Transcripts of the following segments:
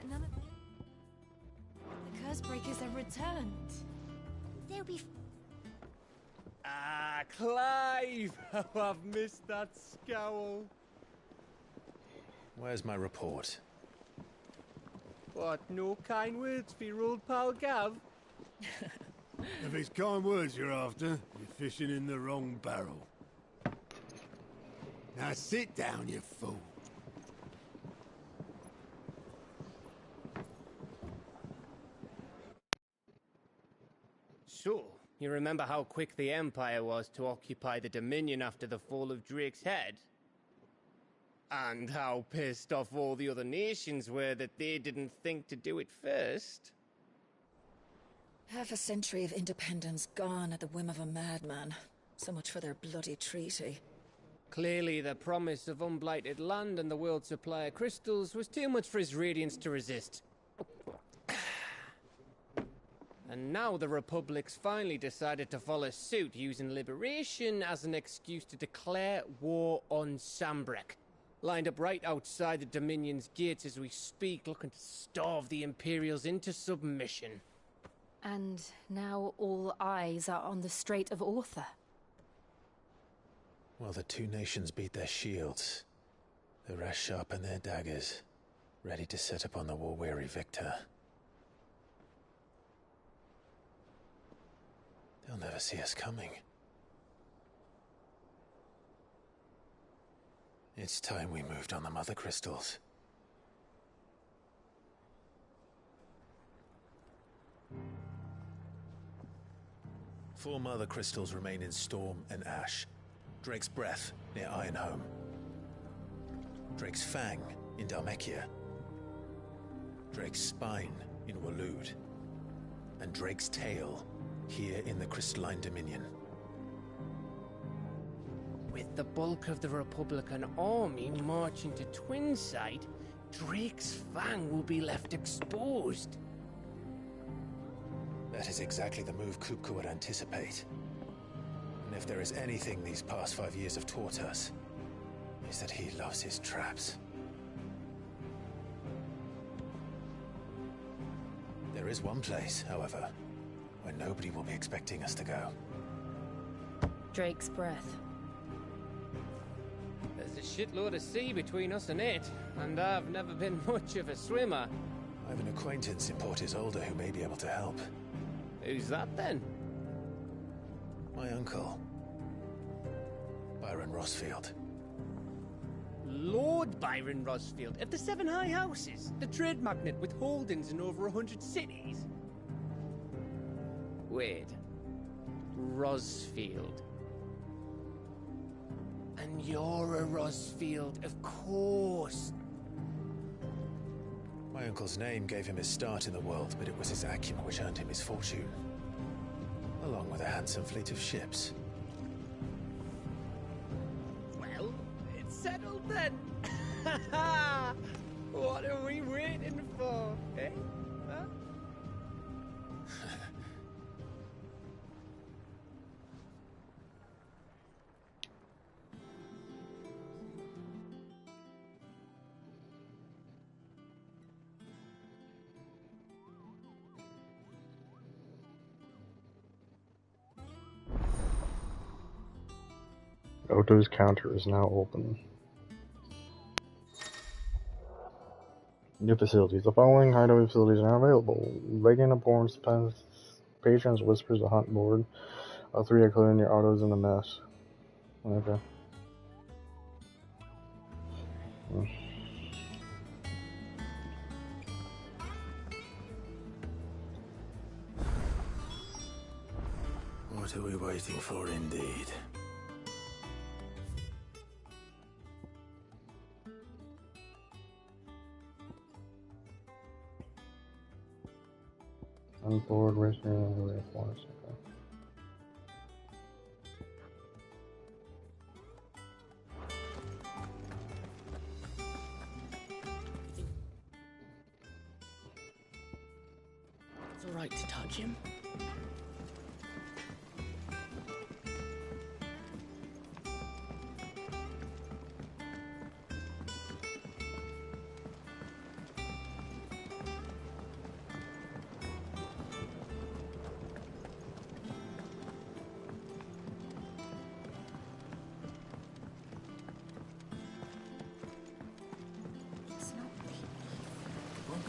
But none of the curse breakers have returned. They'll be. Ah, Clive! How I've missed that scowl. Where's my report? What, no kind words for your old pal Gav? If it's kind words you're after, you're fishing in the wrong barrel. Now sit down, you fool. So, you remember how quick the Empire was to occupy the Dominion after the fall of Drake's head? And how pissed off all the other nations were that they didn't think to do it first? Half a century of independence gone at the whim of a madman. So much for their bloody treaty. Clearly, the promise of unblighted land and the world's supply of crystals was too much for his radiance to resist. And now the Republic's finally decided to follow suit, using liberation as an excuse to declare war on Sambrek. Lined up right outside the Dominion's gates as we speak, looking to starve the Imperials into submission. And now all eyes are on the Strait of Author. Well, the two nations beat their shields. The rest sharpen their daggers, ready to set upon the war-weary victor. They'll never see us coming. It's time we moved on the Mother Crystals. Four Mother Crystals remain in Storm and Ash. Drake's Breath, near Ironhome. Drake's Fang, in Dhalmekia. Drake's Spine, in Waloed. And Drake's Tail, here in the Crystalline Dominion. With the bulk of the Republican army marching to Twinside, Drake's Fang will be left exposed. That is exactly the move Kupka would anticipate. And if there is anything these past 5 years have taught us, is that he loves his traps. There is one place, however, where nobody will be expecting us to go. Drake's Breath. There's a shitload of sea between us and it, and I've never been much of a swimmer. I have an acquaintance in Port Isolde who may be able to help. Who's that then? My uncle, Byron Rosfield. Lord Byron Rosfield of the Seven High Houses, the trade magnate with holdings in over 100 cities. Wait, Rosfield. And you're a Rosfield, of course. My uncle's name gave him his start in the world, but it was his acumen which earned him his fortune. Along with a handsome fleet of ships. Well, it's settled then. What are we waiting for, eh? Huh? Oto's counter is now open. New facilities. The following hideaway facilities are now available. Begging abhorrence, patrons whispers the hunt board. All three are clearing your autos in the mess. Okay. What are we waiting for, indeed? On board, racing, reinforce. Okay. It's alright to touch him.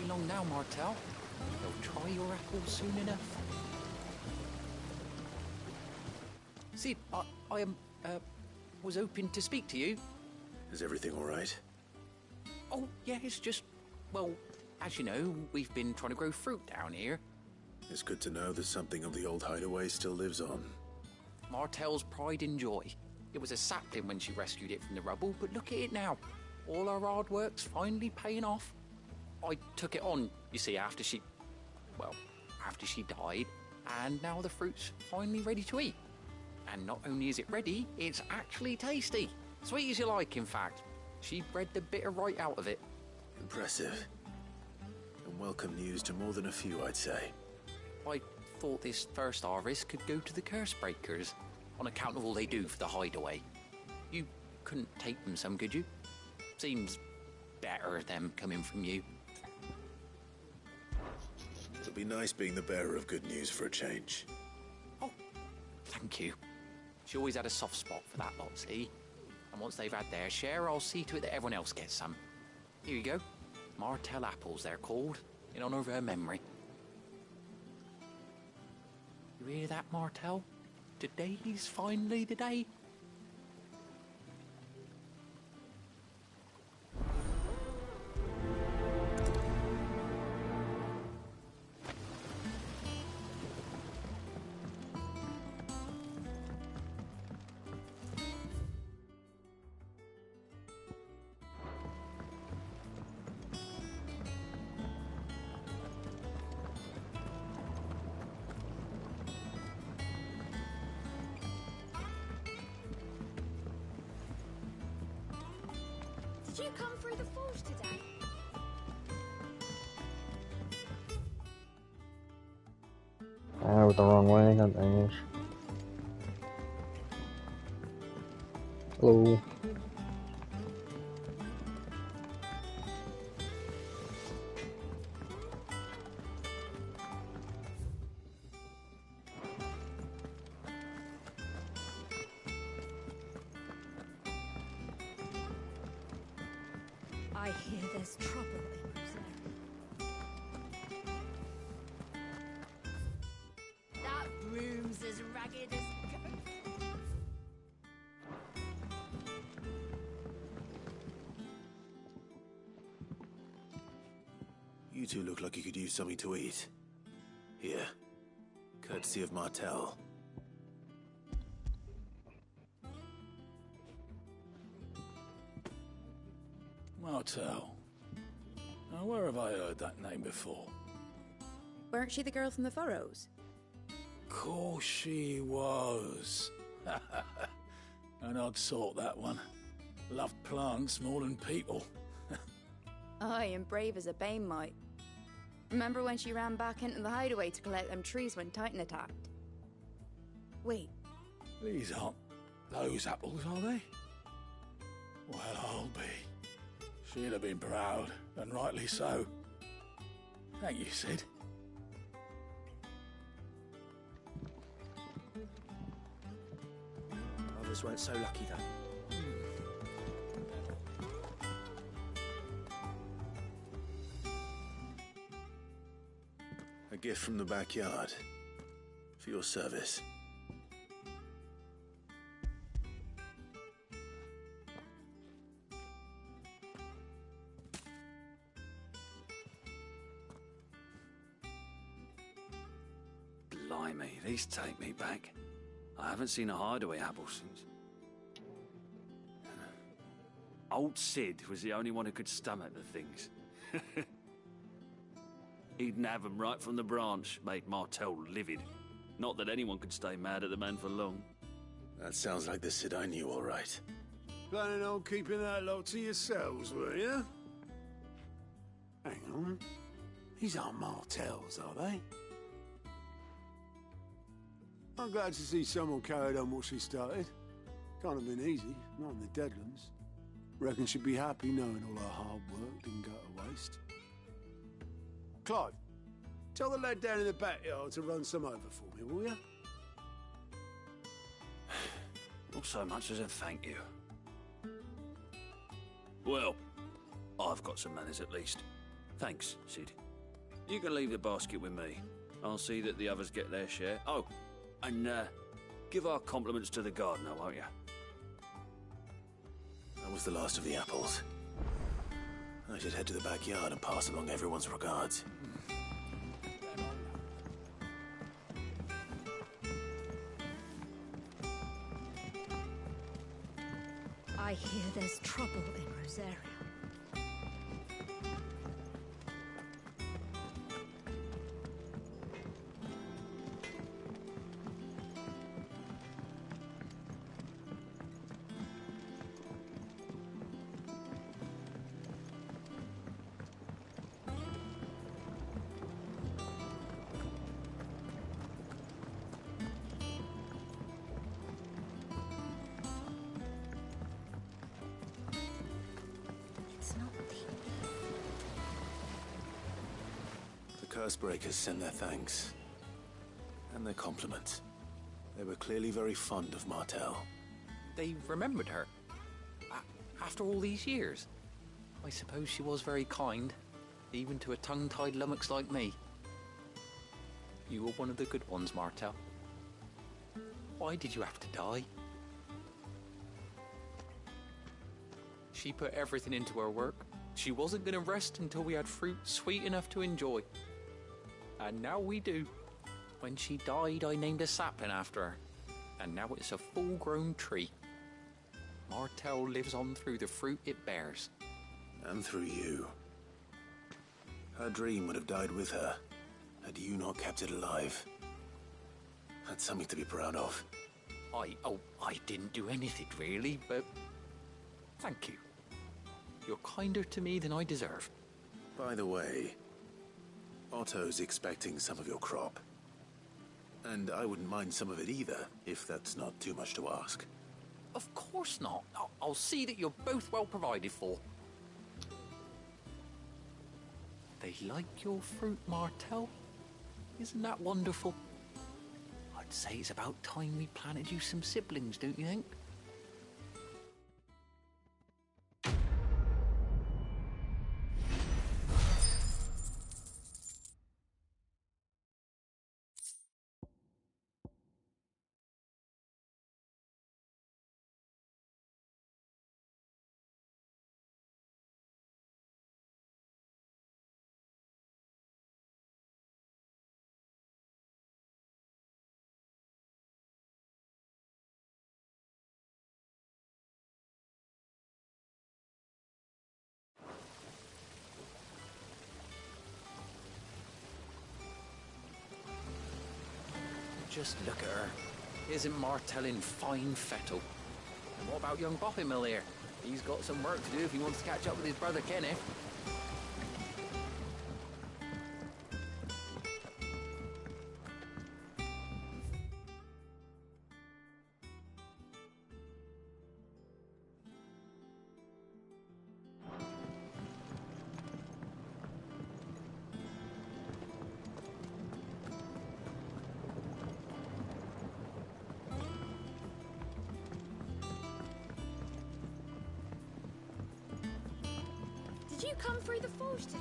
be long now, Martel. They'll try your apples soon enough. Sid, I was hoping to speak to you. Is everything all right? Oh, yeah, it's just, well, as you know, we've been trying to grow fruit down here. It's good to know that something of the old hideaway still lives on. Martel's pride and joy. It was a sapling when she rescued it from the rubble, but look at it now. All our hard work's finally paying off. I took it on, you see, after she died, and now the fruit's finally ready to eat. And not only is it ready, it's actually tasty. Sweet as you like, in fact. She bred the bitter right out of it. Impressive. And welcome news to more than a few, I'd say. I thought this first harvest could go to the curse breakers, on account of all they do for the hideaway. You couldn't take them some, could you? Seems better them coming from you. It'll be nice being the bearer of good news for a change. Oh, thank you. She always had a soft spot for that lot, see? And once they've had their share, I'll see to it that everyone else gets some. Here you go. Martel apples, they're called, in honour of her memory. You hear that, Martel? Today's finally the day. Did you come through the forge today? I went the wrong way, god dang it. Hello. I hear there's trouble in Rosario. That room's as ragged as ghost. You two look like you could use something to eat. Here. Courtesy of Martel. Martel. Now, where have I heard that name before? Weren't she the girl from the Furrows? Course she was. An odd sort, that one. Loved plants more than people. Aye, and brave as a bane might. Remember when she ran back into the hideaway to collect them trees when Titan attacked? Wait, These aren't those apples, are they? Well, I'll be. She'd have been proud, and rightly so. Thank you, Sid. Others weren't so lucky, though. A gift from the backyard. For your service. Blimey, these take me back. I haven't seen a hideaway apple since. Old Sid was the only one who could stomach the things. He'd nab them right from the branch, made Martel livid. Not that anyone could stay mad at the man for long. That sounds like the Sid I knew, all right. Planning on keeping that lot to yourselves, were you? Hang on. These aren't Martels, are they? I'm glad to see someone carried on what she started. Can't have been easy, not in the Deadlands. Reckon she'd be happy knowing all her hard work didn't go to waste. Clive, tell the lad down in the backyard to run some over for me, will you? Not so much as a thank you. Well, I've got some manners at least. Thanks, Sid. You can leave the basket with me. I'll see that the others get their share. Oh, and give our compliments to the gardener, won't you? That was the last of the apples. I should head to the backyard and pass along everyone's regards. I hear there's trouble in Rosaria. Cursebreakers send their thanks. And their compliments. They were clearly very fond of Martel. They remembered her. After all these years. I suppose she was very kind, even to a tongue-tied lummox like me. You were one of the good ones, Martel. Why did you have to die? She put everything into her work. She wasn't going to rest until we had fruit sweet enough to enjoy. And now we do. When she died, I named a sapling after her. And now it's a full-grown tree. Martel lives on through the fruit it bears. And through you. Her dream would have died with her, had you not kept it alive. That's something to be proud of. I didn't do anything really, but thank you. You're kinder to me than I deserve. By the way, Otto's expecting some of your crop. And I wouldn't mind some of it either, if that's not too much to ask. Of course not. I'll see that you're both well provided for. They like your fruit, Martel. Isn't that wonderful? I'd say it's about time we planted you some siblings, don't you think? Just look at her. Isn't Martel in fine fettle? And what about young Boppimill here? He's got some work to do if he wants to catch up with his brother Kenneth. Did you come through the forge today?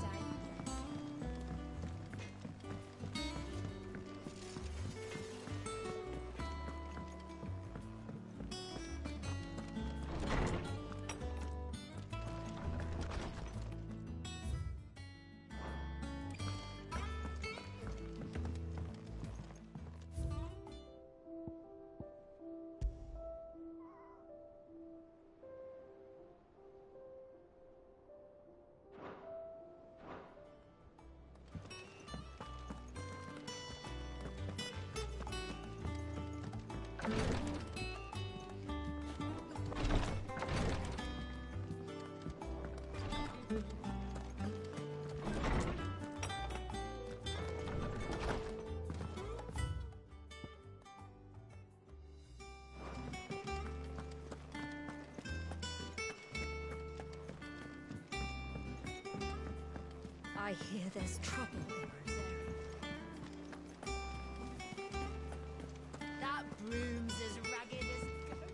I hear there's trouble in Rosaria. That broom's as ragged as goat.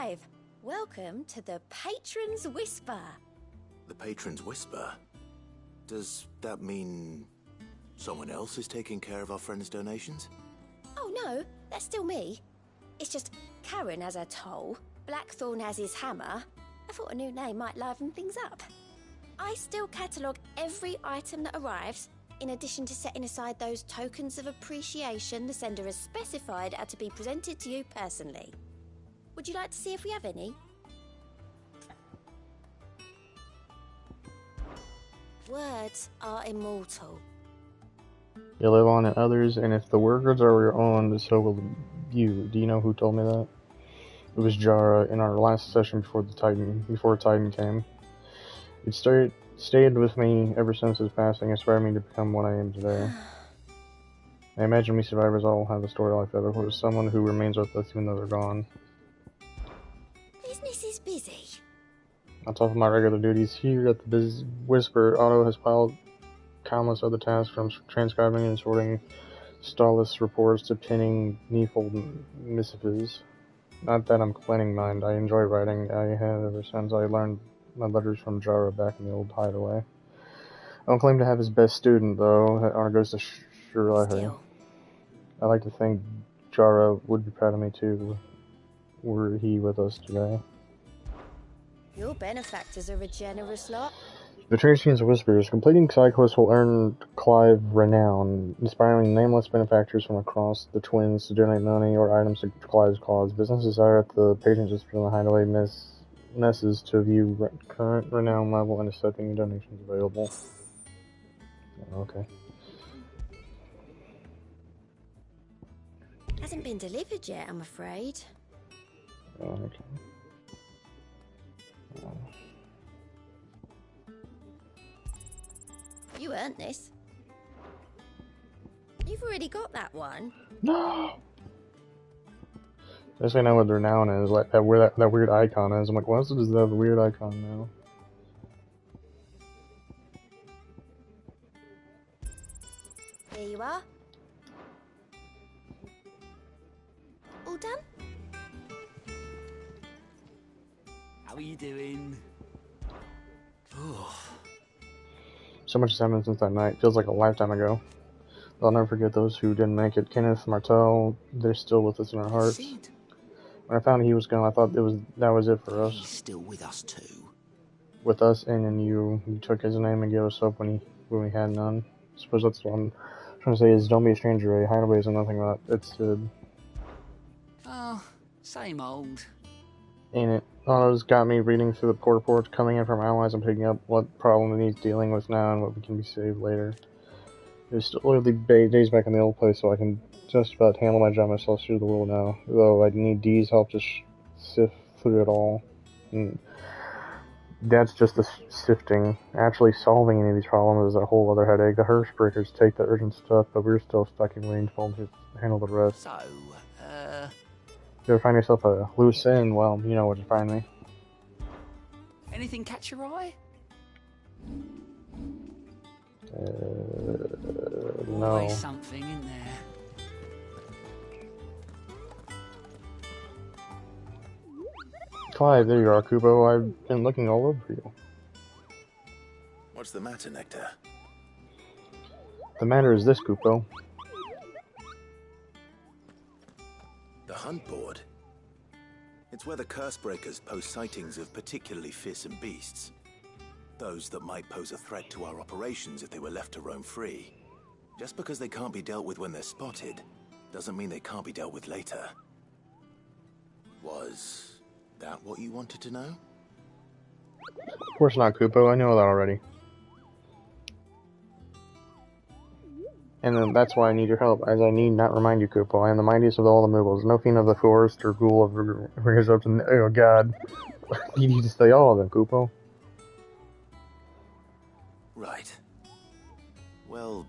Clive, welcome to the Patron's Whisper. The Patron's Whisper? Does that mean someone else is taking care of our friend's donations? Oh no, that's still me. It's just Karen has her toll, Blackthorn has his hammer. I thought a new name might liven things up. I still catalogue every item that arrives, in addition to setting aside those tokens of appreciation the sender has specified are to be presented to you personally. Would you like to see if we have any? Words are immortal. They live on in others, and if the words are your own, so will you. Do you know who told me that? It was Jara in our last session before Titan came. It stayed with me ever since his passing, inspired me to become what I am today. I imagine we survivors all have a story like that, or someone who remains with us even though they're gone. Business is busy. On top of my regular duties here at the Whisper, Otto has piled countless other tasks, from transcribing and sorting Starless reports to pinning Neefold missives. Not that I'm complaining, mind. I enjoy writing. I have ever since I learned my letters from Jara back in the old hideaway. I don't claim to have his best student, though. Honor goes to Shirahi. I like to think Jara would be proud of me, too, were he with us today. Your benefactors are a generous lot. The Trainers Whispers. Completing side quests will earn Clive renown, inspiring nameless benefactors from across the Twins to donate money or items to Clive's cause. Businesses are at the Patrons Whispers in the Hideaway messes to view current renown level and accept any donations available. Okay. Hasn't been delivered yet, I'm afraid. Okay. You earned this. You've already got that one. No! I just know what renown is, like that weird icon is. I'm like, why does that weird icon now? There you are. All done? How are you doing? So much has happened since that night. Feels like a lifetime ago. I'll never forget those who didn't make it. Kenneth, Martel, they're still with us in our hearts. When I found he was gone, I thought that was it for us. He's still with us too. With us, and then you took his name and gave us hope when we had none. I suppose that's what I'm trying to say is don't be a stranger. Hideaways are nothing but it's Oh, same old. Ain't it? Otto's got me reading through the port reports coming in from allies and picking up what problem he's dealing with now and what we can be saved later. There's still early days back in the old place, so I can just about handle my job myself through the world now. Though I need Dee's help to sift through it all. And that's just the sifting. Actually solving any of these problems is a whole other headache. The hearse breakers take the urgent stuff, but we're still stuck in waiting for them to handle the rest. So, If you ever find yourself a loose end, well, you know where to find me. anything catch your eye? No. Always something in there. Clive, there you are, Kubo. I've been looking all over for you. What's the matter, Nectar? The matter is this, Kubo. The hunt board? It's where the curse breakers post sightings of particularly fearsome beasts. Those that might pose a threat to our operations if they were left to roam free. Just because they can't be dealt with when they're spotted, doesn't mean they can't be dealt with later. Was that what you wanted to know? Of course not, Kubo. I know that already. And then that's why I need your help, as I need not remind you, Kupo. I am the mightiest of all the Muggles. No fiend of the forest or ghoul of rears up to... Oh, God. You need to say all of them, Kupo. Right. Well,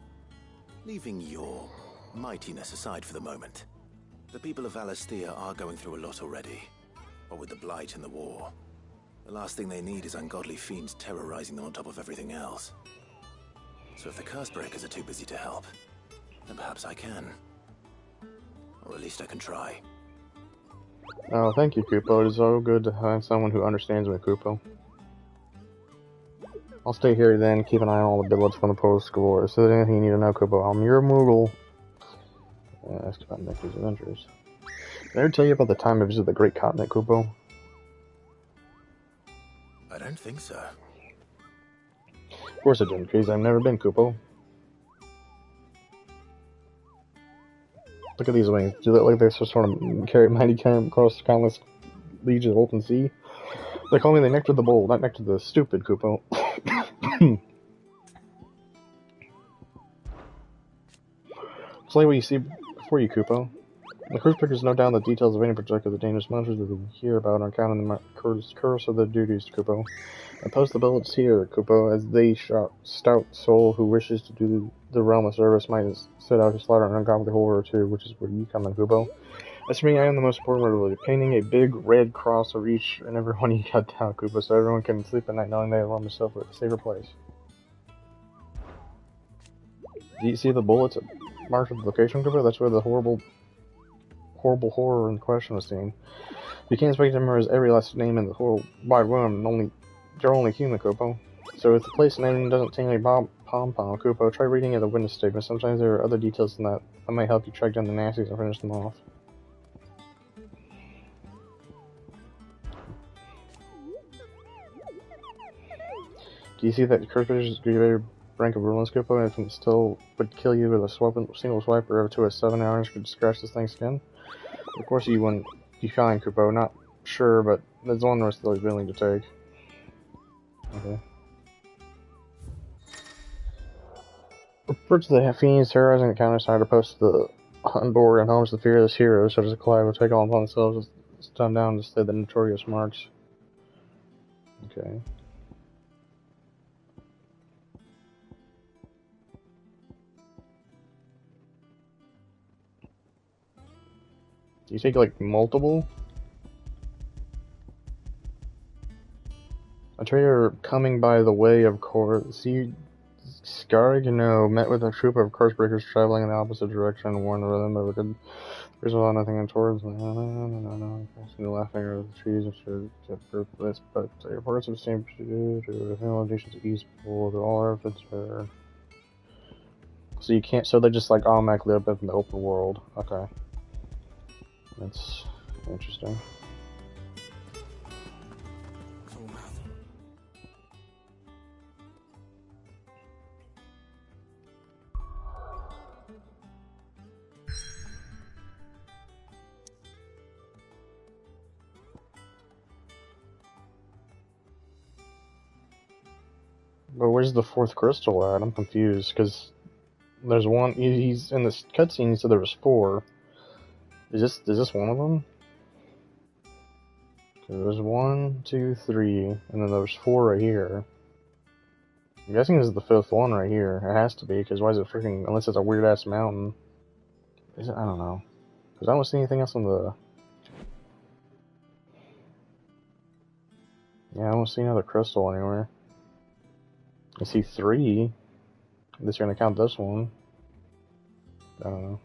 leaving your mightiness aside for the moment, the people of Valisthea are going through a lot already. What with the Blight and the war. The last thing they need is ungodly fiends terrorizing them on top of everything else. So if the curse breakers are too busy to help, then perhaps I can. Or at least I can try. Oh, thank you, Kupo. It is so good to have someone who understands me, Kupo. I'll stay here then, keep an eye on all the billets from the post-war. If there's anything you need to know, Kupo, I'm your Moogle. Ask about Mickey's adventures. Did I ever tell you about the time I visited the Great Continent, Kupo? I don't think so. Of course I didn't, because I've never been, Kupo. Look at these wings. Do they look like they're sort of carry mighty carry across the countless legions of open sea? They call me the nectar of the bold, not nectar of the stupid, Kupo. Slay what you see before you, Kupo. The curse breakers note down the details of any projectile, the dangerous monsters that we hear about are counted in the curse of the duties, Kupo. I post the billets here, Kupo, as they stout soul who wishes to do the realm a service might set out to slaughter an ungodly horror or two, which is where you come in, Kupo. As for me, I am the most important rebel, painting a big red cross over each and every one you cut down, Kupo, so everyone can sleep at night knowing they have run themselves a safer place. Do you see the bullets at marked the location, Kupo? That's where the horrible horror in question was seen. You can't expect to memorize every last name in the whole wide world, and you're only human, Kupo. So if the place name doesn't tingle pom-pom, Kupo, try reading the witness statement. Sometimes there are other details than that might help you track down the nasties and finish them off. Do you see that curse breakers give you a rank of ruins, Kupo, and if it still would kill you with a single swipe or over to a 7 hours could scratch this thing's skin? Of course you wouldn't be fine, Kupo. Not sure, but there's one risk that he's willing to take. Okay. Reports of the fiends terrorizing the countryside are posted to the hunt board and homes the fearless heroes such as Clive will take on upon themselves to stun down to stay the notorious marks. Okay. Do you take like multiple? A trader coming by the way of Scarigno met with a troop of curse breakers traveling in the opposite direction and warned them that we could resolve nothing towards them. No. Passing the laughing over the trees and should get fruitless, but the reports of the same to allegations of eastpool to all our efforts are. So you can't. So they just like automatically up in the open world. Okay. That's interesting. But where's the fourth crystal at? I'm confused, because there's one, he's in this cutscene, he said there was 4. Is this one of them? Okay, there's 1, 2, 3, and then there's 4 right here. I'm guessing this is the 5th one right here. It has to be, because why is it freaking, unless it's a weird ass mountain. Is it? I don't know. Because I don't see anything else on the... Yeah, I don't see another crystal anywhere. I see 3. Unless you're gonna count this one. I don't know.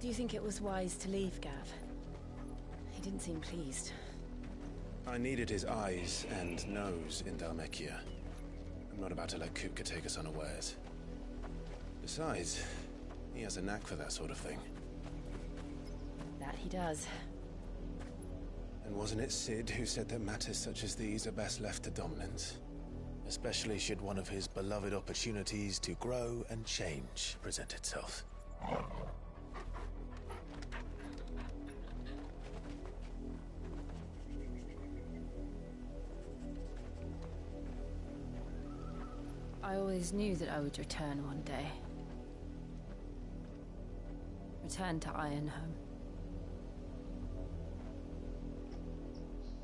Do you think it was wise to leave, Gav? He didn't seem pleased. I needed his eyes and nose in Dhalmekia. I'm not about to let Kupka take us unawares. Besides, he has a knack for that sort of thing. That he does. And wasn't it Sid who said that matters such as these are best left to dominance? Especially should one of his beloved opportunities to grow and change present itself. I always knew that I would return one day. Return to Ironhome.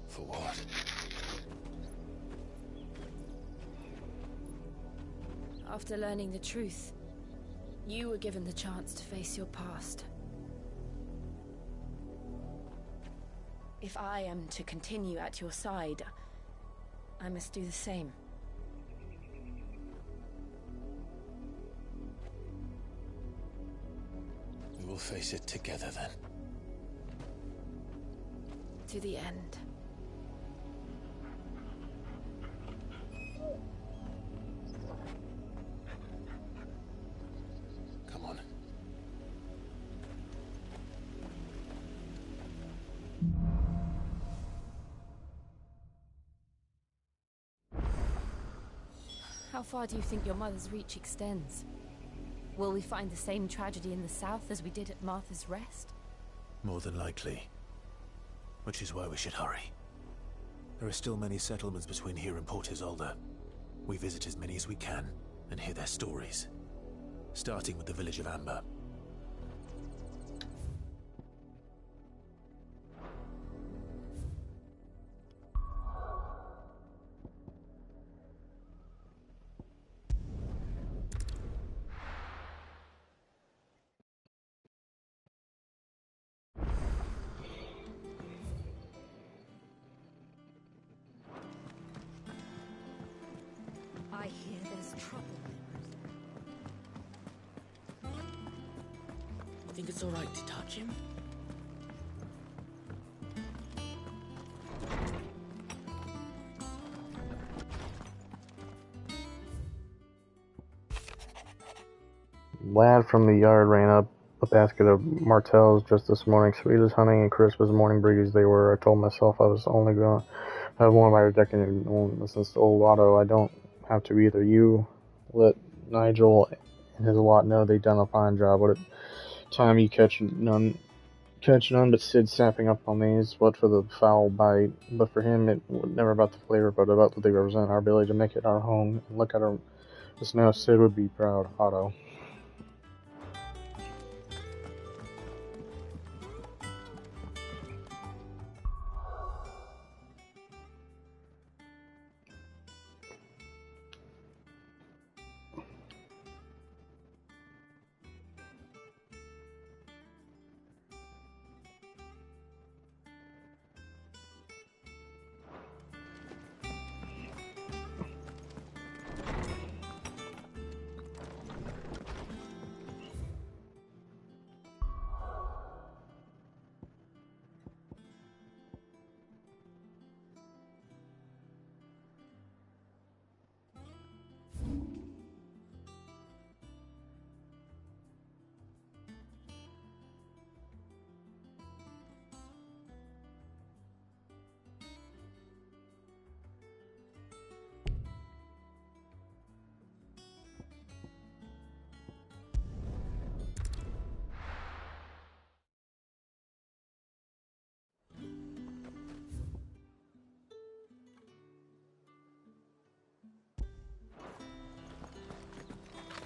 For what? After learning the truth, You were given the chance to face your past. If I am to continue at your side, I must do the same. We will face it together then. To the end. Come on. How far do you think your mother's reach extends? Will we find the same tragedy in the south as we did at Martha's Rest? More than likely. Which is why we should hurry. There are still many settlements between here and Port Isolde. We visit as many as we can and hear their stories. Starting with the village of Amber. I hear there's trouble. Think it's alright to touch him? Lad from the yard ran up a basket of martels just this morning. Sweet as honey and crisp as morning breeze they were. I told myself I was only going to have one by a decade. Since the old Otto, I don't have to either. You let Nigel and his lot know they done a fine job. What a time you catch none but Sid sapping up on these. What for the foul bite? But for him, it was never about the flavor, but about what they represent. Our ability to make it our home. And look at her. Just now, Sid would be proud. Otto.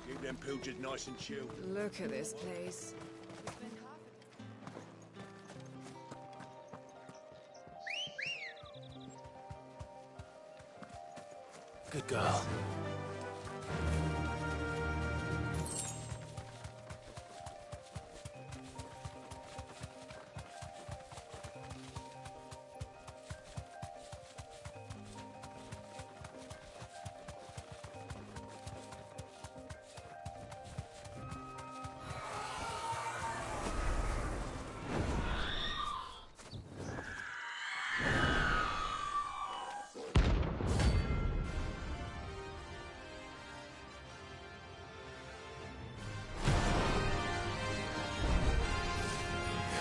Keep them pilgers nice and chilled. Look at this place. Good girl.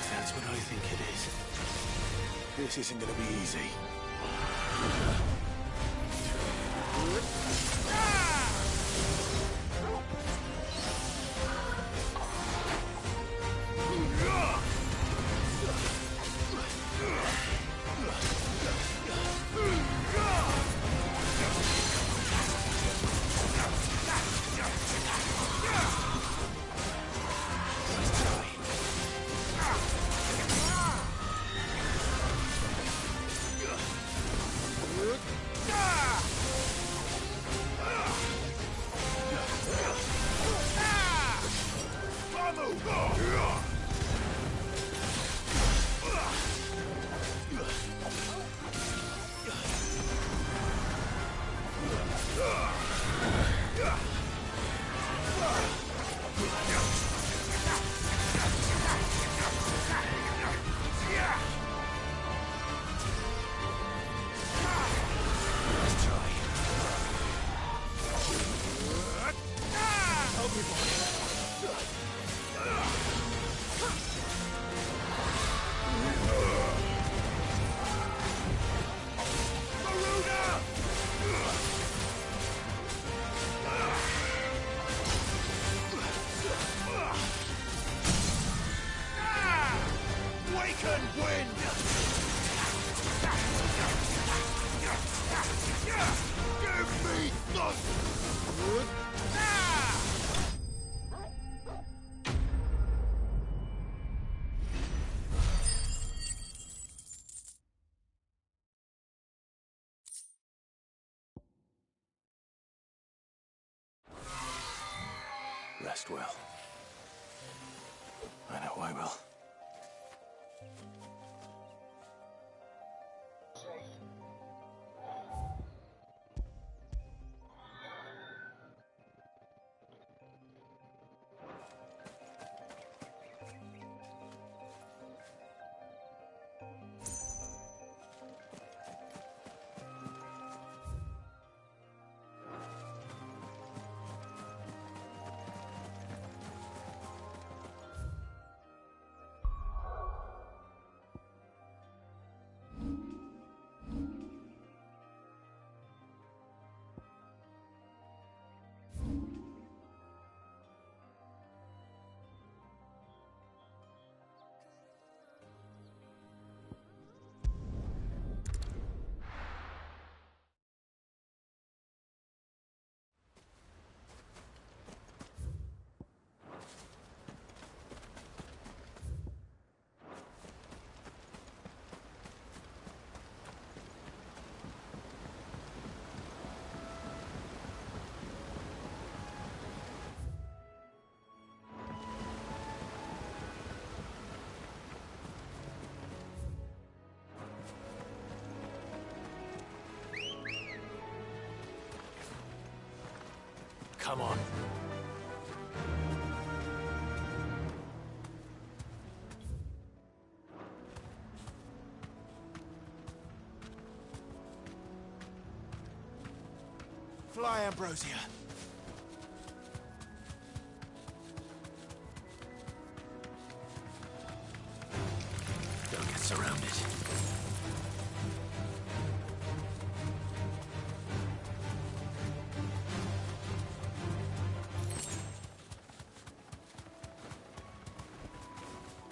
That's what I think it is. This isn't gonna be easy. West will. I know I will. Come on. Fly, Ambrosia. Don't get surrounded.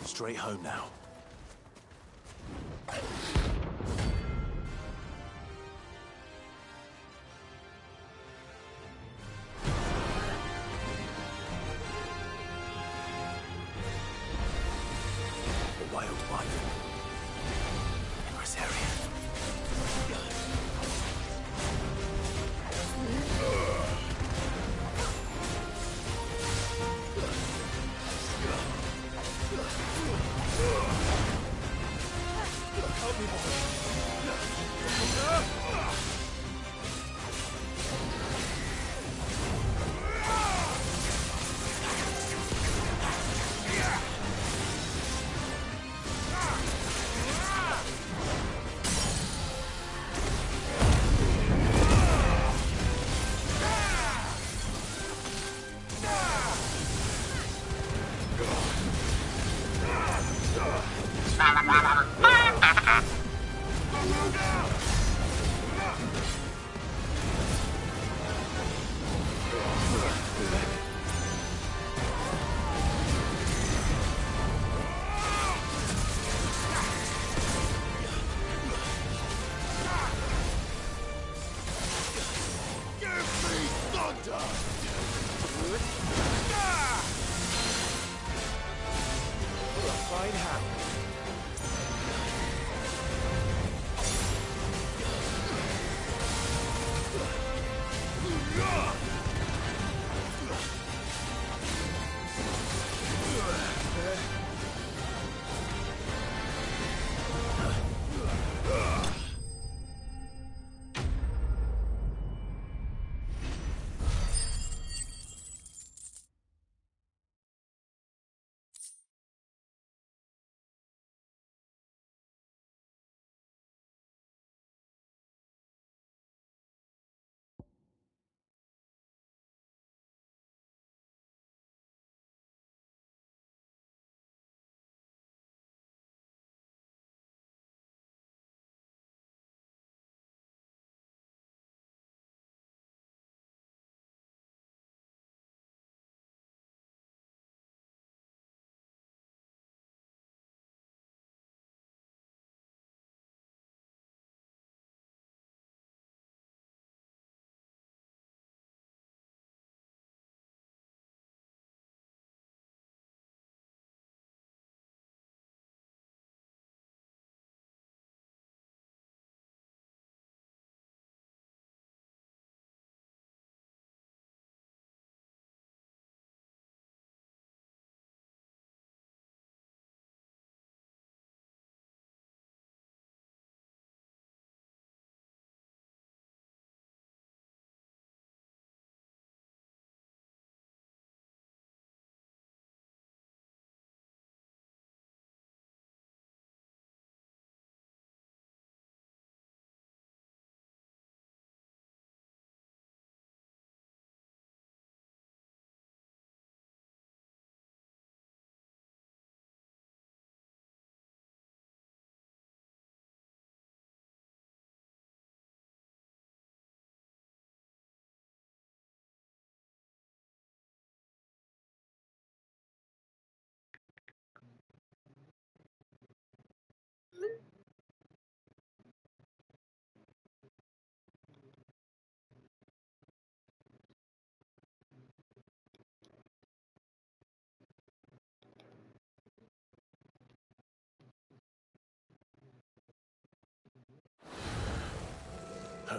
Straight home now. The Wild One. Impresario. Ugh!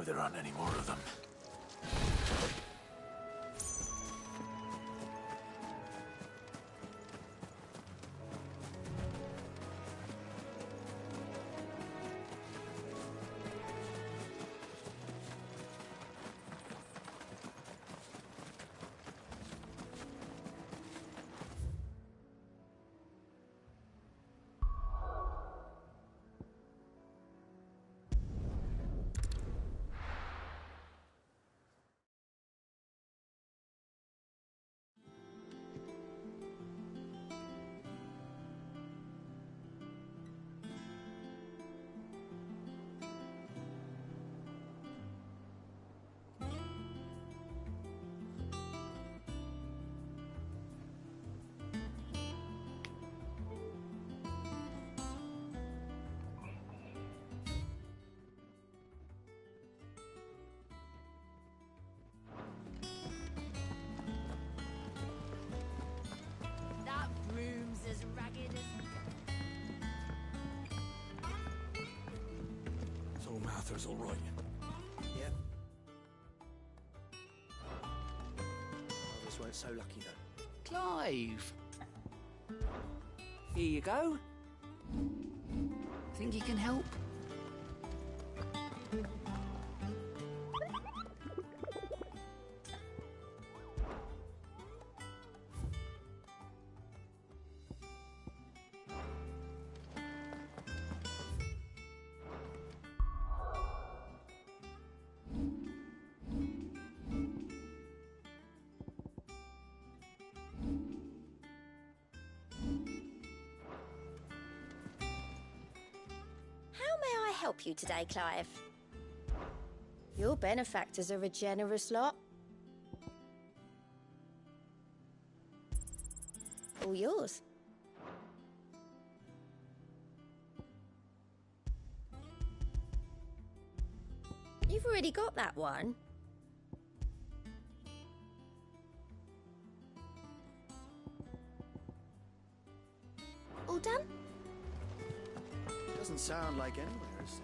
there aren't any more of them. That room's as ragged as... So Martha's all right. Yep. Others weren't so lucky, though. Clive! Here you go. Think you can help? How may I help you today, Clive? Your benefactors are a generous lot. All yours. You've already got that one. All done? Doesn't sound like anywhere is safe.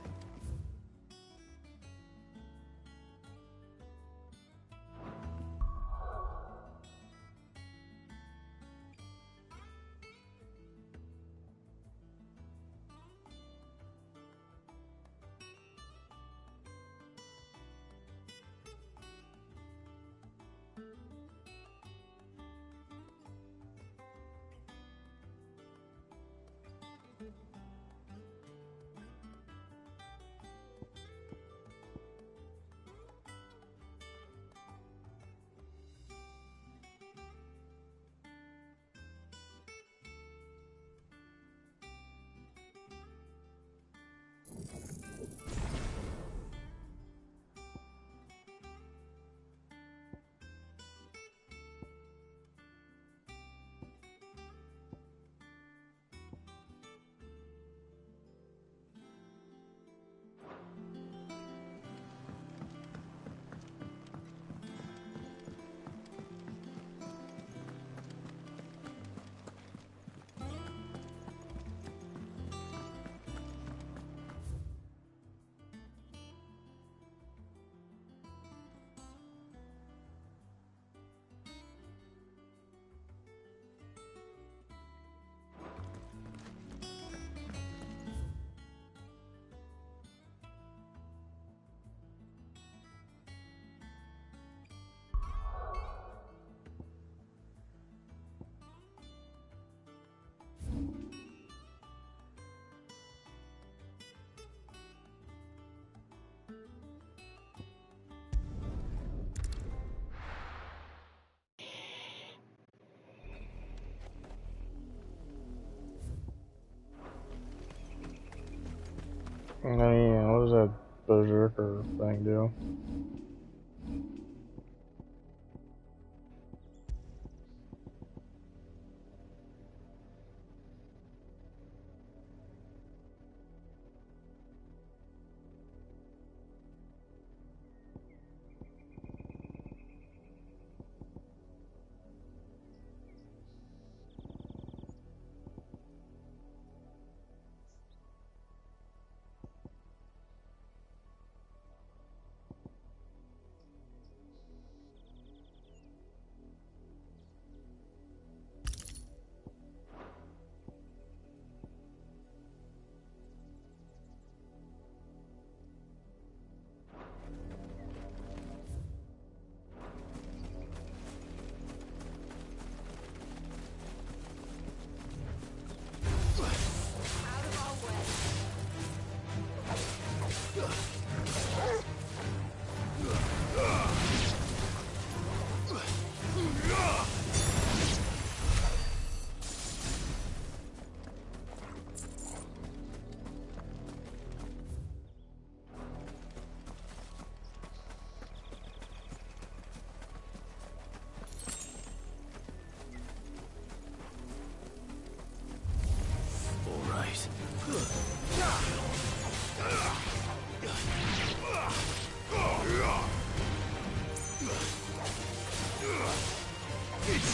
Yeah, what does that berserker thing do?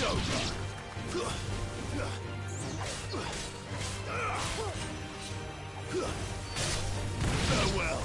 It's over. Farewell.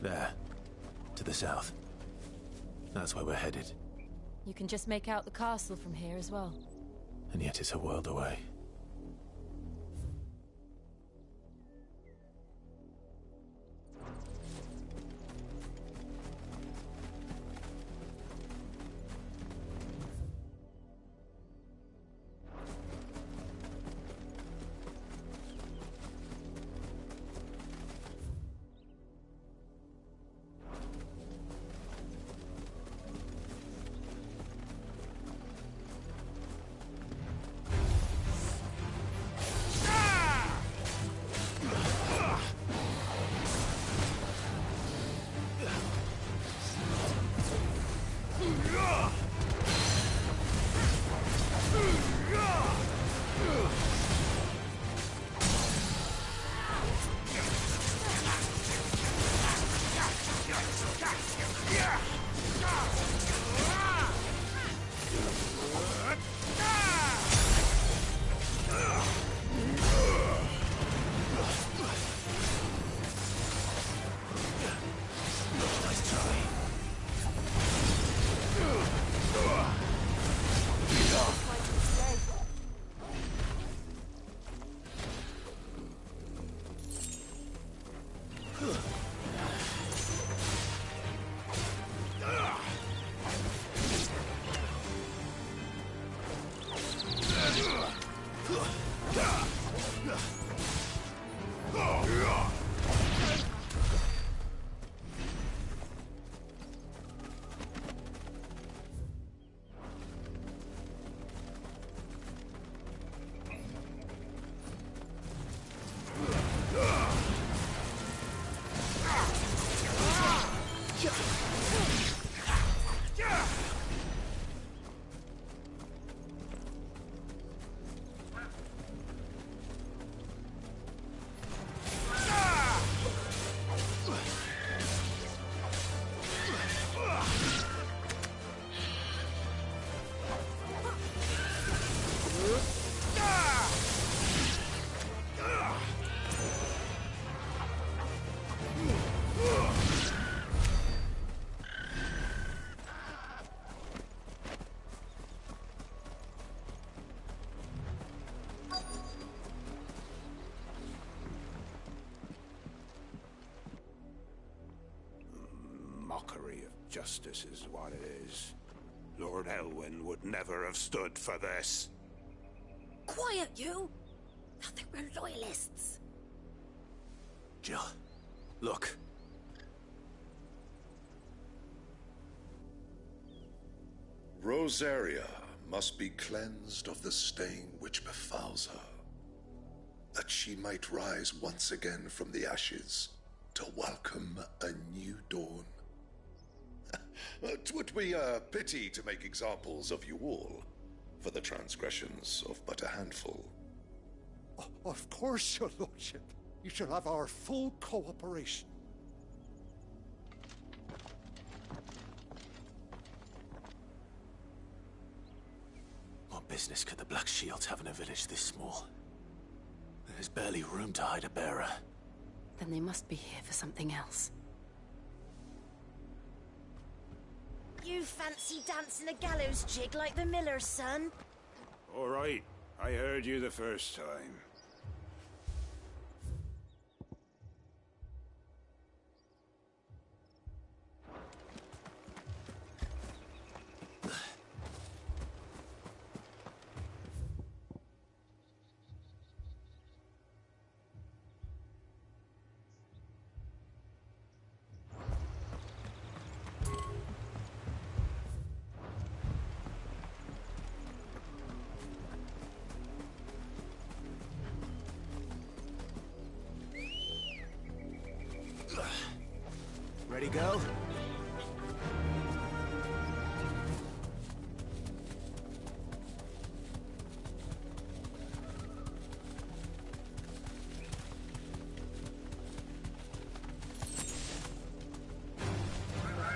There. To the south. That's where we're headed. You can just make out the castle from here as well. And yet it's a world away. Mockery of justice is what it is. Lord Elwyn would never have stood for this. Quiet, you! I think we're loyalists. Jill, look. Rosaria must be cleansed of the stain which befouls her, that she might rise once again from the ashes to welcome a new dawn. 'Twould be a pity to make examples of you all, for the transgressions of but a handful. Of course, your lordship. You shall have our full cooperation. What business could the Black Shields have in a village this small? There's barely room to hide a bearer. Then they must be here for something else. You fancy dancing a gallows jig like the miller's son? All right, I heard you the first time. Ready, go?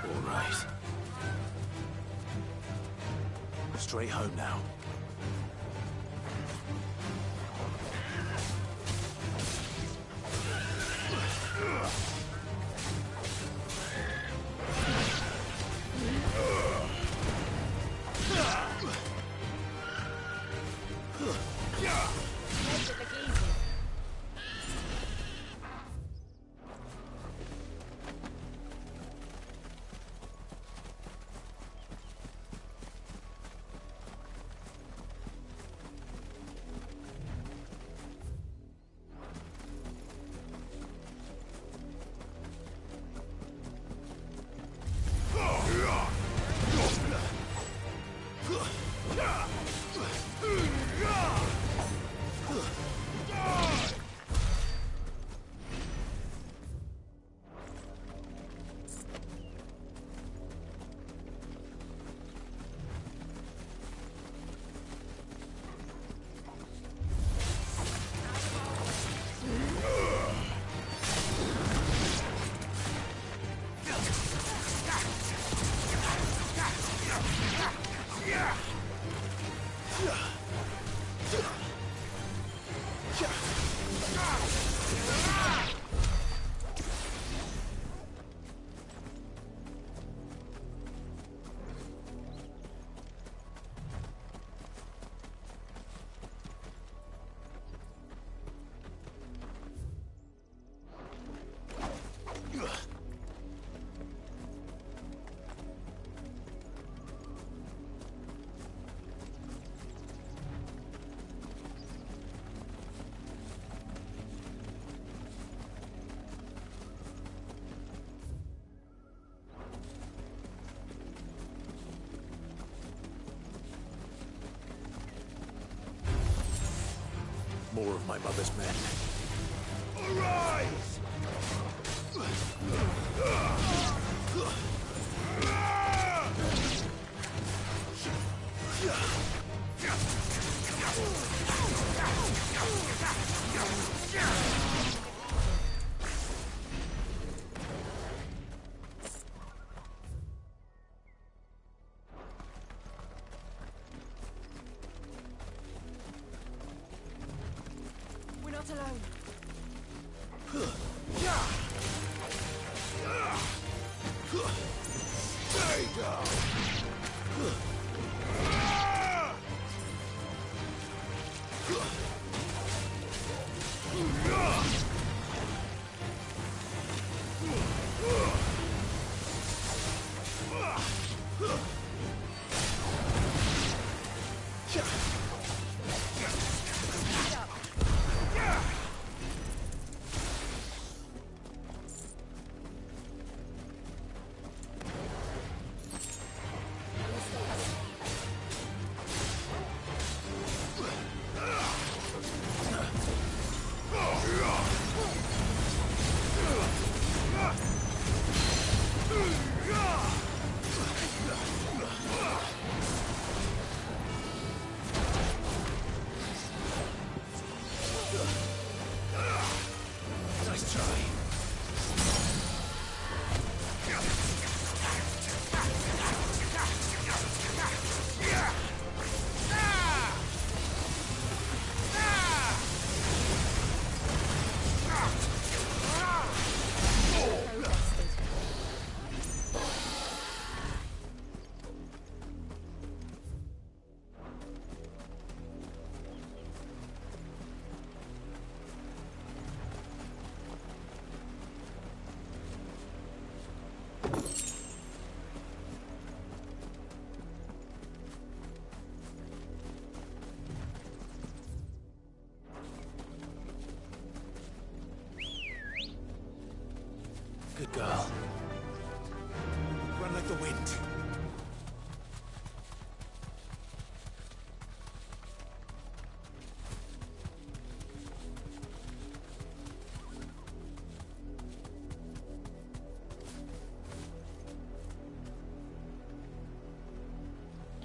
All right. Straight home now. More of my mother's men. Arise! We're not alone. Stay down! Girl. Run like the wind.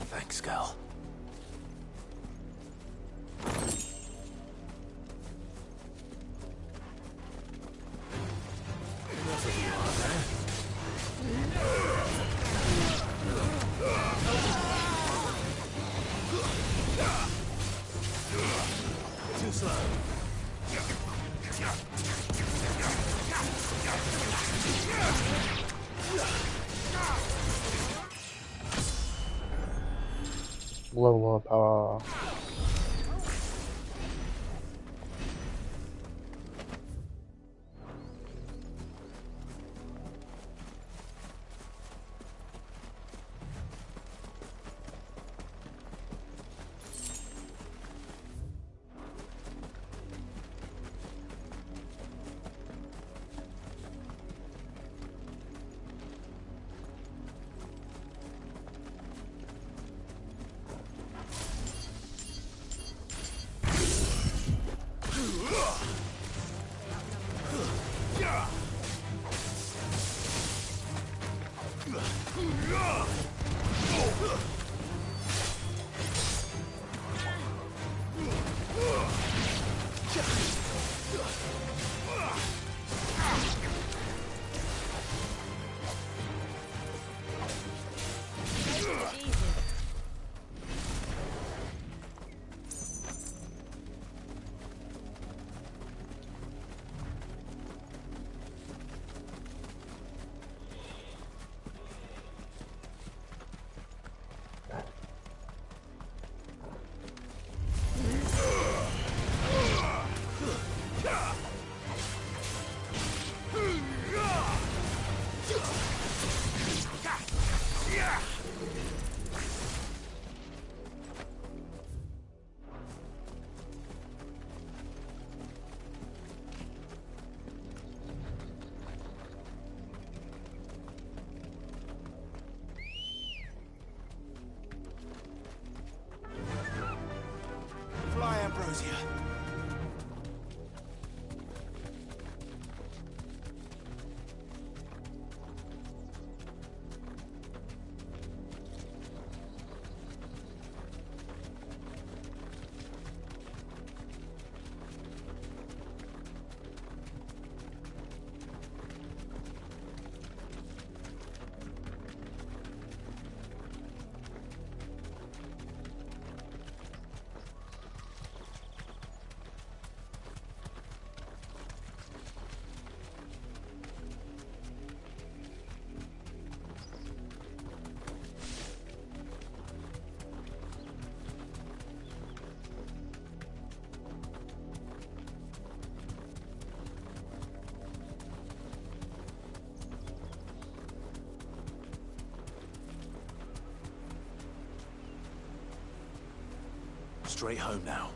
Thanks, girl. Enough of you, are there? Too slow. Level up, Fly, Ambrosia. Straight home now.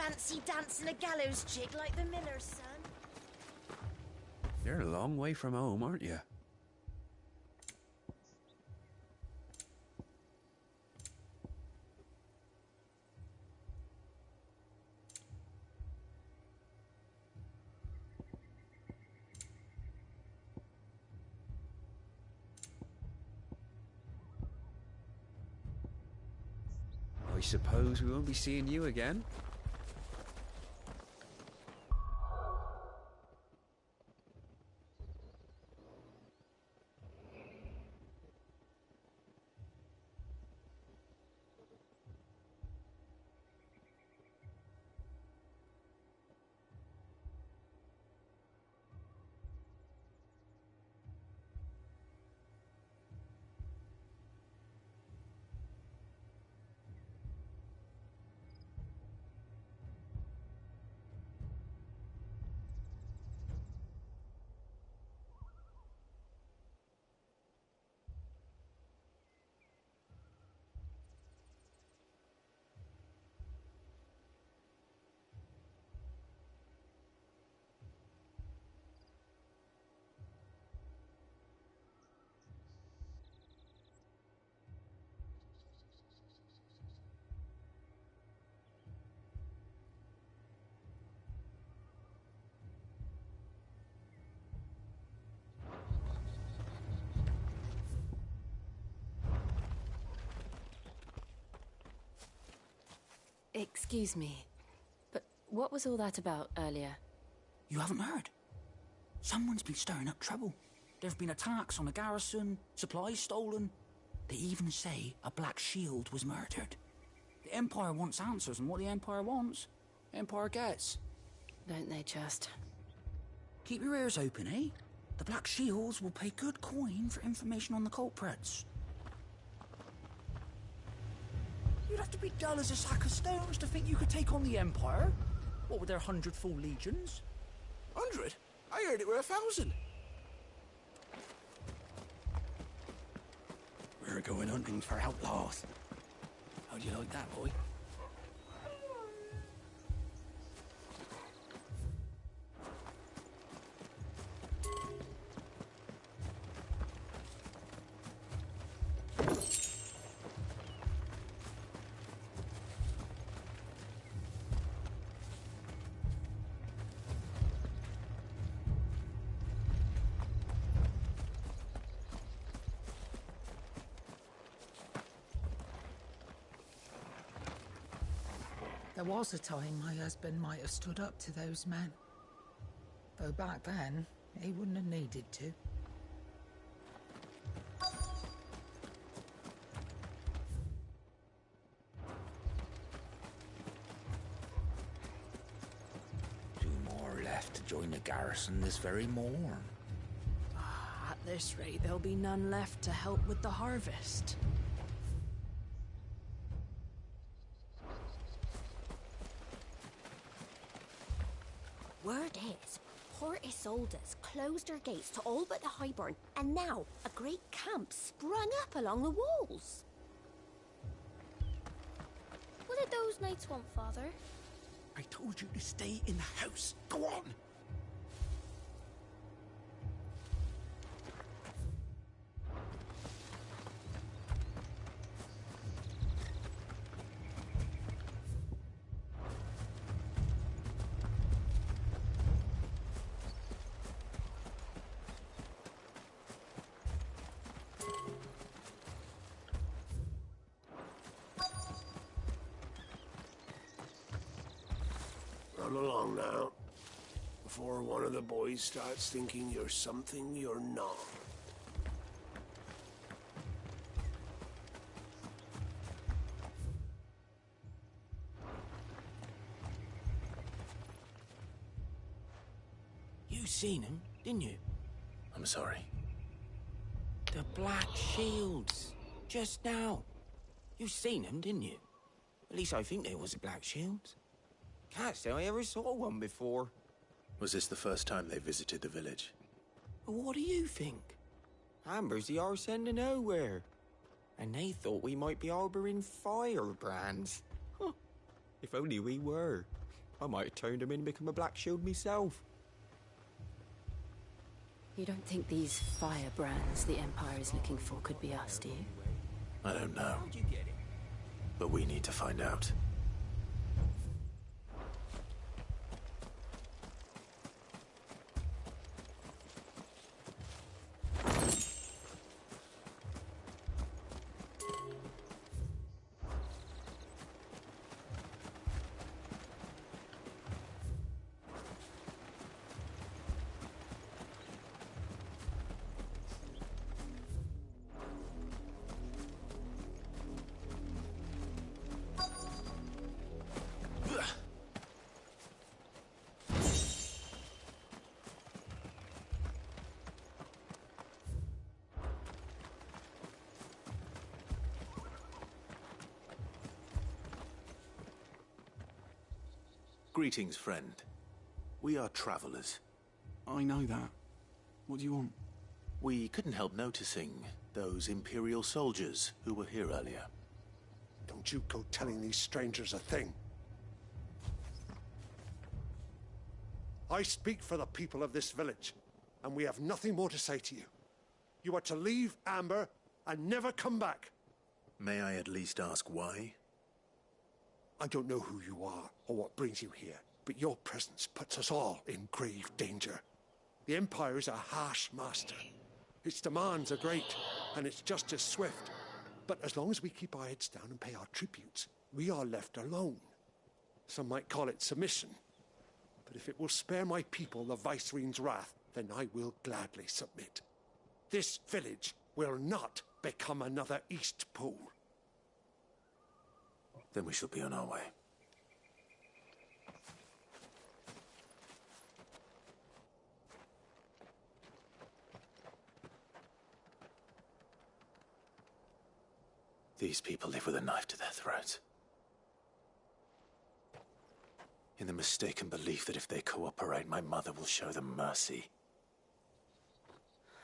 Fancy dancing a gallows jig like the miller's son? You're a long way from home, aren't you? I suppose we won't be seeing you again. Excuse me, but what was all that about earlier? You haven't heard? Someone's been stirring up trouble. There have been attacks on the garrison, supplies stolen. They even say a Black Shield was murdered. The Empire wants answers, and what the Empire wants, Empire gets. Don't they just? Keep your ears open, eh? The Black Shields will pay good coin for information on the culprits. You'd have to be dull as a sack of stones to think you could take on the Empire. What with their 100 full legions? 100? I heard it were 1,000. We're going hunting for outlaws. How'd you like that, boy? There was a time my husband might have stood up to those men. Though back then, he wouldn't have needed to. Two more left to join the garrison this very morn. At this rate, there'll be none left to help with the harvest. Word is, Port Isolde's closed her gates to all but the Highborn, and now a great camp sprung up along the walls. What did those knights want, Father? I told you to stay in the house. Go on! Run along now, before one of the boys starts thinking you're something you're not. You seen him, didn't you? I'm sorry. The Black Shields. Just now. You seen them, didn't you? At least I think there was a Black Shields. Can't say I ever saw one before. Was this the first time they visited the village? What do you think? Amber's the arse end of nowhere. And they thought we might be harbouring firebrands. Huh. If only we were. I might have turned him in and become a Black Shield myself. You don't think these firebrands the Empire is looking for could be us, do you? I don't know. But we need to find out. Greetings, friend. We are travelers. I know that. What do you want? We couldn't help noticing those Imperial soldiers who were here earlier. Don't you go telling these strangers a thing. I speak for the people of this village, and we have nothing more to say to you. You are to leave Amber and never come back. May I at least ask why? I don't know who you are or what brings you here, but your presence puts us all in grave danger. The Empire is a harsh master. Its demands are great, and its justice swift. But as long as we keep our heads down and pay our tributes, we are left alone. Some might call it submission. But if it will spare my people the Viceroy's wrath, then I will gladly submit. This village will not become another Eastpool. Then we shall be on our way. These people live with a knife to their throats. In the mistaken belief that if they cooperate, my mother will show them mercy.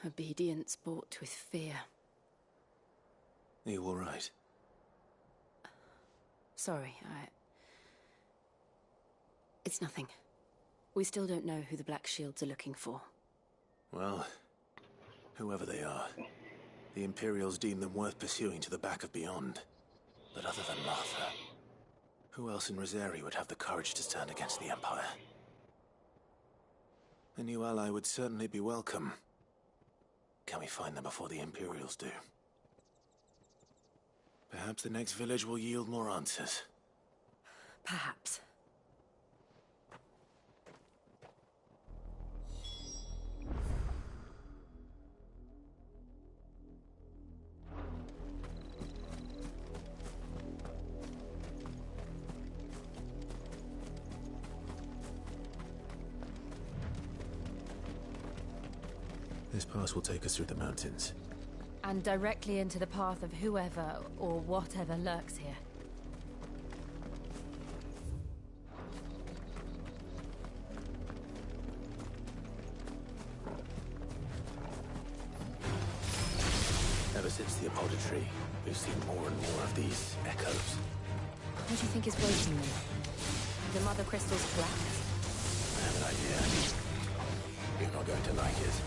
Obedience bought with fear. Are you all right? Sorry, It's nothing. We still don't know who the Black Shields are looking for. Well, whoever they are, the Imperials deem them worth pursuing to the back of beyond. But other than Martha, who else in Rosari would have the courage to stand against the Empire? A new ally would certainly be welcome. Can we find them before the Imperials do? Perhaps the next village will yield more answers. Perhaps. This pass will take us through the mountains. And directly into the path of whoever or whatever lurks here. Ever since the Apothecary, we've seen more and more of these echoes. What do you think is waiting them? The Mother Crystal's black? I have an idea. You're not going to like it.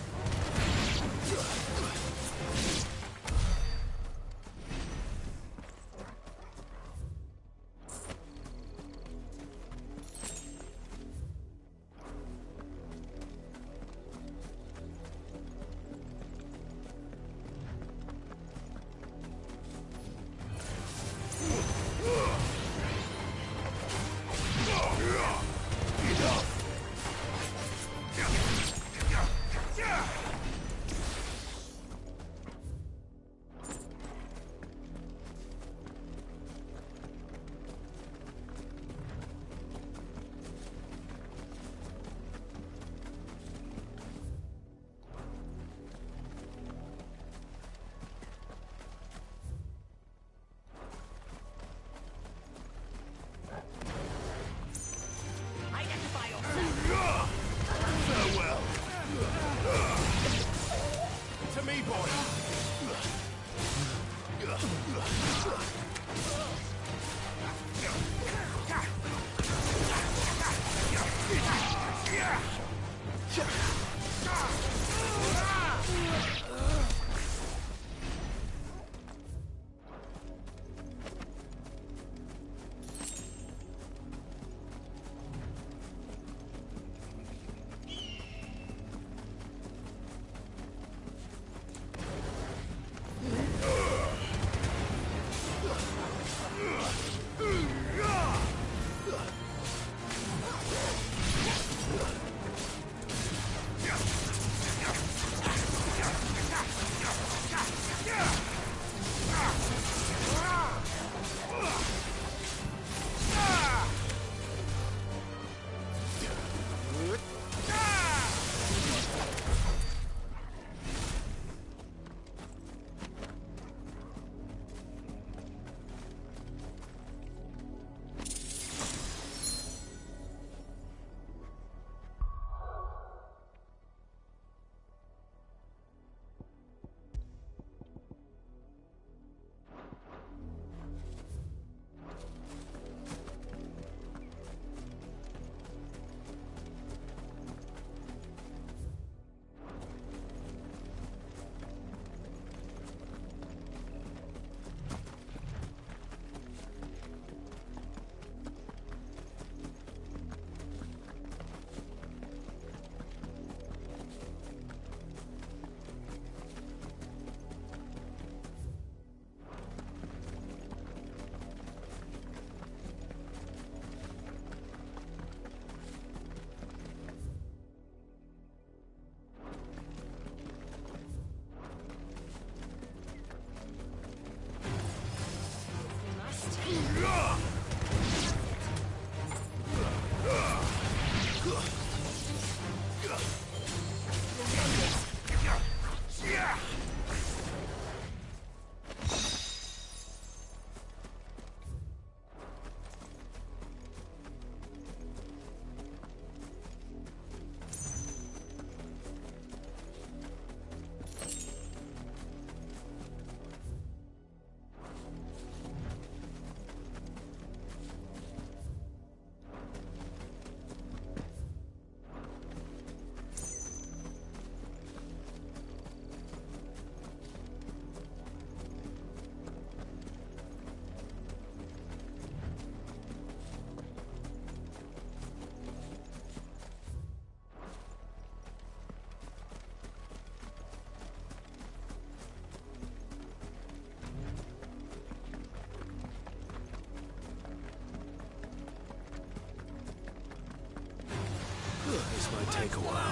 take a while.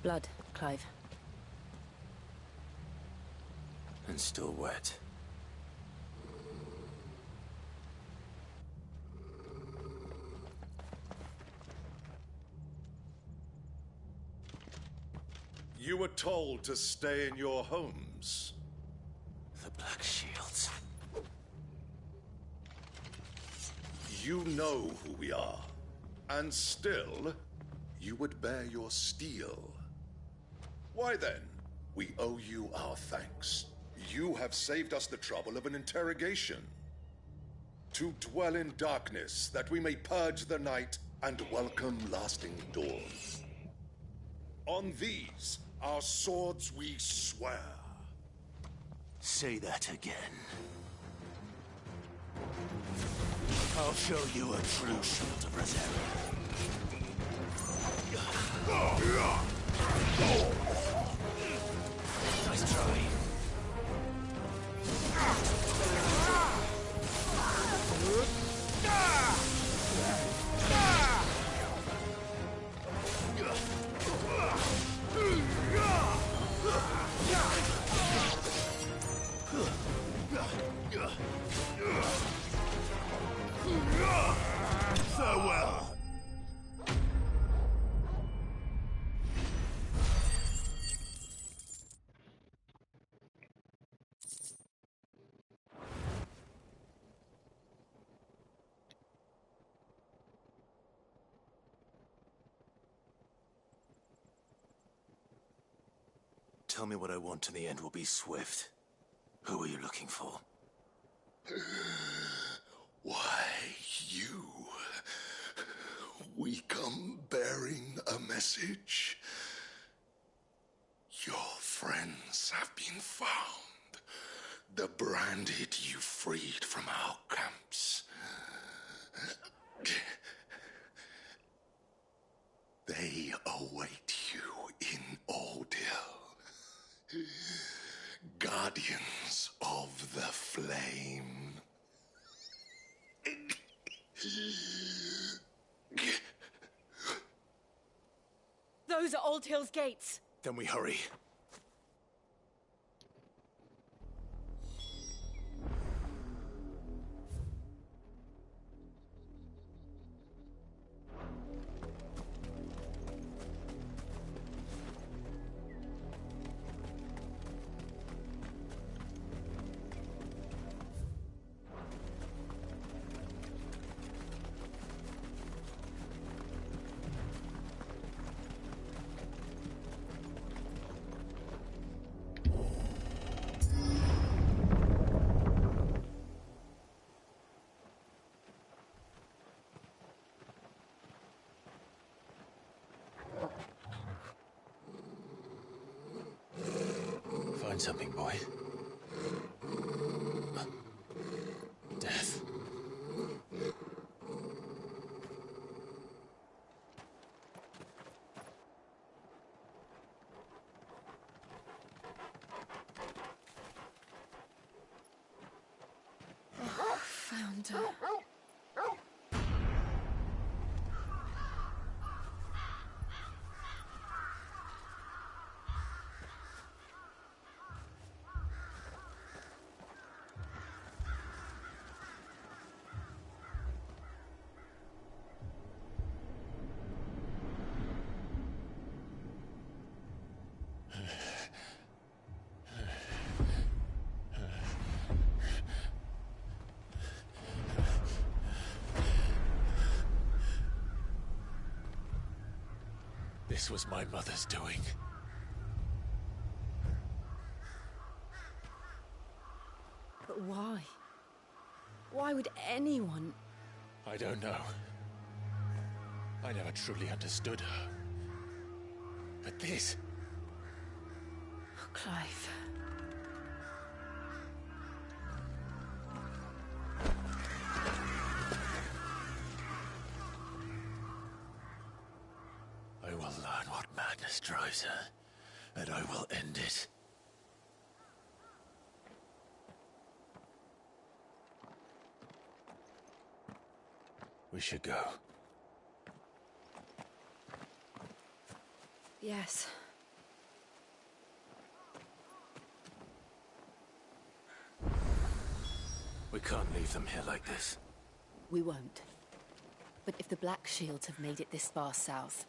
Blood, Clive. And still wet. You were told to stay in your homes. The Black Shields. You know who we are. And still, you would bear your steel. Why then, we owe you our thanks. You have saved us the trouble of an interrogation. To dwell in darkness, that we may purge the night and welcome lasting dawn. On these, our swords we swear. Say that again. I'll show you a true shield of Rosaria. Nice try. Farewell. Tell me what I want and the end will be swift. Who are you looking for? Why, you. We come bearing a message. Your friends have been found. The branded you freed from our camps. They await you in Ordeal. Guardians of the Flame. Those are Old Hill's gates. Then we hurry. Find something, boy. Death. Found her. This was my mother's doing. But why? Why would anyone... I don't know. I never truly understood her. But this... Oh, Clive. I will learn what madness drives her, and I will end it. We should go. Yes. We can't leave them here like this. We won't. But if the Black Shields have made it this far south,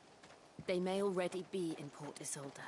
they may already be in Port Isolde.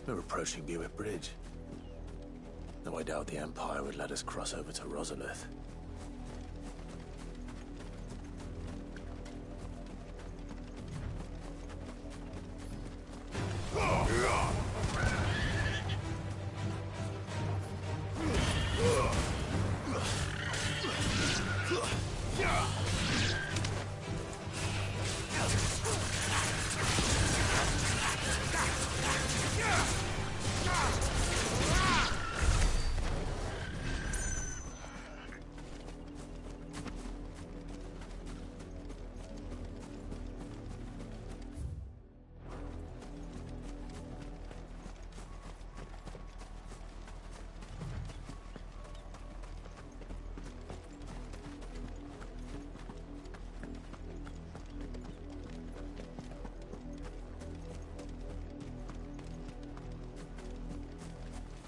We're approaching Buick Bridge. Though I doubt the Empire would let us cross over to Rosalith.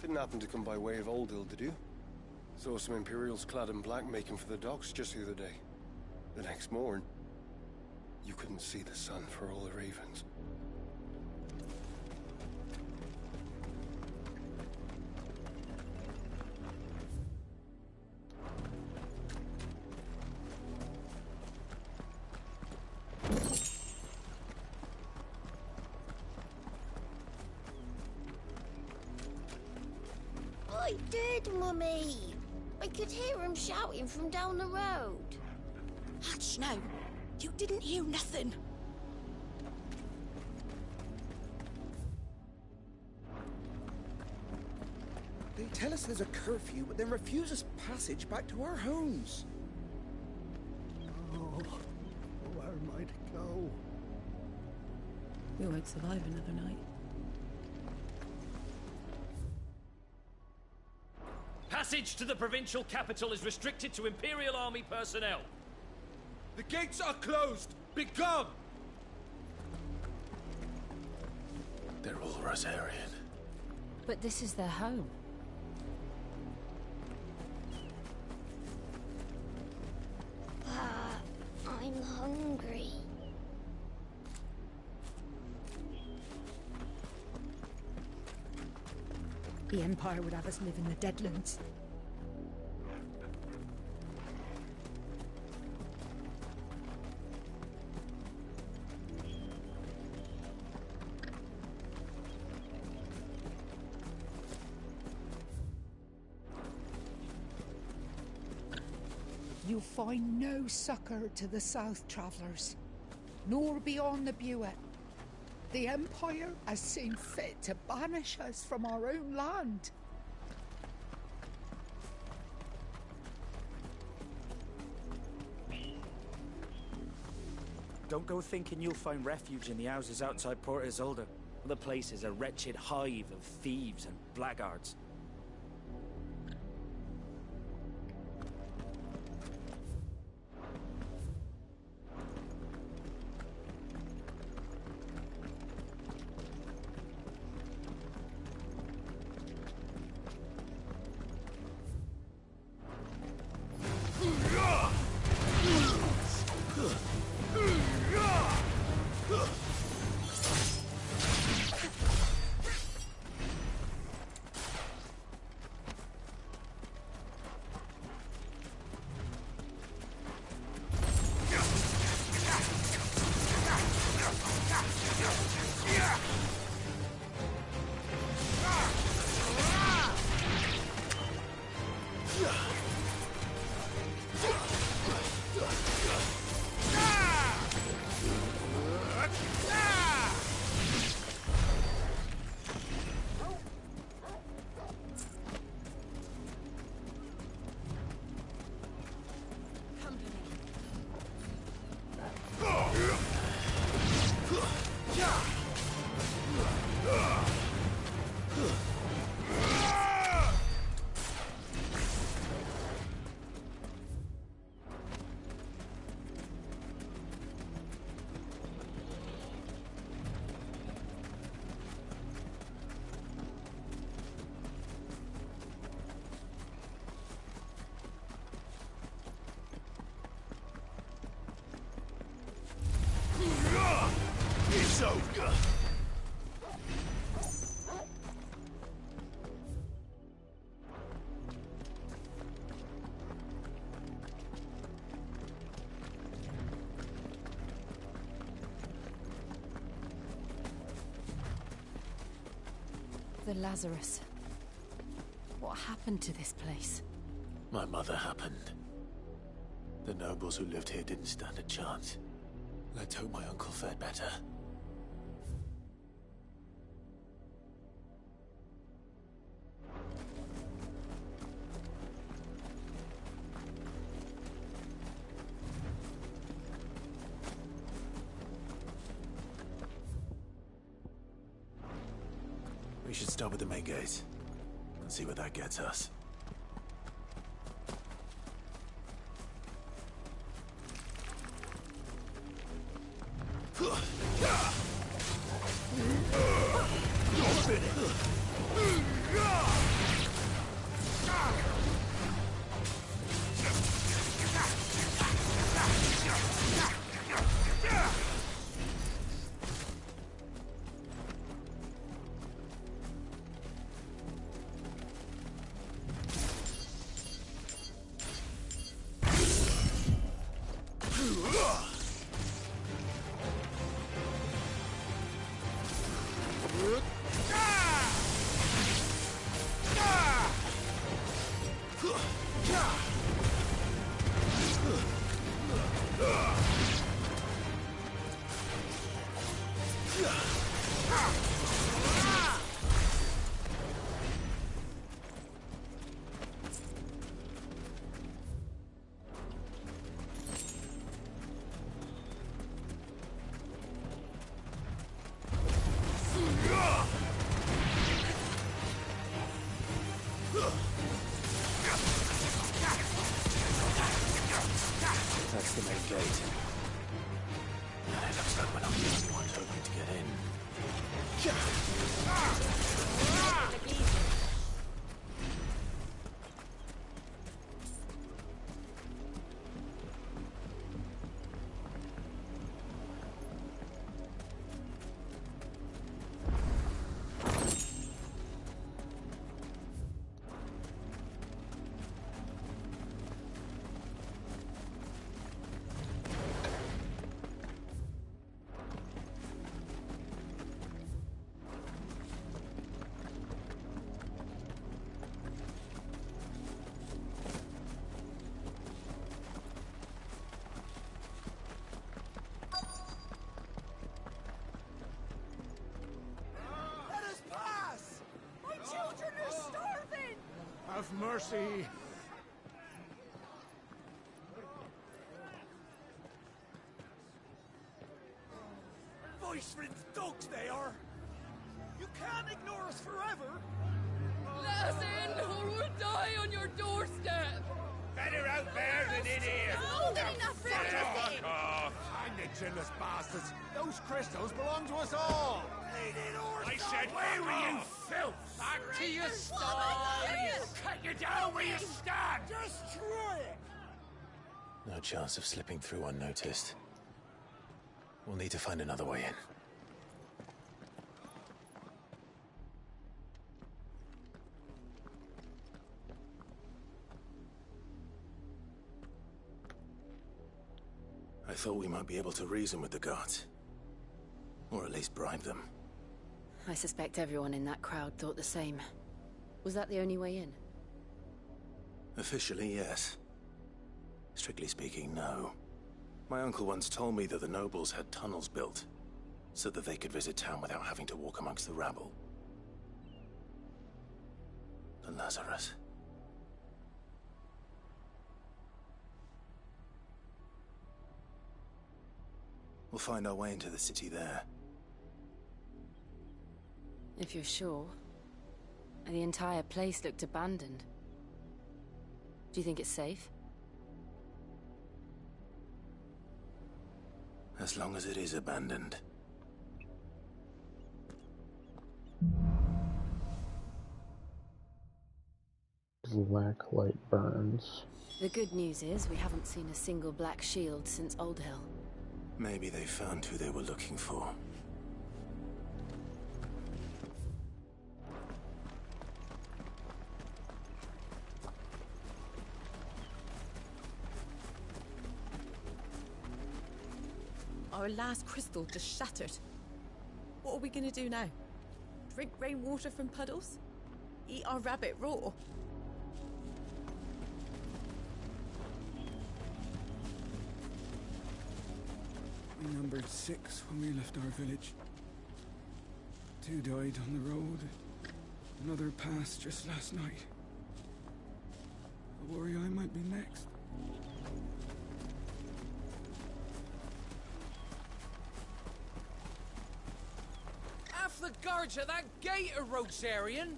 Didn't happen to come by way of Oldhill, did you? Saw some Imperials clad in black making for the docks just the other day. The next morn. You couldn't see the sun for all the ravens. I did, Mummy. I could hear him shouting from down the road. Hutch, no. You didn't hear nothing. They tell us there's a curfew, but then refuse us passage back to our homes. Oh, where am I to go? We won't survive another night. Passage to the provincial capital is restricted to Imperial Army personnel. The gates are closed! Be gone! They're all Rosarian. But this is their home. I'm hungry. The Empire would have us live in the Deadlands. You'll find no succor to the South Travellers, nor beyond the Buet. The Empire has seen fit to banish us from our own land. Don't go thinking you'll find refuge in the houses outside Port Isolde. The place is a wretched hive of thieves and blackguards. The Lazarus. What happened to this place? My mother happened. The nobles who lived here didn't stand a chance. Let's hope my uncle fared better. We should start with the main gate and see where that gets us. That's the main gate. And it looks like we're not the only ones hoping to get in. Have mercy. Voice-ridden dogs they are! You can't ignore us forever! Let us in, or we'll die on your doorstep! Better out there than in here! More than enough room to Fuck sit! off! Hang the chinless bastards. Those crystals belong to us all. I said, where were you, filth? Back to your sties! Cut you down where you stand! Destroy it! No chance of slipping through unnoticed. We'll need to find another way in. I thought we might be able to reason with the guards. Or at least bribe them. I suspect everyone in that crowd thought the same. Was that the only way in? Officially, yes. Strictly speaking, no. My uncle once told me that the nobles had tunnels built, so that they could visit town without having to walk amongst the rabble. The Lazarus. We'll find our way into the city there. If you're sure. The entire place looked abandoned. Do you think it's safe? As long as it is abandoned. Black light burns. The good news is we haven't seen a single black shield since Old Hill. Maybe they found who they were looking for. Our last crystal just shattered. What are we gonna do now? Drink rainwater from puddles? Eat our rabbit raw? We numbered 6 when we left our village. 2 died on the road. Another passed just last night. I worry I might be next. Half the guards at that gate are Rosarian.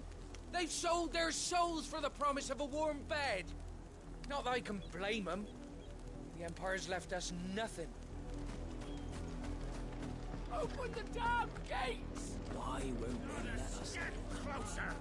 They've sold their souls for the promise of a warm bed. Not that I can blame them. The Empire's left us nothing. Open the damn gates! Why won't they let us Get closer!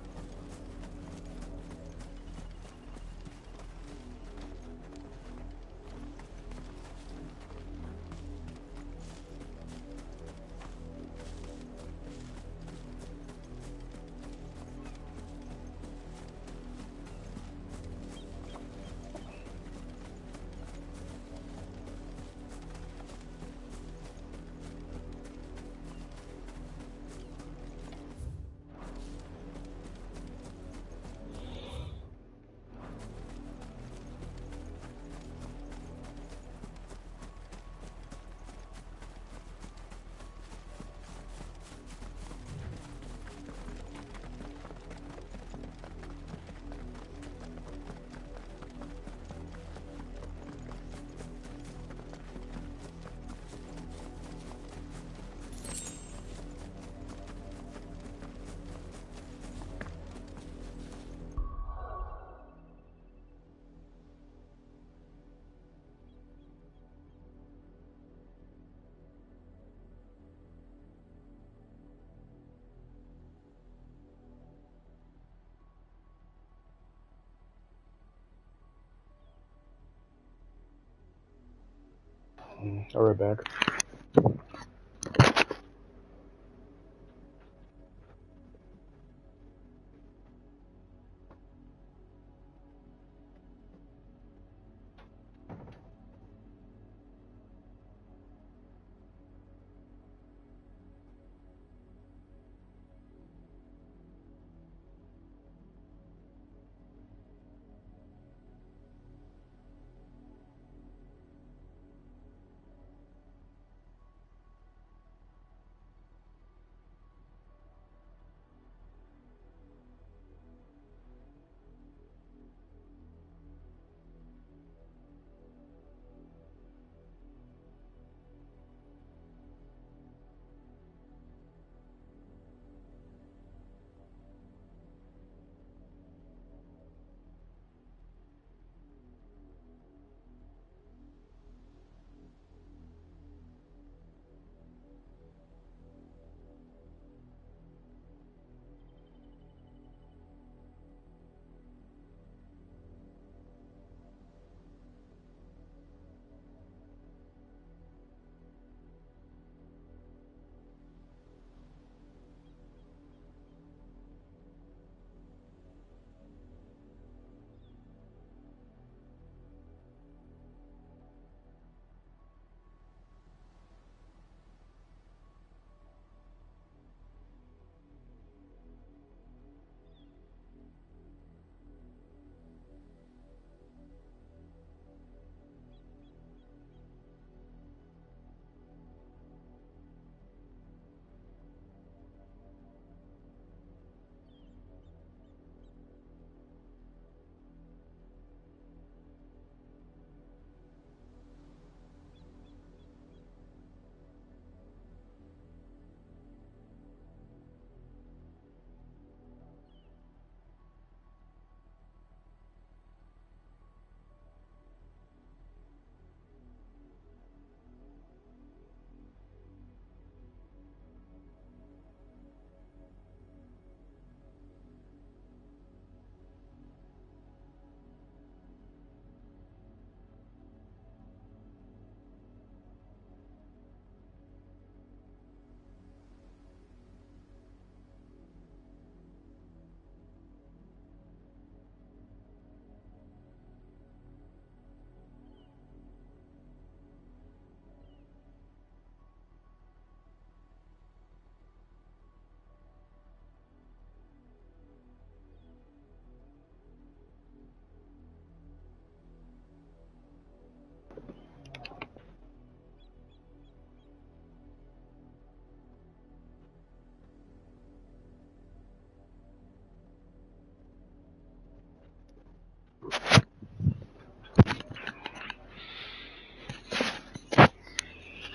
I'll be back.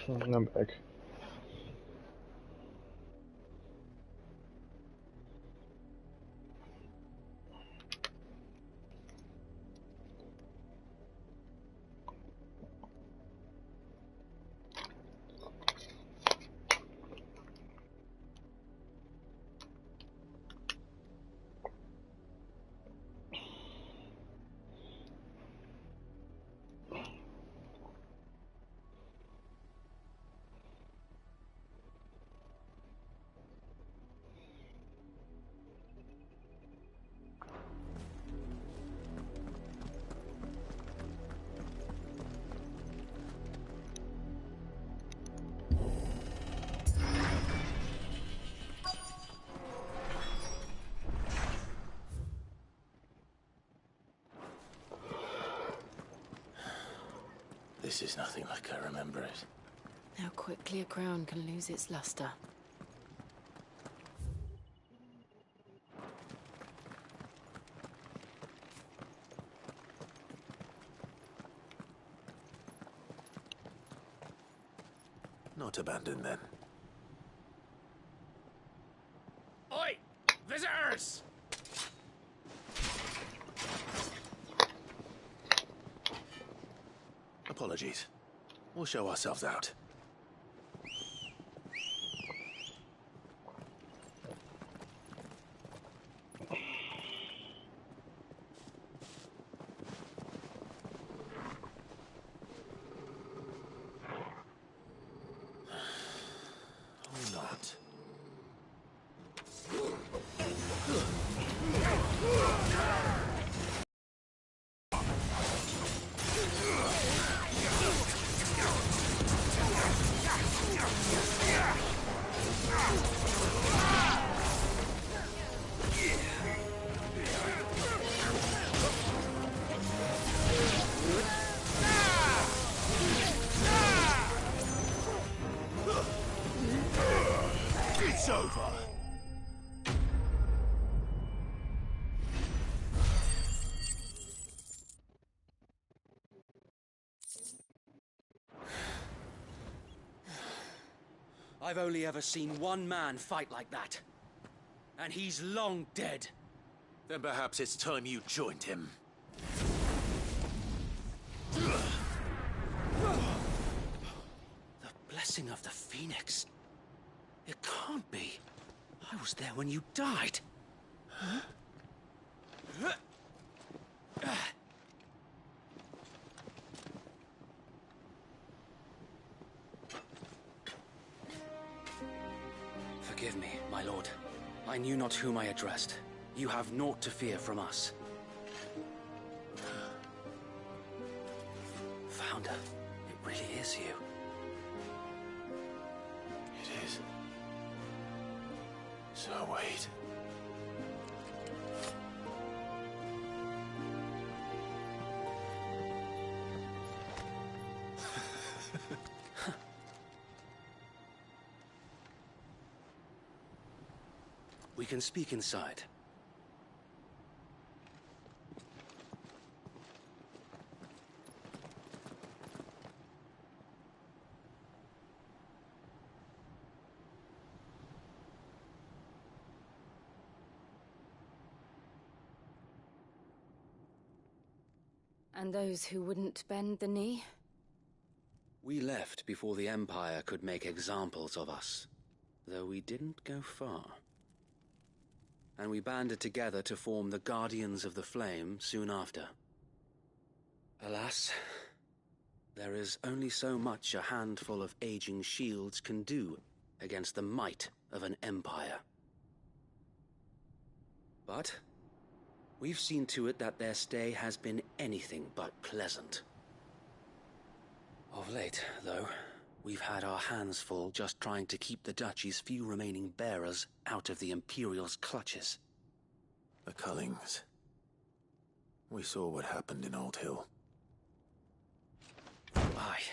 I'm back. This is nothing like I remember it. How quickly a crown can lose its luster. Not abandoned, then. Oi! Visitors! Apologies. We'll show ourselves out. I've only ever seen one man fight like that. And he's long dead. Then perhaps it's time you joined him. The blessing of the Phoenix. It can't be. I was there when you died. Huh? Forgive me, my lord. I knew not whom I addressed. You have naught to fear from us. Founder, it really is you. It is. So wait. We can speak inside. And those who wouldn't bend the knee? We left before the Empire could make examples of us, though we didn't go far. And we banded together to form the Guardians of the Flame soon after. Alas, there is only so much a handful of aging shields can do against the might of an empire. But we've seen to it that their stay has been anything but pleasant. Of late, though, we've had our hands full just trying to keep the Duchy's few remaining bearers out of the Imperial's clutches. The Cullings. We saw what happened in Old Hill. Aye.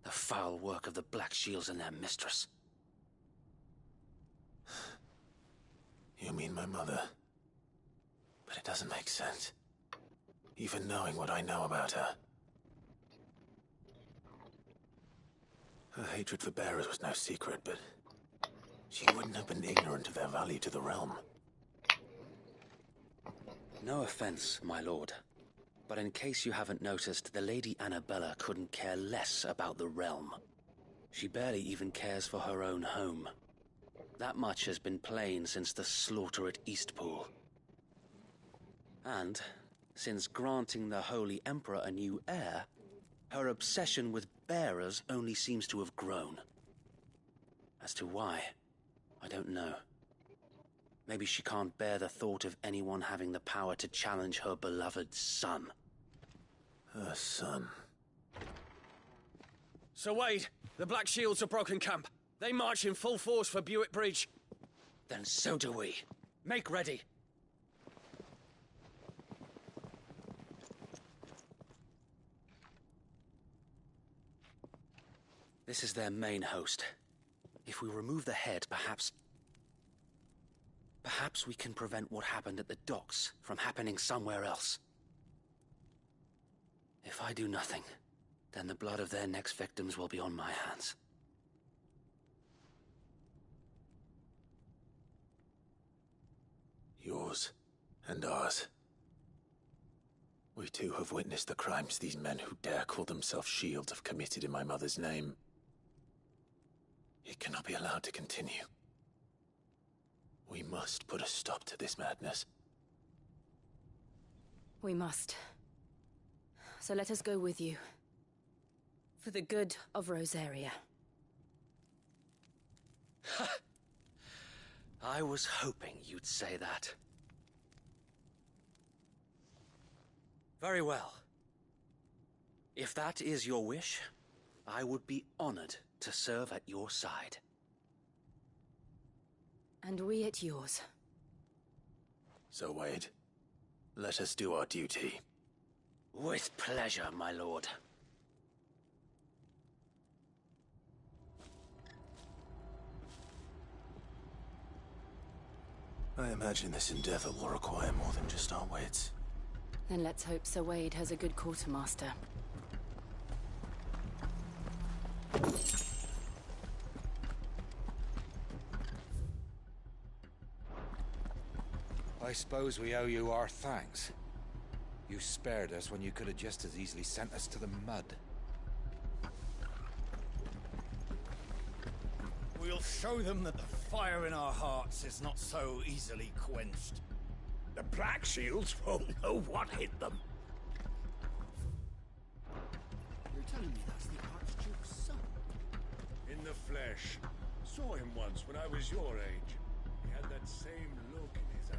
The foul work of the Black Shields and their mistress. You mean my mother? But it doesn't make sense. Even knowing what I know about her. Her hatred for bearers was no secret, but she wouldn't have been ignorant of their value to the realm. No offense, my lord, but in case you haven't noticed, the Lady Annabella couldn't care less about the realm. She barely even cares for her own home. That much has been plain since the slaughter at Eastpool. And, since granting the Holy Emperor a new heir, her obsession with bearers only seems to have grown. As to why, I don't know. Maybe she can't bear the thought of anyone having the power to challenge her beloved son. Her son. Sir Wade, the Black Shields have broken camp. They march in full force for Buick Bridge. Then so do we. Make ready. This is their main host. If we remove the head, perhaps we can prevent what happened at the docks from happening somewhere else. If I do nothing, then the blood of their next victims will be on my hands. Yours and ours. We too have witnessed the crimes these men who dare call themselves shields have committed in my mother's name. It cannot be allowed to continue. We must put a stop to this madness. We must. So let us go with you. For the good of Rosaria. I was hoping you'd say that. Very well. If that is your wish, I would be honored to serve at your side. And we at yours. So, Wade, let us do our duty. With pleasure, my lord. I imagine this endeavor will require more than just our wits. Then let's hope Sir Wade has a good quartermaster. I suppose we owe you our thanks. You spared us when you could have just as easily sent us to the mud. We'll show them that the fire in our hearts is not so easily quenched. The Black Shields won't know what hit them. You're telling me that's the Archduke's son? In the flesh. Saw him once when I was your age. He had that same look in his eyes.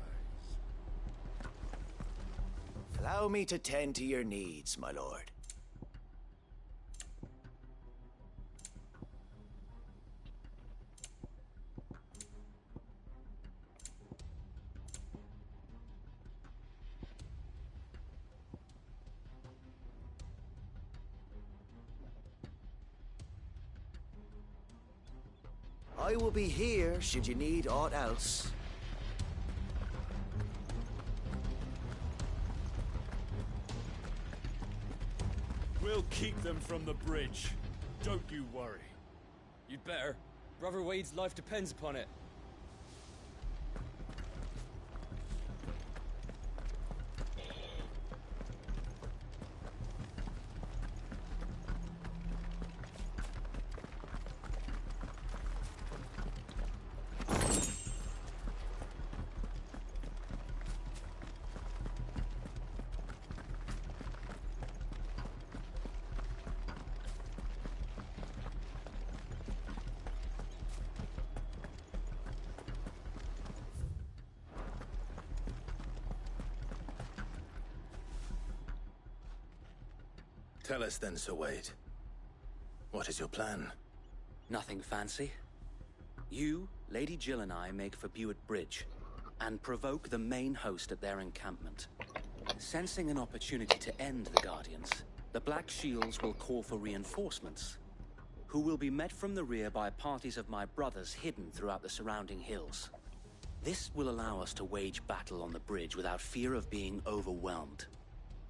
Allow me to tend to your needs, my lord. I will be here should you need aught else. We'll keep them from the bridge. Don't you worry. You'd better. Brother Wade's life depends upon it. Tell us then, Sir Wade. What is your plan? Nothing fancy. You, Lady Jill and I make for Buett Bridge and provoke the main host at their encampment. Sensing an opportunity to end the Guardians, the Black Shields will call for reinforcements, who will be met from the rear by parties of my brothers hidden throughout the surrounding hills. This will allow us to wage battle on the bridge without fear of being overwhelmed.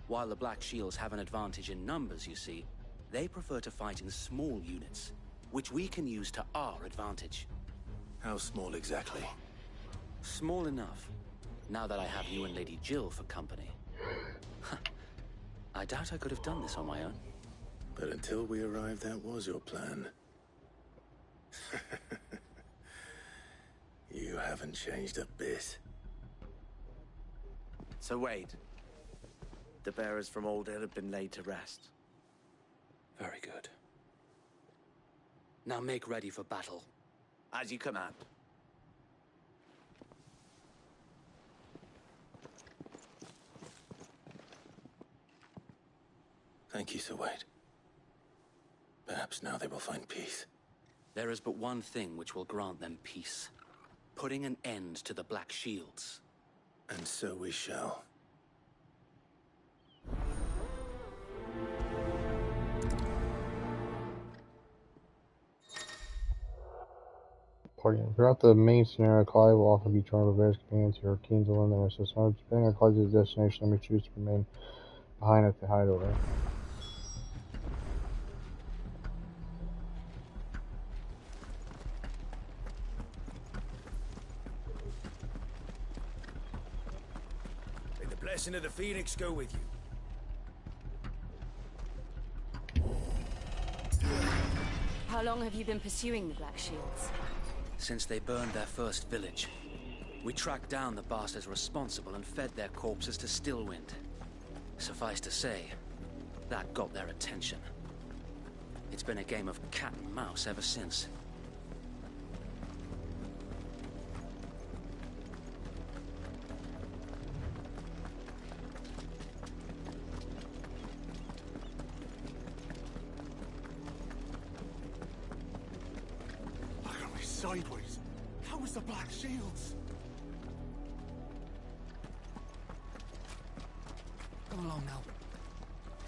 While the Black Shields have an advantage in numbers, you see, they prefer to fight in small units, which we can use to our advantage. How small exactly? Small enough, now that I have you and Lady Jill for company. I doubt I could have done this on my own. But until we arrived, that was your plan. You haven't changed a bit. So Wade, the bearers from Old Hill have been laid to rest. Very good. Now make ready for battle. As you command. Thank you, Sir Wade. Perhaps now they will find peace. There is but one thing which will grant them peace. Putting an end to the Black Shields. And so we shall. Partying. Throughout the main scenario, Clive will often be joined by various companions who are keen to learn their system. Depending on Clive's destination, they may choose to remain behind at the hideaway. May the blessing of the Phoenix go with you. How long have you been pursuing the Black Shields? Since they burned their first village. We tracked down the bastards responsible and fed their corpses to Stillwind. Suffice to say, that got their attention. It's been a game of cat and mouse ever since. Sideways. How was the Black Shields? Come along now.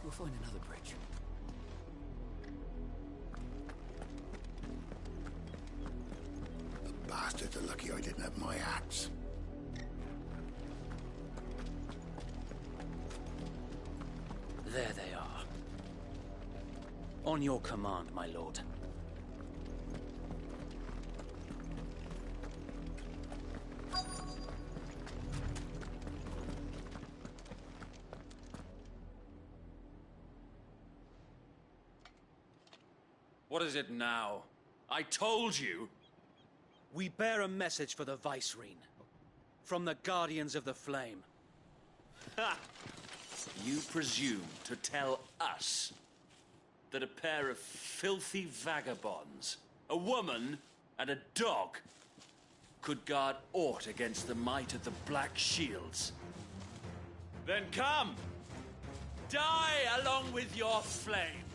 We'll find another bridge. The bastards are lucky I didn't have my axe. There they are. On your command, my lord. What is it now? I told you! We bear a message for the Vicereine. From the Guardians of the Flame. Ha! You presume to tell us that a pair of filthy vagabonds, a woman and a dog, could guard aught against the might of the Black Shields? Then come! Die along with your flame!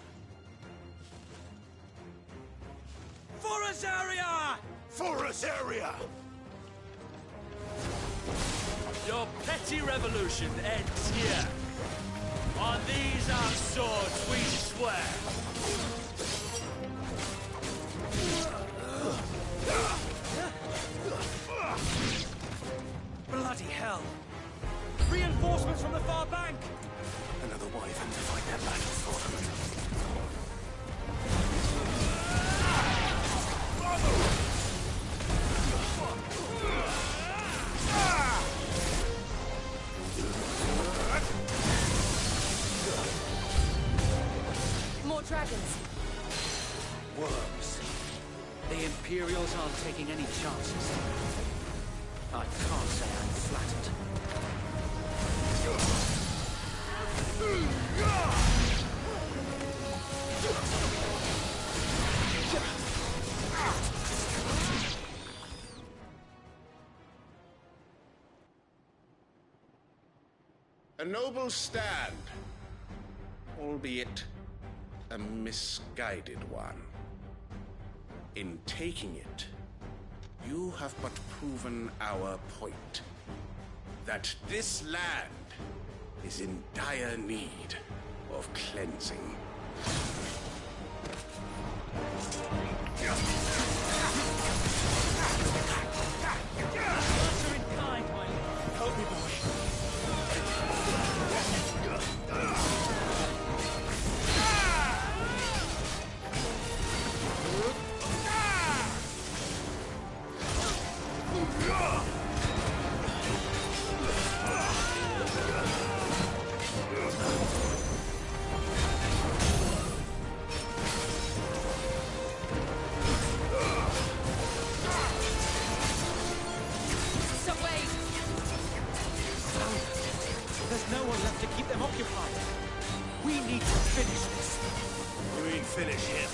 For Azaria! For Azaria! Your petty revolution ends here. On these our swords we swear. Bloody hell! Reinforcements from the far bank! Another wyvern to fight their battles for them. More dragons. Worms. The Imperials aren't taking any chances. I can't say I'm flattered. A noble stand, albeit a misguided one. In taking it, you have but proven our point. That this land is in dire need of cleansing. Answer in kind, my lord. Help me, boy. There's no one left to keep them occupied. We need to finish this. You mean finish him?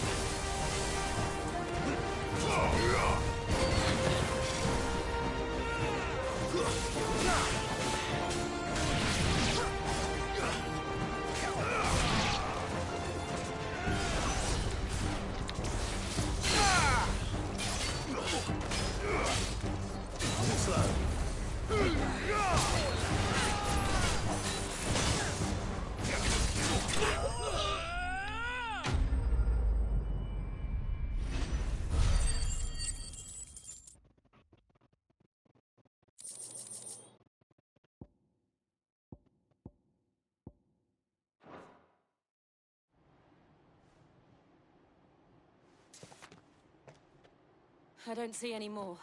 I don't see any more.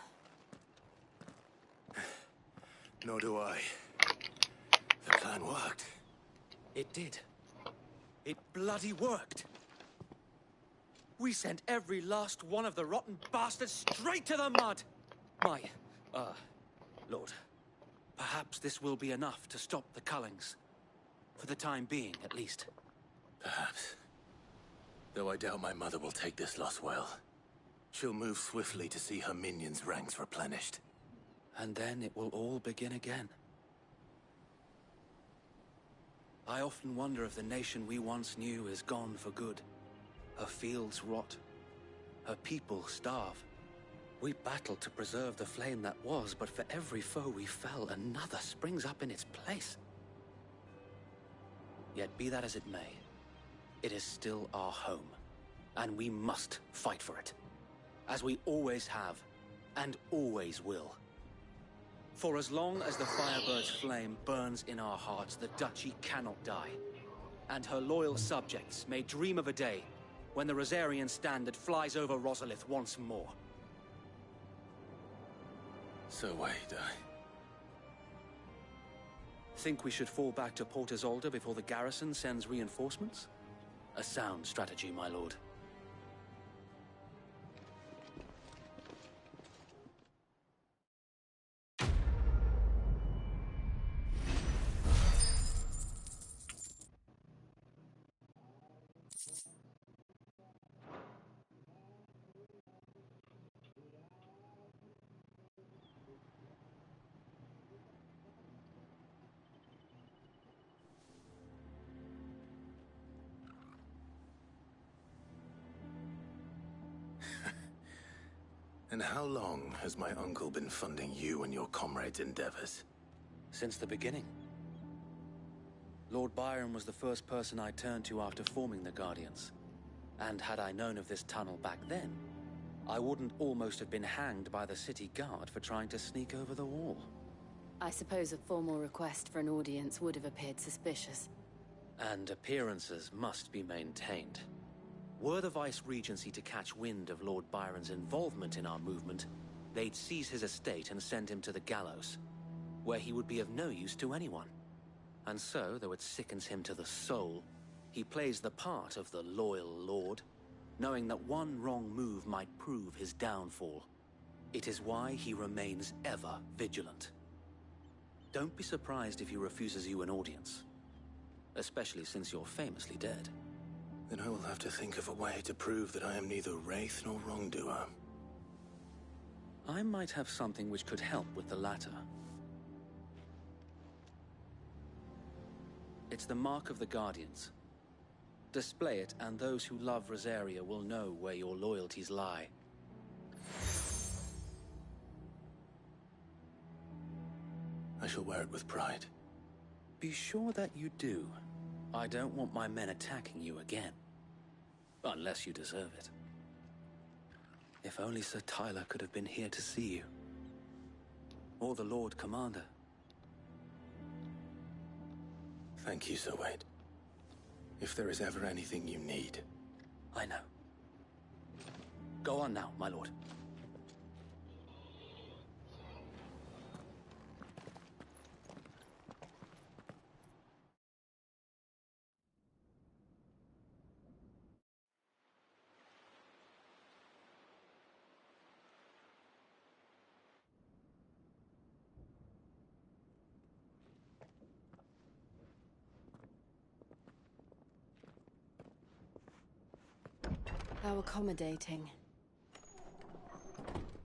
Nor do I. The plan worked. It did. It bloody worked. We sent every last one of the rotten bastards straight to the mud! Lord, perhaps this will be enough to stop the Cullings. For the time being, at least. Perhaps. Though I doubt my mother will take this loss well. She'll move swiftly to see her minions' ranks replenished. And then it will all begin again. I often wonder if the nation we once knew is gone for good. Her fields rot. Her people starve. We battled to preserve the flame that was, but for every foe we fell, another springs up in its place. Yet be that as it may, it is still our home, and we must fight for it. As we always have, and always will. For as long as the Firebird's flame burns in our hearts, the Duchy cannot die. And her loyal subjects may dream of a day when the Rosarian standard flies over Rosalith once more. So wait, Think we should fall back to Port Isolde before the garrison sends reinforcements? A sound strategy, my lord. And how long has my uncle been funding you and your comrades' endeavors? Since the beginning. Lord Byron was the first person I turned to after forming the Guardians. And had I known of this tunnel back then, I wouldn't almost have been hanged by the city guard for trying to sneak over the wall. I suppose a formal request for an audience would have appeared suspicious. And appearances must be maintained. Were the Vice-Regency to catch wind of Lord Byron's involvement in our movement, they'd seize his estate and send him to the gallows, where he would be of no use to anyone. And so, though it sickens him to the soul, he plays the part of the loyal lord, knowing that one wrong move might prove his downfall. It is why he remains ever vigilant. Don't be surprised if he refuses you an audience, especially since you're famously dead. Then I will have to think of a way to prove that I am neither wraith nor wrongdoer. I might have something which could help with the latter. It's the mark of the Guardians. Display it, and those who love Rosaria will know where your loyalties lie. I shall wear it with pride. Be sure that you do. I don't want my men attacking you again. Unless you deserve it. If only Sir Tyler could have been here to see you. Or the Lord Commander. Thank you, Sir Wade. If there is ever anything you need. I know. Go on now, my lord. How accommodating.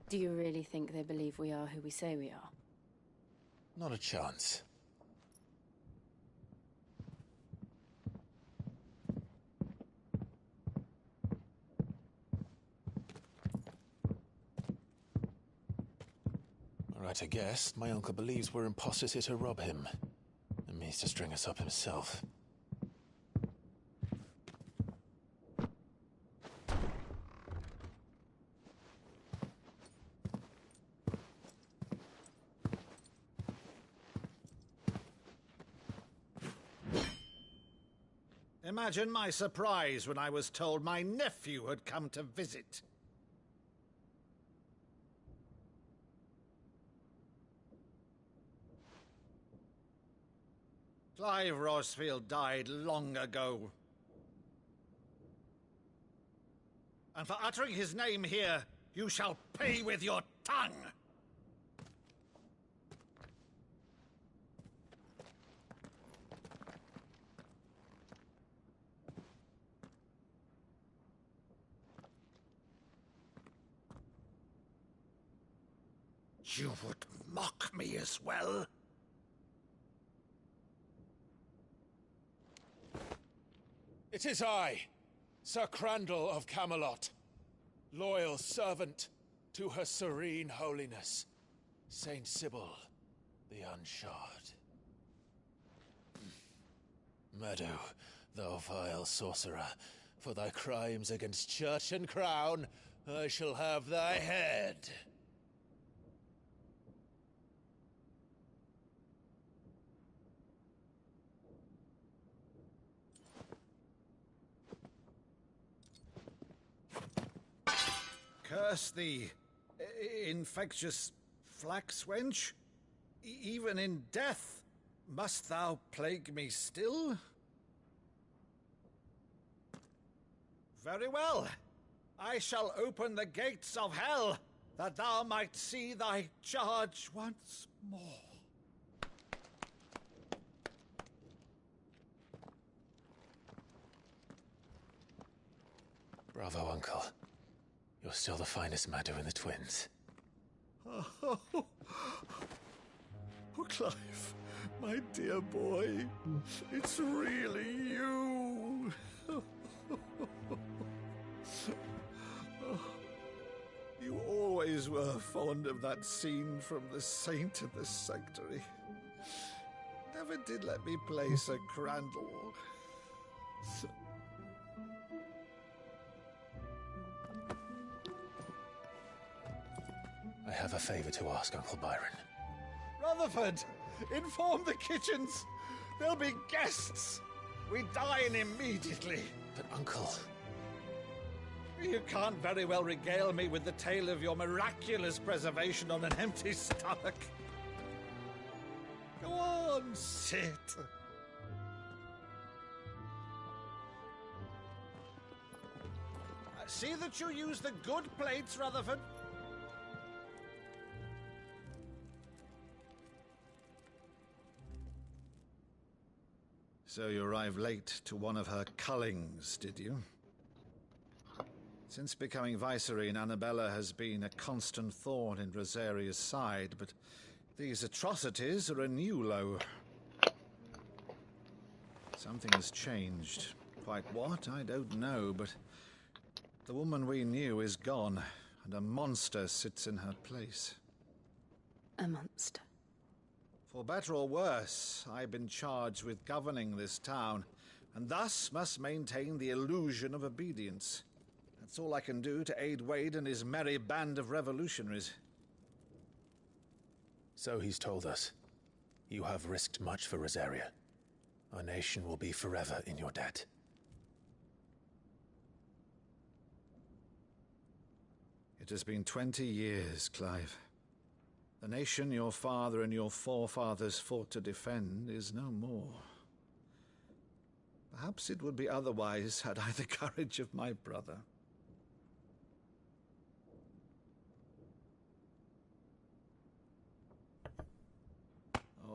Do you really think they believe we are who we say we are? Not a chance. Right, I guess. My uncle believes we're imposters here to rob him. And means to string us up himself. Imagine my surprise when I was told my nephew had come to visit. Clive Rosfield died long ago. And for uttering his name here, you shall pay with your tongue! You would mock me as well? It is I, Sir Crandall of Camelot, loyal servant to Her Serene Holiness, Saint Sybil the Unshod. Meadow, thou vile sorcerer, for thy crimes against church and crown, I shall have thy head. Curse thee, infectious flax wench. Even in death, must thou plague me still? Very well. I shall open the gates of hell, that thou might see thy charge once more. Bravo, Uncle. You're still the finest Meadow in the twins. Oh, Clive, my dear boy, it's really you. You always were fond of that scene from The Saint of the Sanctuary. Never did let me play Sir Crandall. I have a favor to ask, Uncle Byron. Rutherford, inform the kitchens. There'll be guests. We dine immediately. But, Uncle... You can't very well regale me with the tale of your miraculous preservation on an empty stomach. Go on, sit. See that you use the good plates, Rutherford. So you arrived late to one of her cullings, did you? Since becoming Vicereine, Annabella has been a constant thorn in Rosaria's side, but these atrocities are a new low. Something has changed. Quite what, I don't know, but the woman we knew is gone, and a monster sits in her place. A monster. For better or worse, I've been charged with governing this town, and thus must maintain the illusion of obedience. That's all I can do to aid Wade and his merry band of revolutionaries. So he's told us. You have risked much for Rosaria. Our nation will be forever in your debt. It has been 20 years, Clive. The nation your father and your forefathers fought to defend is no more. Perhaps it would be otherwise had I the courage of my brother.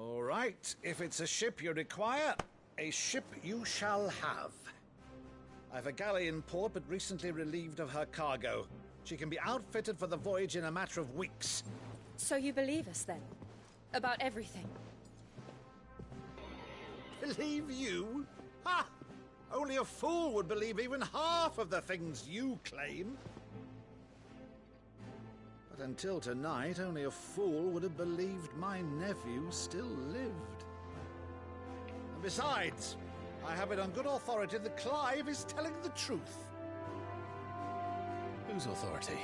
All right, if it's a ship you require, a ship you shall have. I've a galley in port, but recently relieved of her cargo. She can be outfitted for the voyage in a matter of weeks. So you believe us, then? About everything? Believe you? Ha! Only a fool would believe even half of the things you claim. But until tonight, only a fool would have believed my nephew still lived. And besides, I have it on good authority that Clive is telling the truth. Whose authority?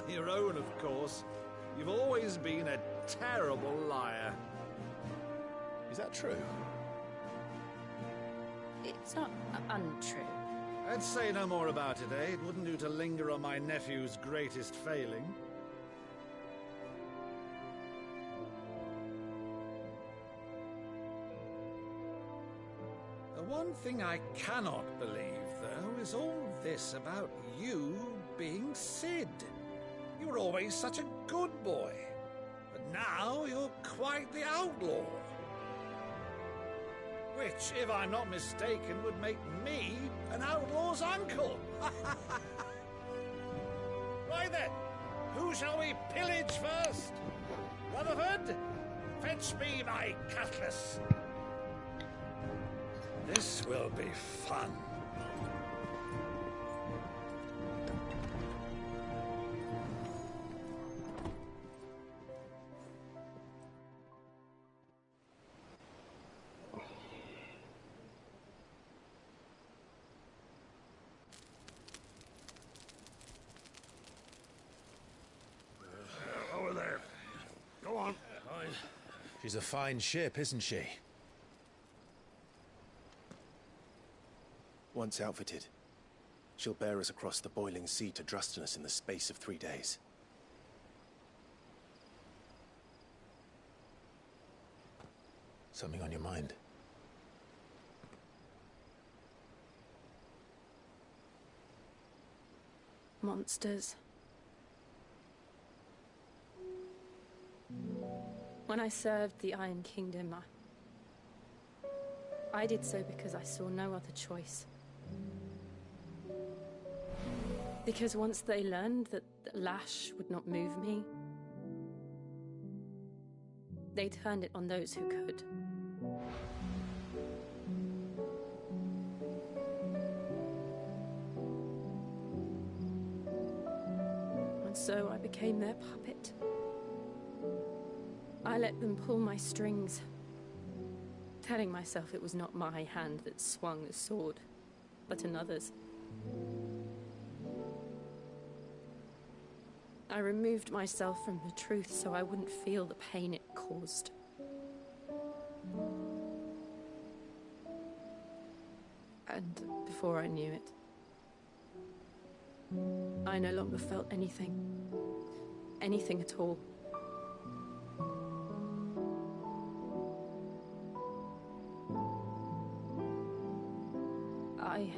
Your own, of course. You've always been a terrible liar. Is that true? It's not untrue. Let's say no more about it, eh? It wouldn't do to linger on my nephew's greatest failing. The one thing I cannot believe, though, is all this about you being Sid. You were always such a good boy, but now you're quite the outlaw. Which, if I'm not mistaken, would make me an outlaw's uncle. Right then, who shall we pillage first? Rutherford, fetch me my cutlass. This will be fun. Over there. Go on. She's a fine ship, isn't she? Once outfitted, she'll bear us across the boiling sea to Drustinus in the space of 3 days. Something on your mind? Monsters. When I served the Iron Kingdom, I did so because I saw no other choice. Because once they learned that the lash would not move me, they turned it on those who could. so I became their puppet. I let them pull my strings, telling myself it was not my hand that swung the sword, but another's. I removed myself from the truth so I wouldn't feel the pain it caused. And before I knew it, I no longer felt anything. Anything at all. I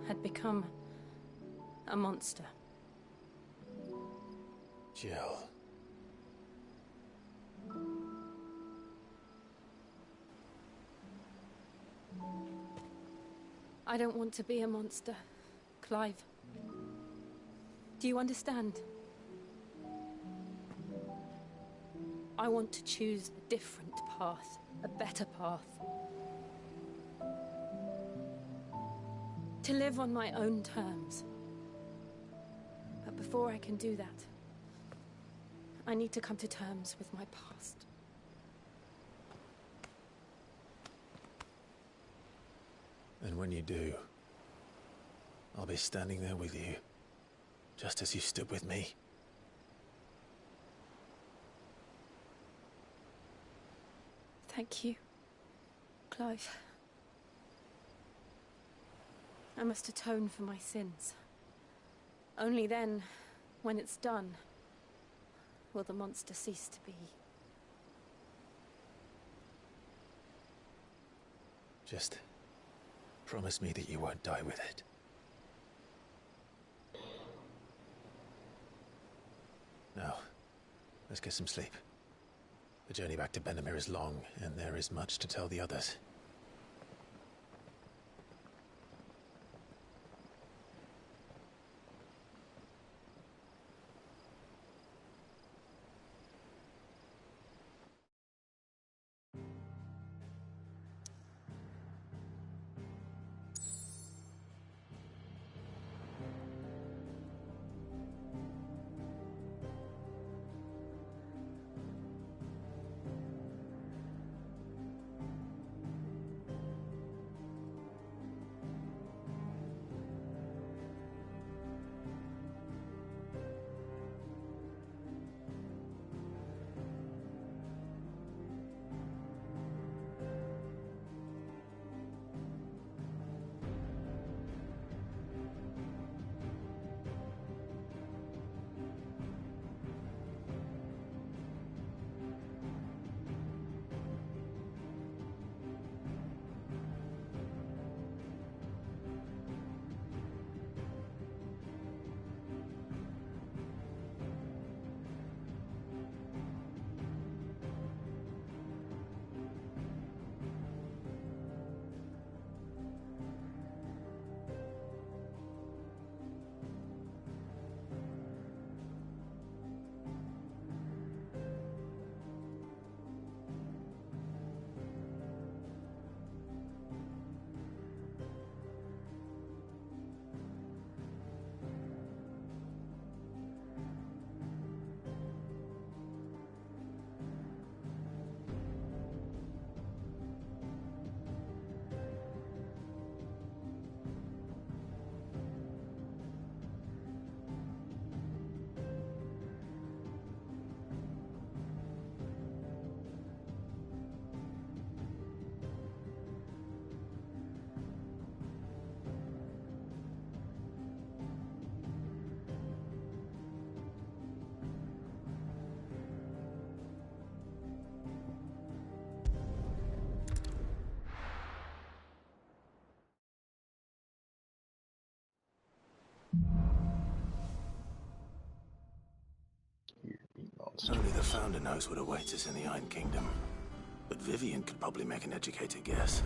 had become a monster. Jill. I don't want to be a monster, Clive. Do you understand? I want to choose a different path, a better path. To live on my own terms. But before I can do that, I need to come to terms with my past. And when you do, I'll be standing there with you, just as you stood with me. Thank you, Clive. I must atone for my sins. Only then, when it's done, will the monster cease to be. Just promise me that you won't die with it. Now, let's get some sleep. The journey back to Benamir is long, and there is much to tell the others. Only the Founder knows what awaits us in the Iron Kingdom. But Vivian could probably make an educated guess.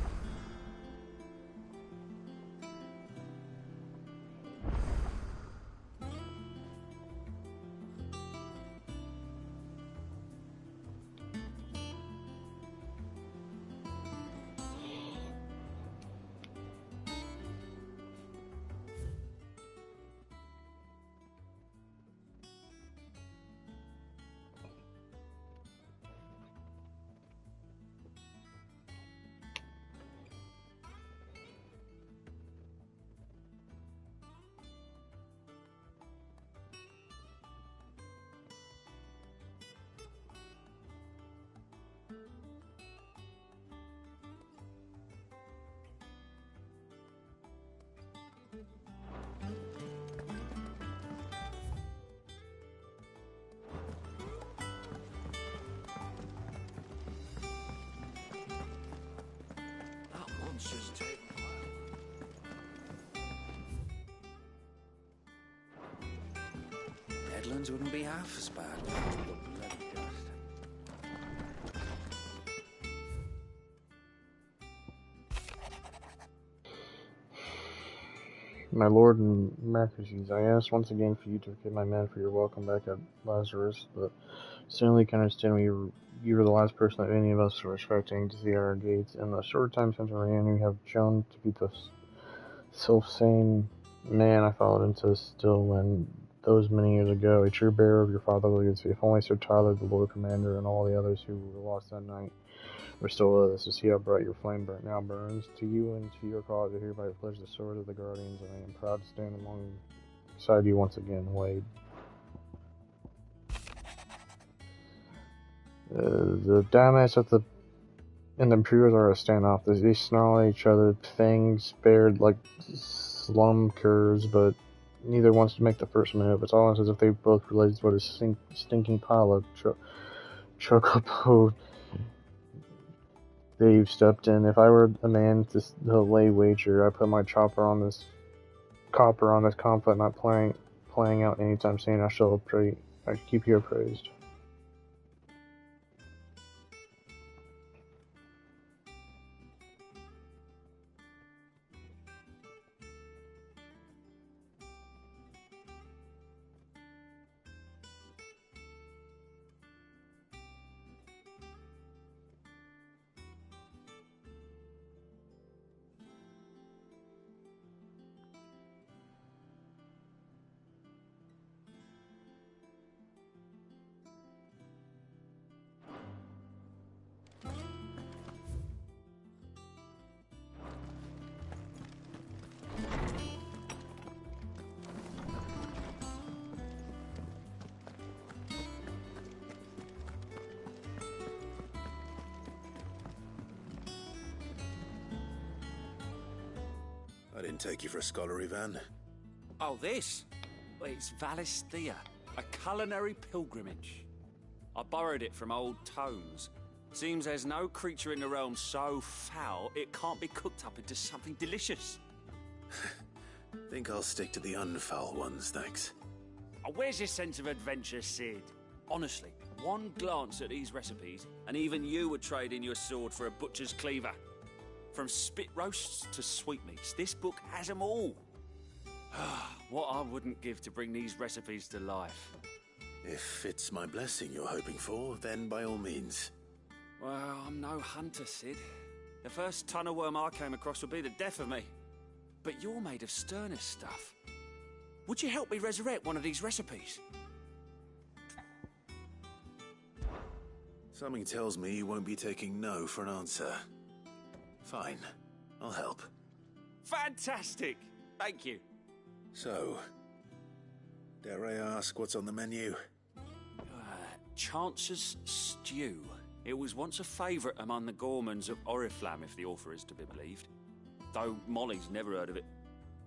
Headlands wouldn't be half as bad with all the bloody dust. My lord and Mercuries, I ask once again for you to forgive my men for your welcome back at Lazarus, but certainly can understand you were the last person of any of us were expecting to see at our gates. In the short time since our reunion, you have shown to be the self-same man I followed into Stillwind those many years ago, a true bearer of your fatherly legacy. If only Sir Tyler, the Lord Commander, and all the others who were lost that night were still with us, to see how bright your flame now burns. To you and to your cause, I hereby pledge the sword of the Guardians, and I am proud to stand alongside you once again, Wade. The Damas and the Imperials are a standoff. They snarl at each other, fangs bared like slum curs, but neither wants to make the first move. It's almost as if they both realized what a stinking pile of chocobo they've stepped in. If I were a man to lay wager, I put my copper on this conflict not playing out anytime soon. I keep you appraised. I didn't take you for a scholar, Ivan. Oh, this? Well, it's Valisthea, a culinary pilgrimage. I borrowed it from old tomes. Seems there's no creature in the realm so foul it can't be cooked up into something delicious. Think I'll stick to the unfoul ones, thanks. Oh, where's your sense of adventure, Sid? Honestly, one glance at these recipes, and even you would trade in your sword for a butcher's cleaver. From spit roasts to sweetmeats, this book has them all. What I wouldn't give to bring these recipes to life. If it's my blessing you're hoping for, then by all means. Well, I'm no hunter, Sid. The first tunnel worm I came across would be the death of me. But you're made of sterner stuff. Would you help me resurrect one of these recipes? Something tells me you won't be taking no for an answer. Fine, I'll help. Fantastic! Thank you. So, dare I ask what's on the menu? Chance's Stew. It was once a favourite among the gourmands of Oriflamme, if the author is to be believed. Though Molly's never heard of it.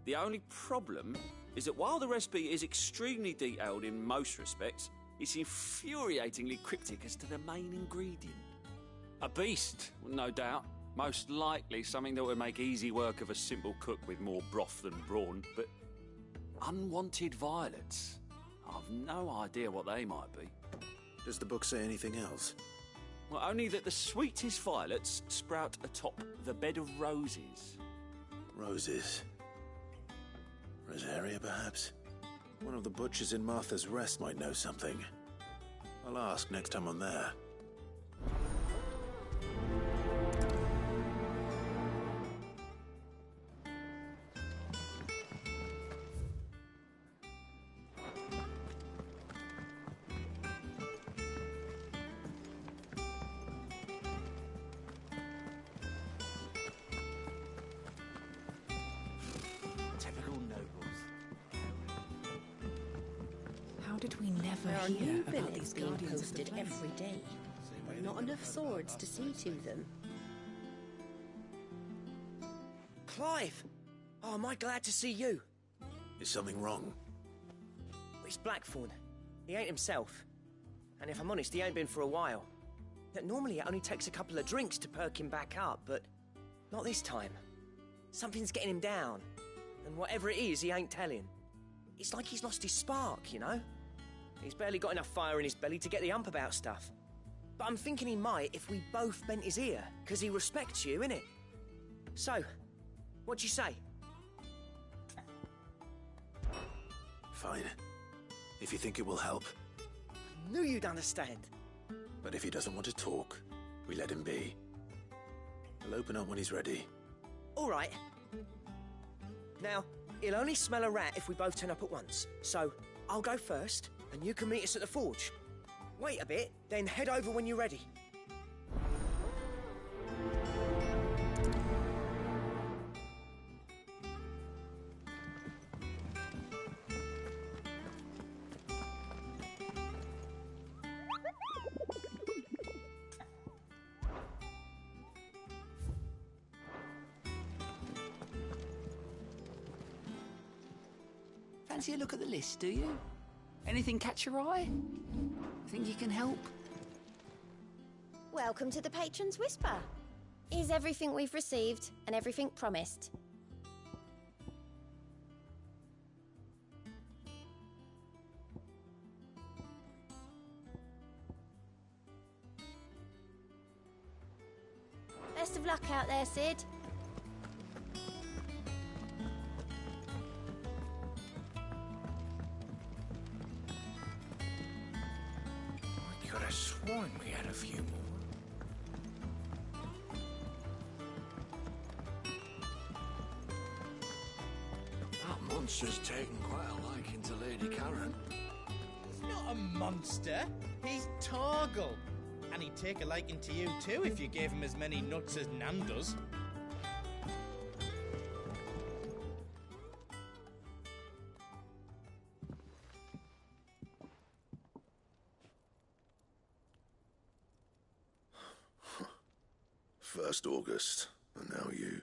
The only problem is that while the recipe is extremely detailed in most respects, it's infuriatingly cryptic as to the main ingredient. A beast, no doubt. Most likely something that would make easy work of a simple cook with more broth than brawn, but unwanted violets. I've no idea what they might be. Does the book say anything else? Well, only that the sweetest violets sprout atop the bed of roses. Roses. Rosaria, perhaps? One of the butchers in Martha's Rest might know something. I'll ask next time I'm there. There are hear new about billets these being Guardians of the posted Flame. every day. Not enough swords to see to them. Clive! Oh, am I glad to see you? Is something wrong? It's Blackthorn. He ain't himself. And if I'm honest, he ain't been for a while. Normally it only takes a couple of drinks to perk him back up, but not this time. Something's getting him down. And whatever it is, he ain't telling. It's like he's lost his spark, you know? He's barely got enough fire in his belly to get the ump about stuff. But I'm thinking he might if we both bent his ear, because he respects you, innit? So, what do you say? Fine. If you think it will help. I knew you'd understand. But if he doesn't want to talk, we let him be. He'll open up when he's ready. All right. Now, he'll only smell a rat if we both turn up at once. So, I'll go first, and you can meet us at the forge. Wait a bit, then head over when you're ready. Fancy a look at the list, do you? Anything catch your eye? Think you can help? Welcome to the Patron's Whisper. Is everything we've received and everything promised? Best of luck out there, Sid. I could have sworn we had a few more. That monster's taken quite a liking to Lady Karen. He's not a monster. He's Torgal. And he'd take a liking to you too if you gave him as many nuts as Nan does. First August, and now you.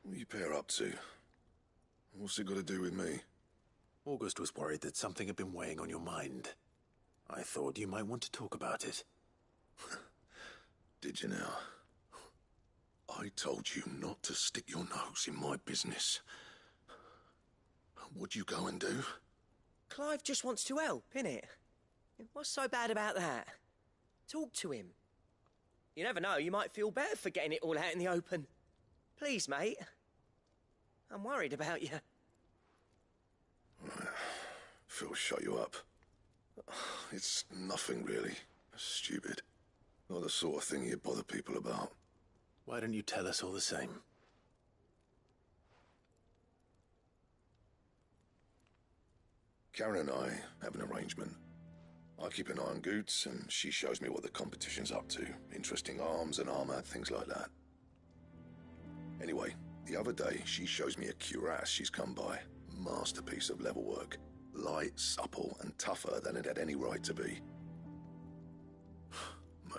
What are you pair up to? What's it got to do with me? August was worried that something had been weighing on your mind. I thought you might want to talk about it. Did you now? I told you not to stick your nose in my business. What'd you go and do? Clive just wants to help, innit? What's so bad about that? Talk to him. You never know, you might feel better for getting it all out in the open. Please, mate. I'm worried about you. Phil, shut you up. It's nothing, really. Stupid. Not the sort of thing you bother people about. Why don't you tell us all the same? Karen and I have an arrangement. I keep an eye on Goots, and she shows me what the competition's up to. Interesting arms and armor, things like that. Anyway, the other day, she shows me a cuirass she's come by. Masterpiece of level work. Light, supple, and tougher than it had any right to be.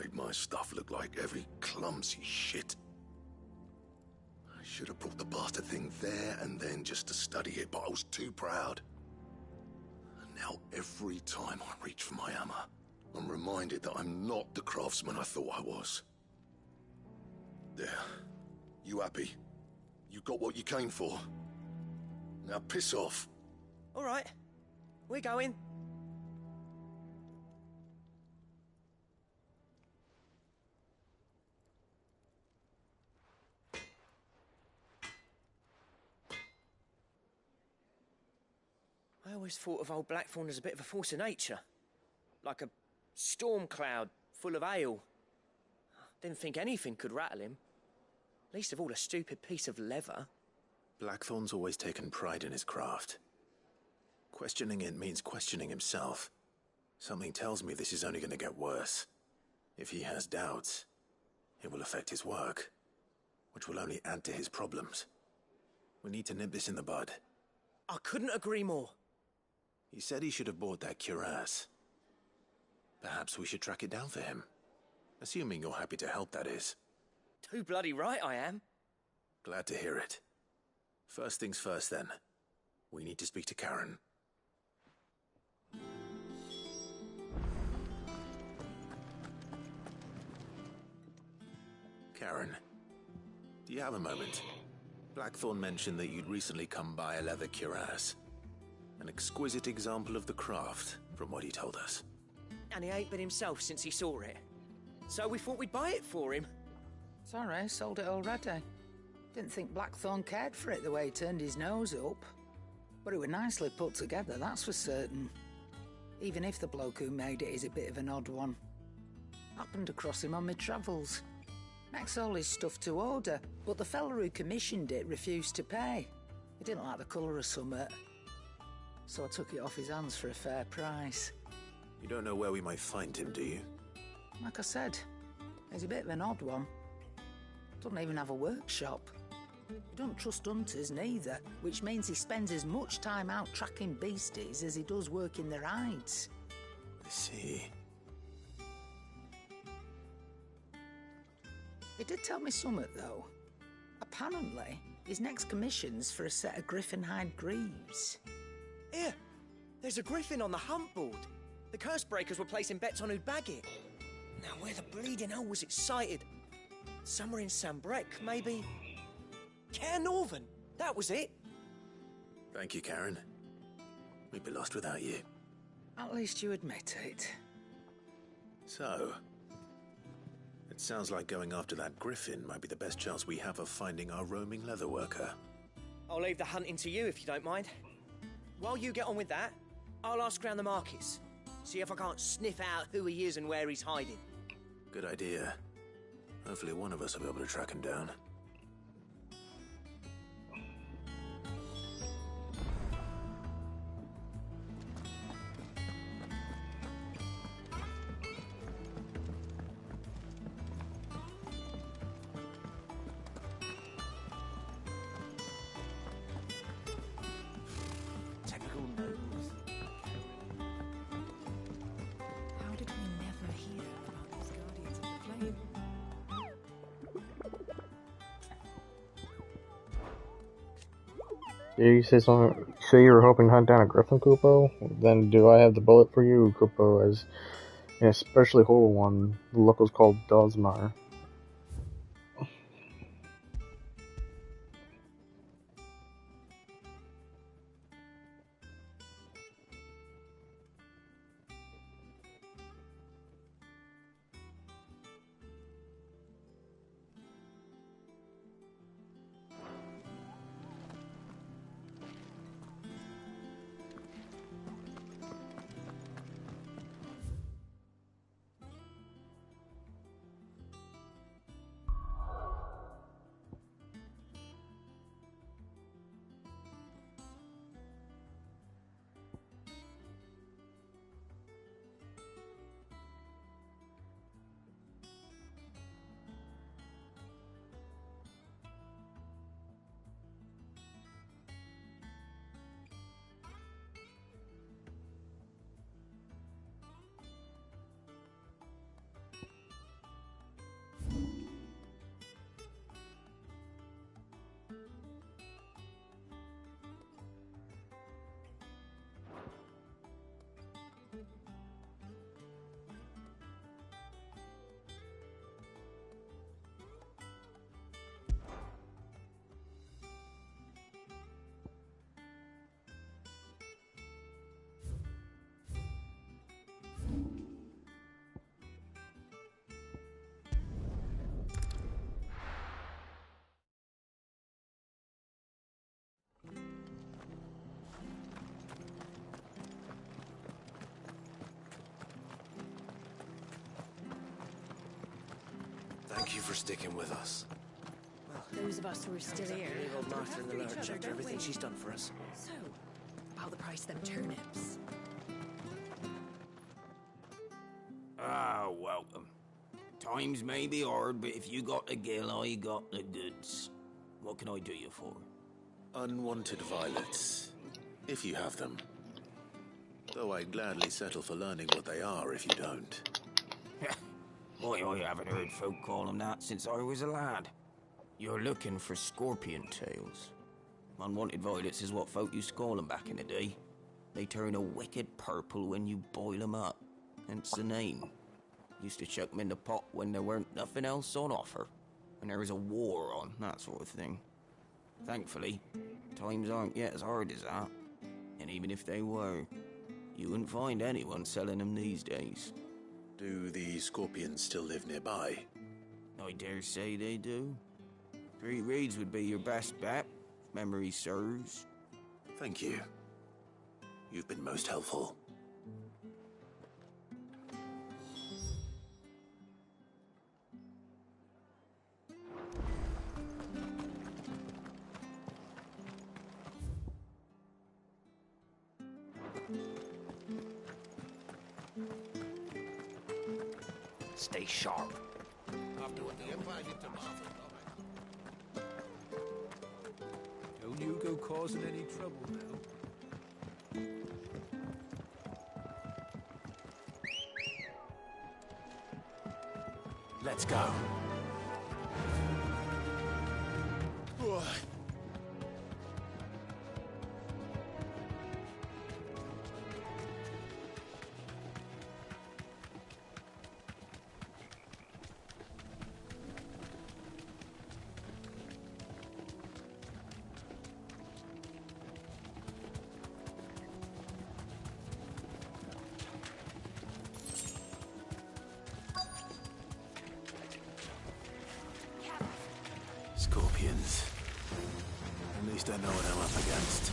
Made my stuff look like every clumsy shit. I should have brought the bastard thing there and then just to study it, but I was too proud. And now every time I reach for my hammer, I'm reminded that I'm not the craftsman I thought I was. There. You happy? You got what you came for. Now piss off. All right. We're going. I always thought of old Blackthorn as a bit of a force of nature. Like a storm cloud full of hail. Didn't think anything could rattle him. Least of all a stupid piece of leather. Blackthorn's always taken pride in his craft. Questioning it means questioning himself. Something tells me this is only going to get worse. If he has doubts, it will affect his work, which will only add to his problems. We need to nip this in the bud. I couldn't agree more. He said he should have bought that cuirass. Perhaps we should track it down for him. Assuming you're happy to help, that is. Too bloody right I am. Glad to hear it. First things first, then. We need to speak to Karen. Karen, do you have a moment? Blackthorn mentioned that you'd recently come by a leather cuirass. An exquisite example of the craft, from what he told us. And he ain't been himself since he saw it. So we thought we'd buy it for him. Sorry, sold it already. Didn't think Blackthorn cared for it the way he turned his nose up. But it was nicely put together, that's for certain. Even if the bloke who made it is a bit of an odd one. Happened across him on my travels. Makes all his stuff to order, but the fella who commissioned it refused to pay. He didn't like the colour of summit. So I took it off his hands for a fair price. You don't know where we might find him, do you? Like I said, he's a bit of an odd one. Doesn't even have a workshop. He don't trust hunters neither, which means he spends as much time out tracking beasties as he does working their hides. I see. He did tell me something, though. Apparently, his next commission's for a set of griffin hide greaves. Here, there's a griffin on the hunt board. The curse breakers were placing bets on who'd bag it. Now, where the bleeding hell was it sighted? Somewhere in Sambrec, maybe? Care Northern, that was it. Thank you, Karen. We'd be lost without you. At least you admit it. So, it sounds like going after that griffin might be the best chance we have of finding our roaming leatherworker. I'll leave the hunting to you if you don't mind. While you get on with that, I'll ask around the markets. See if I can't sniff out who he is and where he's hiding. Good idea. Hopefully one of us will be able to track him down. How did we never hear about these Guardians of the Flame? You say something? Say you were hoping to hunt down a griffin, Kupo? Then do I have the bullet for you, Kupo? As an especially horrible one. The locals called Dosmar. Thank you for sticking with us. Those of us who are still here. Leave old Martha in the Look after lurch each other, after don't everything we? she's done for us. So, about the price of them turnips. Ah, welcome. Times may be hard, but if you got the gill, I got the goods. What can I do you for? Unwanted violets, if you have them. Though I'd gladly settle for learning what they are if you don't. Boy, I haven't heard folk call them that since I was a lad. You're looking for scorpion tails. Unwanted violets is what folk used to call them back in the day. They turn a wicked purple when you boil them up, hence the name. Used to chuck them in the pot when there weren't nothing else on offer, and there was a war on, that sort of thing. Thankfully, times aren't yet as hard as that, and even if they were, You wouldn't find anyone selling them these days. Do the scorpions still live nearby? I dare say they do. 3 Reeds would be your best bet, if memory serves. Thank you. You've been most helpful. Stay sharp. After what you find it tomorrow. Don't you go causing any trouble now. Let's go. Scorpions. At least I know what I'm up against.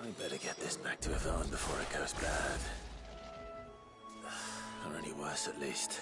I better get this back to Yvonne before it goes bad. Or any worse, at least.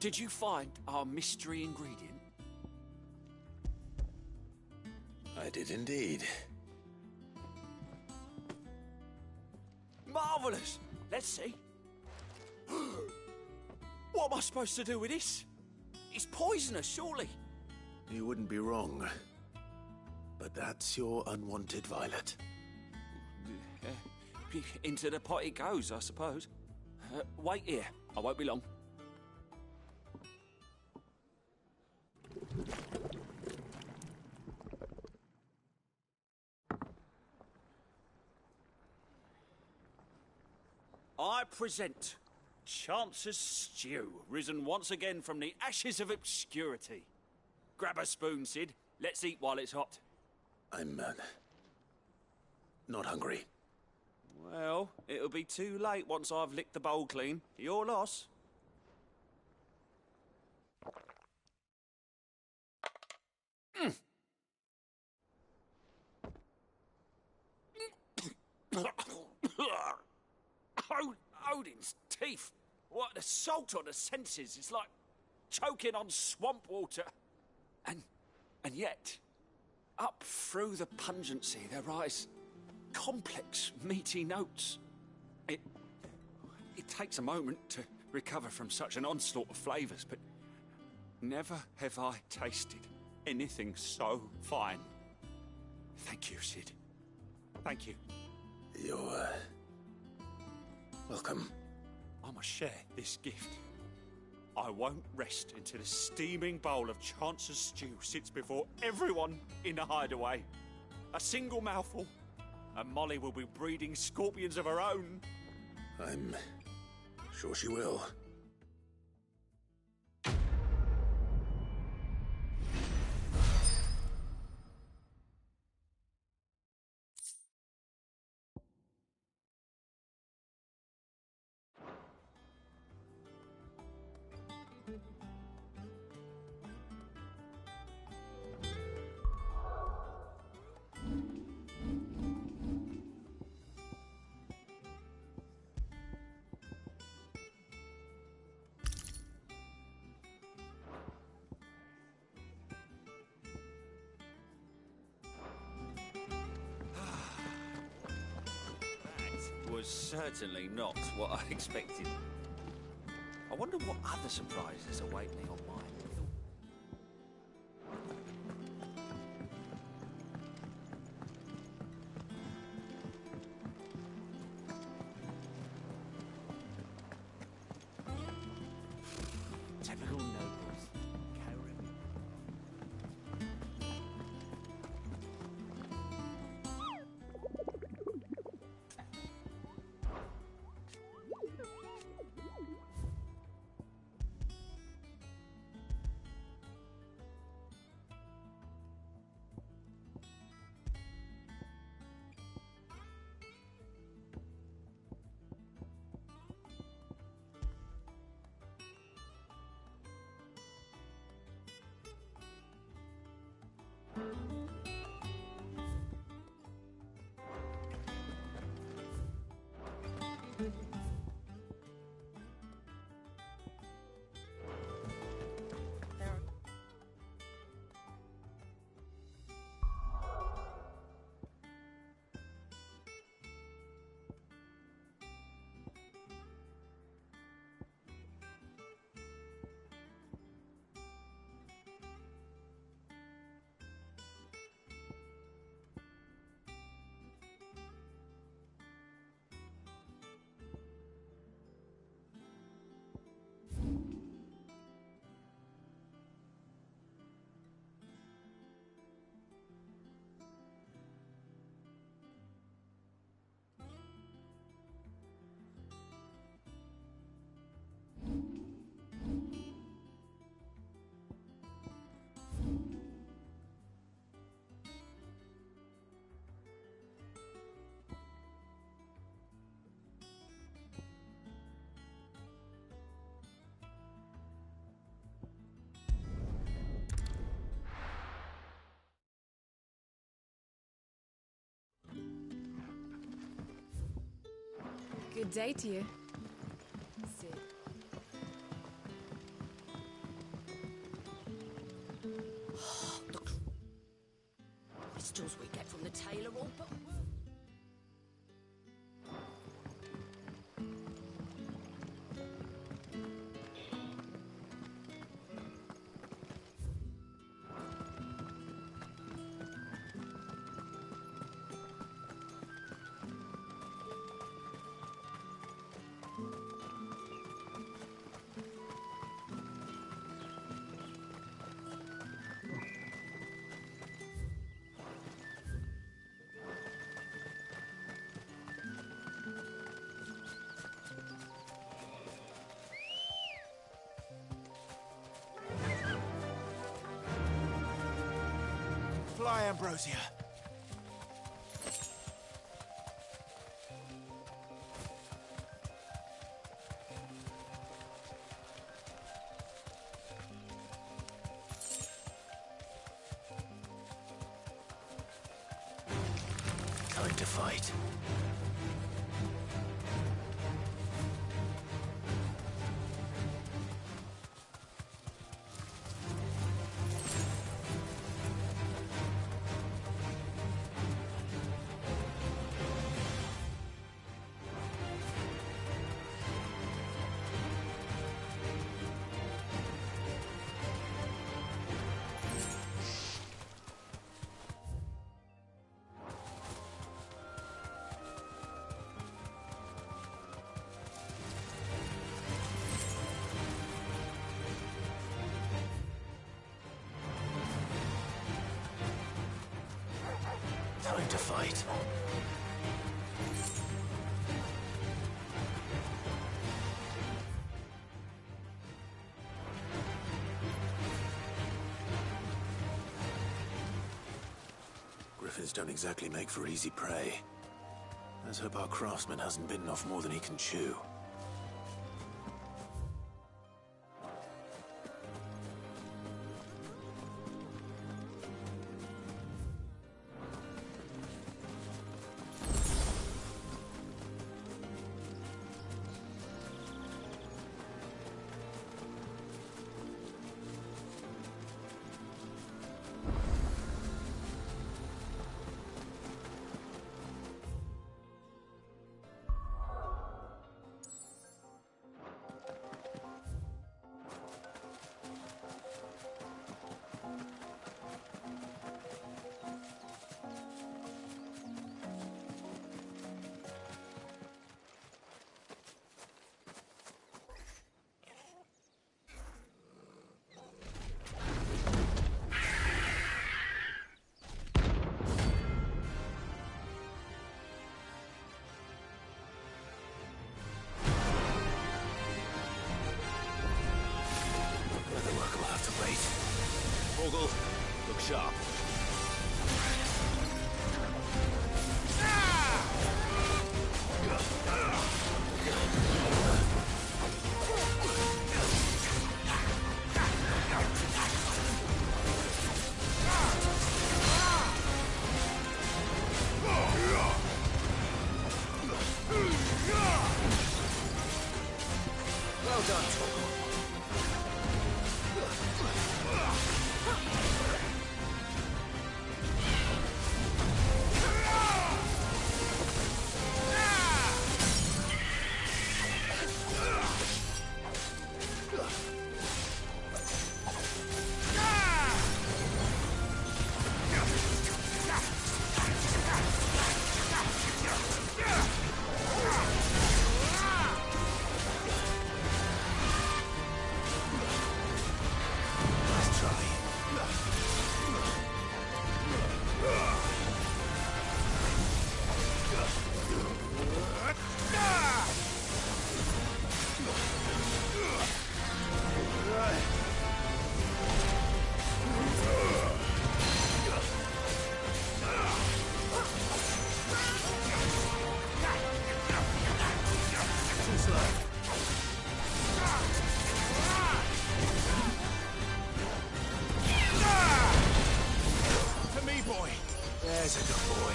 Did you find our mystery ingredient? I did indeed. Marvellous! Let's see. What am I supposed to do with this? It's poisonous, surely. You wouldn't be wrong. But that's your unwanted violet. Into the pot it goes, I suppose. Wait here. I won't be long. I present Chance's Stew, risen once again from the ashes of obscurity. Grab a spoon, Sid. Let's eat while it's hot. I'm, not hungry. Well, it'll be too late once I've licked the bowl clean. Your loss. Odin's teeth. What, the salt on the senses. It's like choking on swamp water. And yet, up through the pungency, there rise complex, meaty notes. It takes a moment to recover from such an onslaught of flavours, but never have I tasted anything so fine. Thank you, Sid. Thank you. You're, welcome. I must share this gift. I won't rest until a steaming bowl of Chance's Stew sits before everyone in the hideaway. A single mouthful, and Molly will be breeding scorpions of her own. I'm sure she will. was certainly not what I expected. I wonder what other surprises await me on mine. Typical nobles. Good day to you. Sid. The crystals we get from the tailor all but... Fly, Ambrosia. Time to fight. Time to fight. Griffins don't exactly make for easy prey. Let's hope our craftsman hasn't bitten off more than he can chew. sharp. Well done, Torgal. To me, boy. There's a good boy.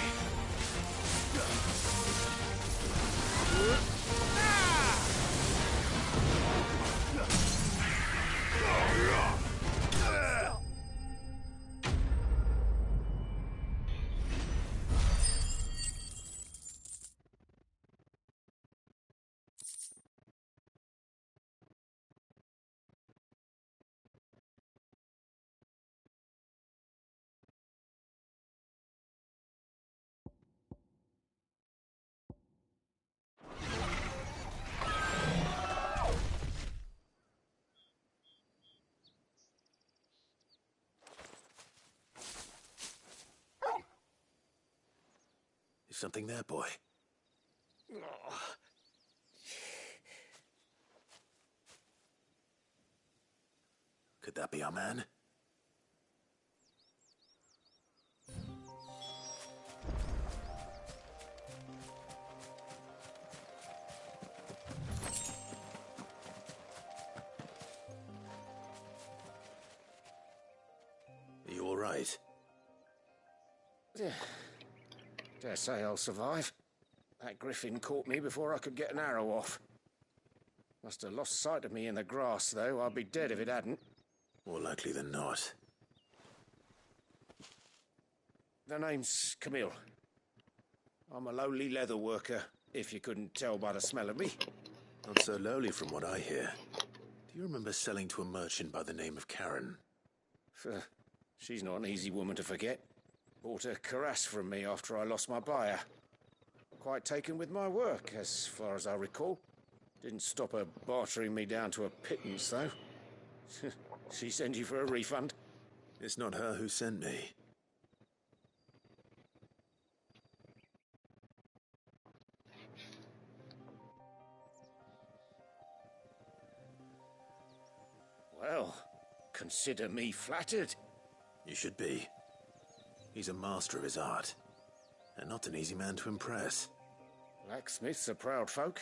Is something there, boy? Could that be our man? Are you all right? Dare say I'll survive. That griffin caught me before I could get an arrow off. Must have lost sight of me in the grass, though. I'd be dead if it hadn't. More likely than not. The name's Camille. I'm a lowly leather worker, if you couldn't tell by the smell of me. Not so lowly from what I hear. Do you remember selling to a merchant by the name of Karen? She's not an easy woman to forget. Bought a cuirass from me after I lost my buyer. Quite taken with my work, as far as I recall. Didn't stop her bartering me down to a pittance, though. She sent you for a refund? It's not her who sent me. Well, consider me flattered. You should be. He's a master of his art, and not an easy man to impress. Blacksmiths are proud folk.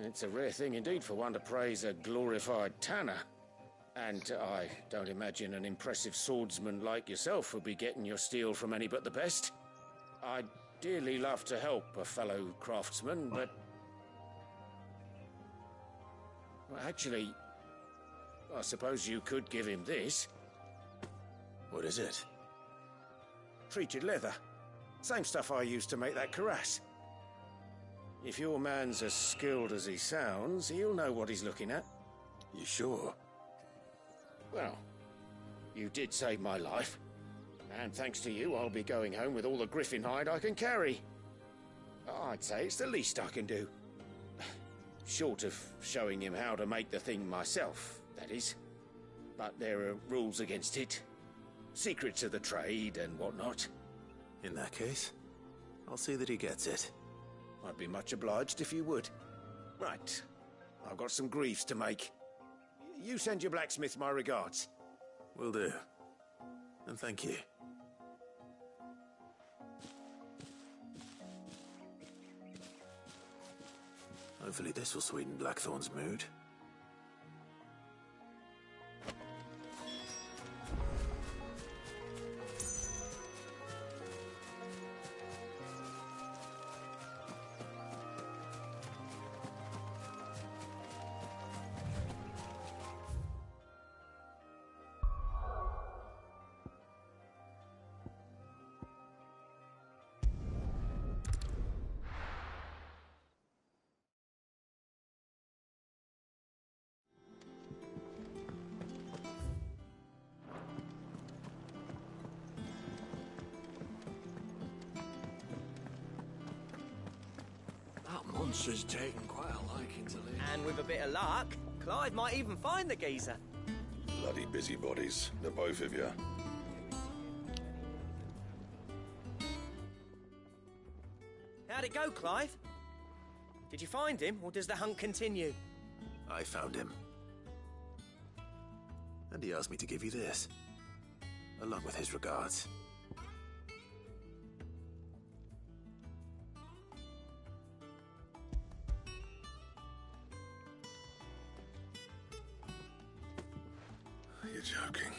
It's a rare thing indeed for one to praise a glorified tanner. And I don't imagine an impressive swordsman like yourself would be getting your steel from any but the best. I'd dearly love to help a fellow craftsman, but... Well, actually, I suppose you could give him this. What is it? Treated leather. Same stuff I used to make that cuirass. If your man's as skilled as he sounds, he'll know what he's looking at. You sure? Well, you did save my life. And thanks to you, I'll be going home with all the griffin hide I can carry. I'd say it's the least I can do. Short of showing him how to make the thing myself, that is. But there are rules against it. Secrets of the trade and whatnot. In that case, I'll see that he gets it. I'd be much obliged if you would. Right. I've got some greaves to make. You send your blacksmith my regards. Will do. And thank you. Hopefully this will sweeten Blackthorn's mood. That monster's taken quite a liking to Lee. And with a bit of luck, Clive might even find the geezer. Bloody busybodies, the both of you. How'd it go, Clive? Did you find him, or does the hunt continue? I found him. And he asked me to give you this, along with his regards. You're joking.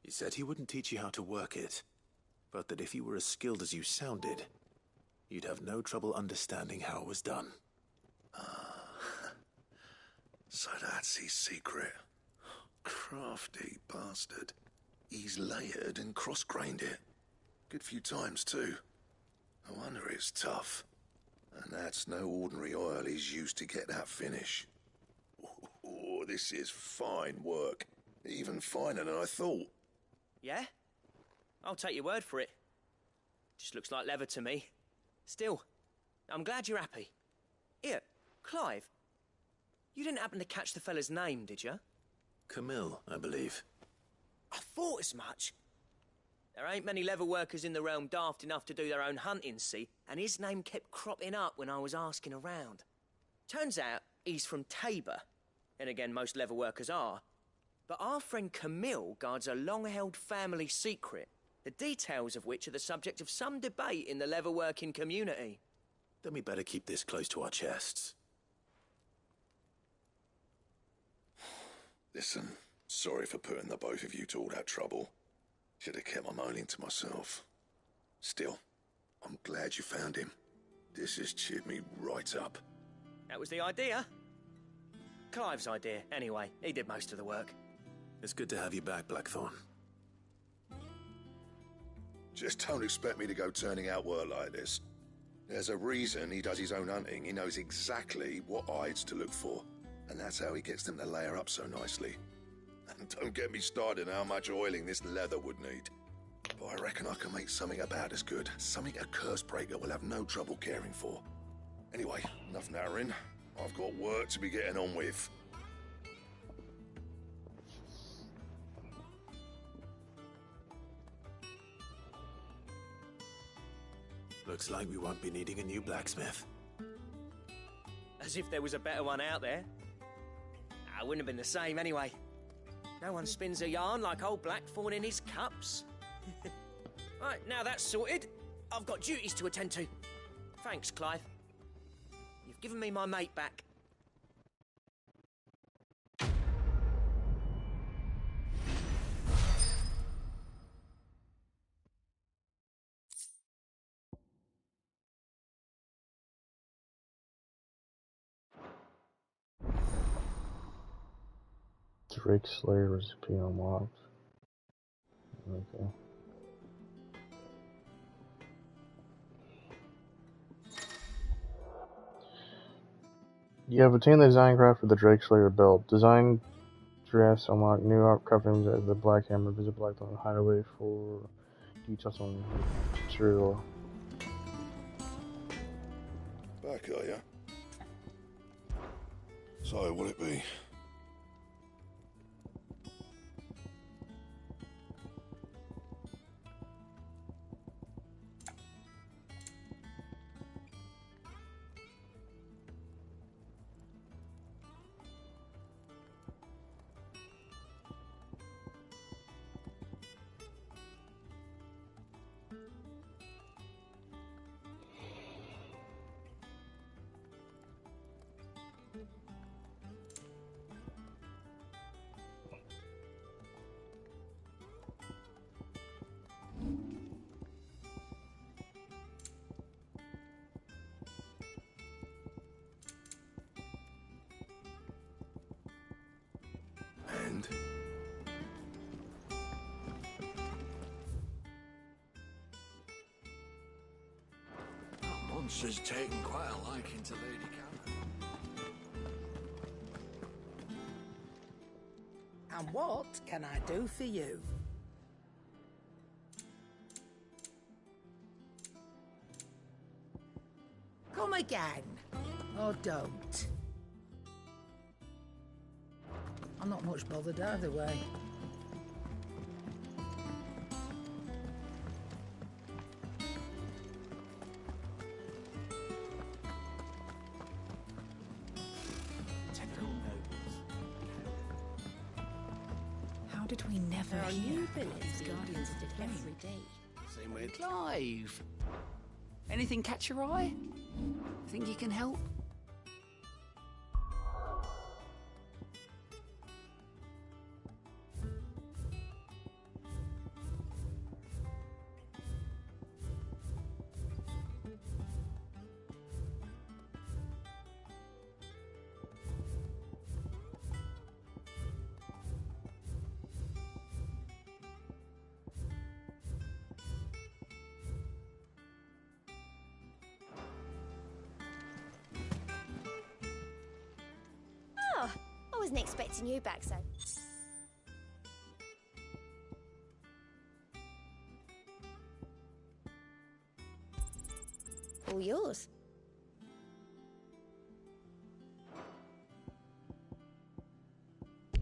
He said he wouldn't teach you how to work it, but that if you were as skilled as you sounded, you'd have no trouble understanding how it was done. So that's his secret. Crafty bastard. He's layered and cross-grained it. Good few times, too. No wonder it's tough. And that's no ordinary oil he's used to get that finish. Oh, this is fine work. Even finer than I thought. Yeah? I'll take your word for it. Just looks like leather to me. Still, I'm glad you're happy. Here, Clive. You didn't happen to catch the fella's name, did you? Camille, I believe. I thought as much. There ain't many leather workers in the realm daft enough to do their own hunting, see? And his name kept cropping up when I was asking around. Turns out he's from Tabor. And again, most leather workers are. But our friend Camille guards a long-held family secret, the details of which are the subject of some debate in the leather-working community. Then we better keep this close to our chests. Listen, sorry for putting the both of you to all that trouble. Should have kept my moaning to myself. Still, I'm glad you found him. This has cheered me right up. That was the idea. Clive's idea, anyway. He did most of the work. It's good to have you back, Blackthorn. Just don't expect me to go turning out work like this. There's a reason he does his own hunting. He knows exactly what hides to look for. And that's how he gets them to layer up so nicely. And don't get me started on how much oiling this leather would need. But I reckon I can make something about as good. Something a Cursebreaker will have no trouble caring for. Anyway, enough narrowing. I've got work to be getting on with. Looks like we won't be needing a new blacksmith. As if there was a better one out there. I wouldn't have been the same anyway. No one spins a yarn like old Blackthorn in his cups. Right, now that's sorted, I've got duties to attend to. Thanks, Clive. You've given me my mate back. Drake Slayer recipe unlocked. Okay. You have obtained the design craft for the Drake Slayer build. Design drafts unlock new coverings of the Black Hammer. Visit Blackthorn Hideaway for details on material. Back, are ya? So, what'll it be? monster's taken quite a liking to Lady Cameron. And what can I do for you? Come again. Or don't. I'm not much bothered either way. How did we never There are hear new about villains these Guardians of the Flame every day. Same with Clive. Anything catch your eye? Think you can help? Oh, I wasn't expecting you back so. All yours.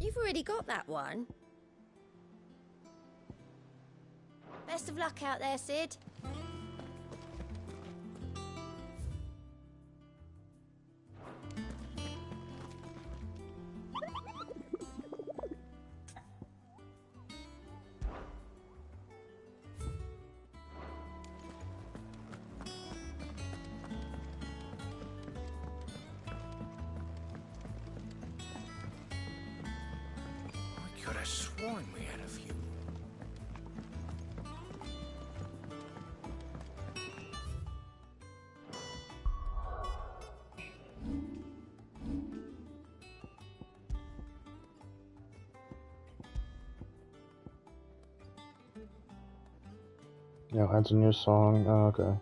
You've already got that one. Best of luck out there, Sid. I could have sworn we had a few. Yeah, that's a new song. Oh, okay.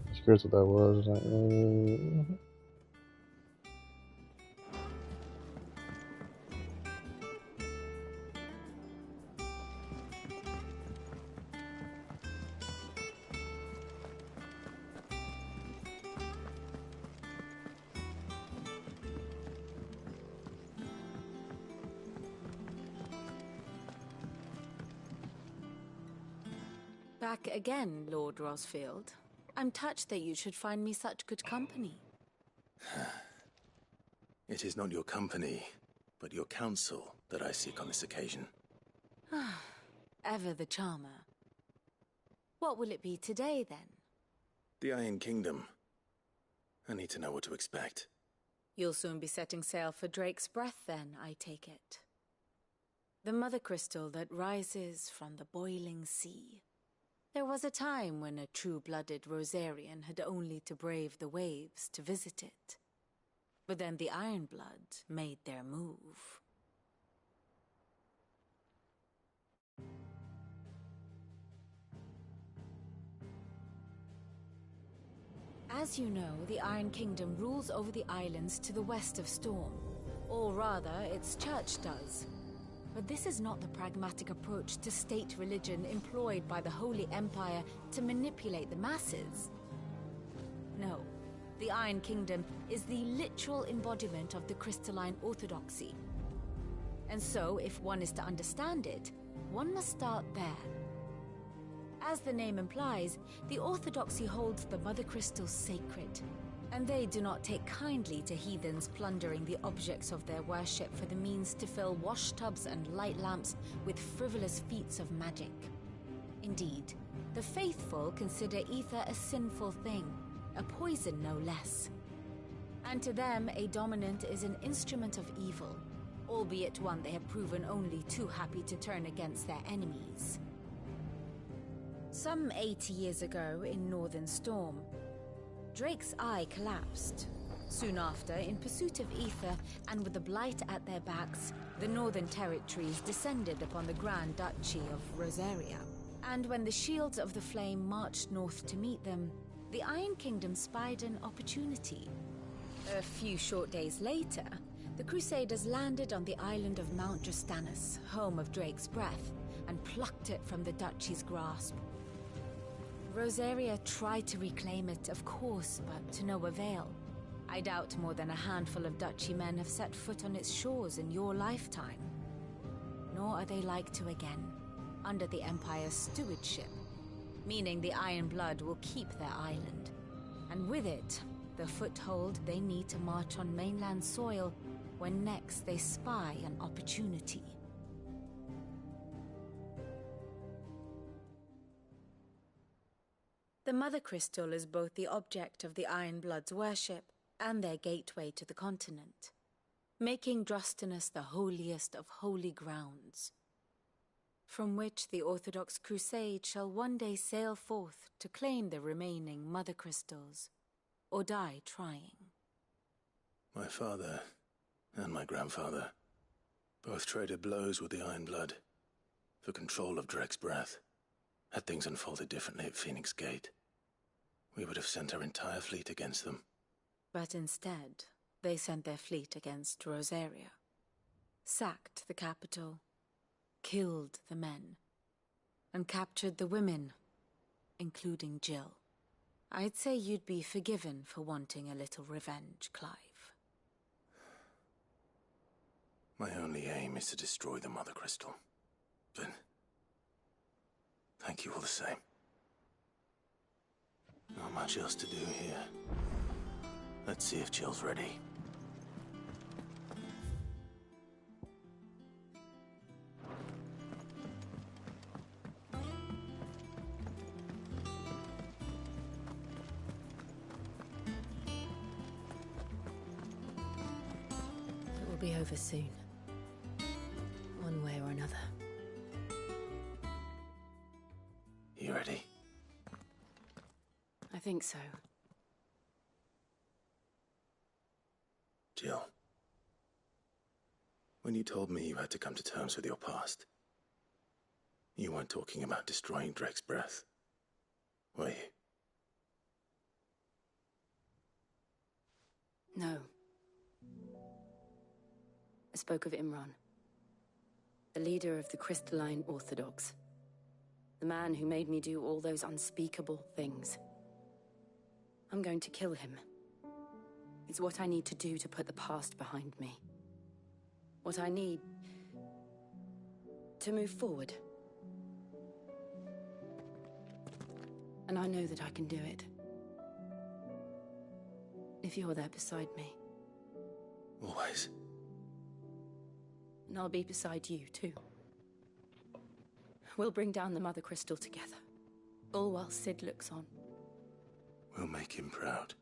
I was curious what that was. Like, Back again, Lord Rosfield. I'm touched that you should find me such good company. It is not your company, but your counsel that I seek on this occasion. Ever the charmer. What will it be today, then? The Iron Kingdom. I need to know what to expect. You'll soon be setting sail for Drake's Breath, then, I take it. The mother crystal that rises from the boiling sea. There was a time when a true-blooded Rosarian had only to brave the waves to visit it. But then the Ironblood made their move. As you know, the Iron Kingdom rules over the islands to the west of Storm. Or rather, its church does. But this is not the pragmatic approach to state religion employed by the Holy Empire to manipulate the masses. No, the Iron Kingdom is the literal embodiment of the crystalline orthodoxy. And so, if one is to understand it, one must start there. As the name implies, the orthodoxy holds the Mother Crystals sacred, and they do not take kindly to heathens plundering the objects of their worship for the means to fill washtubs and light lamps with frivolous feats of magic. Indeed, the faithful consider ether a sinful thing, a poison no less. And to them, a dominant is an instrument of evil, albeit one they have proven only too happy to turn against their enemies. Some 80 years ago in Northern Storm, Drake's eye collapsed, Soon after, in pursuit of ether and with the Blight at their backs, the Northern Territories descended upon the Grand Duchy of Rosaria. And when the Shields of the Flame marched north to meet them, the Iron Kingdom spied an opportunity. A few short days later, the Crusaders landed on the island of Mount Justanus, home of Drake's Breath, and plucked it from the Duchy's grasp. Rosaria tried to reclaim it, of course, but to no avail. I doubt more than a handful of Duchy men have set foot on its shores in your lifetime. Nor are they like to again, under the Empire's stewardship, meaning the Iron Blood will keep their island. And with it, the foothold they need to march on mainland soil when next they spy an opportunity. The Mother Crystal is both the object of the Iron Blood's worship and their gateway to the continent, making Drostanus the holiest of holy grounds, from which the Orthodox Crusade shall one day sail forth to claim the remaining Mother Crystals, or die trying. My father and my grandfather both traded blows with the Iron Blood for control of Drake's Breath. Had things unfolded differently at Phoenix Gate, we would have sent our entire fleet against them. But instead, they sent their fleet against Rosaria, sacked the capital, killed the men, and captured the women, including Jill. I'd say you'd be forgiven for wanting a little revenge, Clive. My only aim is to destroy the Mother Crystal. But thank you all the same. Not much else to do here. Let's see if Jill's ready. It will be over soon. One way or another. You ready? I think so. Jill, when you told me you had to come to terms with your past, you weren't talking about destroying Drake's Breath, were you? No. I spoke of Imran, the leader of the Crystalline Orthodox. The man who made me do all those unspeakable things. I'm going to kill him. It's what I need to do to put the past behind me. What I need to move forward. And I know that I can do it. If you're there beside me. Always. And I'll be beside you, too. We'll bring down the Mother Crystal together. All while Sid looks on. We'll make him proud.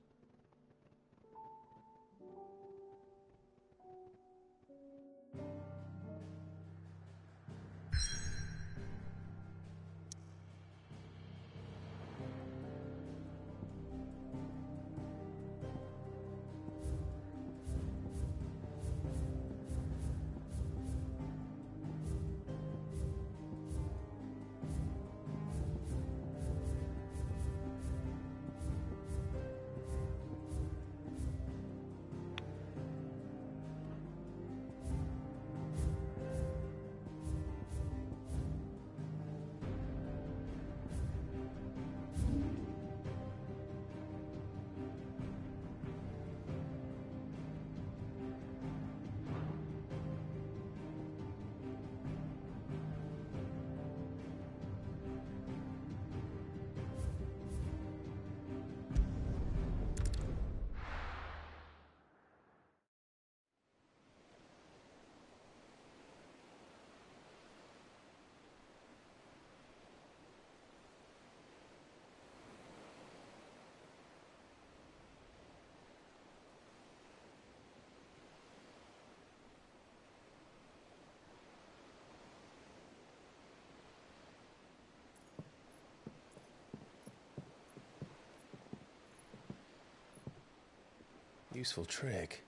Useful trick.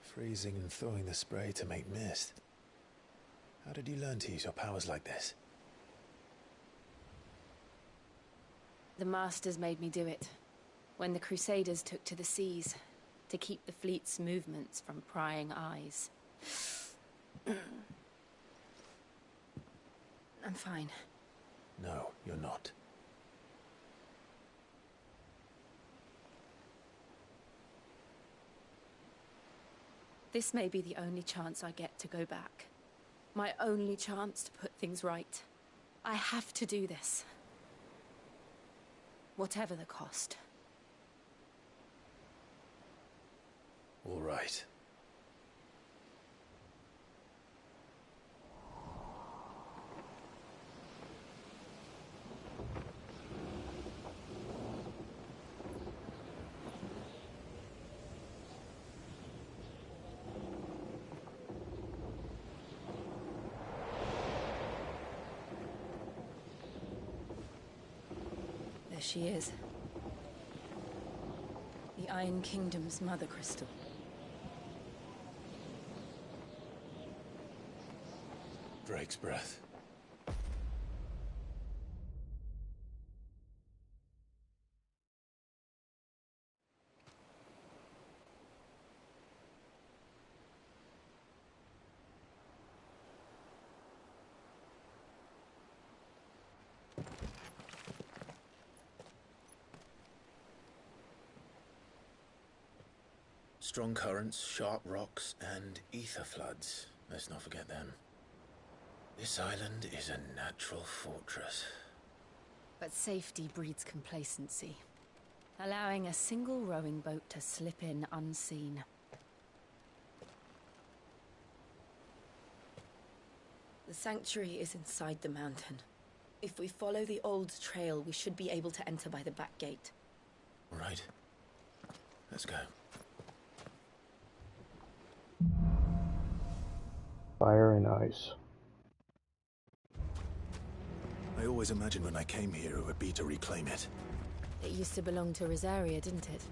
Freezing and thawing the spray to make mist. How did you learn to use your powers like this? The Masters made me do it. When the Crusaders took to the seas, to keep the fleet's movements from prying eyes. I'm fine. No, you're not. This may be the only chance I get to go back. My only chance to put things right. I have to do this. Whatever the cost. All right. There she is. The Iron Kingdom's Mother Crystal. Drake's breath. Strong currents, sharp rocks, and ether floods. Let's not forget them. This island is a natural fortress. But safety breeds complacency. Allowing a single rowing boat to slip in unseen. The sanctuary is inside the mountain. If we follow the old trail, we should be able to enter by the back gate. All right. Let's go. Fire and ice. I always imagined when I came here it would be to reclaim it. It used to belong to Rosaria, didn't it?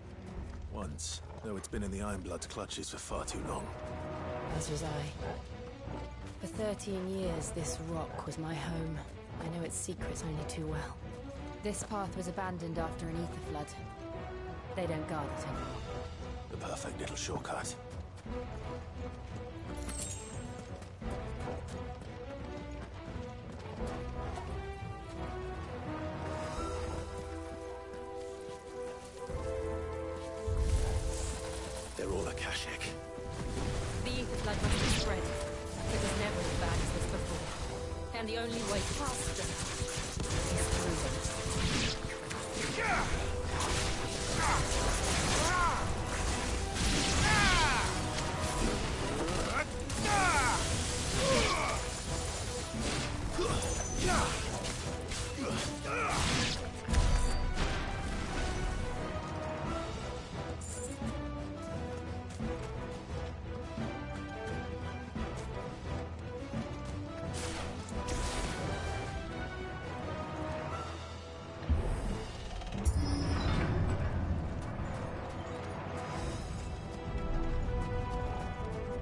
Once, though it's been in the Ironblood's clutches for far too long. As was I. For 13 years, this rock was my home. I know its secrets only too well. This path was abandoned after an ether flood. They don't guard it anymore. The perfect little shortcut. They're all Akashic. The ether flood must be spread. It was never as bad as this before. And the only way past them is through them.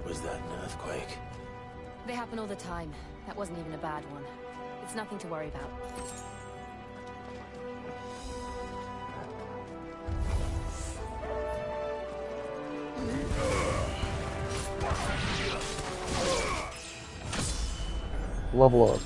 Was that an earthquake? They happen all the time. That wasn't even a bad one. It's nothing to worry about. Level up.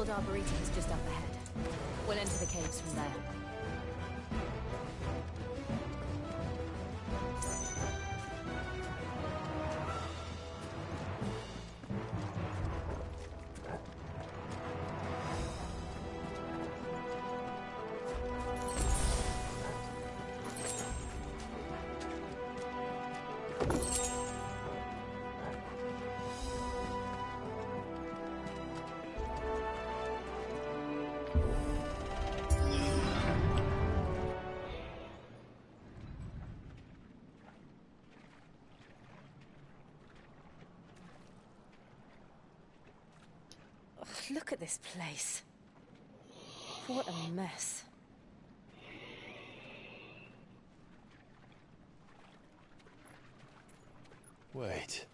old arboretum is just up ahead. We'll enter the caves from there. Look at this place. What a mess. Wait.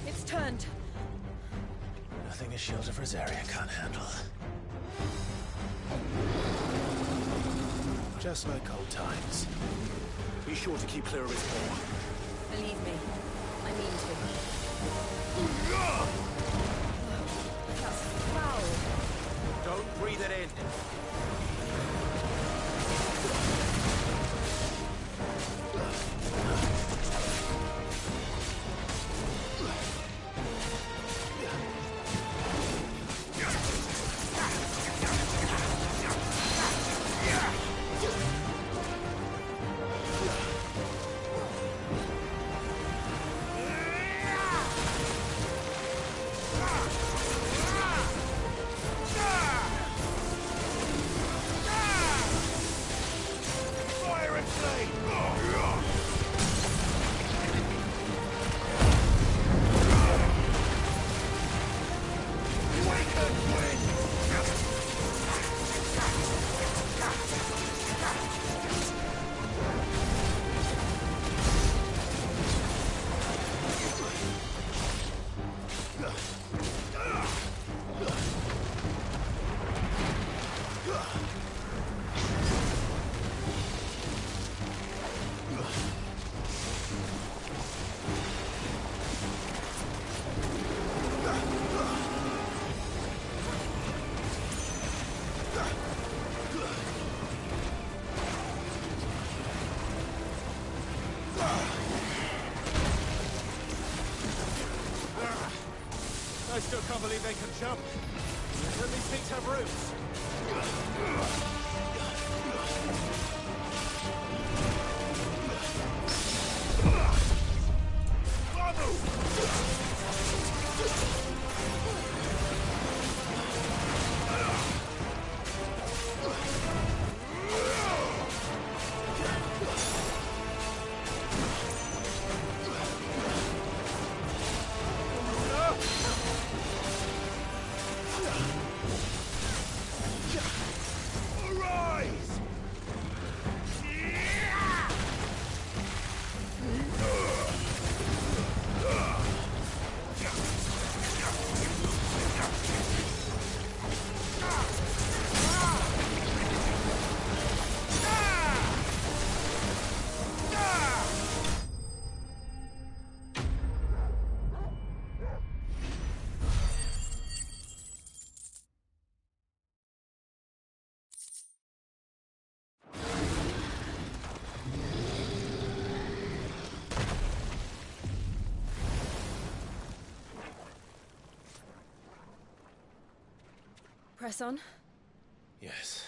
It's turned. Nothing a shield of Rosaria can't handle. Just like old times. Be sure to keep clear of his paw. Believe me, I mean to. That's foul. Don't breathe it in. I still can't believe they can jump. Let these things have roots. Press on? Yes.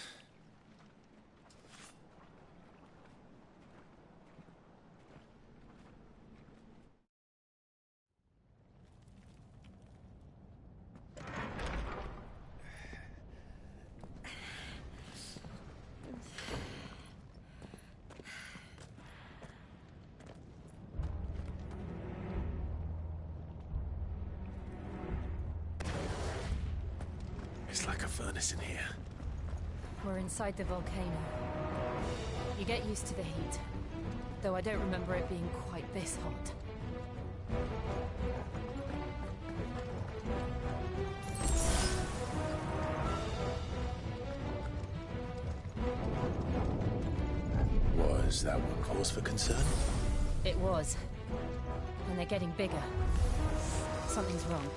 It's like a furnace in here. We're inside the volcano. You get used to the heat, though I don't remember it being quite this hot. Was that one cause for concern? It was. And they're getting bigger. Something's wrong.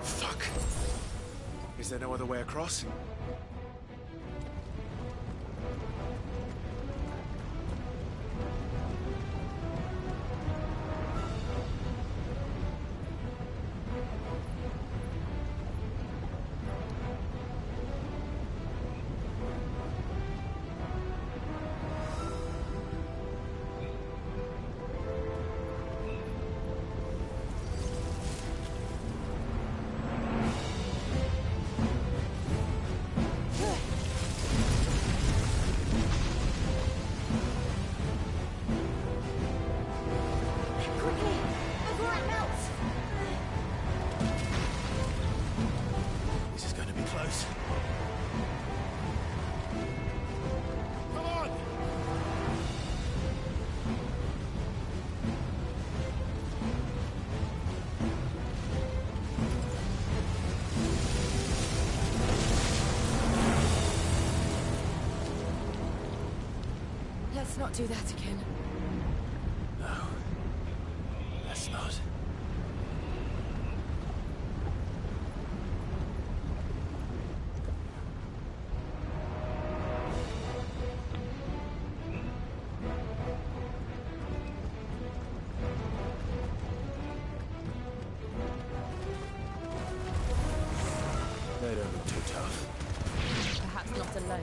Fuck. Is there no other way across? Let's not do that again. No. Let's not. They don't look too tough. Perhaps not alone,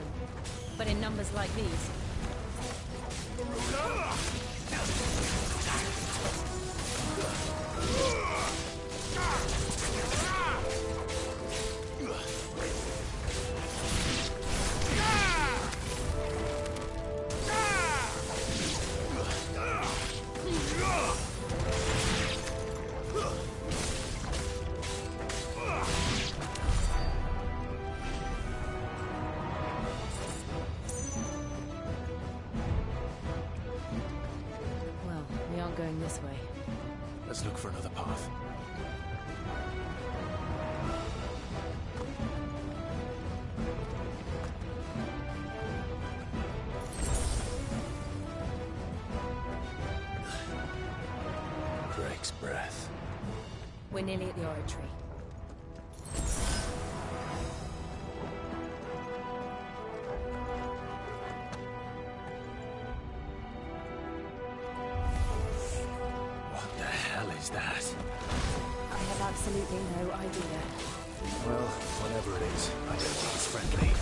but in numbers like these. Going this way. Let's look for another path. Greg's breath. We're nearly at the oratory. That? I have absolutely no idea. Well, whatever it is, I don't think it's friendly.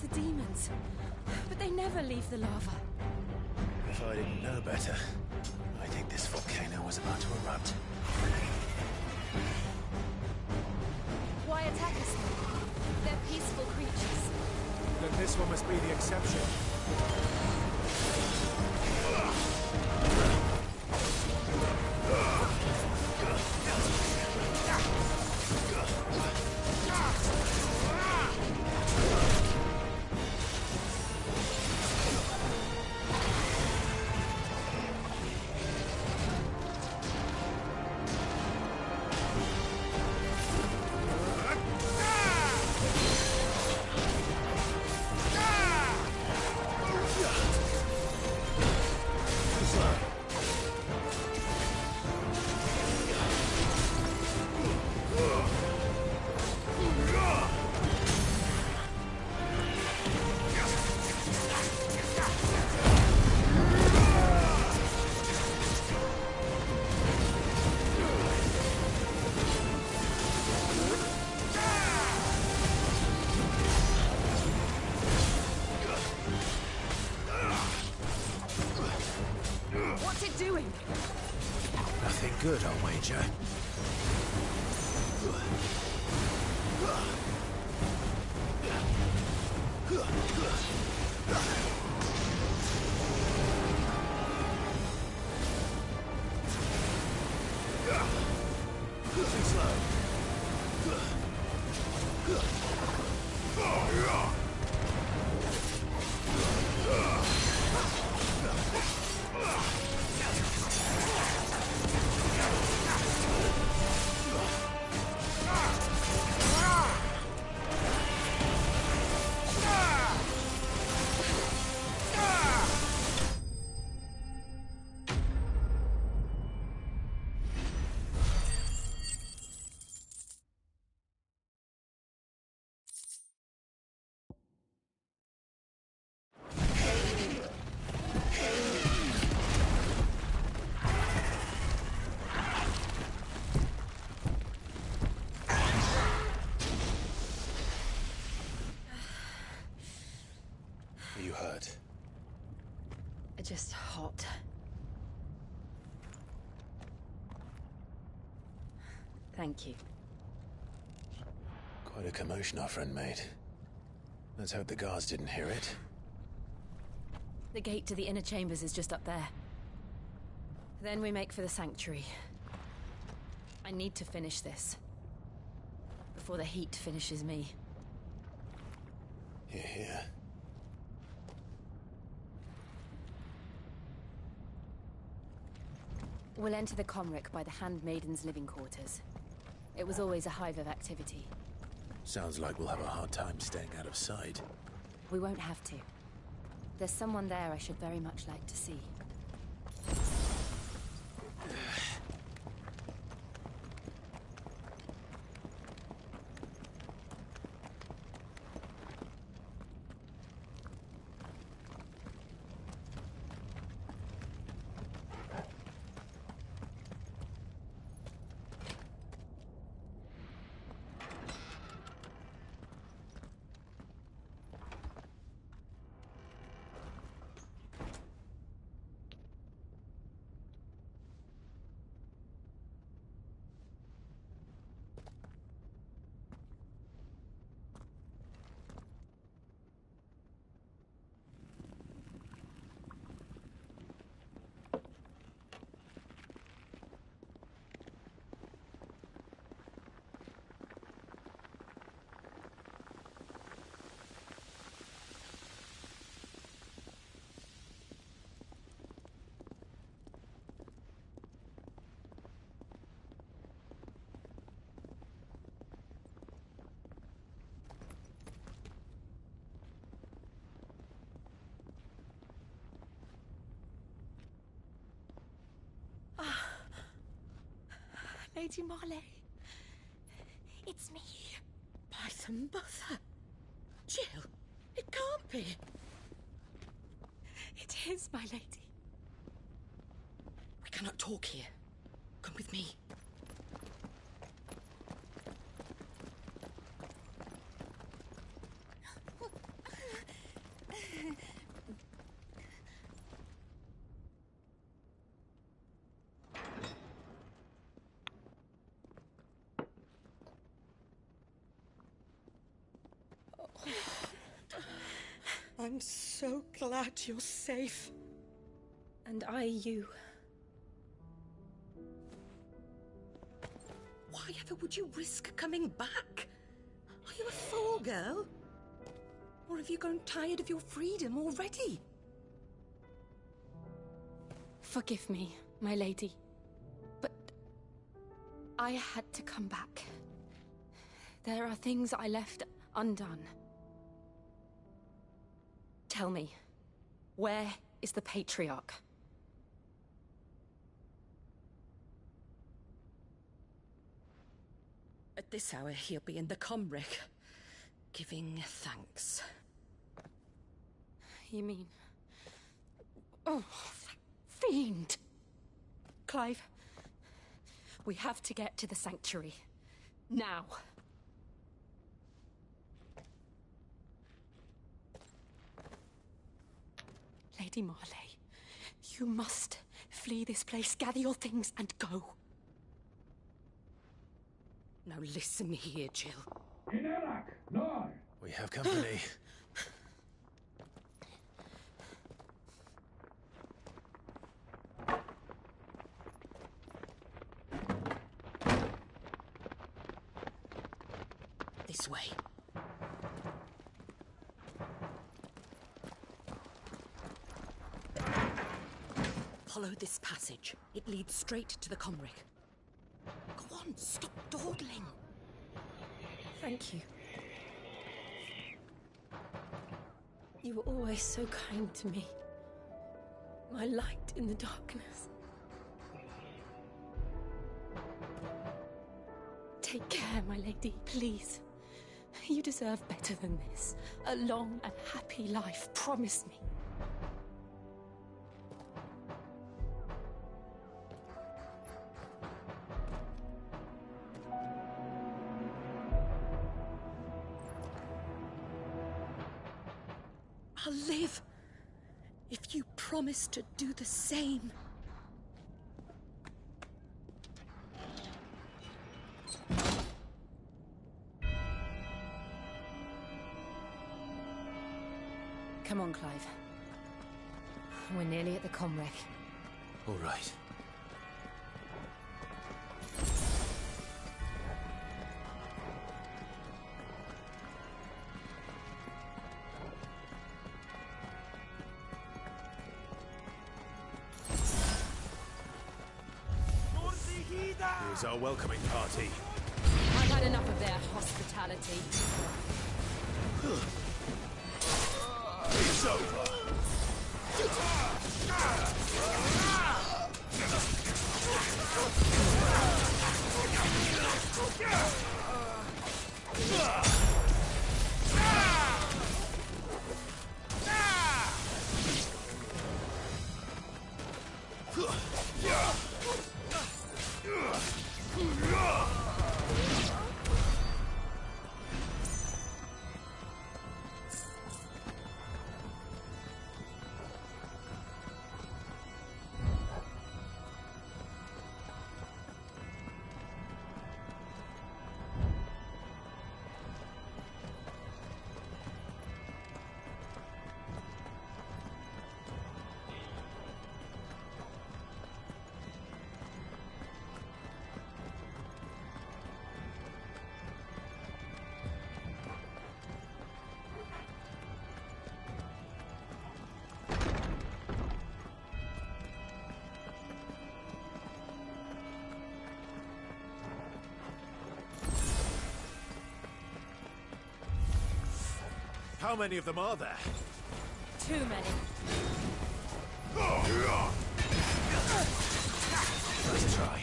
The demons. But they never leave the lava. If I didn't know better, I think this volcano was about to erupt. Why attack us? They're peaceful creatures. Then this one must be the exception. Yeah! creature. Too slow. Are you hurt? Just hot. Thank you. Quite a commotion our friend made. Let's hope the guards didn't hear it. The gate to the inner chambers is just up there. Then we make for the sanctuary. I need to finish this. Before the heat finishes me. Hear, hear. We'll enter the Comric by the Handmaiden's living quarters. It was always a hive of activity. Sounds like we'll have a hard time staying out of sight. We won't have to. There's someone there I should very much like to see. Lady Marley. It's me. By the mother. Jill, it can't be. It is, my lady. We cannot talk here. Come with me. I'm so glad you're safe. And I you. Why ever would you risk coming back? Are you a fool, girl? Or have you grown tired of your freedom already? Forgive me, my lady. But I had to come back. There are things I left undone. Tell me, where is the Patriarch? At this hour, he'll be in the Comric, giving thanks. You mean... Oh, that fiend! Clive, we have to get to the sanctuary. Now. Lady Marley, you must flee this place, gather your things and go. Now listen here, Jill. We have company. This way. Follow this passage. It leads straight to the Comric. Go on, stop dawdling. Thank you. You were always so kind to me. My light in the darkness. Take care, my lady, please. You deserve better than this. A long and happy life, promise me. I'll live if you promise to do the same. Come on, Clive. We're nearly at the Comrec. All right. Here's our welcoming party. I've had enough of their hospitality. It's over. How many of them are there? Too many. Let's try.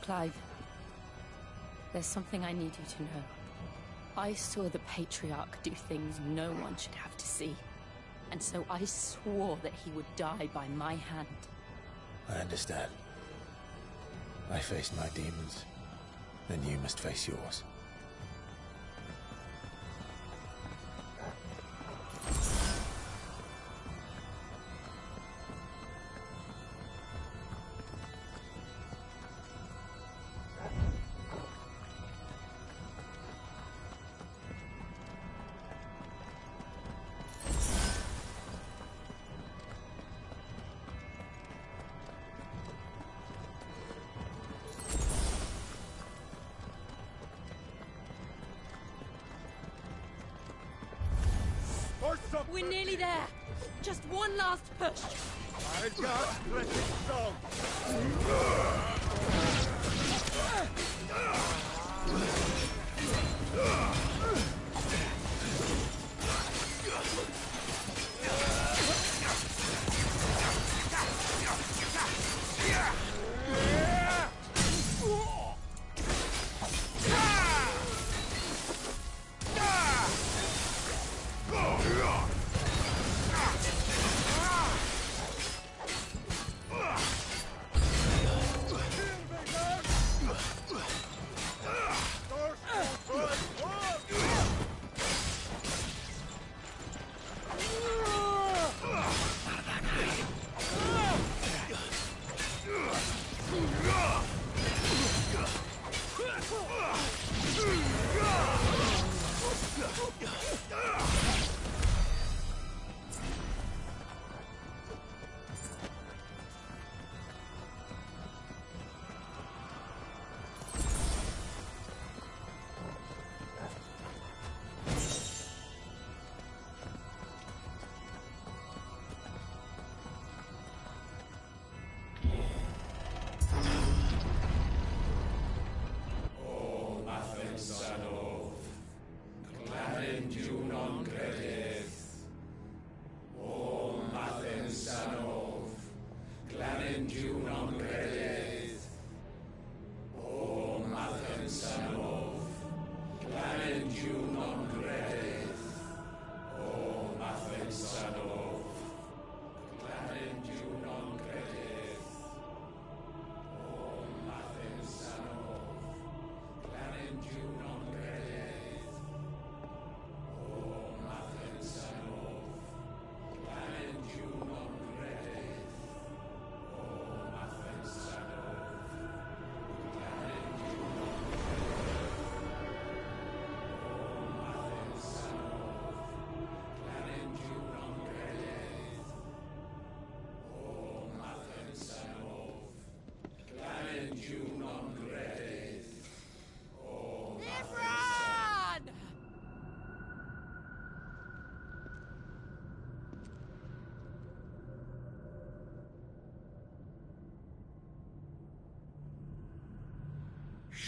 Clive, there's something I need you to know. I saw the Patriarch do things no one should have to see. And so I swore that he would die by my hand. I understand. I faced my demons, then you must face yours. We're nearly there. Just one last push. I just let it go.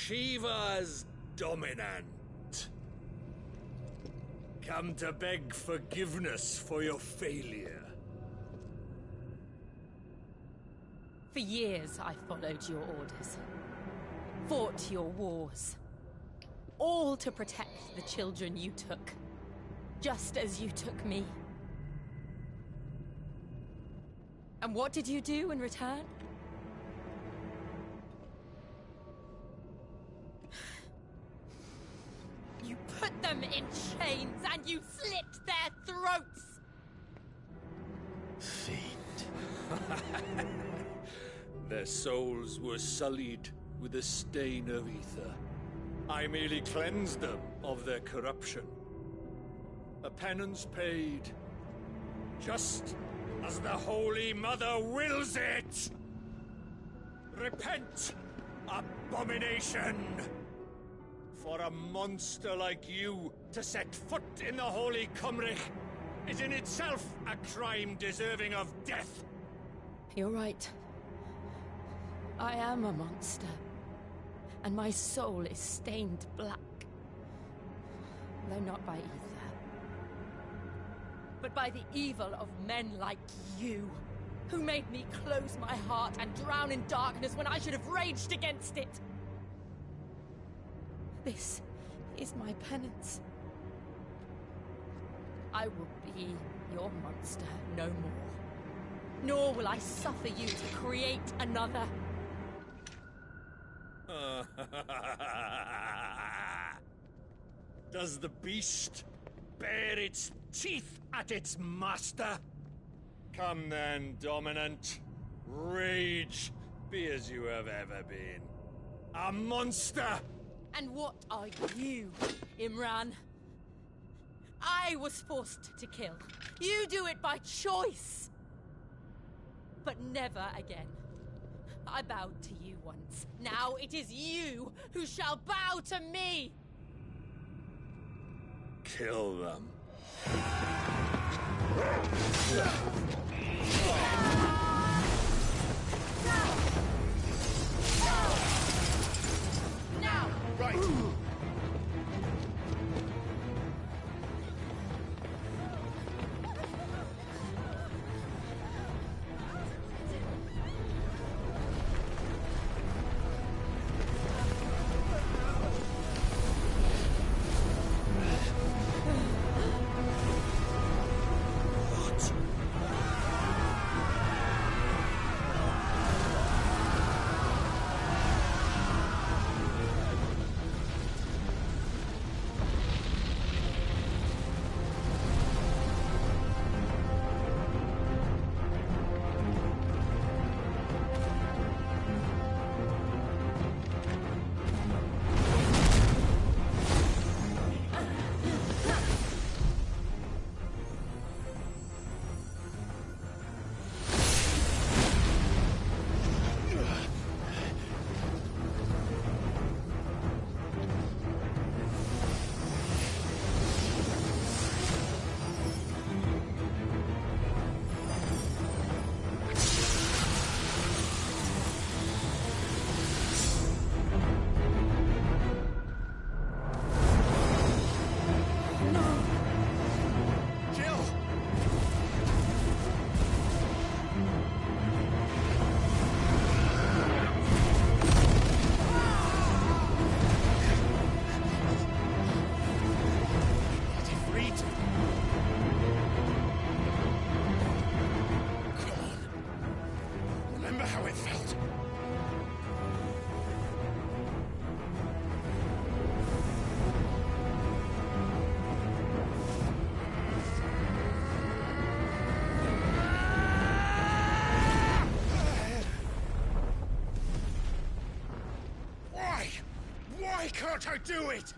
Shiva's dominant. Come to beg forgiveness for your failure. For years, I followed your orders. Fought your wars. All to protect the children you took. Just as you took me. And what did you do in return? You put them in chains and you slit their throats! Fiend. Their souls were sullied with a stain of ether. I merely cleansed them of their corruption. A penance paid, just as the Holy Mother wills it! Repent, abomination! For a monster like you to set foot in the Holy Cymric is in itself a crime deserving of death. You're right. I am a monster. And my soul is stained black. Though not by ether. But by the evil of men like you, who made me close my heart and drown in darkness when I should have raged against it. This is my penance. I will be your monster no more. Nor will I suffer you to create another. Does the beast bare its teeth at its master? Come then, Dominant. Rage, be as you have ever been. A monster! And what are you, Imran? I was forced to kill. You do it by choice. But never again. I bowed to you once. Now it is you who shall bow to me! Kill them. Now! Right! Why can't I do it?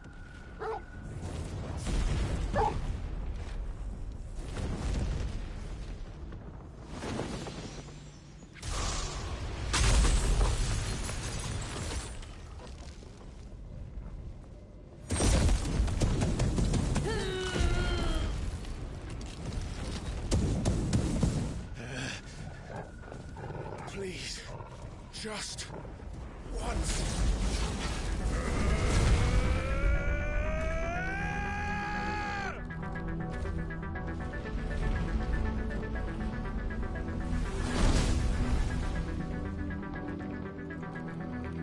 Please, just once.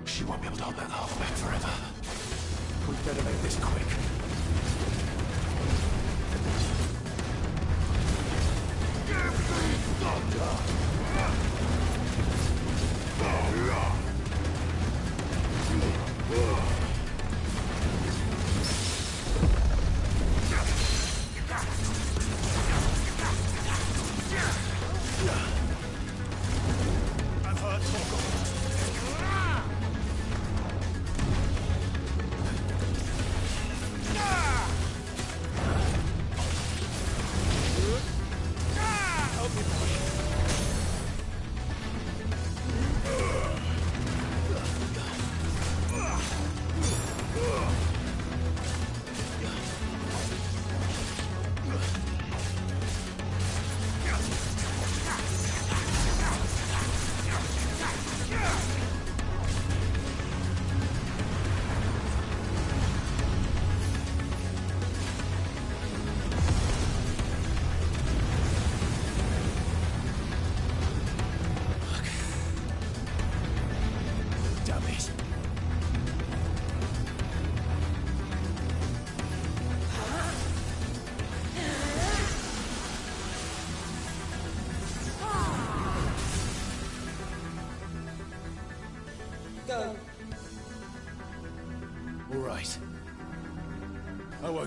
She won't be able to hold that half back forever. We better make this quick. I've heard talk of it.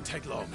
won't take long.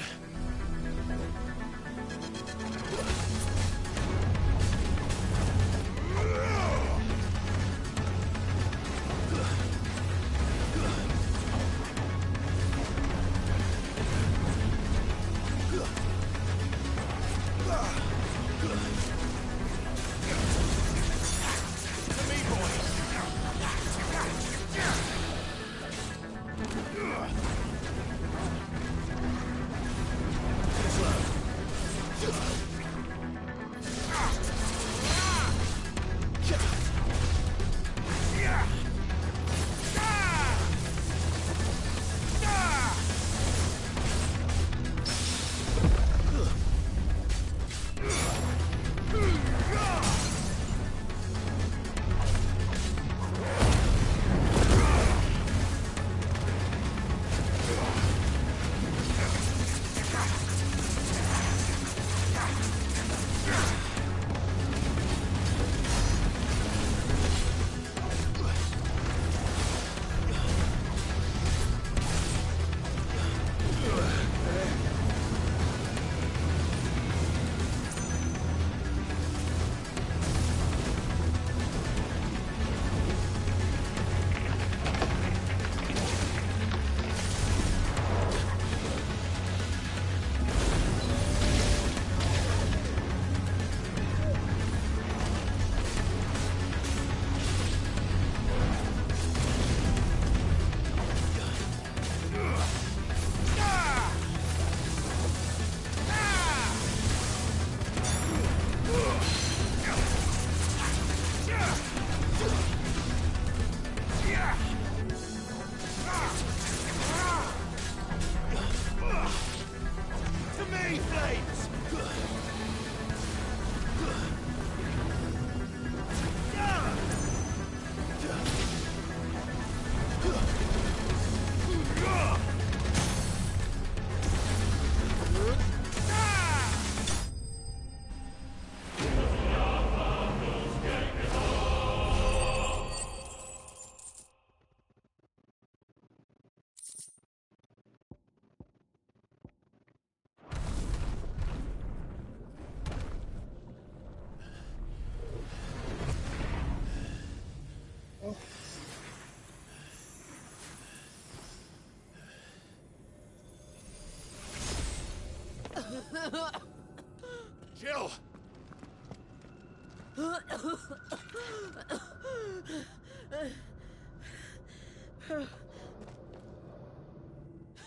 Jill!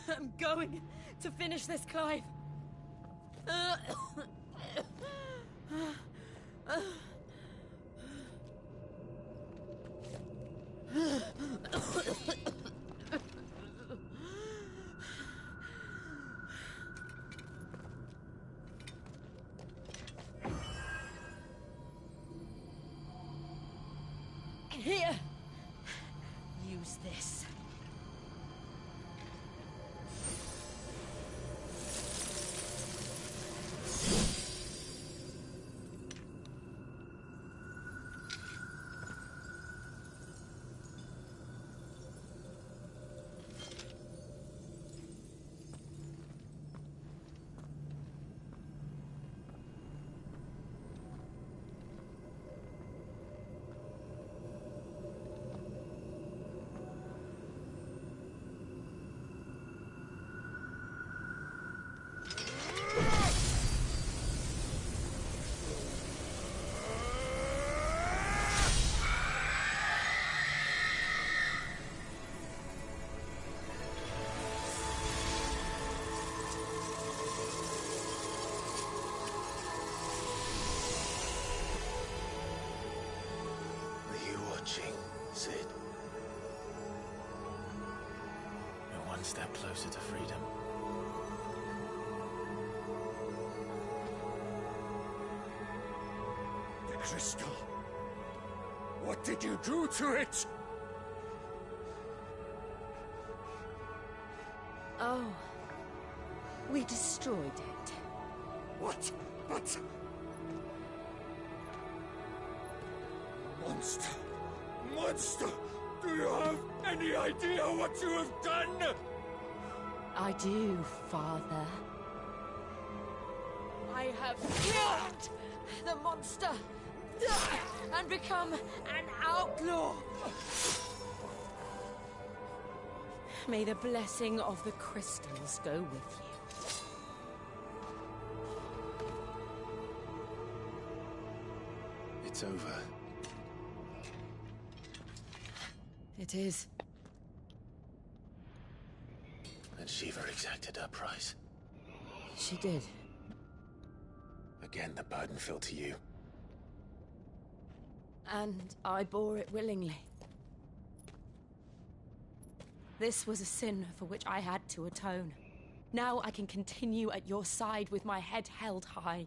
I'm going to finish this, Clive. Here. Use this. Sid. We're one step closer to freedom. The crystal. What did you do to it? Oh. We destroyed it. What? But... Monster! Monster! Do you have any idea what you have done? I do, Father. I have killed the monster and become an outlaw. May the blessing of the crystals go with you. It's over. It is. And Shiva exacted her price. She did. Again, the burden fell to you. And I bore it willingly. This was a sin for which I had to atone. Now I can continue at your side with my head held high.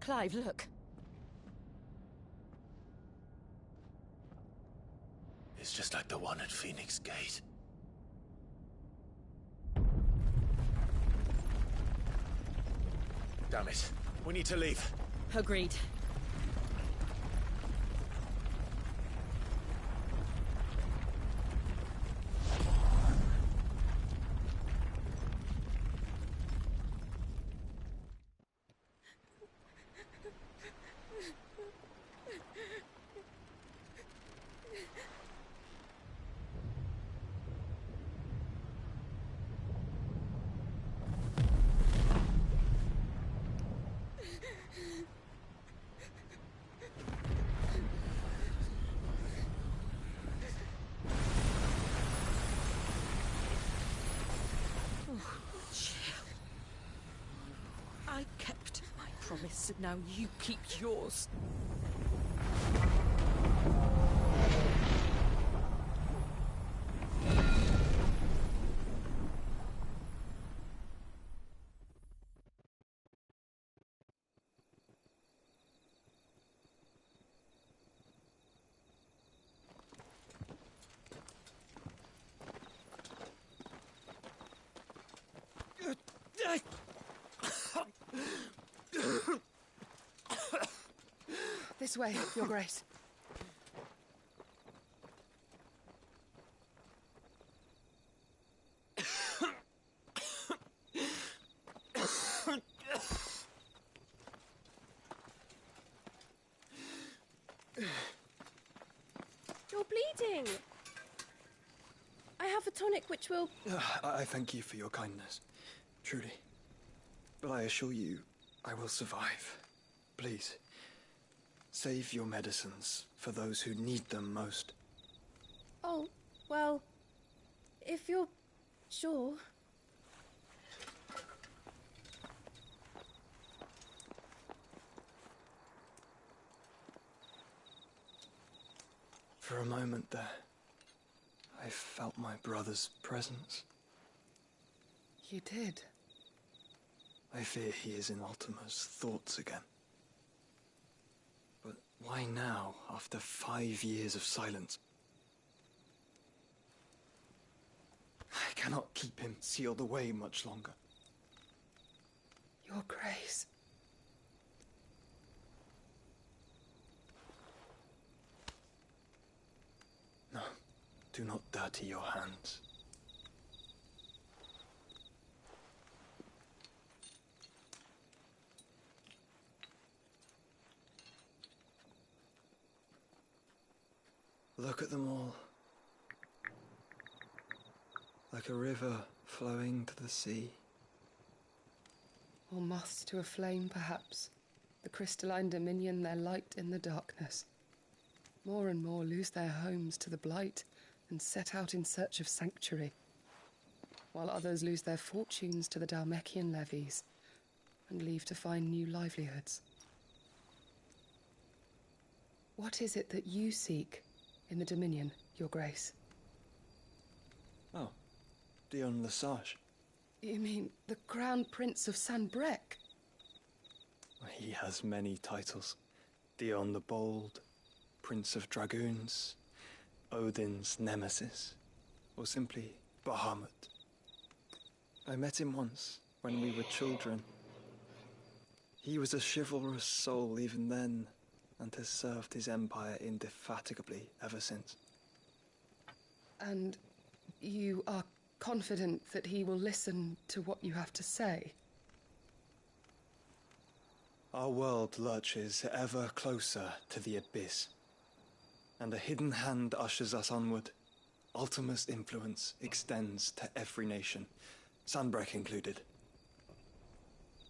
Clive, look. It's just like the one at Phoenix Gate. Damn it. We need to leave. Agreed. I kept my promise, and now you keep yours. This way, Your Grace. You're bleeding. I have a tonic which will... I thank you for your kindness, truly. But I assure you, I will survive. Please, save your medicines for those who need them most. Oh, well, if you're sure... For a moment there, I felt my brother's presence. You did? I fear he is in Ultima's thoughts again. But why now, after 5 years of silence? I cannot keep him sealed away much longer. Your Grace. No, do not dirty your hands. Look at them all. Like a river flowing to the sea. Or moths to a flame, perhaps. The crystalline dominion their light in the darkness. More and more lose their homes to the blight and set out in search of sanctuary, while others lose their fortunes to the Dhalmekian levies and leave to find new livelihoods. What is it that you seek in the Dominion? Your Grace. Oh, Dion Lesage. You mean the Crown Prince of Sanbreque? He has many titles. Dion the Bold, Prince of Dragoons, Odin's Nemesis, or simply Bahamut. I met him once, when we were children. He was a chivalrous soul even then, and has served his empire indefatigably ever since. And you are confident that he will listen to what you have to say? Our world lurches ever closer to the abyss, and a hidden hand ushers us onward. Ultima's influence extends to every nation, Sanbreque included.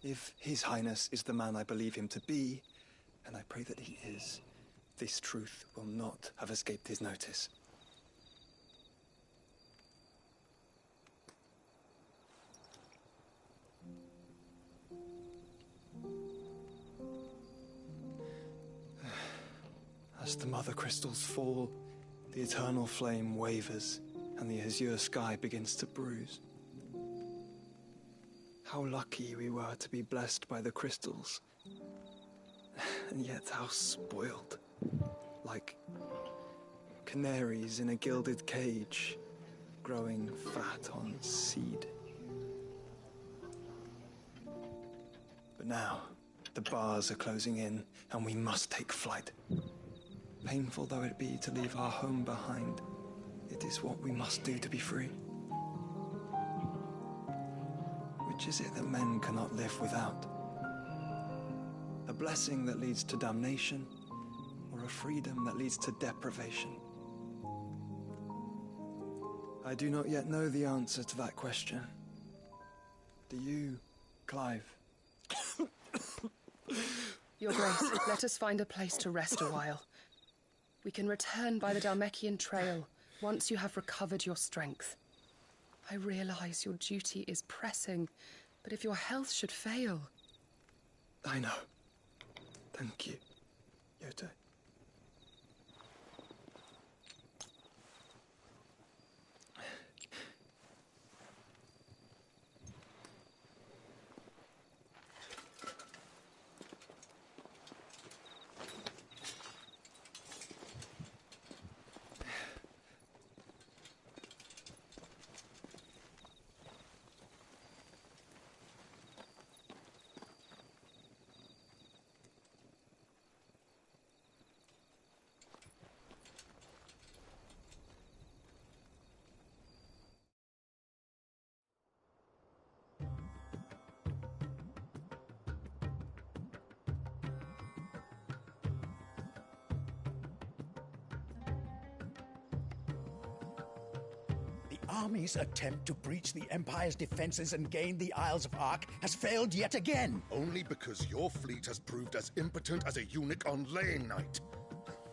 If His Highness is the man I believe him to be, and I pray that he is, this truth will not have escaped his notice. As the mother crystals fall, the eternal flame wavers, and the azure sky begins to bruise. How lucky we were to be blessed by the crystals, and yet how spoiled. Like canaries in a gilded cage, growing fat on seed. But now, the bars are closing in, and we must take flight. Painful though it be to leave our home behind, it is what we must do to be free. Which is it that men cannot live without? A blessing that leads to damnation, or a freedom that leads to deprivation? I do not yet know the answer to that question. Do you, Clive? Your Grace, let us find a place to rest a while. We can return by the Dalmekian trail once you have recovered your strength. I realize your duty is pressing, but if your health should fail... I know. Thank you, Yote. Army's attempt to breach the Empire's defenses and gain the Isles of Ark has failed yet again. Only because your fleet has proved as impotent as a eunuch on laying night.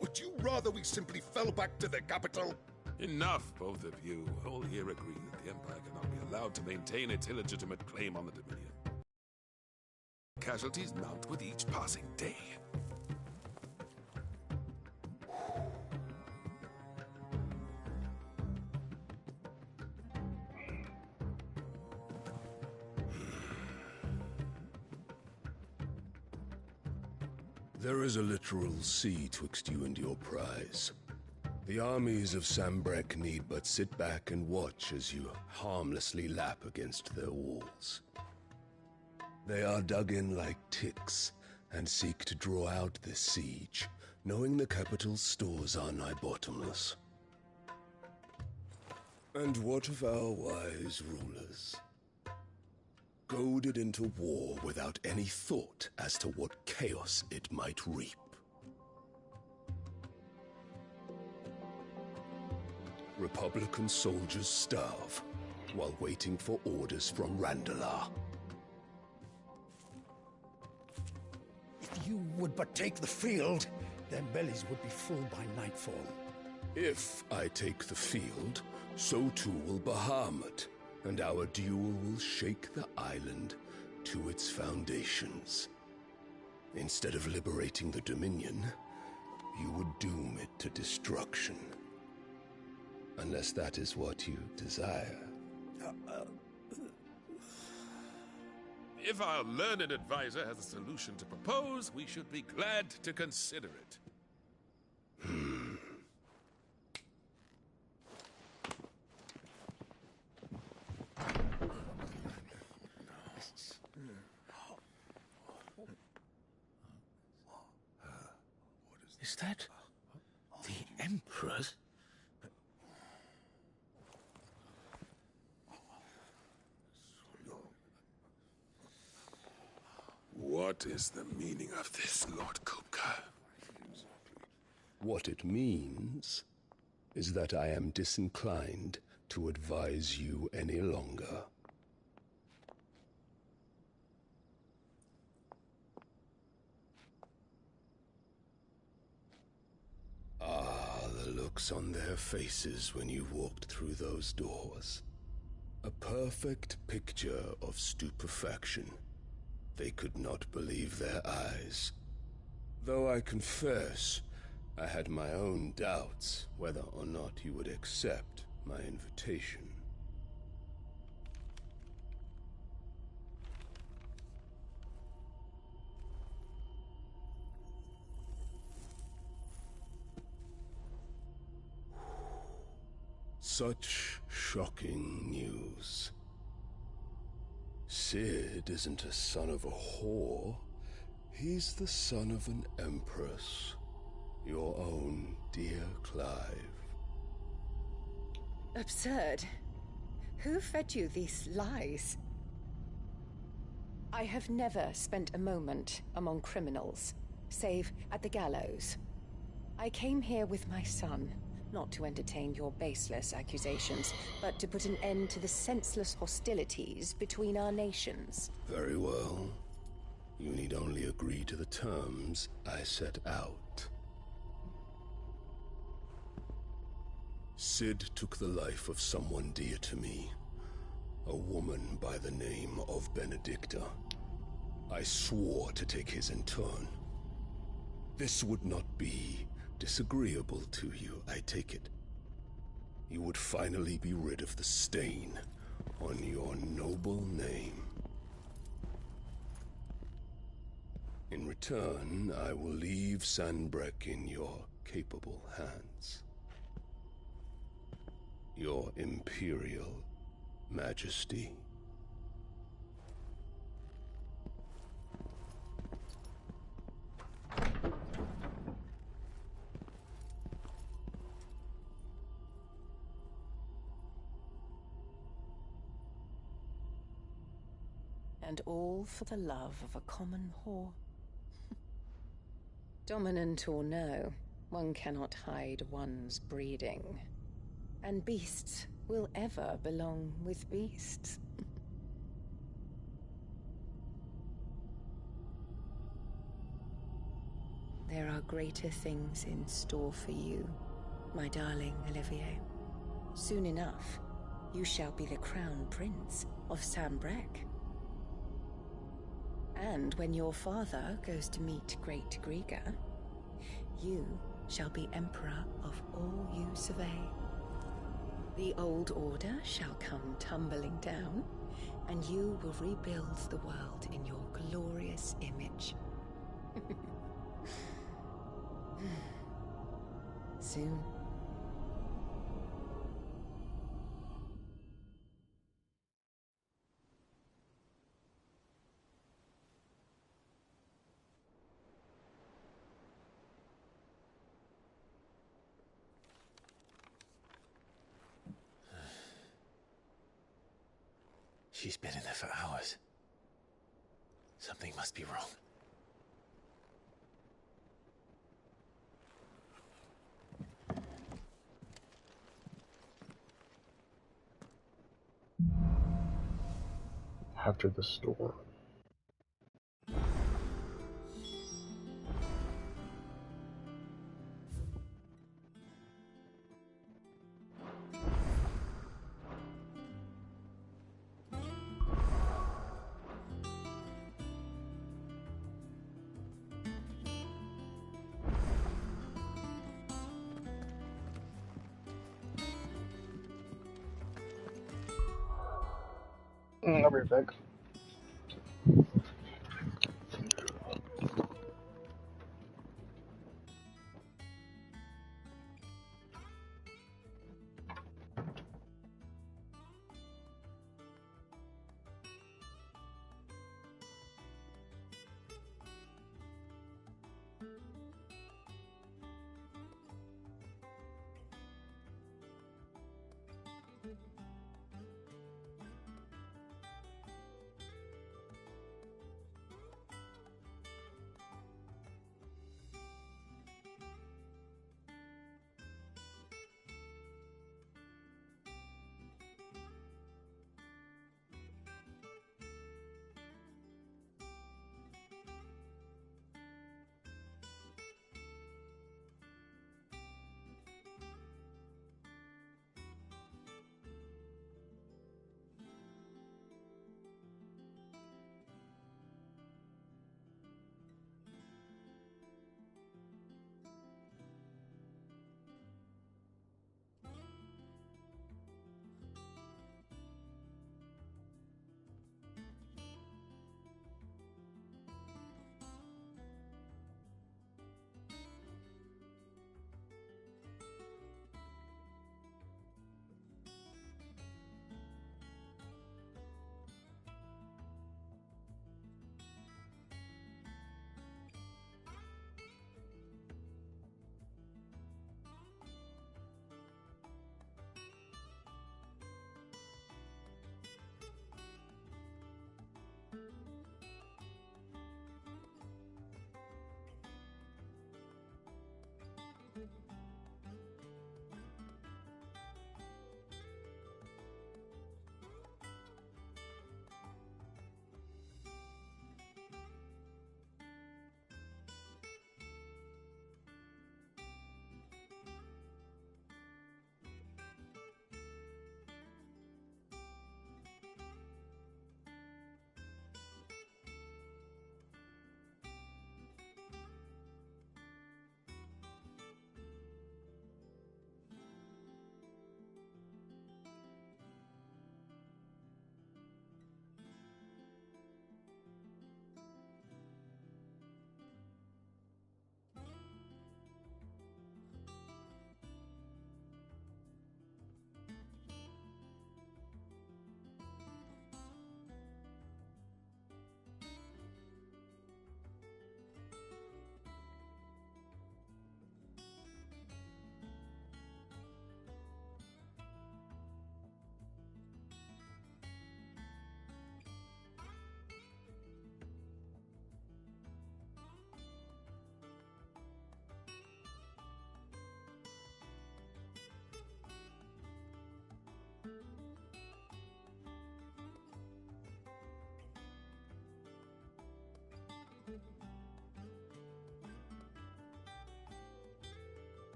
Would you rather we simply fell back to the capital? Enough, both of you. All here agree that the Empire cannot be allowed to maintain its illegitimate claim on the Dominion. Casualties mount with each passing day. There is a literal sea twixt you and your prize. The armies of Sanbreque need but sit back and watch as you harmlessly lap against their walls. They are dug in like ticks and seek to draw out this siege, knowing the capital's stores are nigh bottomless. And what of our wise rulers? Goaded into war without any thought as to what chaos it might reap. Republican soldiers starve while waiting for orders from Randalar. If you would but take the field, their bellies would be full by nightfall. If I take the field, so too will Bahamut, and our duel will shake the island to its foundations. Instead of liberating the Dominion, you would doom it to destruction. Unless that is what you desire. If our learned advisor has a solution to propose, we should be glad to consider it. Is that the Emperor's? What is the meaning of this, Lord Kupka? What it means is that I am disinclined to advise you any longer. Ah, the looks on their faces when you walked through those doors. A perfect picture of stupefaction. They could not believe their eyes. Though I confess, I had my own doubts whether or not you would accept my invitation. Such shocking news. Sid isn't a son of a whore. He's the son of an empress. Your own dear Clive. Absurd. Who fed you these lies? I have never spent a moment among criminals, save at the gallows. I came here with my son, not to entertain your baseless accusations, but to put an end to the senseless hostilities between our nations. Very well. You need only agree to the terms I set out. Sid took the life of someone dear to me, a woman by the name of Benedicta. I swore to take his in turn. This would not be disagreeable to you, I take it. You would finally be rid of the stain on your noble name. In return, I will leave Sanbreque in your capable hands. Your Imperial Majesty. And all for the love of a common whore. Dominant or no, one cannot hide one's breeding. And beasts will ever belong with beasts. There are greater things in store for you, my darling Olivier. Soon enough, you shall be the crown prince of Sanbreque. And when your father goes to meet Great Griga, you shall be emperor of all you survey. The old order shall come tumbling down, and you will rebuild the world in your glorious image. Soon. She's been in there for hours. Something must be wrong. After the storm. I'll be right back.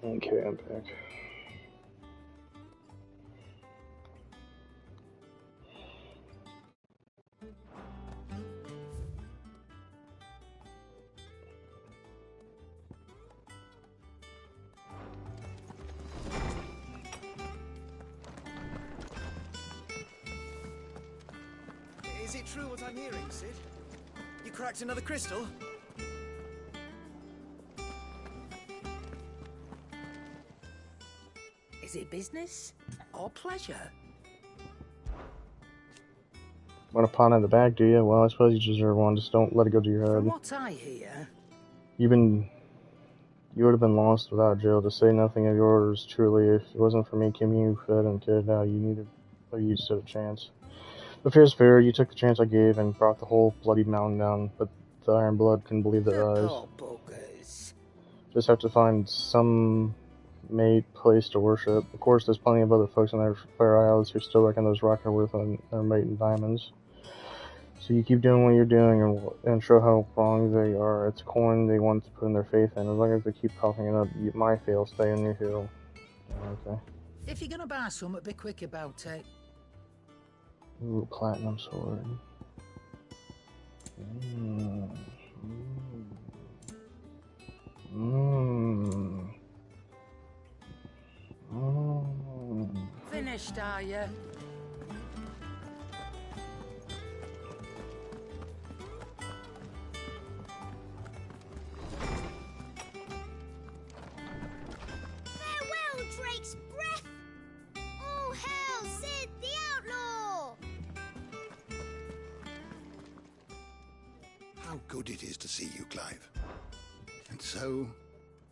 Okay, I'm back. Is it true what I'm hearing, Sid? You cracked another crystal? Is it business or pleasure? Want a pawn in the back, do you? Well, I suppose you deserve one. Just don't let it go to your From head. what I hear, You would have been lost without Jill, to say nothing of yours, truly. If it wasn't for me, Kim, you fed and cared how you stood a chance. But fear's fair, you took the chance I gave and brought the whole bloody mountain down, but the Iron Blood couldn't believe their eyes. poor buggers. Just have to find some place to worship. Of course, there's plenty of other folks in their Fair Isles who still reckon those rocks are worth their mate in diamonds. So you keep doing what you're doing and show how wrong they are. It's a coin they want to put in their faith in. As long as they keep coughing it up, you might fail. Stay on your hill. Okay. If you're gonna buy some, be quick about it. Ooh, platinum sword. Finished, are you? Farewell, Drake's breath! All hail Sid the Outlaw! How good it is to see you, Clive. And so,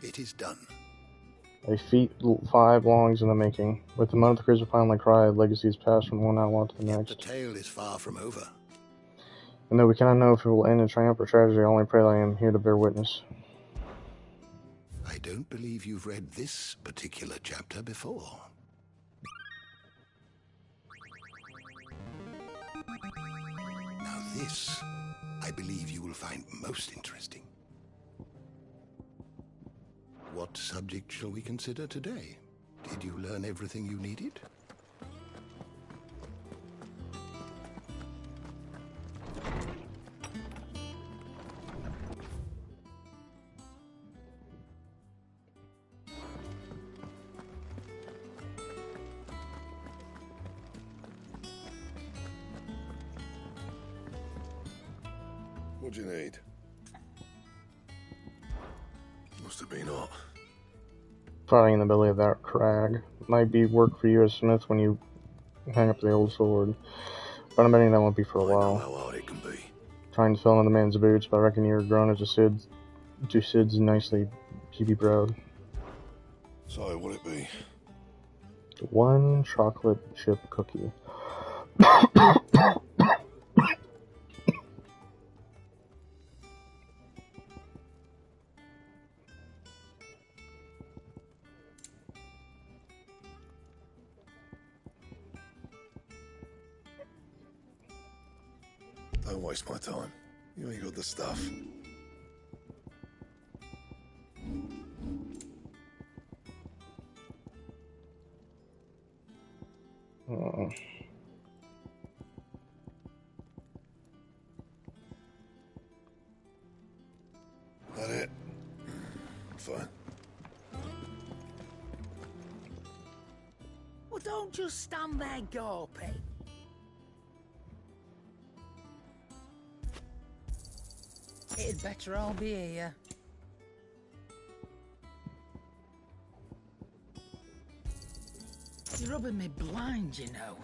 it is done. A feat 5 longs in the making. With the moment the creatures finally cried, legacies passed from one outlaw to the next. The tale is far from over. And though we cannot know if it will end in triumph or tragedy, I only pray that I am here to bear witness. I don't believe you've read this particular chapter before. Now this, I believe you will find most interesting. What subject shall we consider today? Did you learn everything you needed? What do you need? Must have been hot. Fighting in the belly of that crag. Might be work for you as Smith when you hang up the old sword. But I'm betting that won't be for a while. How hard it can be. Trying to fill in the man's boots, but I reckon you're grown as a Sid. To Sid's nicely keep you proud. So, what'll it be? 1 chocolate chip cookie. Don't waste my time. You ain't got the stuff. That it? Fine. Well, don't just stand there gawping. It'd better all be here. You're rubbing me blind, you know.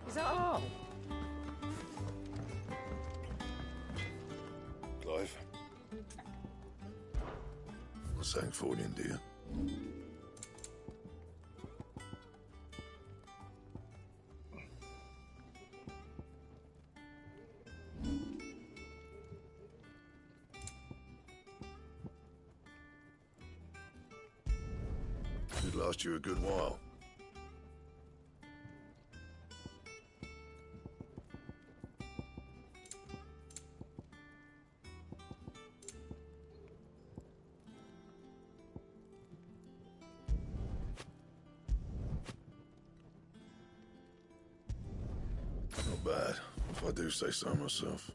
Is that all? Clive. What's that for you, dear? last you a good while. Not bad, if I do say so myself.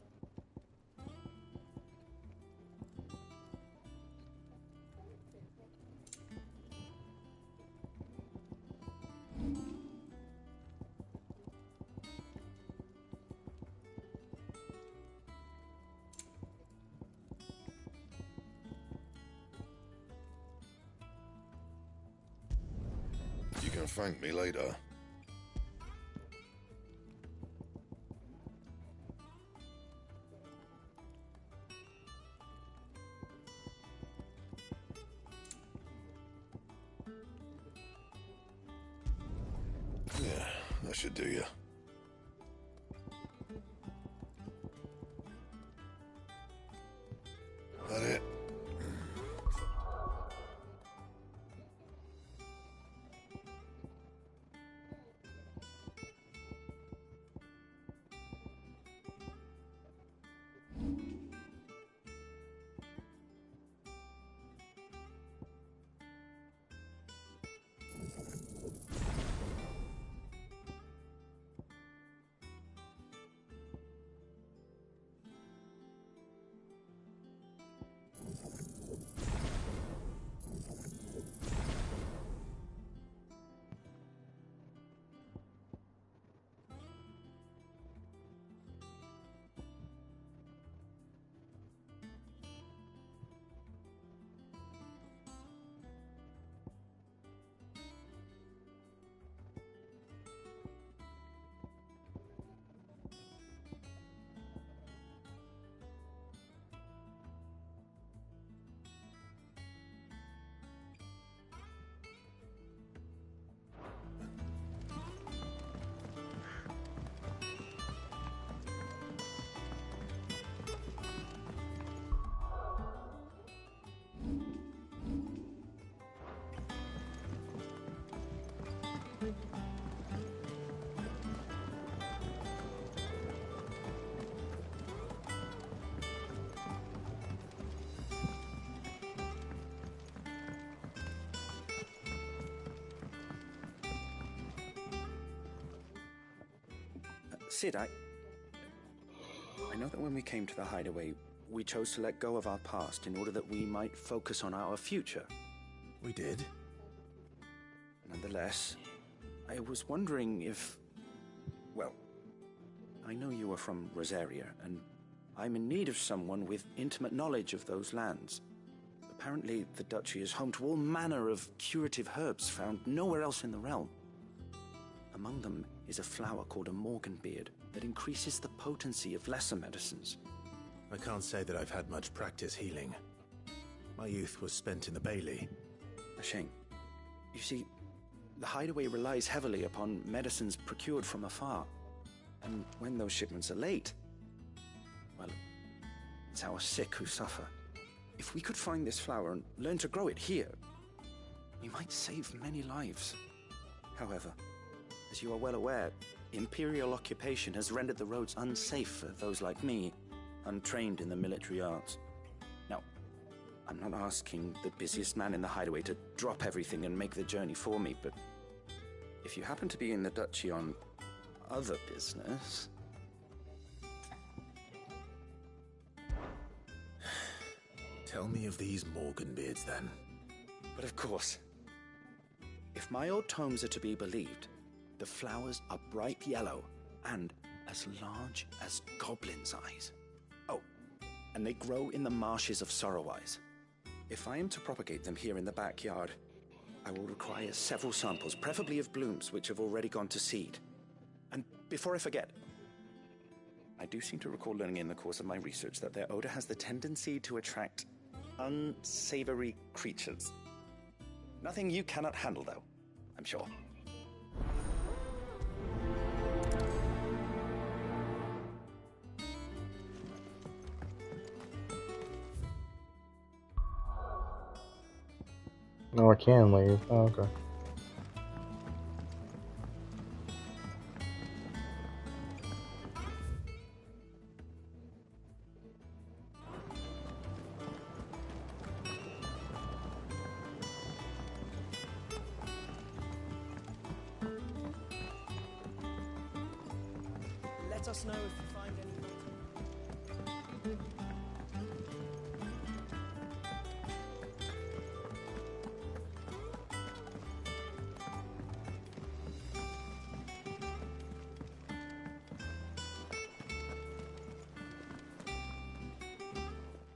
You can thank me later. Yeah, that should do you. That it? Sid, I know that when we came to the hideaway, we chose to let go of our past in order that we might focus on our future. We did. Nonetheless, I was wondering if... Well, I know you are from Rosaria, and I'm in need of someone with intimate knowledge of those lands. Apparently, the Duchy is home to all manner of curative herbs found nowhere else in the realm. Among them is a flower called a morganbeard that increases the potency of lesser medicines. I can't say that I've had much practice healing. My youth was spent in the Bailey. A shame. You see, the hideaway relies heavily upon medicines procured from afar. And when those shipments are late, well, it's our sick who suffer. If we could find this flower and learn to grow it here, we might save many lives. However, as you are well aware, Imperial occupation has rendered the roads unsafe for those like me, untrained in the military arts. Now, I'm not asking the busiest man in the hideaway to drop everything and make the journey for me, but if you happen to be in the Duchy on other business... Tell me of these morganbeards, then. But of course. If my old tomes are to be believed, the flowers are bright yellow and as large as goblins' eyes. Oh, and they grow in the marshes of Sorrowise. If I am to propagate them here in the backyard, I will require several samples, preferably of blooms which have already gone to seed. And before I forget, I do seem to recall learning in the course of my research that their odor has the tendency to attract unsavory creatures. Nothing you cannot handle, though, I'm sure. No, I can leave. Oh, okay. let us know if you find any.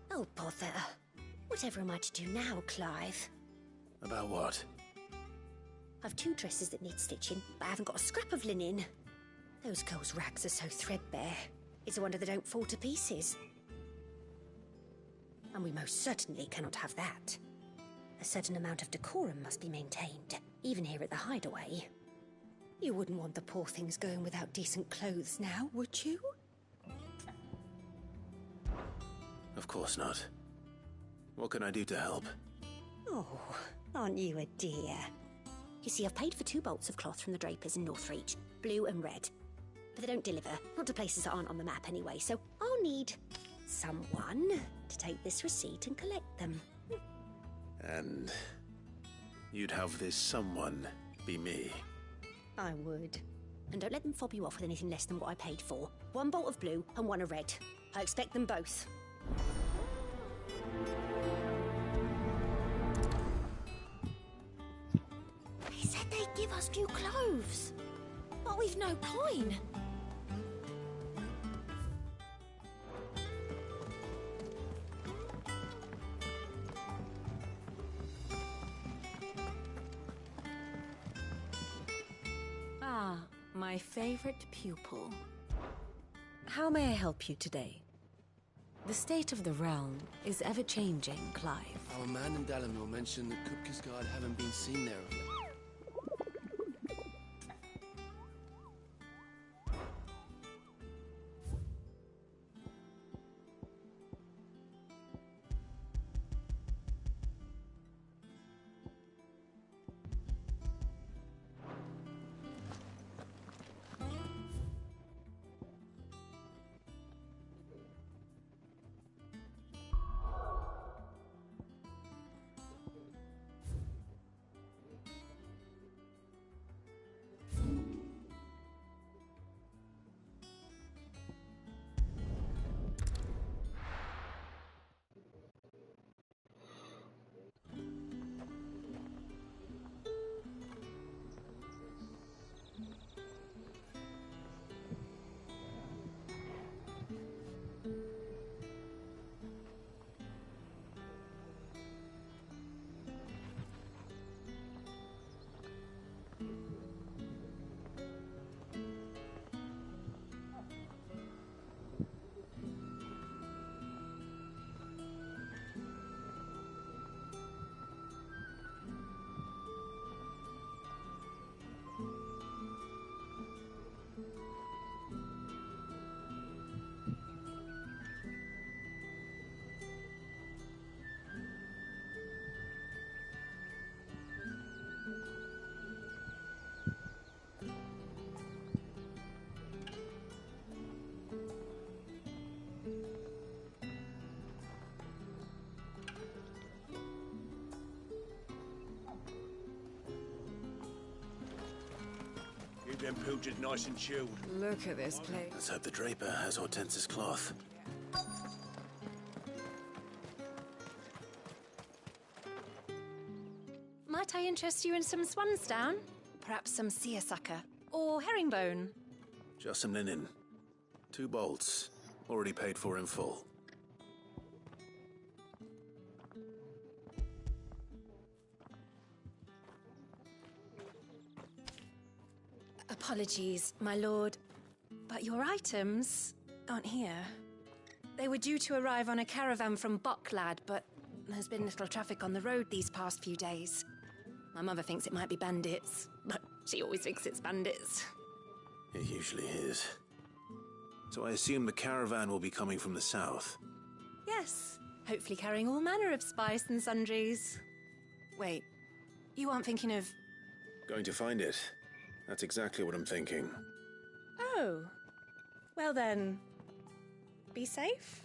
Oh, bother. Whatever am I to do now, Clive? About what? I've 2 dresses that need stitching, but I haven't got a scrap of linen. Those girls' rags are so threadbare. It's a wonder they don't fall to pieces. And we most certainly cannot have that. A certain amount of decorum must be maintained, even here at the Hideaway. You wouldn't want the poor things going without decent clothes now, would you? Of course not. What can I do to help? Oh, aren't you a dear? You see, I've paid for 2 bolts of cloth from the drapers in Northreach, blue and red. But they don't deliver, not to places that aren't on the map anyway, so I'll need someone to take this receipt and collect them. And you'd have this someone be me? I would. And don't let them fob you off with anything less than what I paid for. 1 bolt of blue and 1 of red. I expect them both. They said they'd give us new clothes. But we've no coin. Ah, my favorite pupil. How may I help you today? The state of the realm is ever-changing, Clive. Our man in Dalamore mentioned that Kupka's guard haven't been seen there of late. Keep them pilchers nice and chilled. Look at this place. Let's hope the draper has Hortense's cloth. Might I interest you in some swansdown? Perhaps some seersucker? Or herringbone? Just some linen. 2 bolts. Already paid for in full. Apologies, my lord, but your items aren't here. They were due to arrive on a caravan from Bocklad, but there's been little traffic on the road these past few days. My mother thinks it might be bandits, but she always thinks it's bandits. It usually is. So I assume the caravan will be coming from the south. Yes, hopefully carrying all manner of spice and sundries. Wait, you aren't thinking of... Going to find it. That's exactly what I'm thinking. Oh, well then, be safe.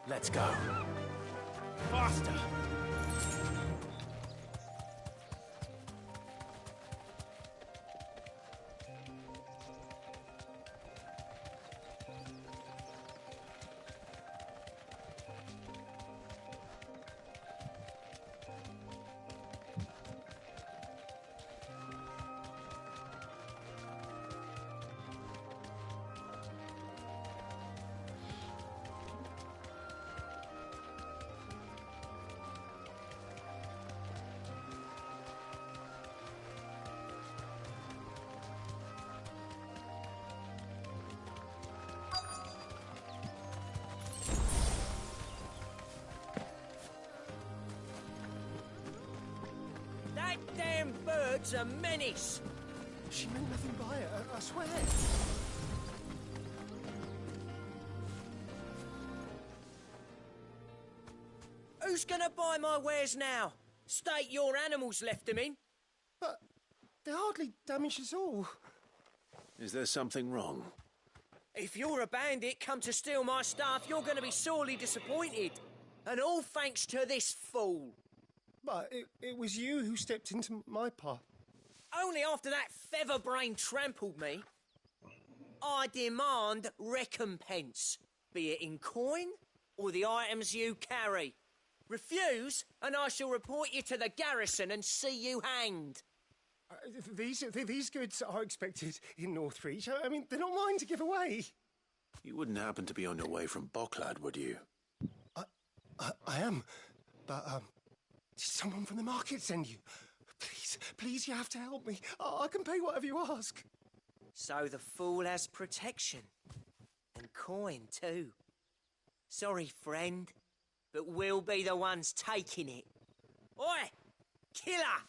Let's go. Faster! That damn bird's a menace! She meant nothing by it, I swear. Who's gonna buy my wares now? State your animals left them in. But they're hardly damaged at all. Is there something wrong? If you're a bandit come to steal my stuff, you're gonna be sorely disappointed. And all thanks to this fool. But it was you who stepped into my path. Only after that feather-brain trampled me. I demand recompense, be it in coin or the items you carry. Refuse, and I shall report you to the garrison and see you hanged. These goods are expected in Northreach. I mean, they're not mine to give away. You wouldn't happen to be on your way from Bocklad, would you? I am, but did someone from the market send you? Please, you have to help me. I can pay whatever you ask. So the fool has protection. And coin, too. Sorry, friend, but we'll be the ones taking it. Oi! Killer!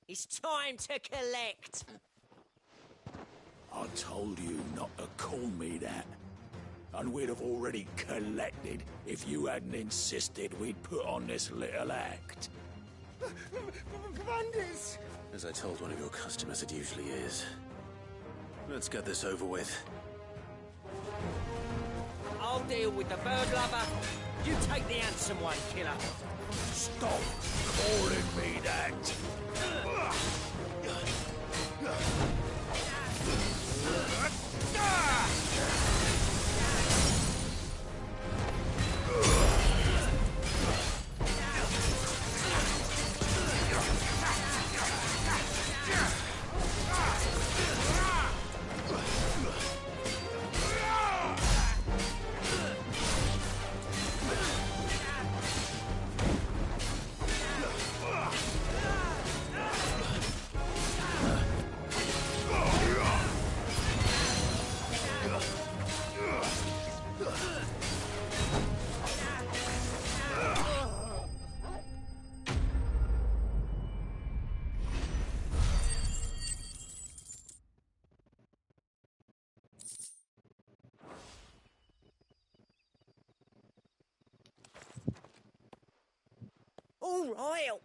It's time to collect! I told you not to call me that. And we'd have already collected if you hadn't insisted we'd put on this little act. Bandits! As I told one of your customers, it usually is. Let's get this over with. I'll deal with the bird lover. You take the handsome one, killer. Stop calling me that!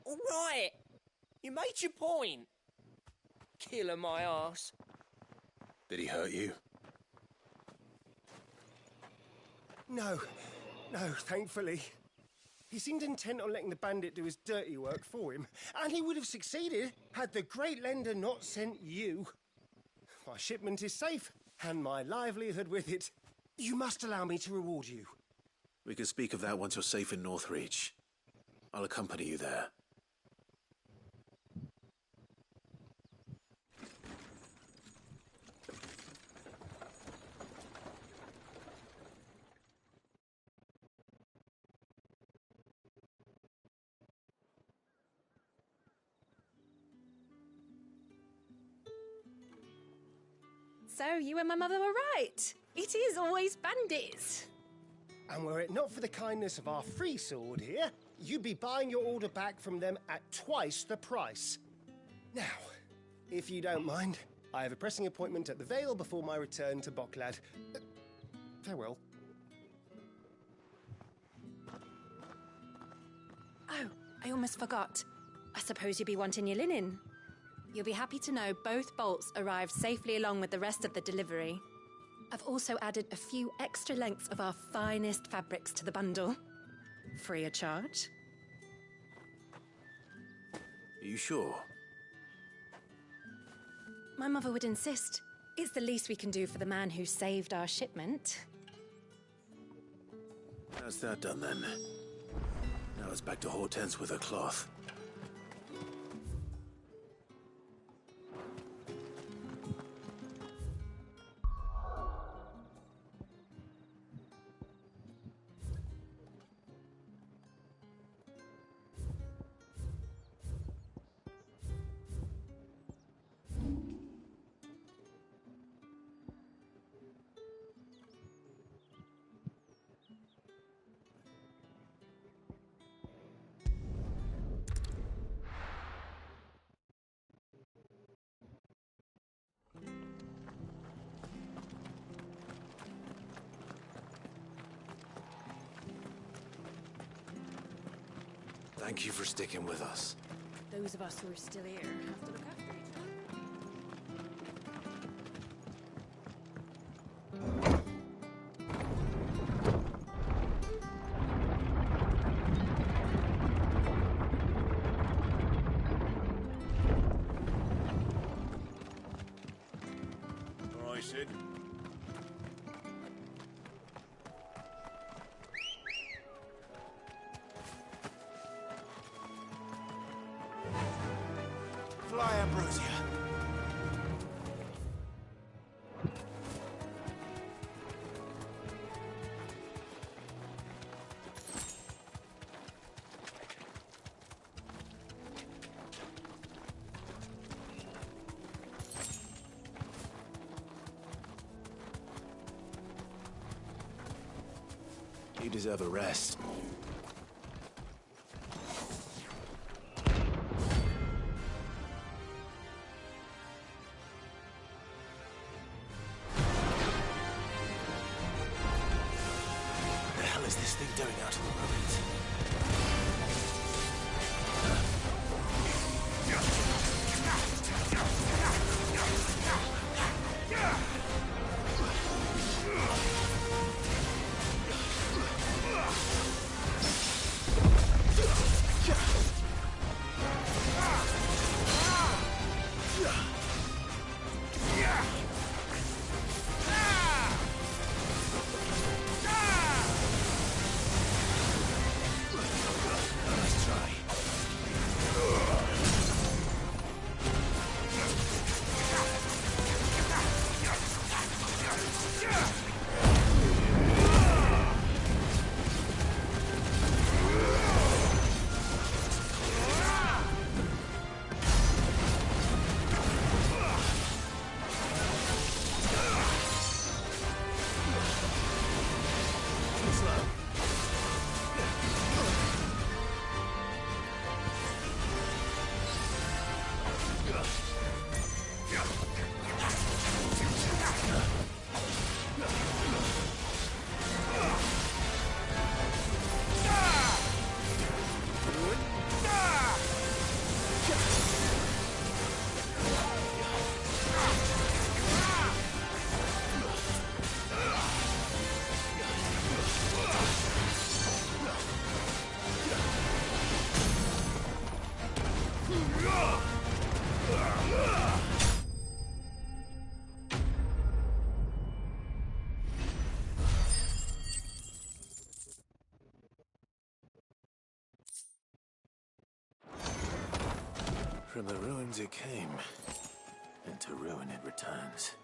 All right. You made your point. Killer my ass. Did he hurt you? No, thankfully. He seemed intent on letting the bandit do his dirty work for him, and he would have succeeded had the Great Lender not sent you. My shipment is safe, and my livelihood with it. You must allow me to reward you. We can speak of that once you're safe in Northreach. I'll accompany you there. So, you and my mother were right. It is always bandits. And were it not for the kindness of our free sword here, you'd be buying your order back from them at twice the price. Now, if you don't mind, I have a pressing appointment at the Vale before my return to Bocklad. Farewell. Oh, I almost forgot. I suppose you'll be wanting your linen. You'll be happy to know both bolts arrived safely along with the rest of the delivery. I've also added a few extra lengths of our finest fabrics to the bundle. Free of charge. Are you sure? My mother would insist. It's the least we can do for the man who saved our shipment. That's that done then. Now it's back to Hortense with her cloth. Thank you for sticking with us. Those of us who are still here have to look after each other. All right, Sid. Fly, Ambrosia. You deserve a rest. What the hell is this thing doing out in the ruins? From the ruins it came, and to ruin it returns.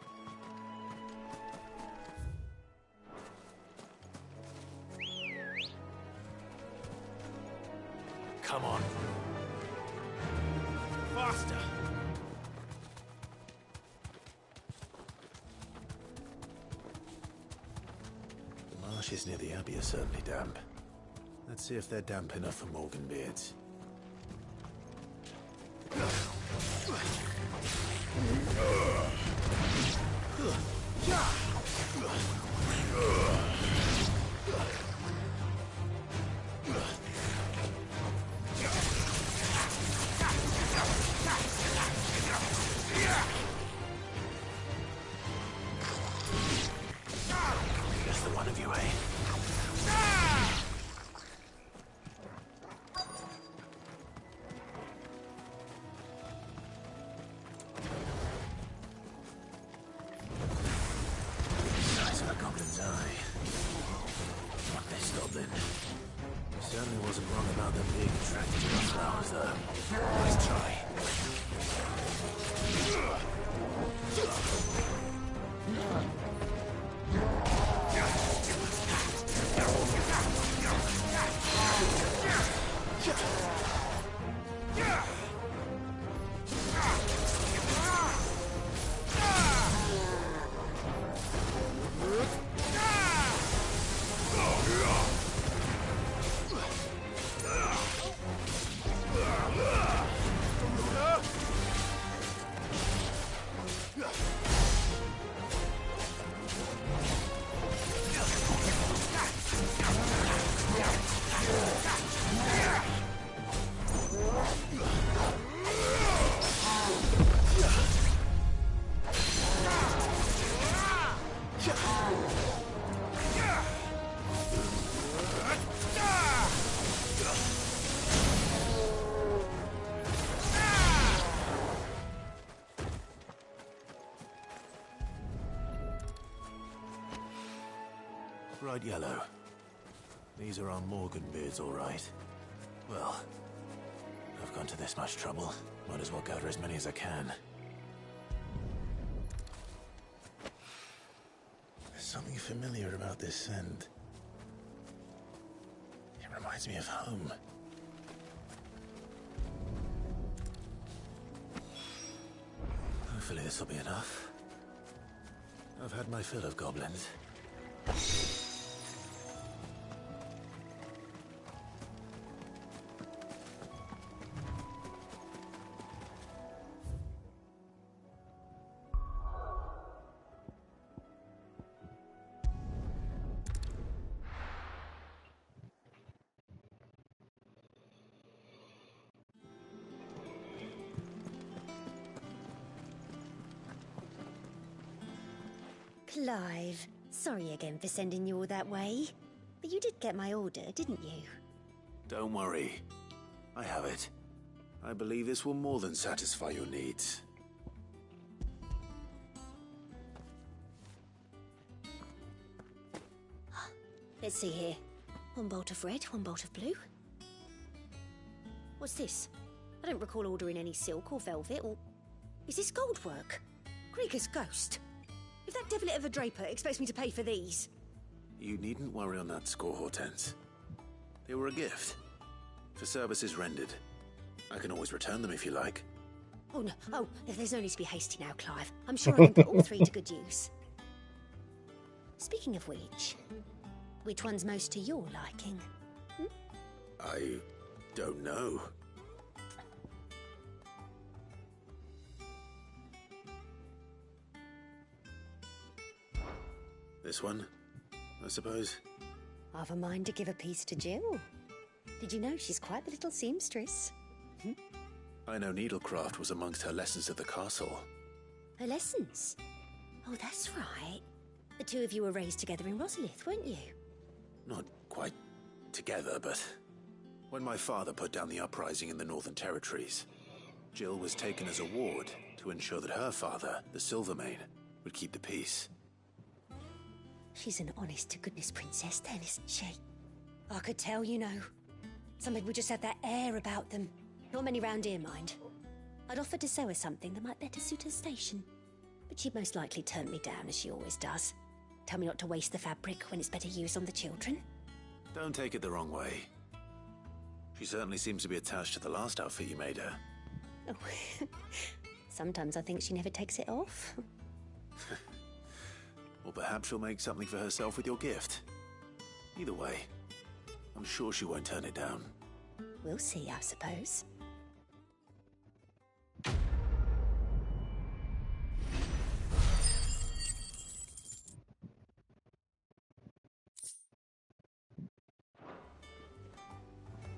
Come on. Faster! The marshes near the Abbey are certainly damp. Let's see if they're damp enough for Morganbeards. Bright yellow. These are our Morgan beards, all right. Well, I've gone to this much trouble. Might as well gather as many as I can. There's something familiar about this scent. It reminds me of home. Hopefully this will be enough. I've had my fill of goblins. Clive, sorry again for sending you all that way. But you did get my order, didn't you? Don't worry. I have it. I believe this will more than satisfy your needs. Let's see here. One bolt of red, one bolt of blue. What's this? I don't recall ordering any silk or velvet or... Is this gold work? Krieger's ghost. If that devilet of a draper expects me to pay for these... You needn't worry on that score, Hortense. They were a gift. For services rendered. I can always return them if you like. Oh, no. Oh, there's no need to be hasty now, Clive. I'm sure I can put all three to good use. Speaking of which one's most to your liking? I don't know. This one, I suppose. I've a mind to give a piece to Jill. Did you know she's quite the little seamstress? I know needlecraft was amongst her lessons at the castle. Her lessons? Oh, that's right. The two of you were raised together in Rosalith, weren't you? Not quite together, but when my father put down the uprising in the Northern Territories, Jill was taken as a ward to ensure that her father, the Silvermane, would keep the peace. She's an honest-to-goodness princess then, isn't she? I could tell, you know. Some people just have that air about them. Not many round here, mind. I'd offered to sew her something that might better suit her station. But she'd most likely turn me down, as she always does. Tell me not to waste the fabric when it's better used on the children. Don't take it the wrong way. She certainly seems to be attached to the last outfit you made her. Oh. Sometimes I think she never takes it off. Or perhaps she'll make something for herself with your gift. Either way, I'm sure she won't turn it down. We'll see, I suppose.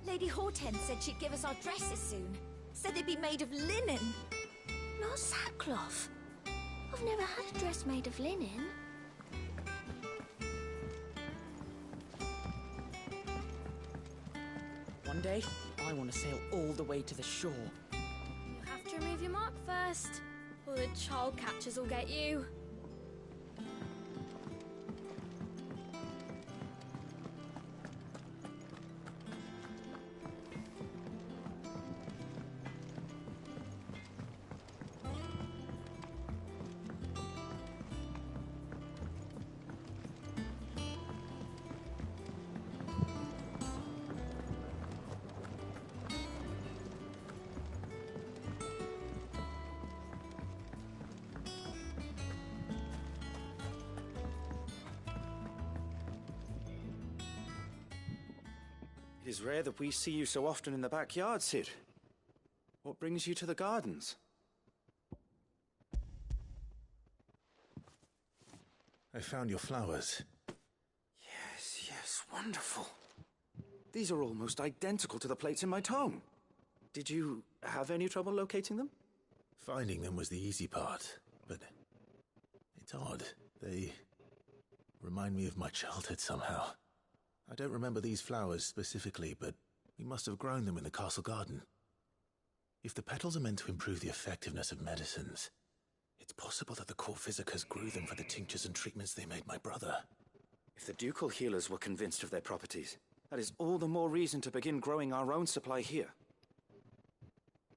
Lady Hortense said she'd give us our dresses soon. Said they'd be made of linen. Not sackcloth. I've never had a dress made of linen. One day, I want to sail all the way to the shore. You have to remove your mark first, or the child catchers will get you. It is rare that we see you so often in the backyard, Cid. What brings you to the gardens? I found your flowers. Yes, wonderful. These are almost identical to the plates in my tome. Did you have any trouble locating them? Finding them was the easy part, but it's odd. They remind me of my childhood somehow. I don't remember these flowers specifically, but we must have grown them in the castle garden. If the petals are meant to improve the effectiveness of medicines, it's possible that the court physicers grew them for the tinctures and treatments they made my brother. If the ducal healers were convinced of their properties, that is all the more reason to begin growing our own supply here.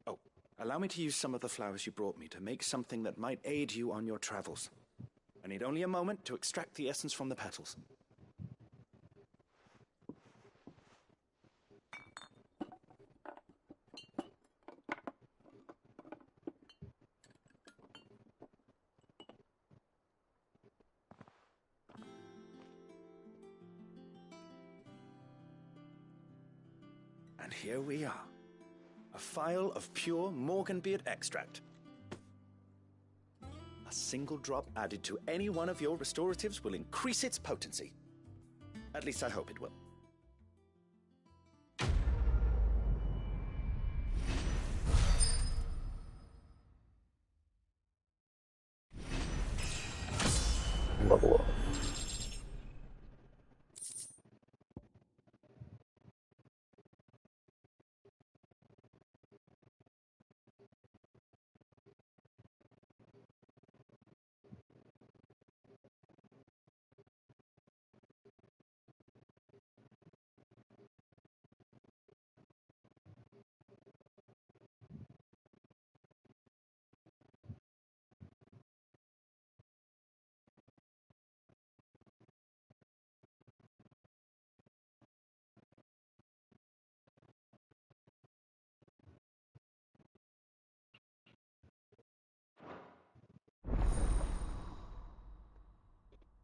Oh, allow me to use some of the flowers you brought me to make something that might aid you on your travels. I need only a moment to extract the essence from the petals. And here we are. A phial of pure Morganbeard extract. A single drop added to any one of your restoratives will increase its potency. At least I hope it will. Level up.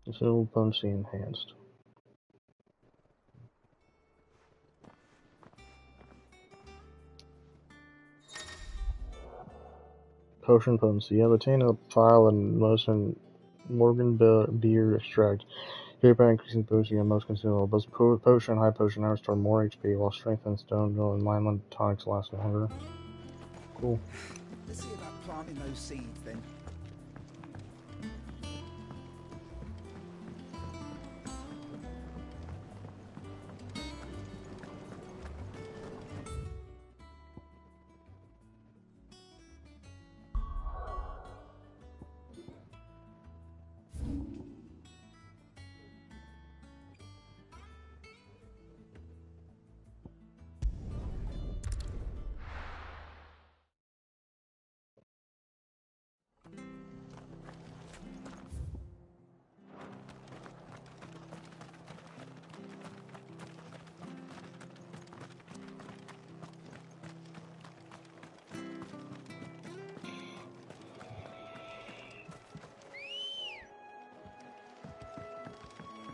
Considerable potency enhanced. Potion potency. You have obtained a phial of Morganbeard extract, hereby increasing potency and most consumable. Both potion and high potion now restore more HP, while strength and stone drill and lineland tonics last longer. Cool. Let's see about planting those seeds then.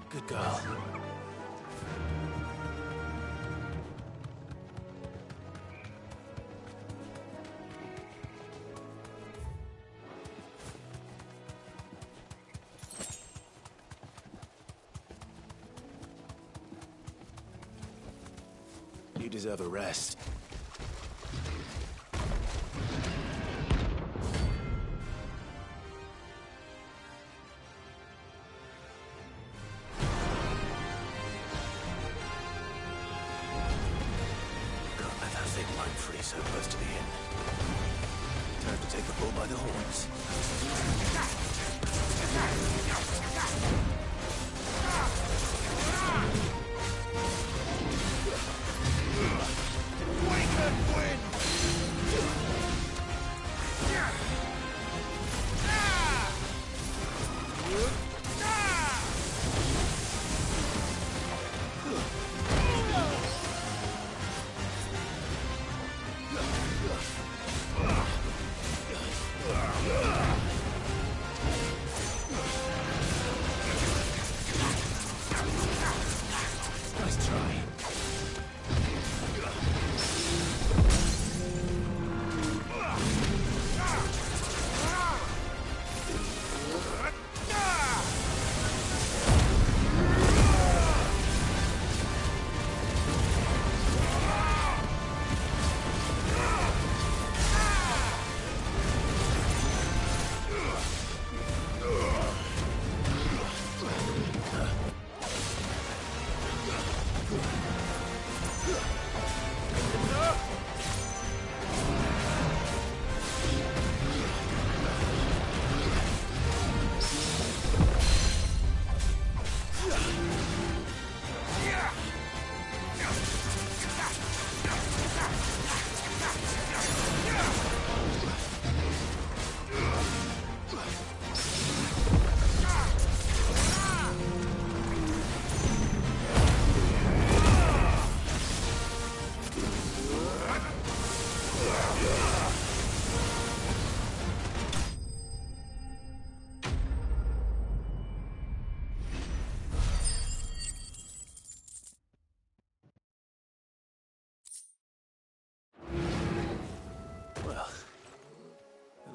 Good girl. You deserve a rest. So close to the end. Time to take the bull by the horns.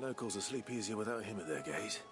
Locals will sleep easier without him at their gate.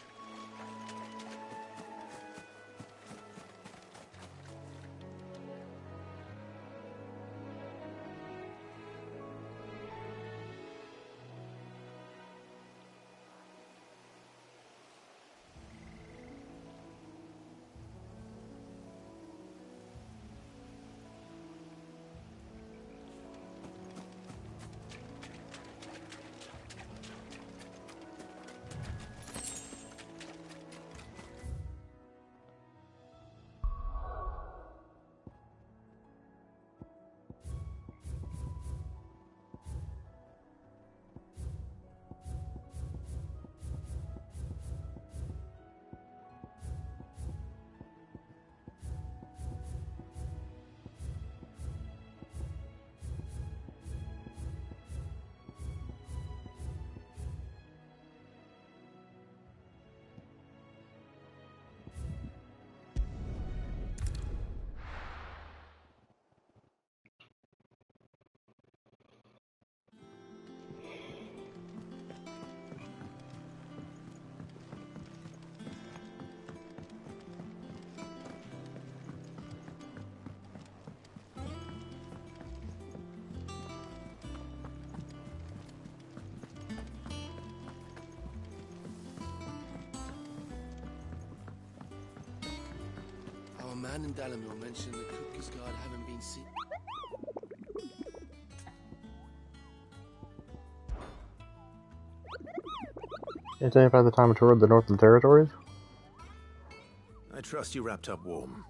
Our man in Dalamil mentioned that Kupka's guard haven't been seen. Can you tell me if I had the time to tour the Northern Territories? I trust you wrapped up warm.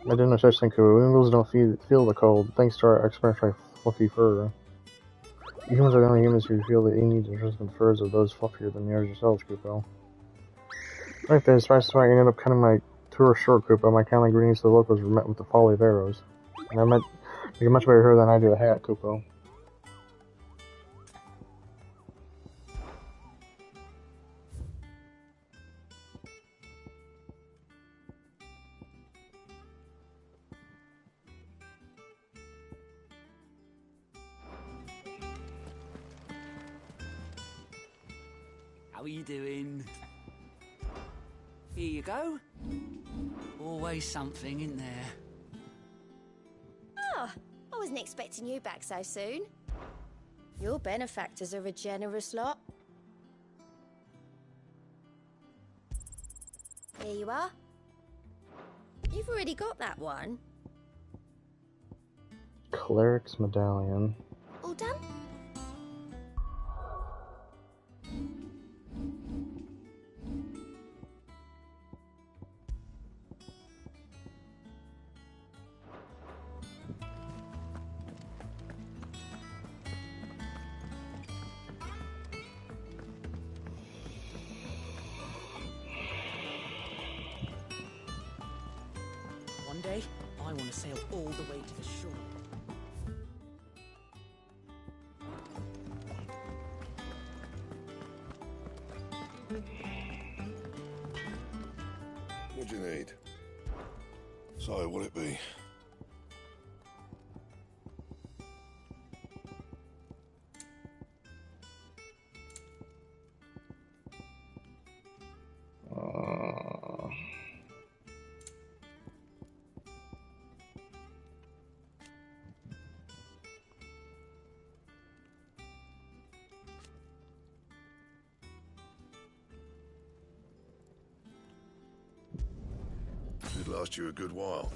I didn't know such thing, Kuo. Animals don't feel the cold, thanks to our exceptionally fluffy fur. Humans are the only humans who feel the innate interest in the furs of those fluffier than yours yourselves, Kupo. Like this, that's why I ended up cutting my tour short, Kupo. My kindly greetings to the locals were met with the folly of arrows. And I meant you can much better hear than I do a hat, Kupo. How are you doing? Here you go. Always something in there. Ah, I wasn't expecting you back so soon. Your benefactors are a generous lot. Here you are. You've already got that one. Cleric's Medallion. All done? One day, I want to sail all the way to the shore. What do you need? So, what'll it be? Should last you a good while.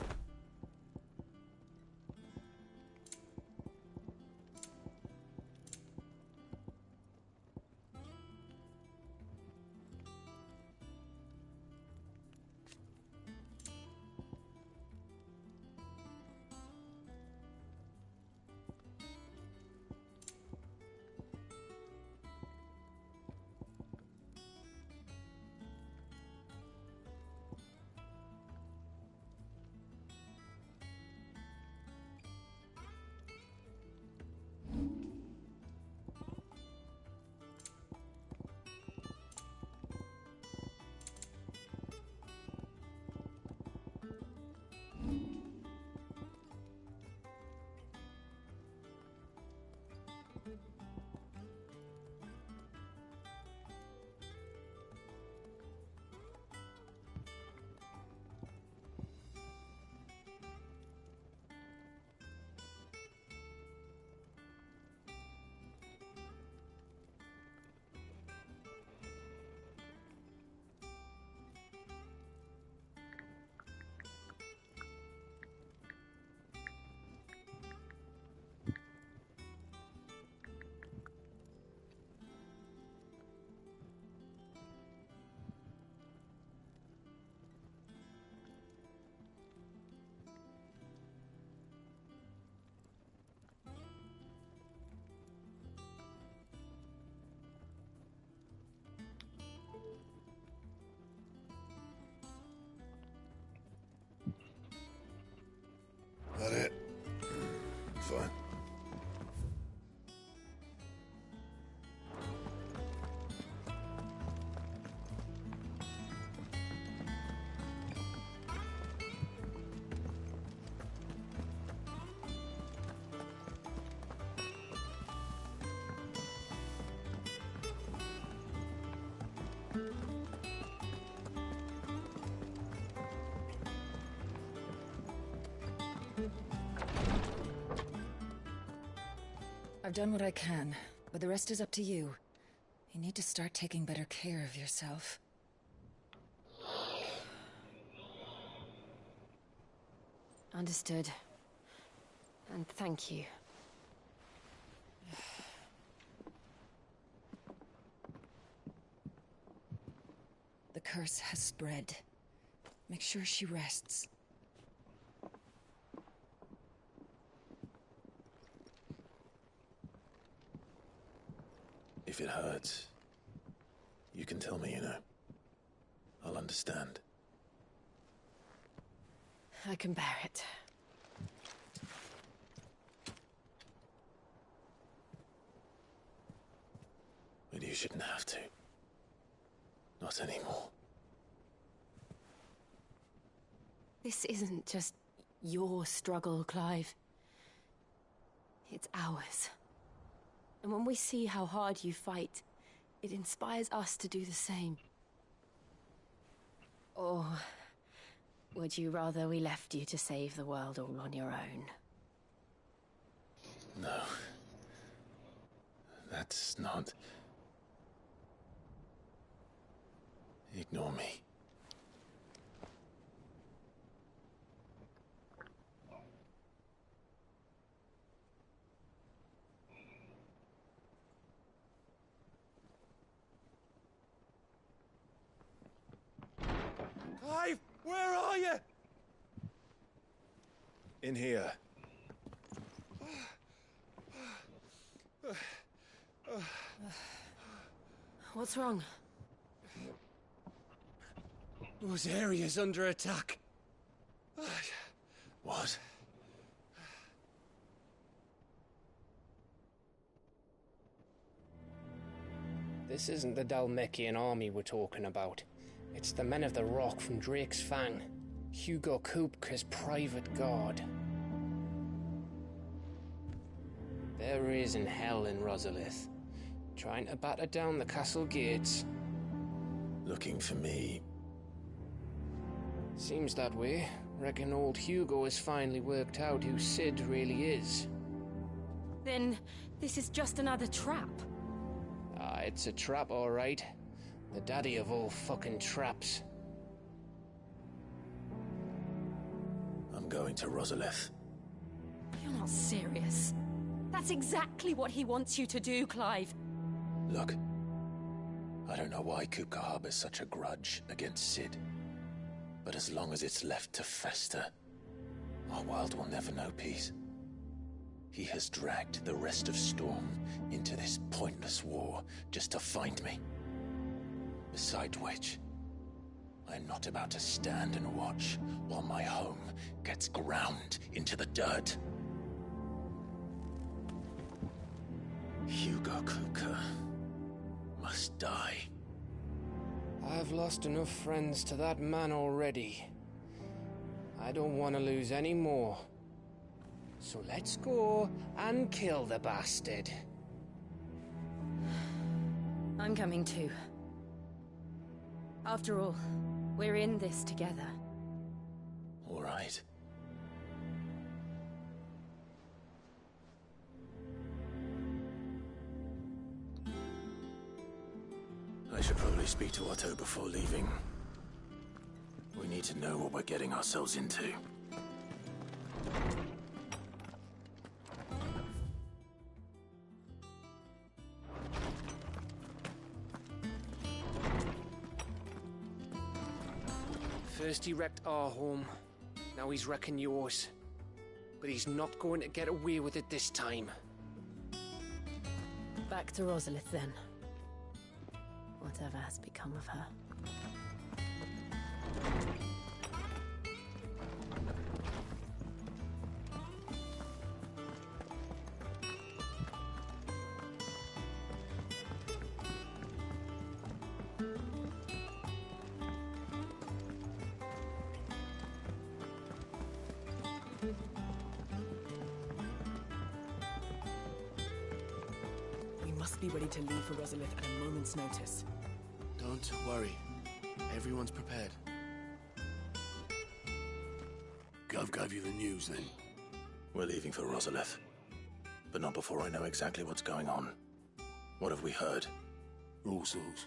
I've done what I can, but the rest is up to you. You need to start taking better care of yourself. Understood. And thank you. The curse has spread. Make sure she rests. If it hurts, you can tell me, you know. I'll understand. I can bear it. But you shouldn't have to. Not anymore. This isn't just your struggle, Clive. It's ours. And when we see how hard you fight, it inspires us to do the same. Or would you rather we left you to save the world all on your own? No. That's not... Ignore me. Clive, where are you? In here. What's wrong? Those areas under attack. What? This isn't the Dalmekian army we're talking about. It's the men of the Rock from Drake's Fang. Hugo Kupka's private guard. There is in hell in Rosalith, trying to batter down the castle gates. Looking for me. Seems that way. Reckon old Hugo has finally worked out who Sid really is. Then this is just another trap. Ah, it's a trap, all right. The daddy of all fucking traps. I'm going to Rosalith. You're not serious. That's exactly what he wants you to do, Clive. Look, I don't know why Kupka harbors such a grudge against Sid. But as long as it's left to fester, our world will never know peace. He has dragged the rest of Storm into this pointless war just to find me. Besides which, I'm not about to stand and watch while my home gets ground into the dirt. Hugo Kupka must die. I've lost enough friends to that man already. I don't want to lose any more. So let's go and kill the bastard. I'm coming too. After all, we're in this together. All right. I should probably speak to Otto before leaving. We need to know what we're getting ourselves into. First he wrecked our home, now he's wrecking yours. But he's not going to get away with it this time. Back to Rosalith then. Whatever has become of her. We must be ready to leave for Rosalith at a moment's notice. Don't worry. Everyone's prepared. Gov gave you the news then? We're leaving for Rosalith. But not before I know exactly what's going on. What have we heard? All sorts.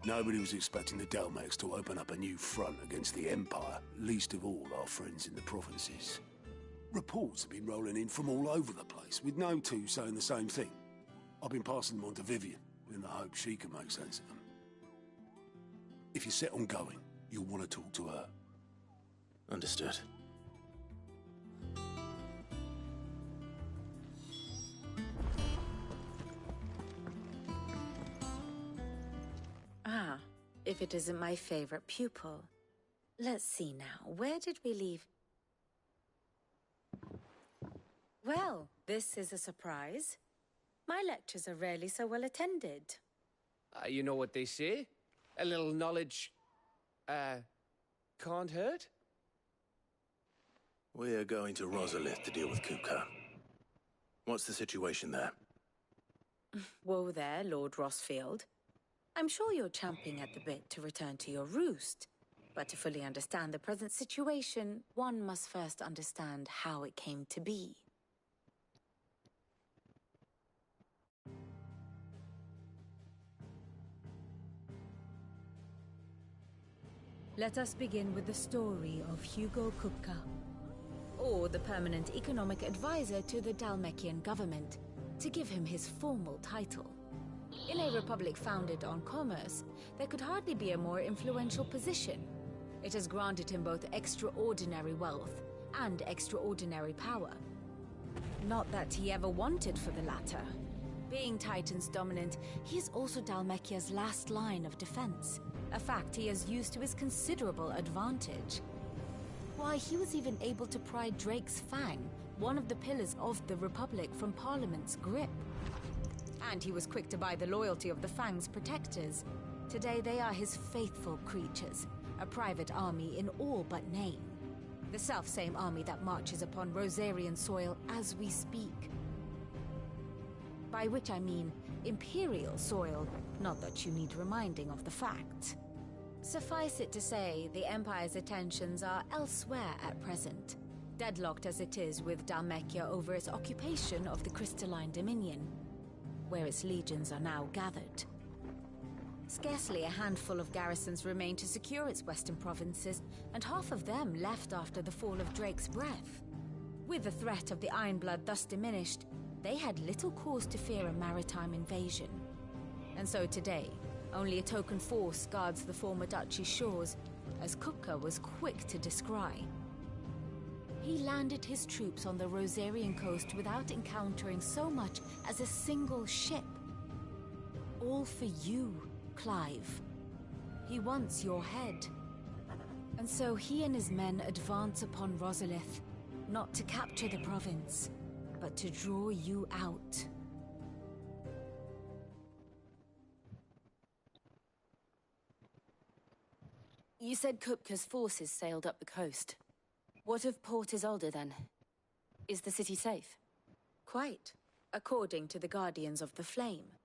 Nobody was expecting the Delmex to open up a new front against the Empire, least of all our friends in the provinces. Reports have been rolling in from all over the place, with no two saying the same thing. I've been passing them on to Vivian, in the hope she can make sense of them. If you're set on going, you'll want to talk to her. Understood. Ah, if it isn't my favorite pupil. Let's see now, where did we leave? Well, this is a surprise. My lectures are rarely so well attended. You know what they say? A little knowledge, can't hurt? We're going to Rosalith to deal with Kupka. What's the situation there? Whoa there, Lord Rossfield. I'm sure you're champing at the bit to return to your roost. But to fully understand the present situation, one must first understand how it came to be. Let us begin with the story of Hugo Kupka, or the permanent economic advisor to the Dalmekian government, to give him his formal title. In a republic founded on commerce, there could hardly be a more influential position. It has granted him both extraordinary wealth and extraordinary power. Not that he ever wanted for the latter. Being Titan's dominant, he is also Dalmekia's last line of defense, a fact he has used to his considerable advantage. Why, he was even able to pry Drake's Fang, one of the pillars of the Republic, from Parliament's grip. And he was quick to buy the loyalty of the Fang's protectors. Today they are his faithful creatures, a private army in all but name. The self-same army that marches upon Rosarian soil as we speak. By which I mean Imperial soil, not that you need reminding of the fact. Suffice it to say, the Empire's attentions are elsewhere at present, deadlocked as it is with Dalmekia over its occupation of the Crystalline Dominion, where its legions are now gathered. Scarcely a handful of garrisons remain to secure its western provinces, and half of them left after the fall of Drake's Breath. With the threat of the Ironblood thus diminished, they had little cause to fear a maritime invasion. And so today, only a token force guards the former duchy's shores, as Kupka was quick to descry. He landed his troops on the Rosarian coast without encountering so much as a single ship. All for you, Clive. He wants your head. And so he and his men advance upon Rosalith, not to capture the province, but to draw you out. You said Kupka's forces sailed up the coast. What of Port Isolde, then? Is the city safe? Quite, according to the Guardians of the Flame.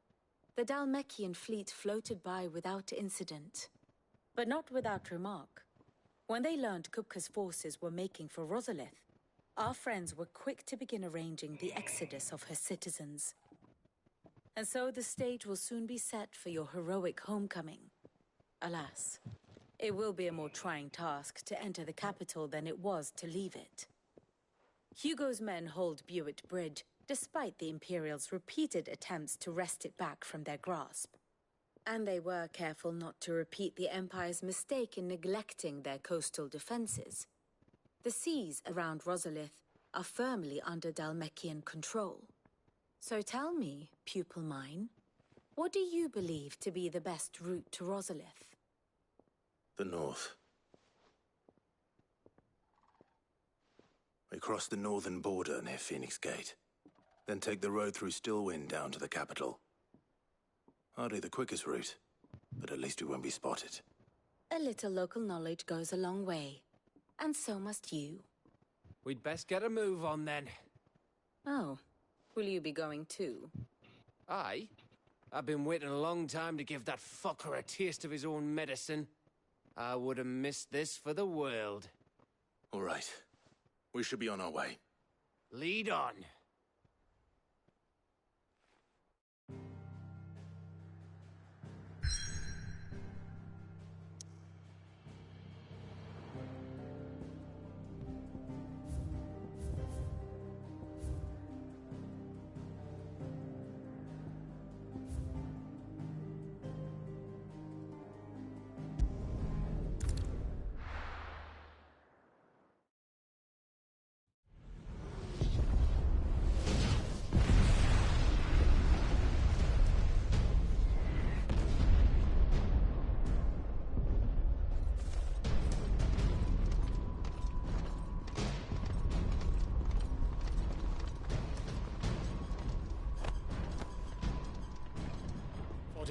The Dalmekian fleet floated by without incident, but not without remark. When they learned Kupka's forces were making for Rosalith, our friends were quick to begin arranging the exodus of her citizens. And so the stage will soon be set for your heroic homecoming. Alas, it will be a more trying task to enter the capital than it was to leave it. Hugo's men hold Buett Bridge, despite the Imperials' repeated attempts to wrest it back from their grasp. And they were careful not to repeat the Empire's mistake in neglecting their coastal defenses. The seas around Rosalith are firmly under Dalmekian control. So tell me, pupil mine, what do you believe to be the best route to Rosalith? The north. We cross the northern border near Phoenix Gate, then take the road through Stillwind down to the capital. Hardly the quickest route, but at least we won't be spotted. A little local knowledge goes a long way, and so must you. We'd best get a move on then. Oh, will you be going too? Aye. I've been waiting a long time to give that fucker a taste of his own medicine. I would have missed this for the world. All right. We should be on our way. Lead on.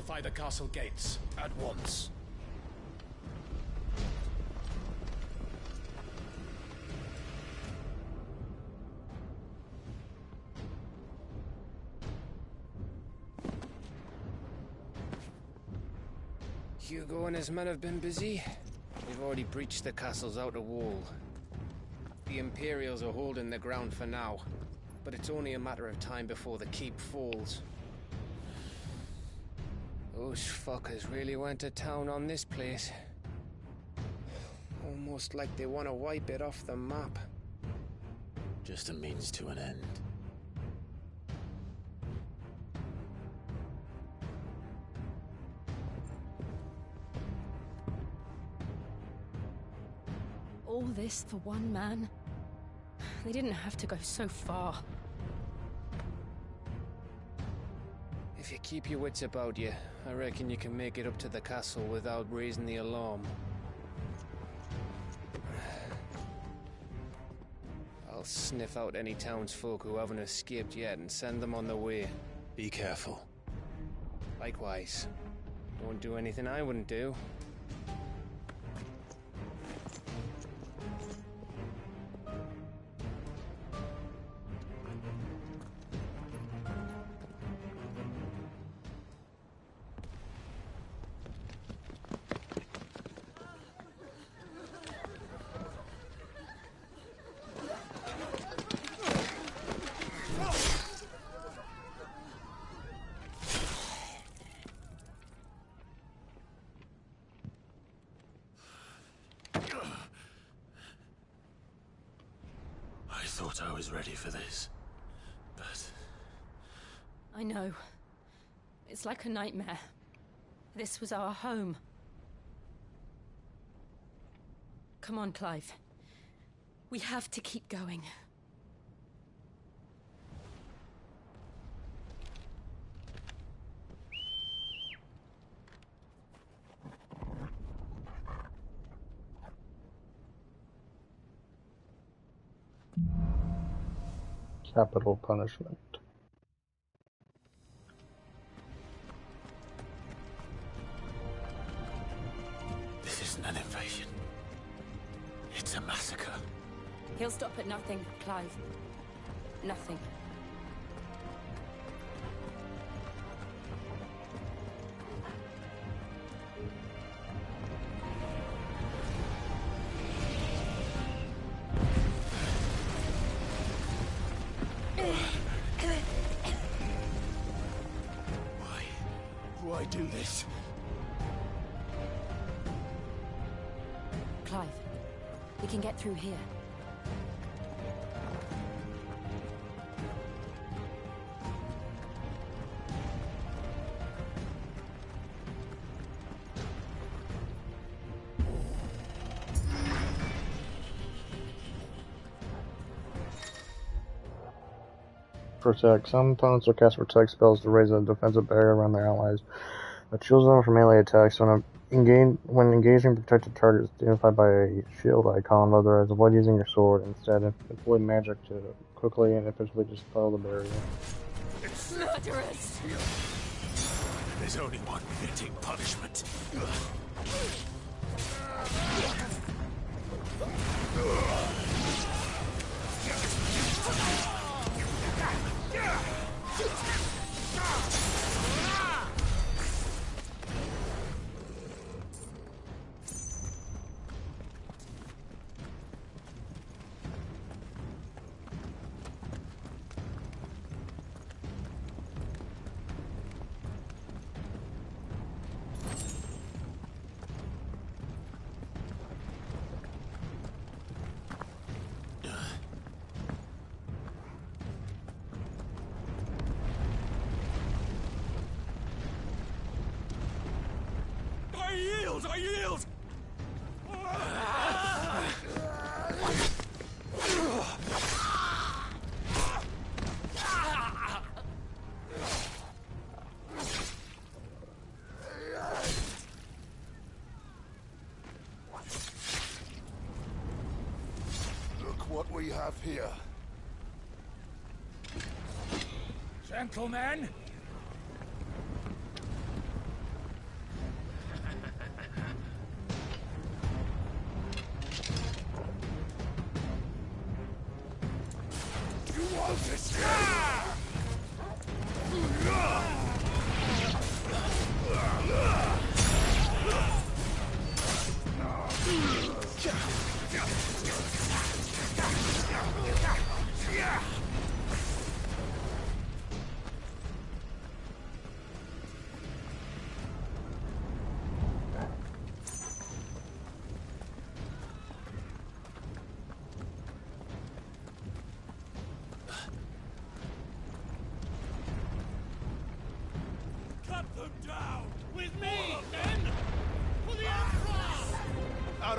fortify the castle gates at once. Hugo and his men have been busy. They've already breached the castle's outer wall. The Imperials are holding the ground for now, but it's only a matter of time before the keep falls. Those fuckers really went to town on this place. Almost like they want to wipe it off the map. Just a means to an end. All this for one man? They didn't have to go so far. If you keep your wits about you, I reckon you can make it up to the castle without raising the alarm. I'll sniff out any townsfolk who haven't escaped yet and send them on their way. Be careful. Likewise. Don't do anything I wouldn't do. I thought I was ready for this, but... I know. It's like a nightmare. This was our home. Come on, Clive. We have to keep going. Capital punishment. This isn't an invasion. It's a massacre. He'll stop at nothing, Clive. Nothing. Why do this? Clive, we can get through here. Protect. Some opponents will cast protect spells to raise a defensive barrier around their allies, but shields them from melee attacks. When engaging protected targets identified by a shield icon, otherwise avoid using your sword. Instead, employ magic to quickly and efficiently dispel the barrier. It's murderous! There's only one fitting punishment. I yield! Look what we have here. Gentlemen!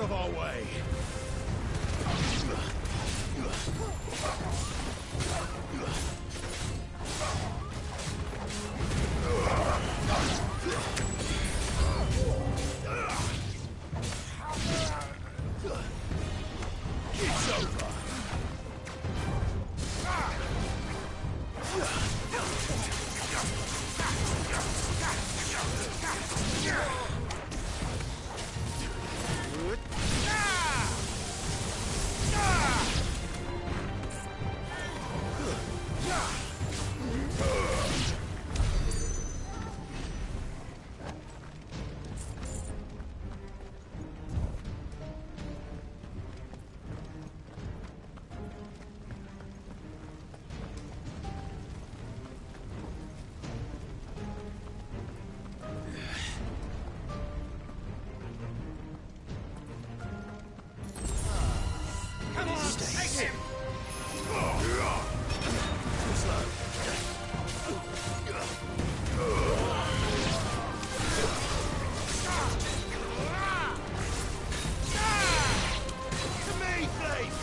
of our way! It's over! Come on, take him! Too slow. To me, Flames!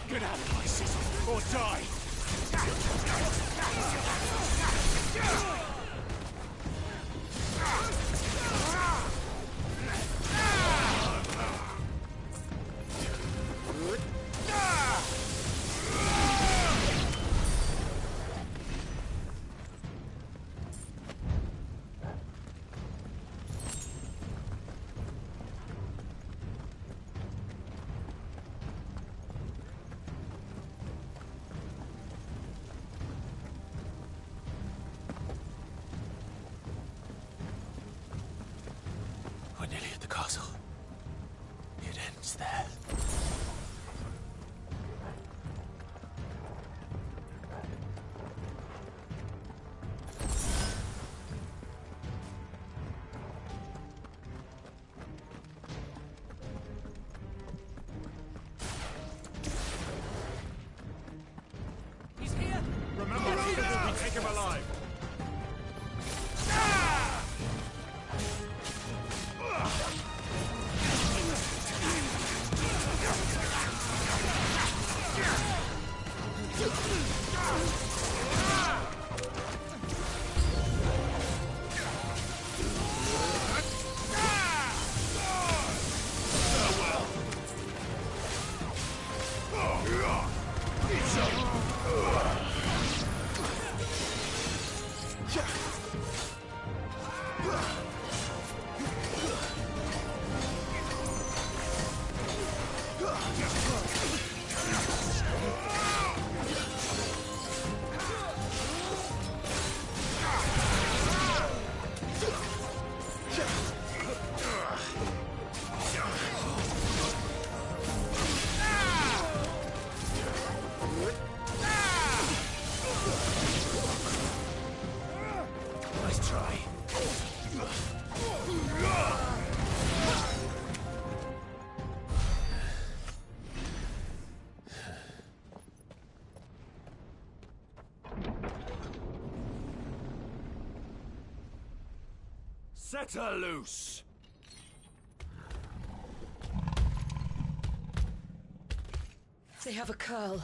Get out of my city, or die! We're nearly at the castle. It ends there. He's here! Remember, we take him alive! Nice try. Set her loose! They have a curl.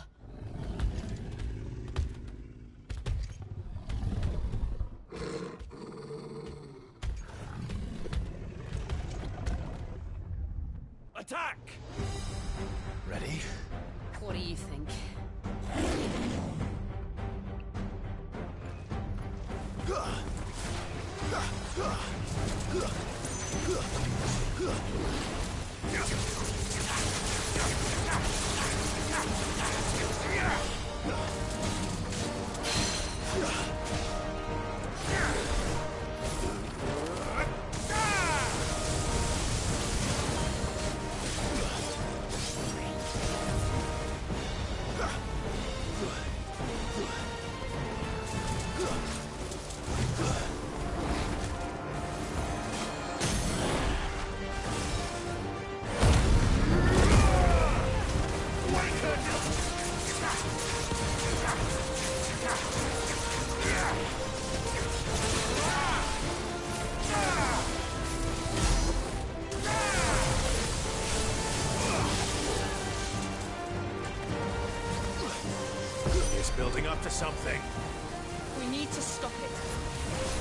Attack! Ready? What do you think? It's building up to something. We need to stop it.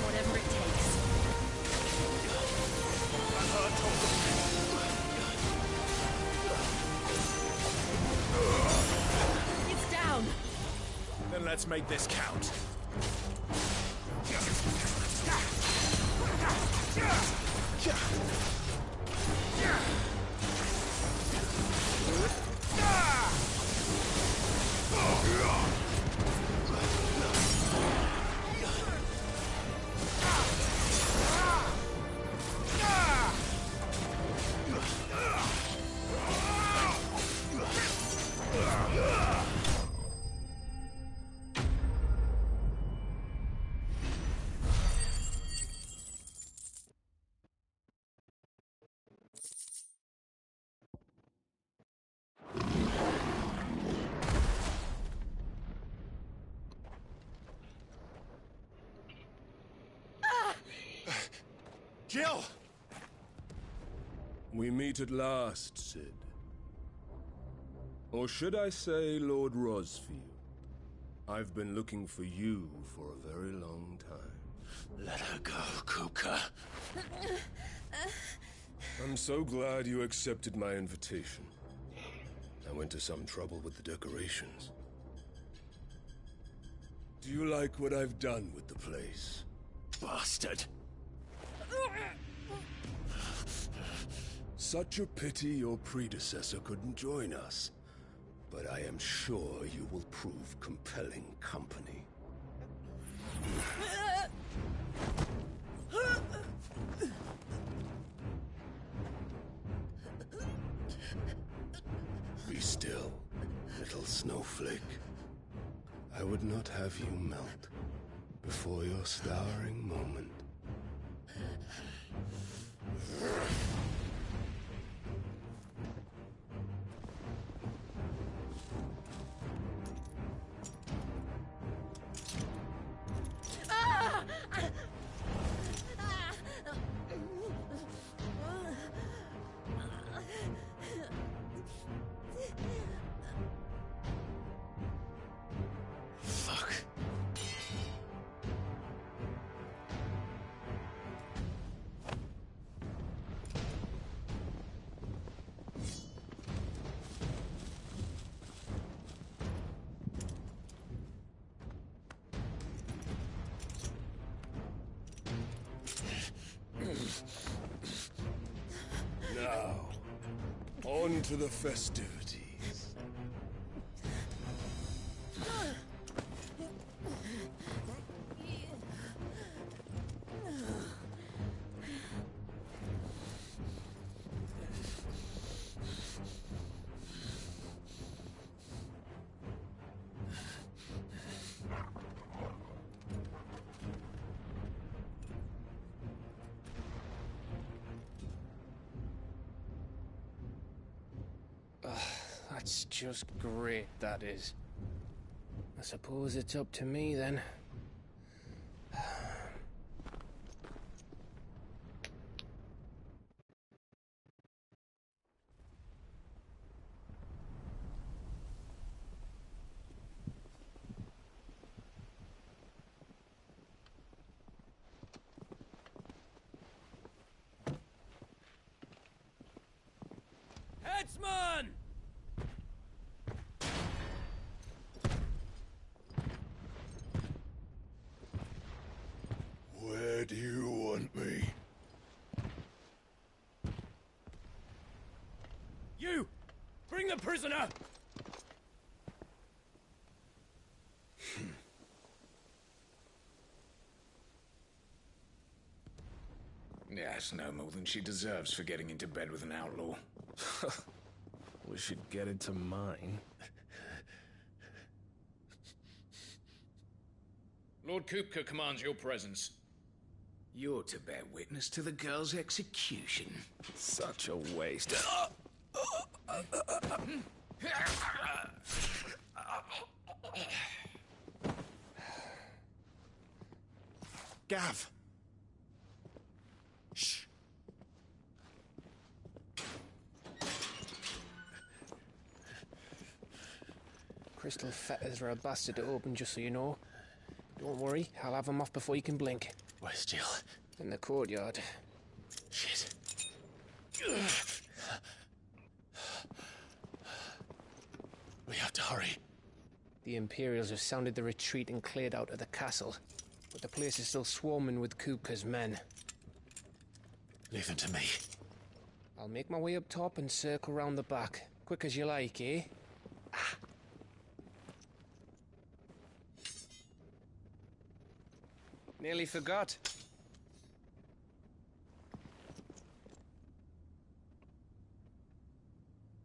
Whatever it takes. It's down. Then let's make this count. Jill! We meet at last, Sid. Or should I say, Lord Rosfield? I've been looking for you for a very long time. Let her go, Kuka. I'm so glad you accepted my invitation. I went to some trouble with the decorations. Do you like what I've done with the place? Bastard! Such a pity your predecessor couldn't join us. But I am sure you will prove compelling company. Be still, little snowflake. I would not have you melt before your starring moment. Fuck. Now, on to the festivities. That's just great, that is. I suppose it's up to me then. Guardsman! Where do you want me? You! Bring the prisoner! Yes, no more than she deserves for getting into bed with an outlaw. We should get into mine. Lord Kupka commands your presence. You're to bear witness to the girl's execution. Such a waste. Gav! Shh! Crystal fetters are a bastard to open, just so you know. Don't worry, I'll have them off before you can blink. Where's Jill? In the courtyard. Shit. We have to hurry. The Imperials have sounded the retreat and cleared out of the castle. But the place is still swarming with Kupka's men. Leave them to me. I'll make my way up top and circle round the back. Quick as you like, eh? Nearly forgot.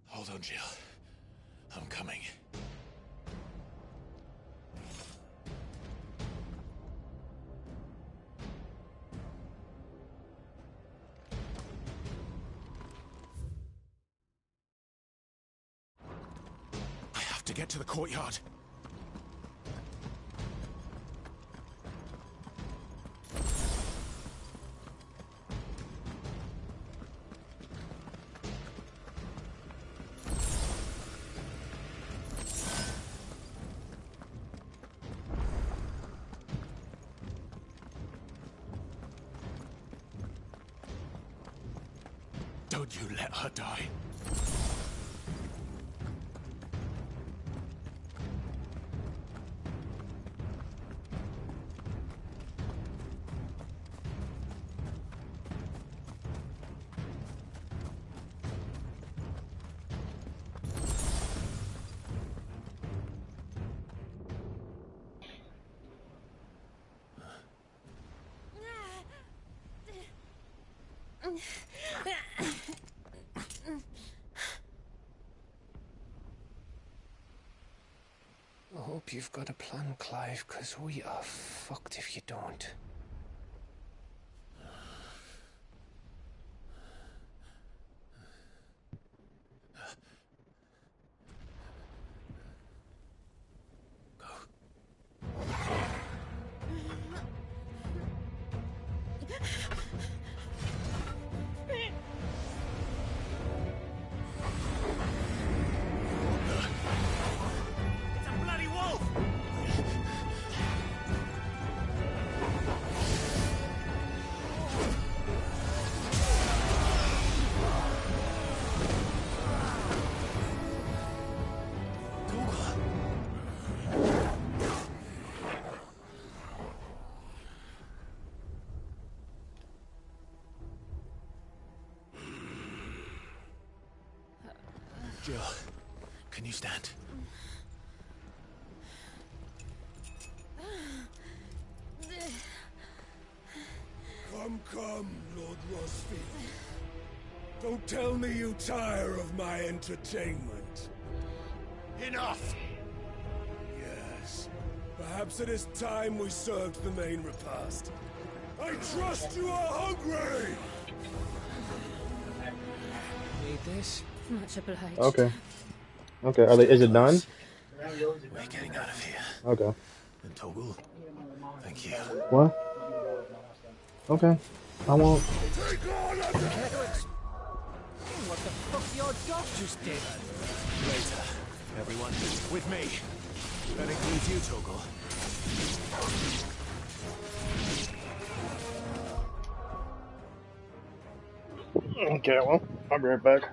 Hold on, Jill. I'm coming. I have to get to the courtyard. Don't you let her die. I hope you've got a plan, Clive, because we are fucked if you don't. Jill, can you stand? Come, Lord Rosfield. Don't tell me you tire of my entertainment. Enough! Yes. Perhaps it is time we served the main repast. I trust you are hungry! Need this? Much obliged. Okay. Okay, is it done? We're getting out of here. Okay. And Toggle, thank you. What? Okay. I won't. What the fuck your dog just did? Later. Everyone, with me. That includes you, Toggle. Okay, well, I'll be right back.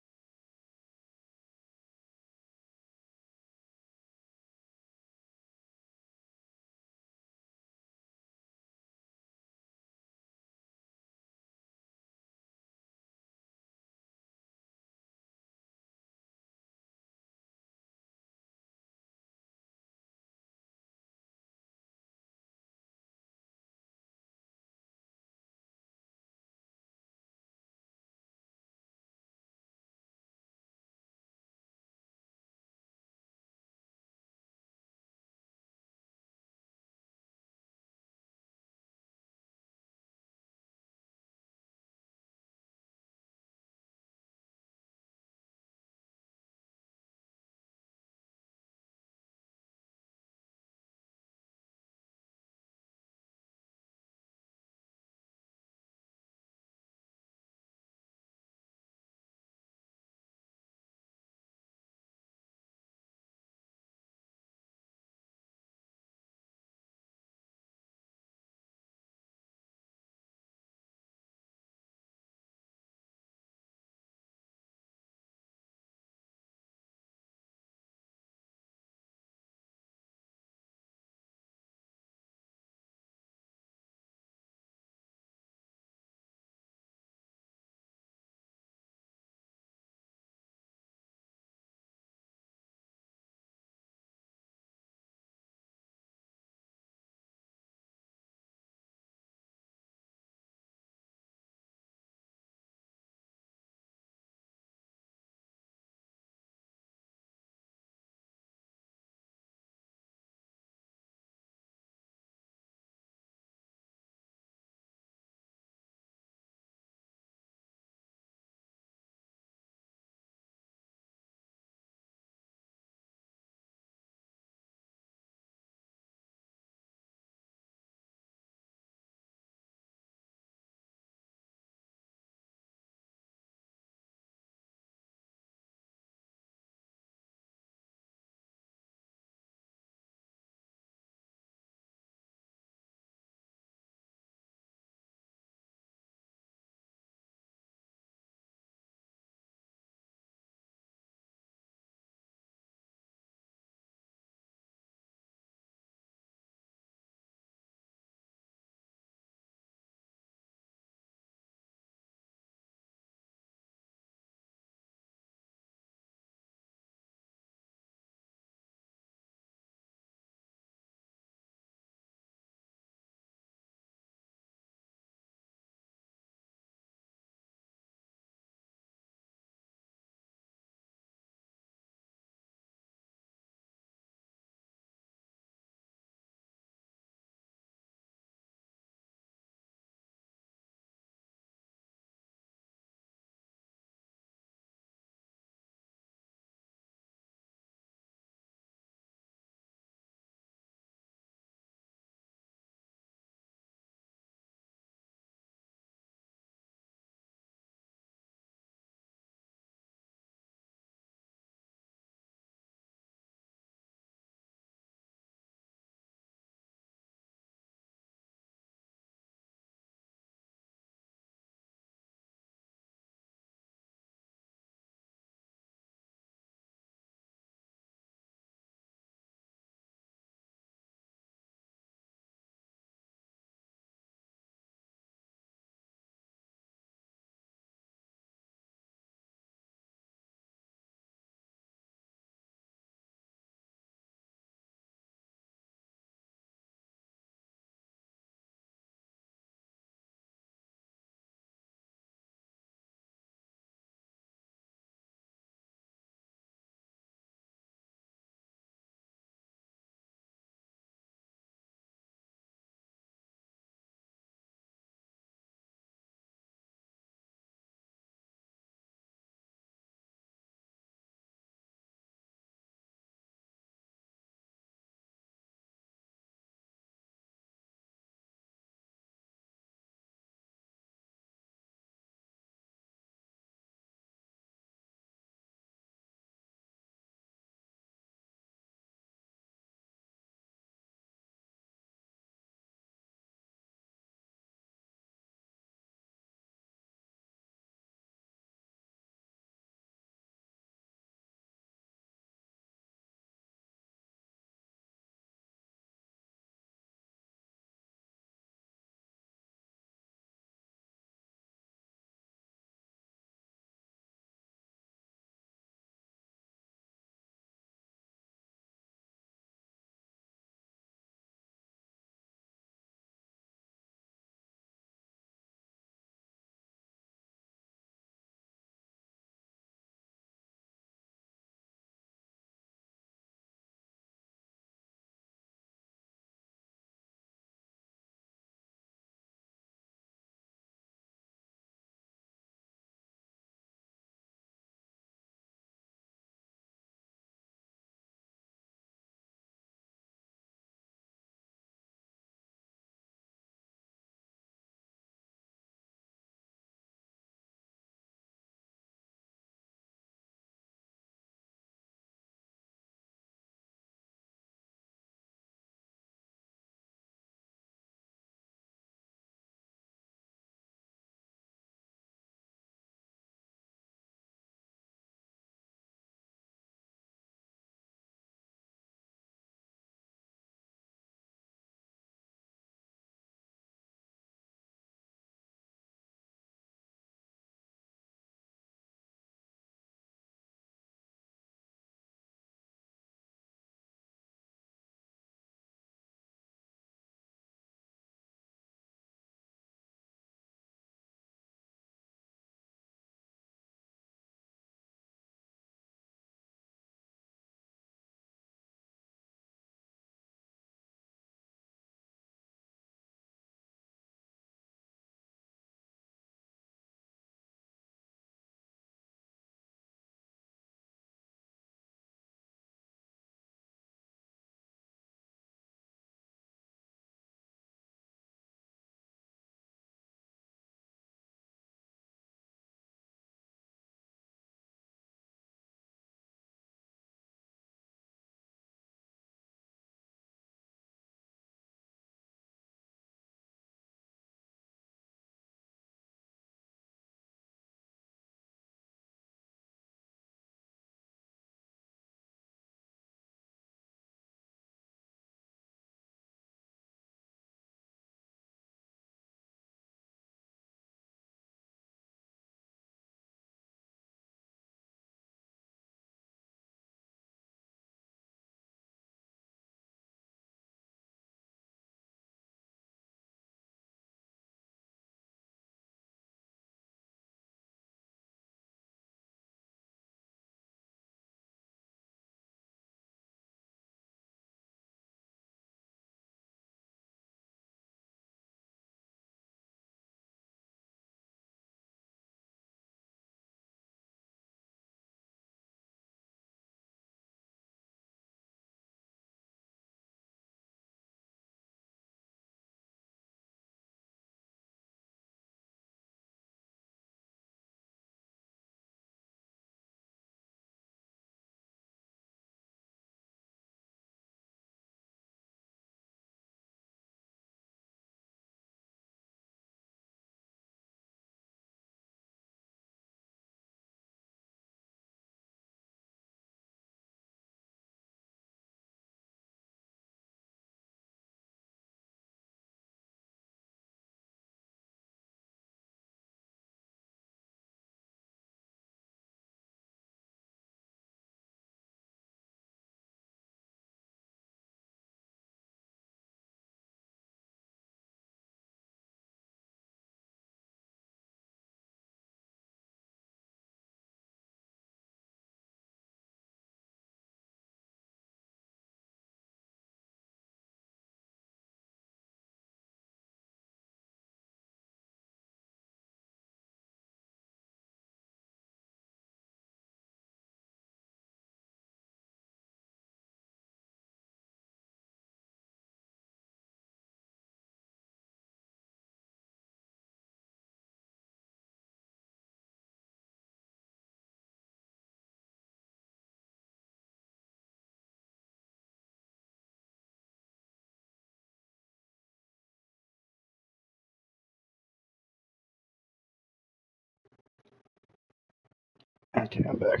Okay, I'm back.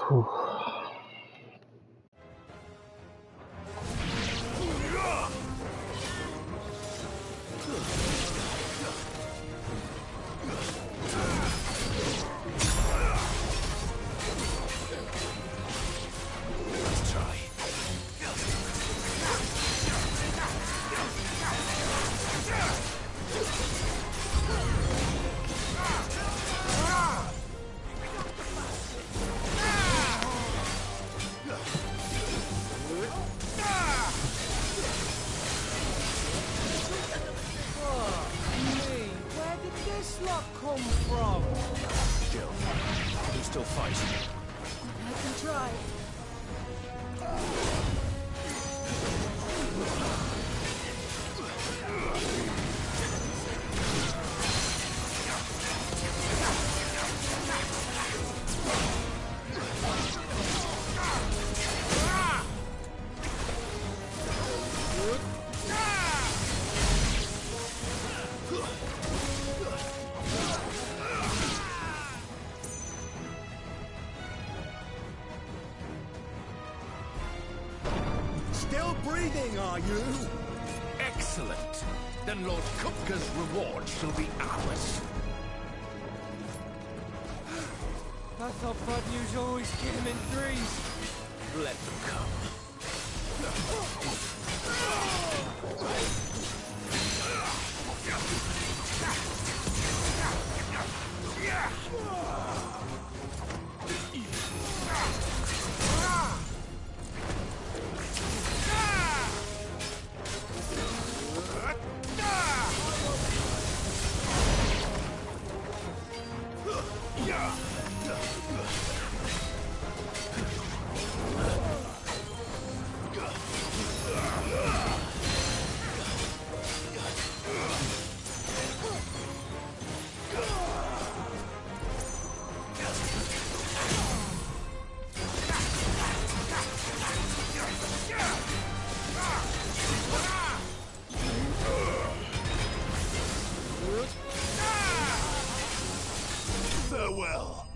Whew. Let's try. Where did this lot come from? Jill, you still fight? I can try. Still breathing, are you? Excellent. Then Lord Kupka's reward shall be ours. I thought bad news always came in threes. Let them come. Farewell.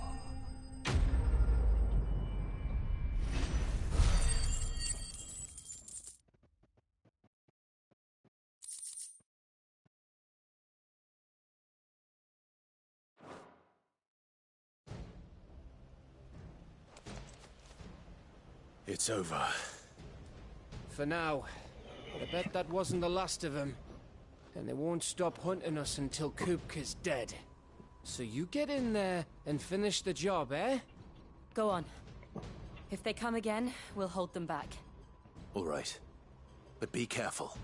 It's over. For now. I bet that wasn't the last of them. And they won't stop hunting us until Kupka's dead. So you get in there and finish the job, eh? Go on. If they come again, we'll hold them back. All right. But be careful.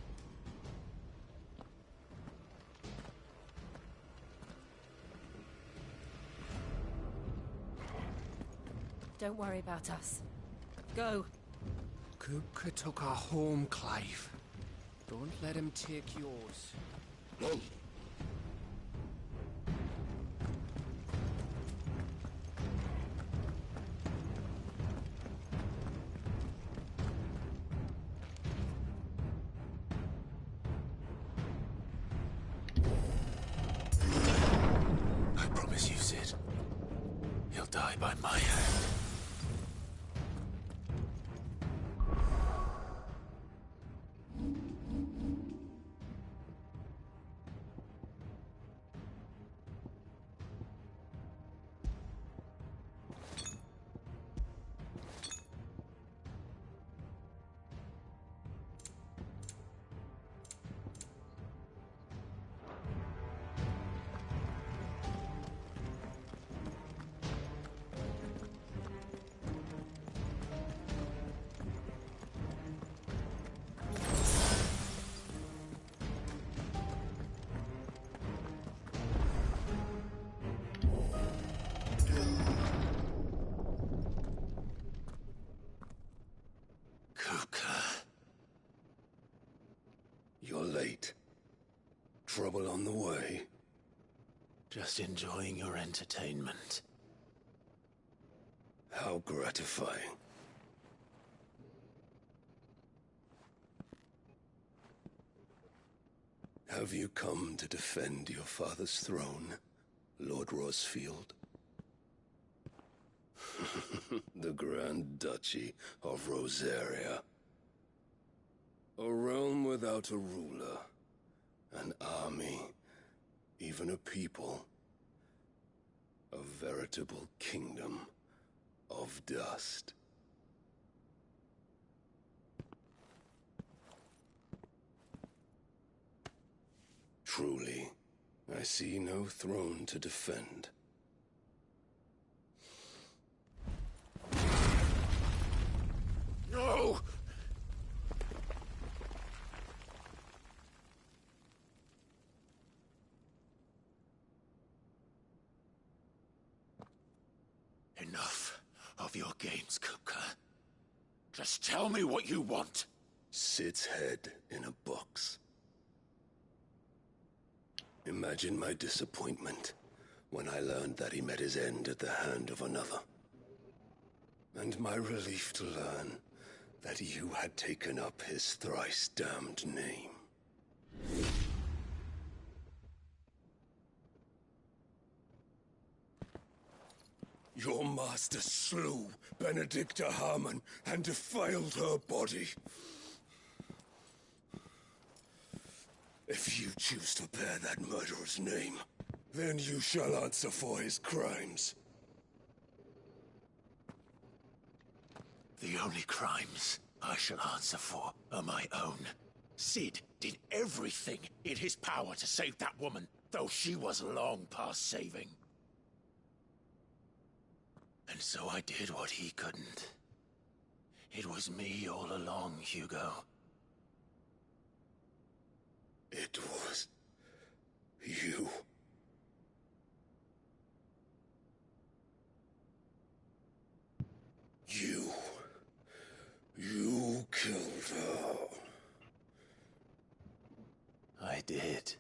Don't worry about us. Go. Kupka took our home, Clive. Don't let him take yours. I promise you, Sid. He'll die by my hand. You're late. Trouble on the way. Just enjoying your entertainment. How gratifying. Have you come to defend your father's throne, Lord Rosfield? The Grand Duchy of Rosaria. A realm without a ruler, an army, even a people. A veritable kingdom of dust. Truly, I see no throne to defend. No! Enough of your games, Kupka. Just tell me what you want. Sid's head in a box. Imagine my disappointment when I learned that he met his end at the hand of another. And my relief to learn that you had taken up his thrice damned name. Your master slew Benedicta Harmon and defiled her body. If you choose to bear that murderer's name, then you shall answer for his crimes. The only crimes I shall answer for are my own. Sid did everything in his power to save that woman, though she was long past saving. And so I did what he couldn't. It was me all along, Hugo. It was you. You killed her. I did.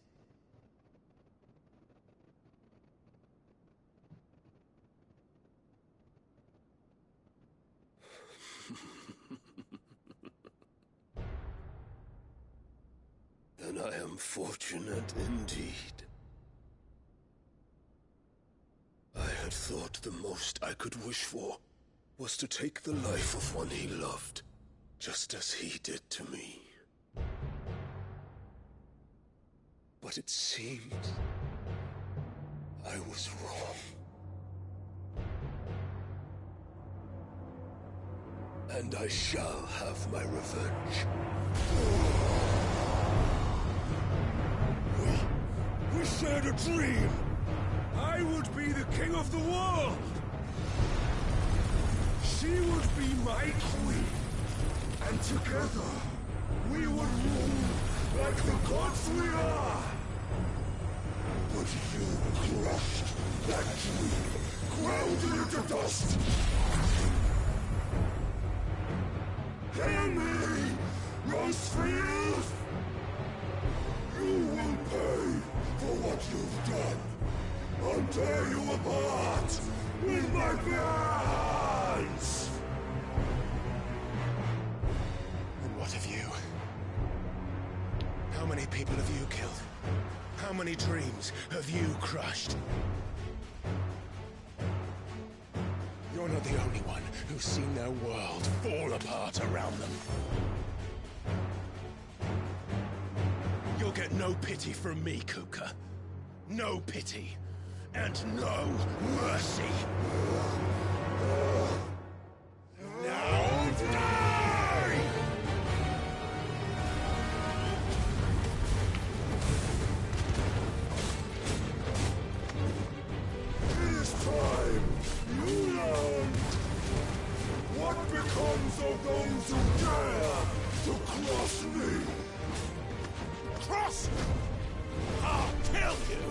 Then I am fortunate indeed. I had thought the most I could wish for was to take the life of one he loved, just as he did to me. But it seems I was wrong. And I shall have my revenge. We shared a dream! I would be the king of the world! She would be my queen! And together, we would rule like the gods we are! But you crushed that dream, ground it into dust! Hear me, Rosefield! You will pay for what you've done. I'll tear you apart with my bare hands! And what of you? How many people have you killed? How many dreams have you crushed? You're not the only one who's seen their world fall apart around them. You'll get no pity from me, Kuka. No pity. And no mercy. Now die! It is time you learn what becomes of those who dare to cross me. Cross! I'll kill you!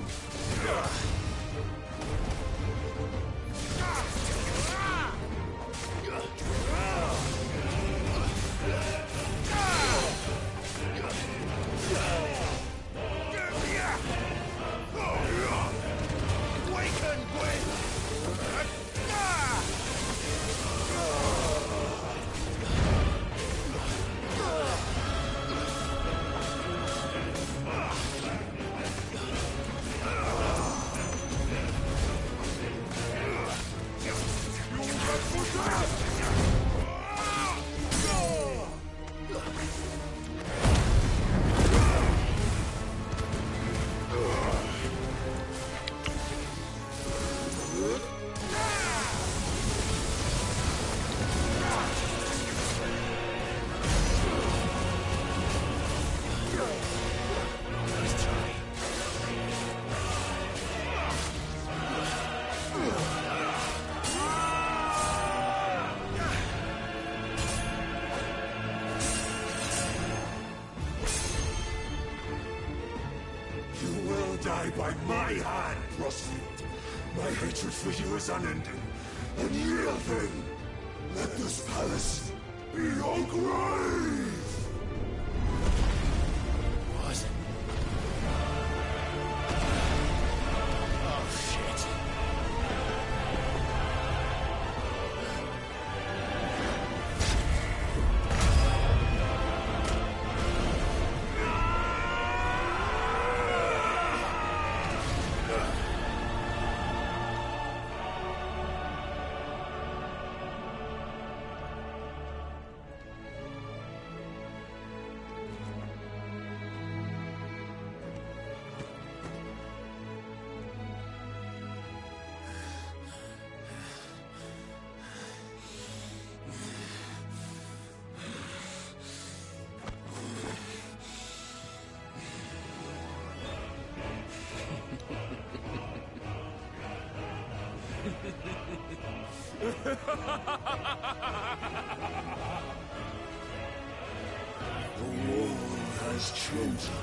by my hand, Rosfield. My hatred for you is unending. Unyielding. Let this palace be your grave! What? Oh, shit. The war has chosen.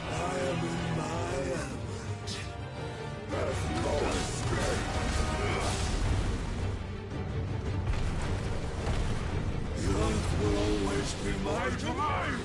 I am in my element. There's no escape. The earth will always be my domain.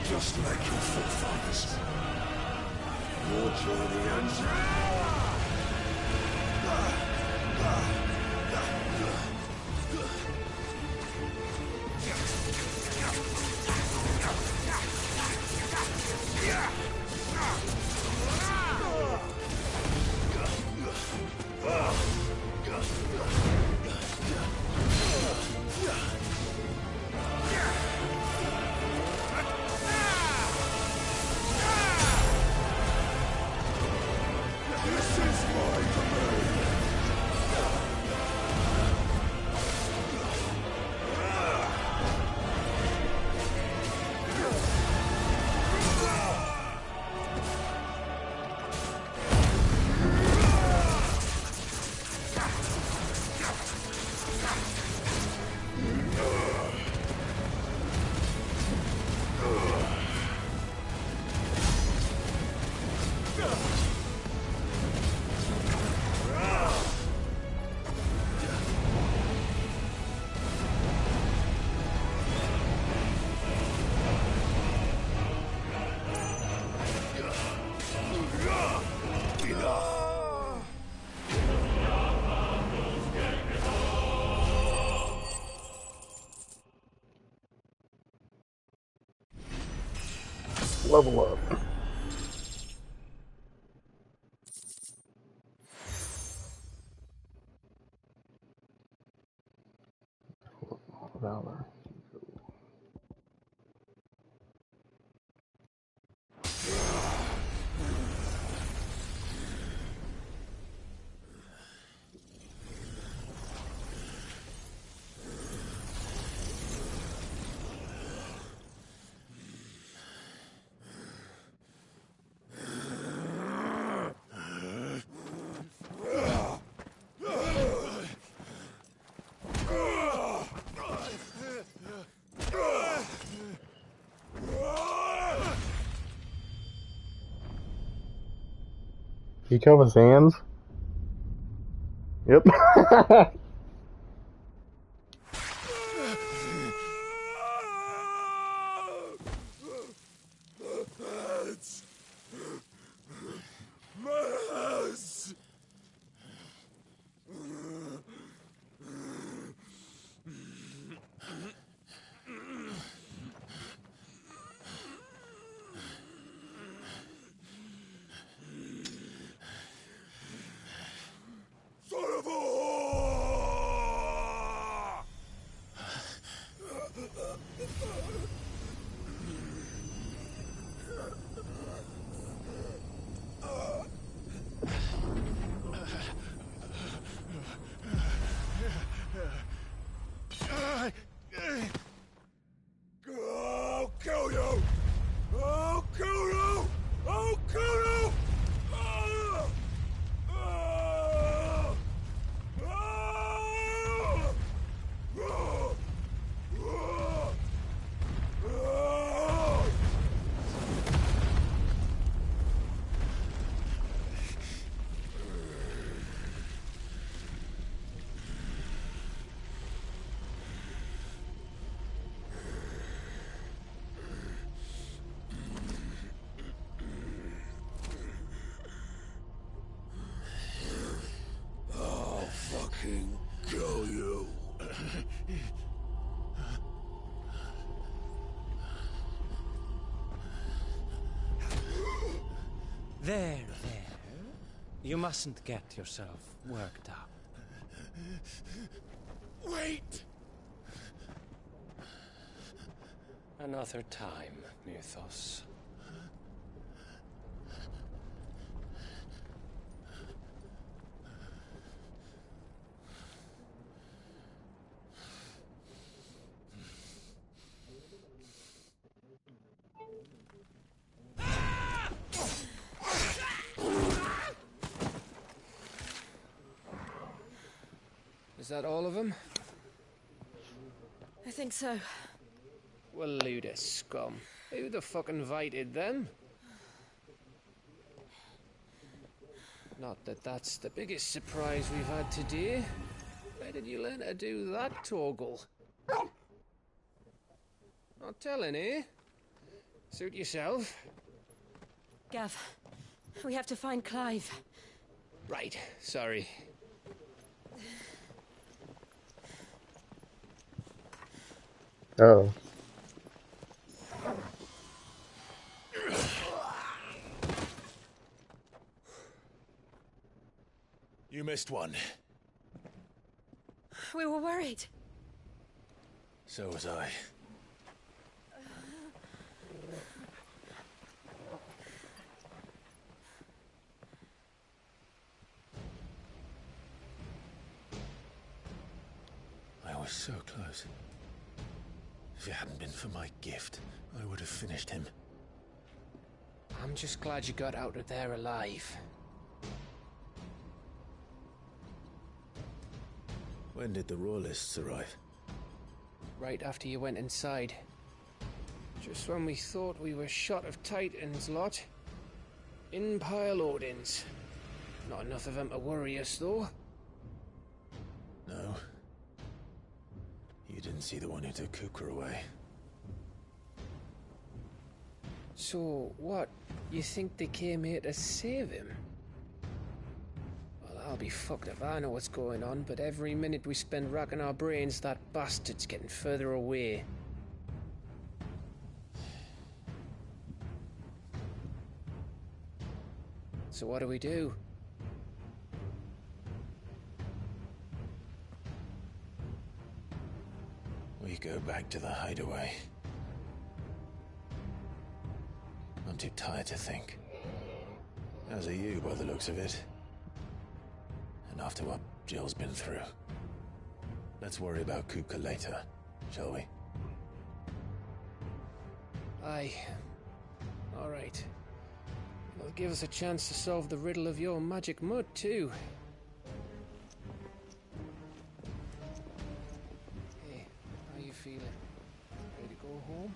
Just like your forefathers. Your journey ends now! Level up. Valor. He cut his hands? Yep. Son of a whore! I'll kill you! I'll kill you! I'll kill you! I'll fucking kill you. There. You mustn't get yourself worked up. Wait! Another time, Mythos. Is that all of them? I think so. Well, load of scum. Who the fuck invited them? Not that that's the biggest surprise we've had today. Where did you learn to do that, Torgal? Not telling, eh? Suit yourself. Gav, we have to find Clive. Right, sorry. Oh. You missed one. We were worried. So was I. I was so close. If it hadn't been for my gift, I would have finished him. I'm just glad you got out of there alive. When did the Royalists arrive? Right after you went inside. Just when we thought we were shot of Titans lot. In pile Odins. Not enough of them to worry us, though. No. You didn't see the one who took Kuka away. So, what? You think they came here to save him? Well, I'll be fucked if I know what's going on, but every minute we spend racking our brains, that bastard's getting further away. So what do we do? We go back to the hideaway. I'm too tired to think. As are you, by the looks of it. And after what Jill's been through. Let's worry about Kuka later, shall we? Aye. All right. It'll give us a chance to solve the riddle of your magic mud, too. Hey, how you feeling? Ready to go home?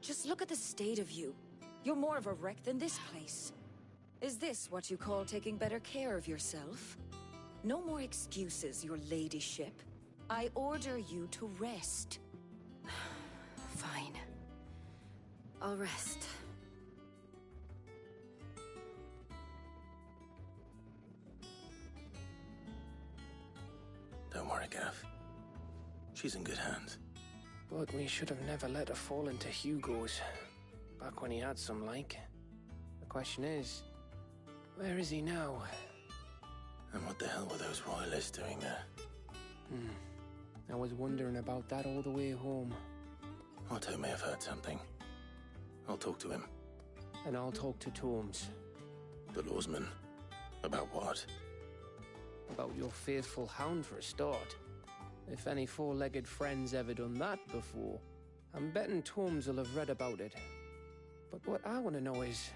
Just look at the state of you. You're more of a wreck than this place. Is this what you call taking better care of yourself? No more excuses, your ladyship. I order you to rest. Fine. I'll rest. Don't worry, Gav. She's in good hands. But we should have never let her fall into Hugo's. Back when he had some like. The question is, where is he now? And what the hell were those royalists doing there? I was wondering about that all the way home. Otto may have heard something. I'll talk to him. And I'll talk to Tomes. The lawsman. About what? About your faithful hound for a start. If any four-legged friend's ever done that before, I'm betting Tomes will have read about it. But what I want to know is,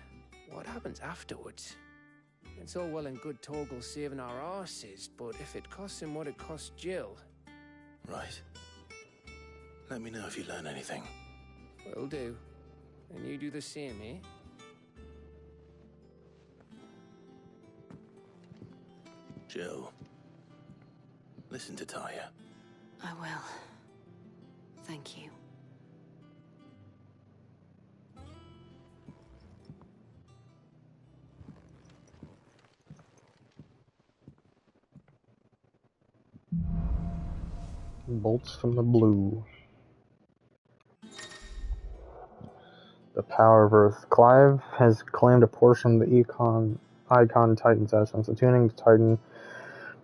what happens afterwards? It's all well and good Torgal saving our arses, but if it costs him what it cost Jill... Right. Let me know if you learn anything. Will do. And you do the same, eh? Jill. Listen to Taya. I will. Thank you. Bolts from the blue. The power of Earth. Clive has claimed a portion of the Icon Titan's essence. Attuning to Titan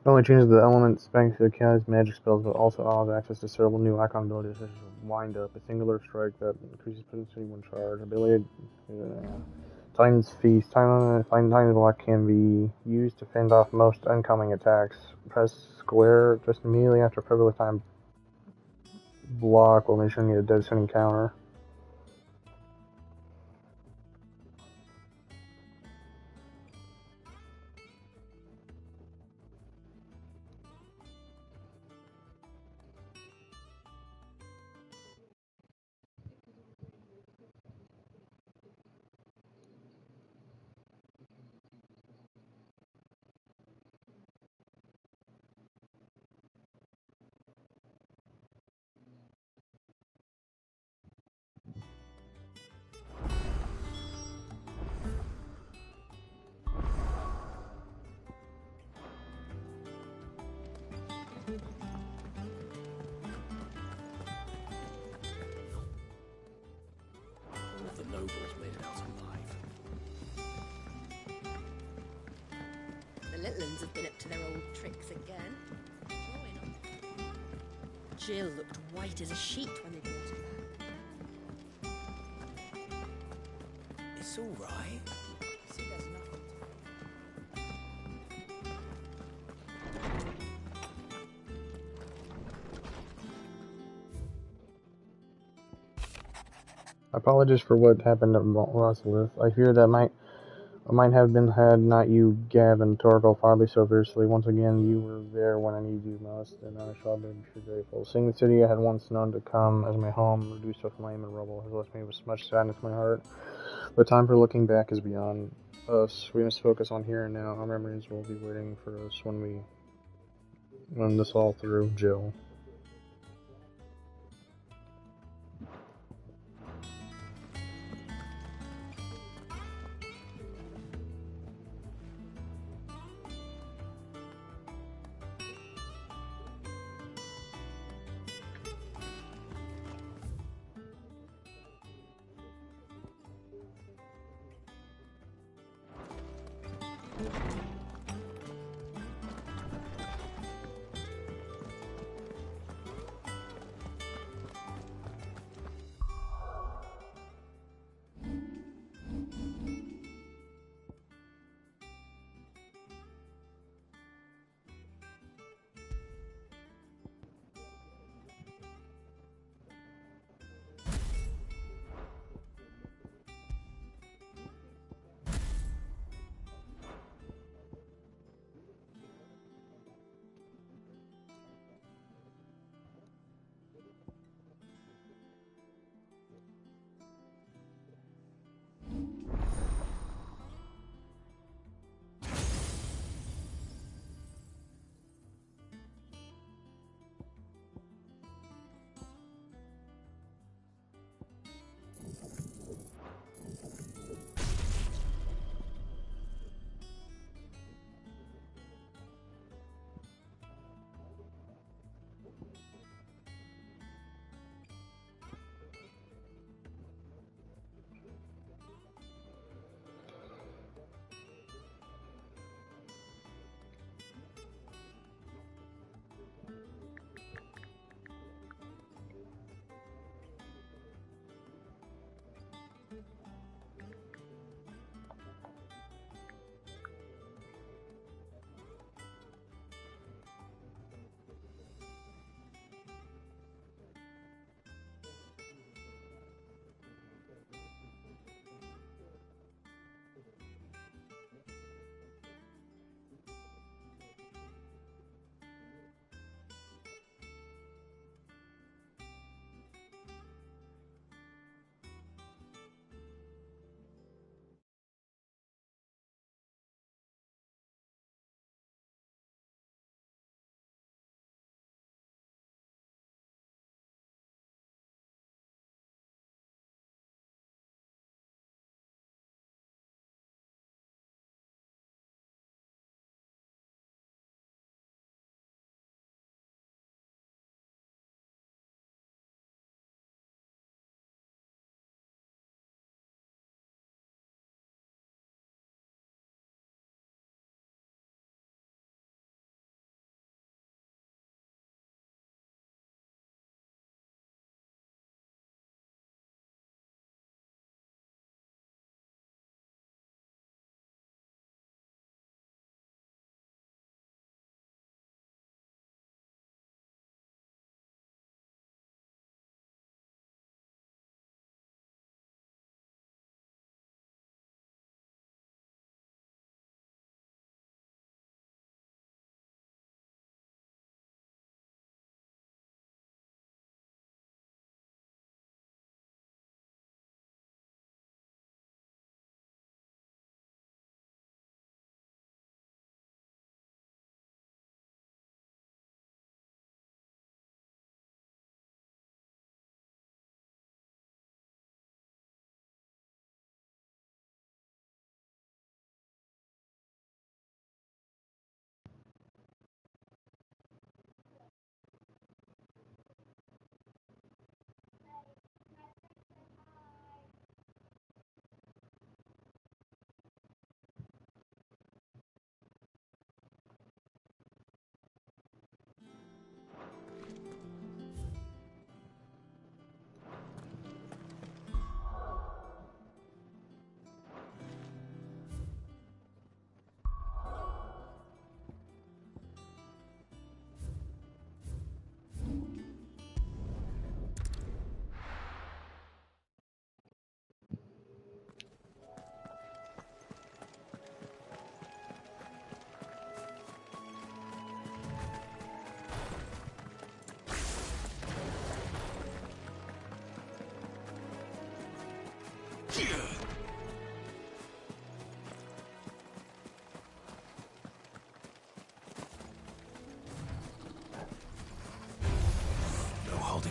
not only changes the elements back to the Kai's magic spells, but also allows access to several new Icon abilities such as Wind Up, a singular strike that increases potency when charged. Ability Titan's Feast. Titan's Block can be used to fend off most incoming attacks. Press square just immediately after a perfectly timed block will make sure you need a dead swinging counter. The nobles made it out alive. The little ones have been up to their old tricks again. Jill looked white as a sheet when they brought her back. It's all right. See, there's nothing. Apologies for what happened at Rosalith. I fear that might have been had not you, Gav, and Torgal fondly so fiercely. Once again, you were there when I needed you most, and I shall be grateful. Seeing the city I had once known to come as my home, reduced to flame and rubble, has left me with much sadness in my heart. The time for looking back is beyond us. We must focus on here and now. Our memories will be waiting for us when this all through, Jill.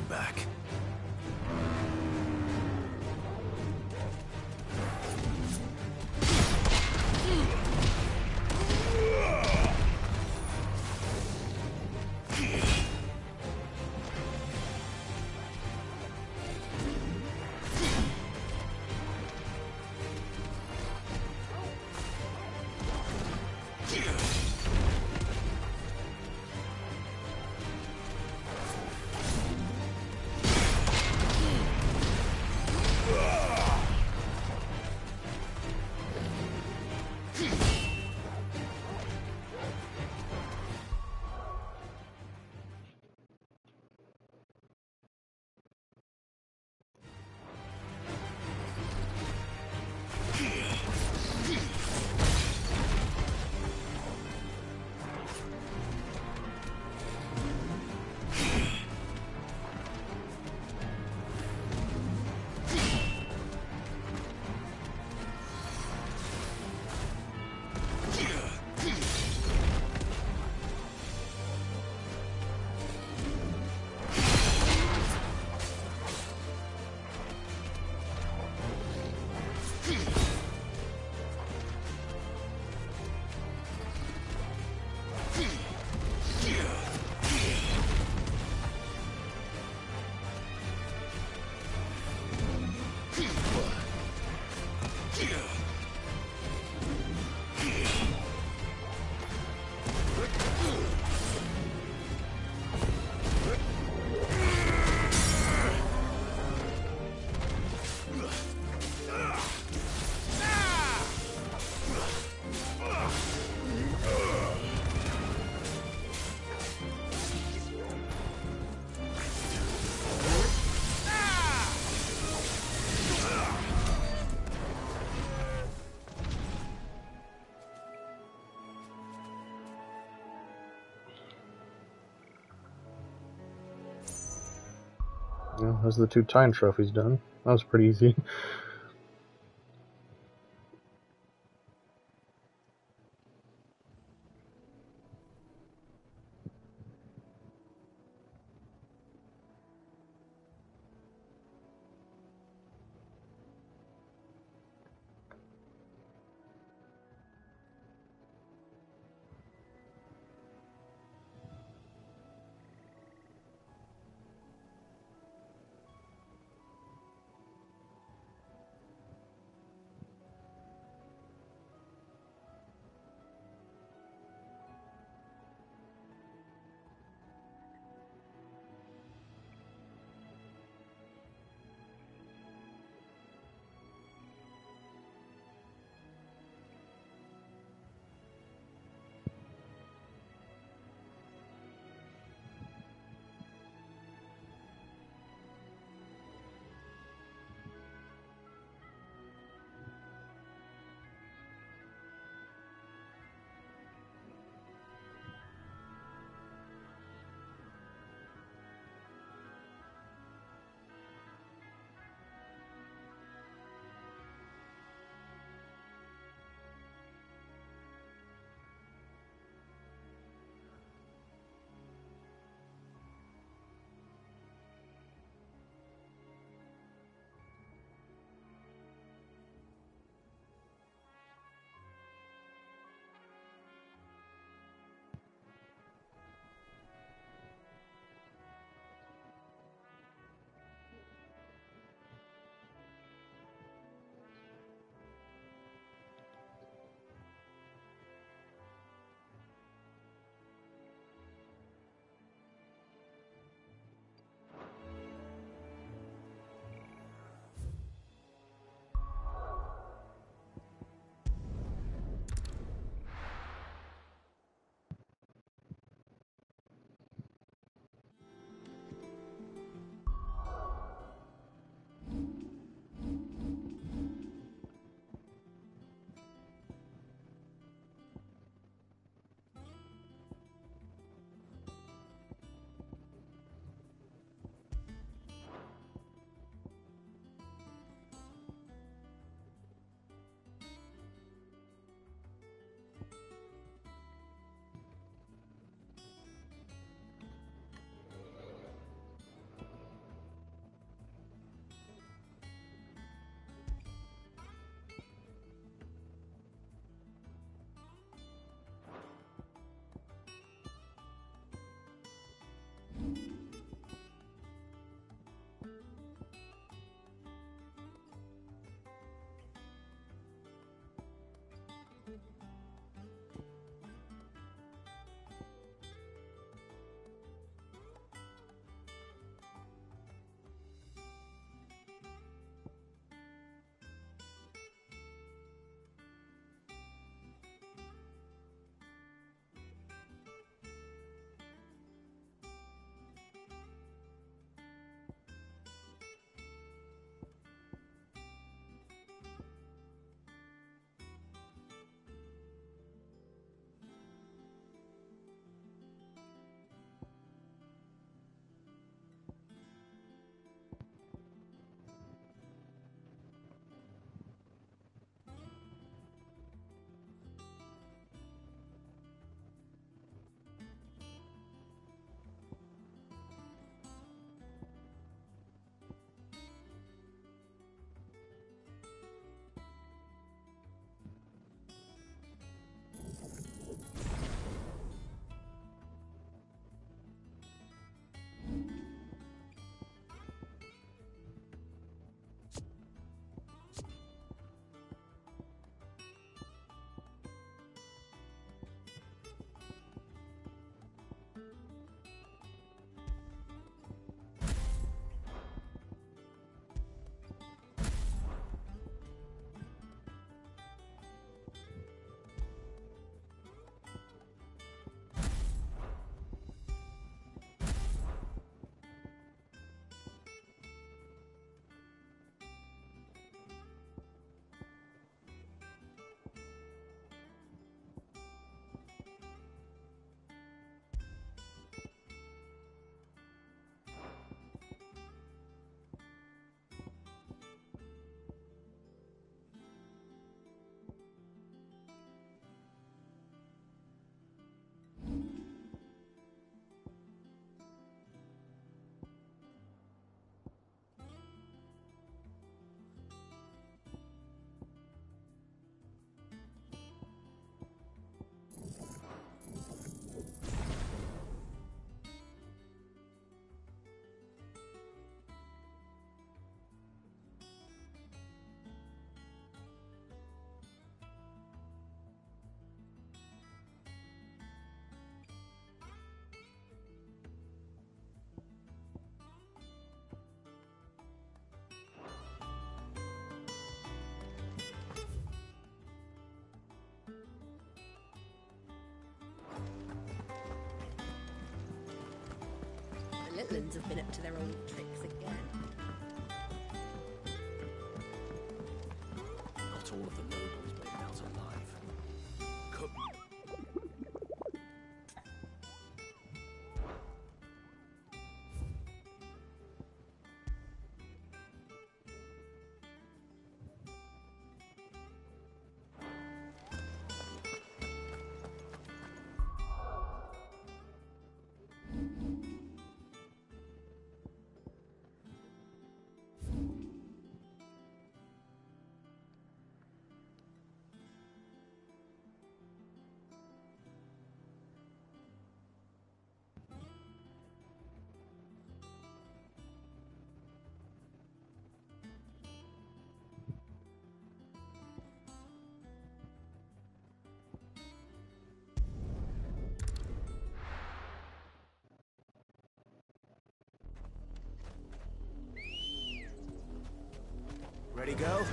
back. Yeah, those are the 2 time trophies done. That was pretty easy. Shetlands have been up to their old tricks again. Not all of the nobles made it out alive. Ready, go?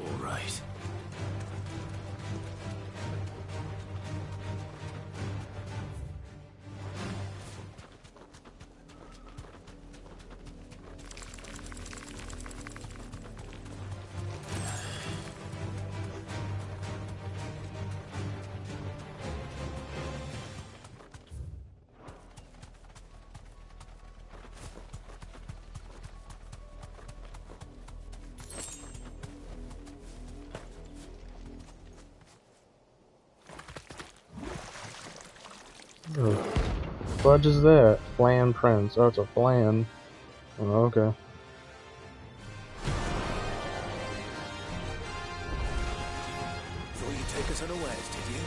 All right. Oh, fudge is that? Flan Prince. Oh, it's a flan. Oh, okay. Thought you'd take us unawares, did you?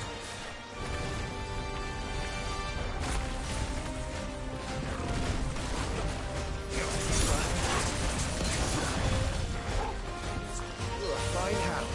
Fine hand.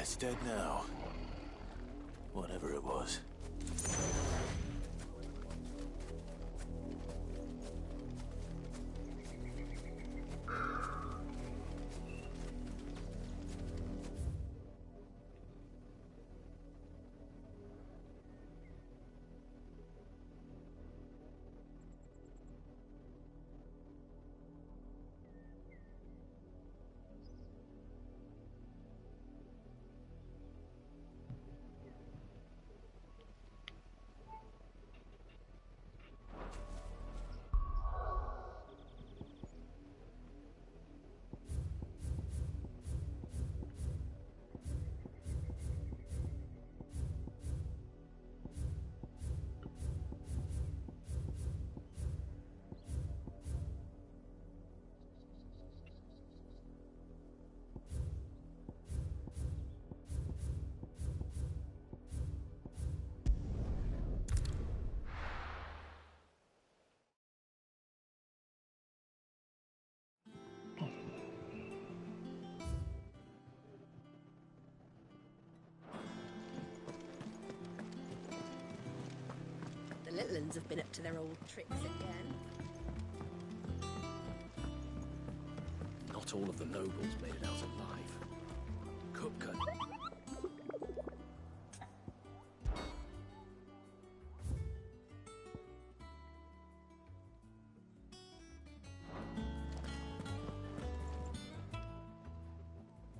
It's dead now. Whatever it was. The little uns have been up to their old tricks again. Not all of the nobles made it out alive. Kupka.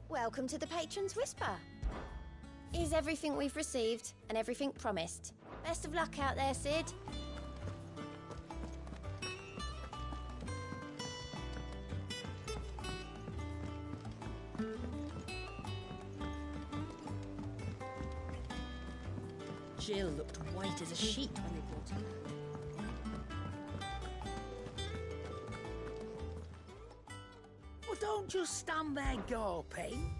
Welcome to the Patron's Whisper. Is everything we've received and everything promised? Best of luck out there, Sid. Jill looked white as a sheet when they brought her. Well, don't just stand there gawping.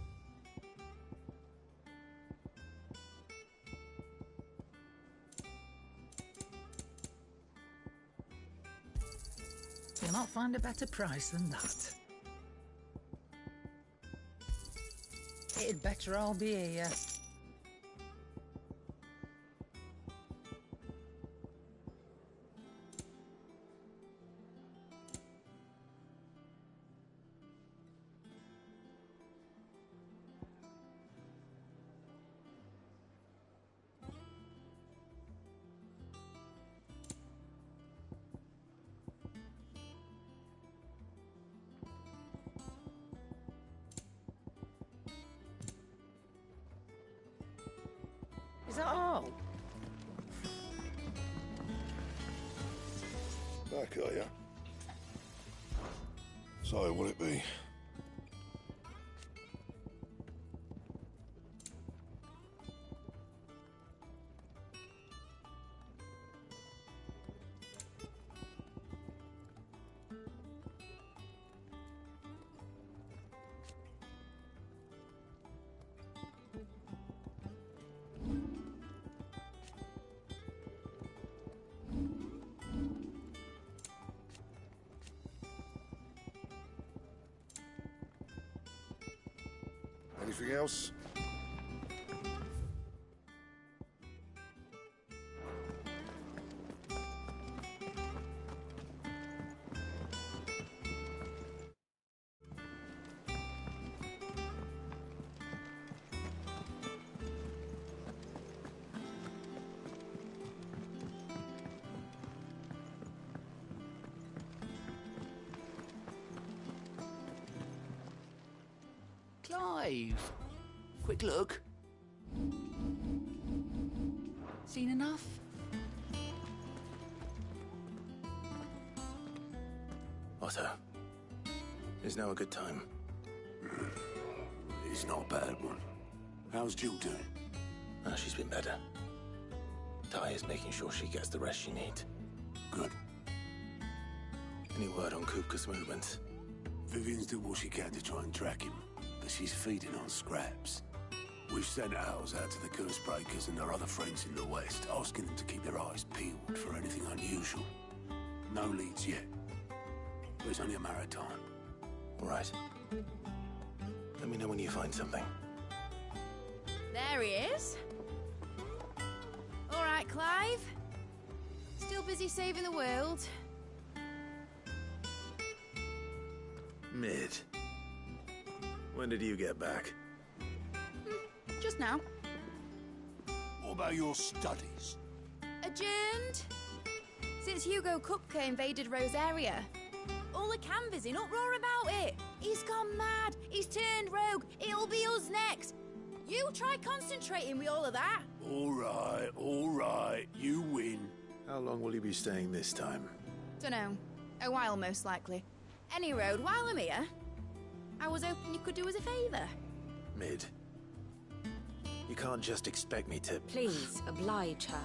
You'll not find a better price than that. It'd better all be here. Is that all? Back, are you? So, will it be? Anything else? Clive! Quick look. Seen enough? Otto, is now a good time? It's not a bad one. How's Jill doing? She's been better. Ty is making sure she gets the rest she needs. Good. Any word on Kupka's movements? Vivian's did what she can to try and track him, but she's feeding on scraps. We've sent ours out to the curse breakers and their other friends in the west, asking them to keep their eyes peeled for anything unusual. No leads yet, but it's only a matter of time. All right. Let me know when you find something. There he is. All right, Clive. Still busy saving the world. Mid. When did you get back? Just now. What about your studies? Adjourned. Since Hugo Kupka invaded Rosaria. All the canvas in uproar about it. He's gone mad. He's turned rogue. It'll be us next. You try concentrating with all of that. All right. You win. How long will you be staying this time? Dunno. A while, most likely. Any road, while I'm here, I was hoping you could do us a favour. Mid. You can't just expect me to... Please, oblige her.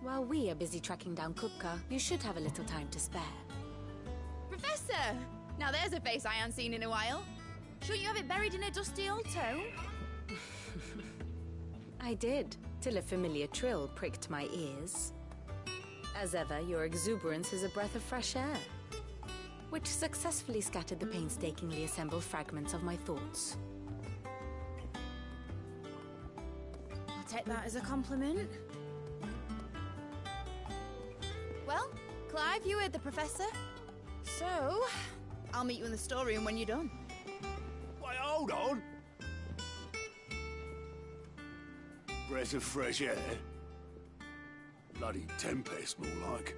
While we are busy tracking down Kupka, you should have a little time to spare. Professor! Now there's a face I haven't seen in a while. Shouldn't you have it buried in a dusty old tome? I did, till a familiar trill pricked my ears. As ever, your exuberance is a breath of fresh air, which successfully scattered the painstakingly assembled fragments of my thoughts. I'll take that as a compliment. Well, Clive, you heard the Professor. So, I'll meet you in the storeroom when you're done. Wait, hold on. Breath of fresh air. Bloody tempest, more like.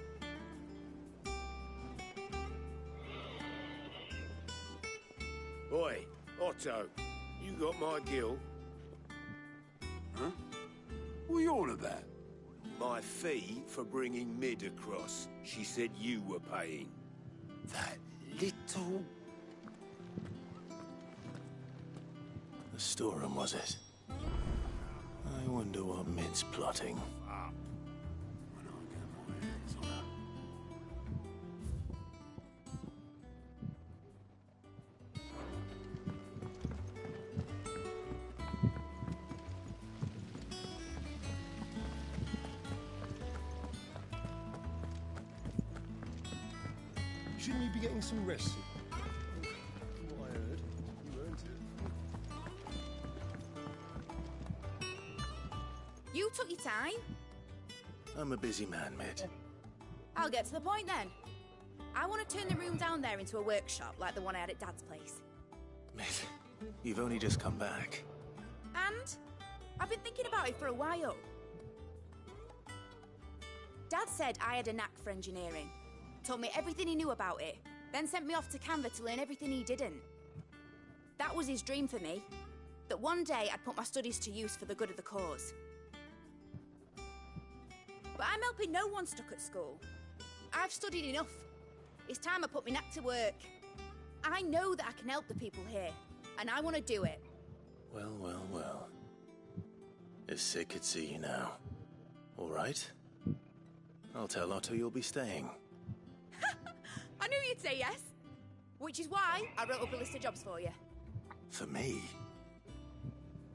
Oi, Otto, you got my gill? Huh? What are you on about? My fee for bringing Mid across. She said you were paying. That little... The storeroom, was it? I wonder what Mid's plotting. Shouldn't you be getting some rest? From what I heard, you weren't it? You took your time. I'm a busy man, Mid. I'll get to the point then. I want to turn the room down there into a workshop like the one I had at Dad's place. Mid, you've only just come back. And I've been thinking about it for a while. Dad said I had a knack for engineering. Told me everything he knew about it, then sent me off to Canva to learn everything he didn't. That was his dream for me, that one day I'd put my studies to use for the good of the cause. But I'm helping no one stuck at school. I've studied enough. It's time I put my knack to work. I know that I can help the people here, and I want to do it. Well. If Sid could see you now. All right? I'll tell Otto you'll be staying. I knew you'd say yes. Which is why I wrote up a list of jobs for you. For me?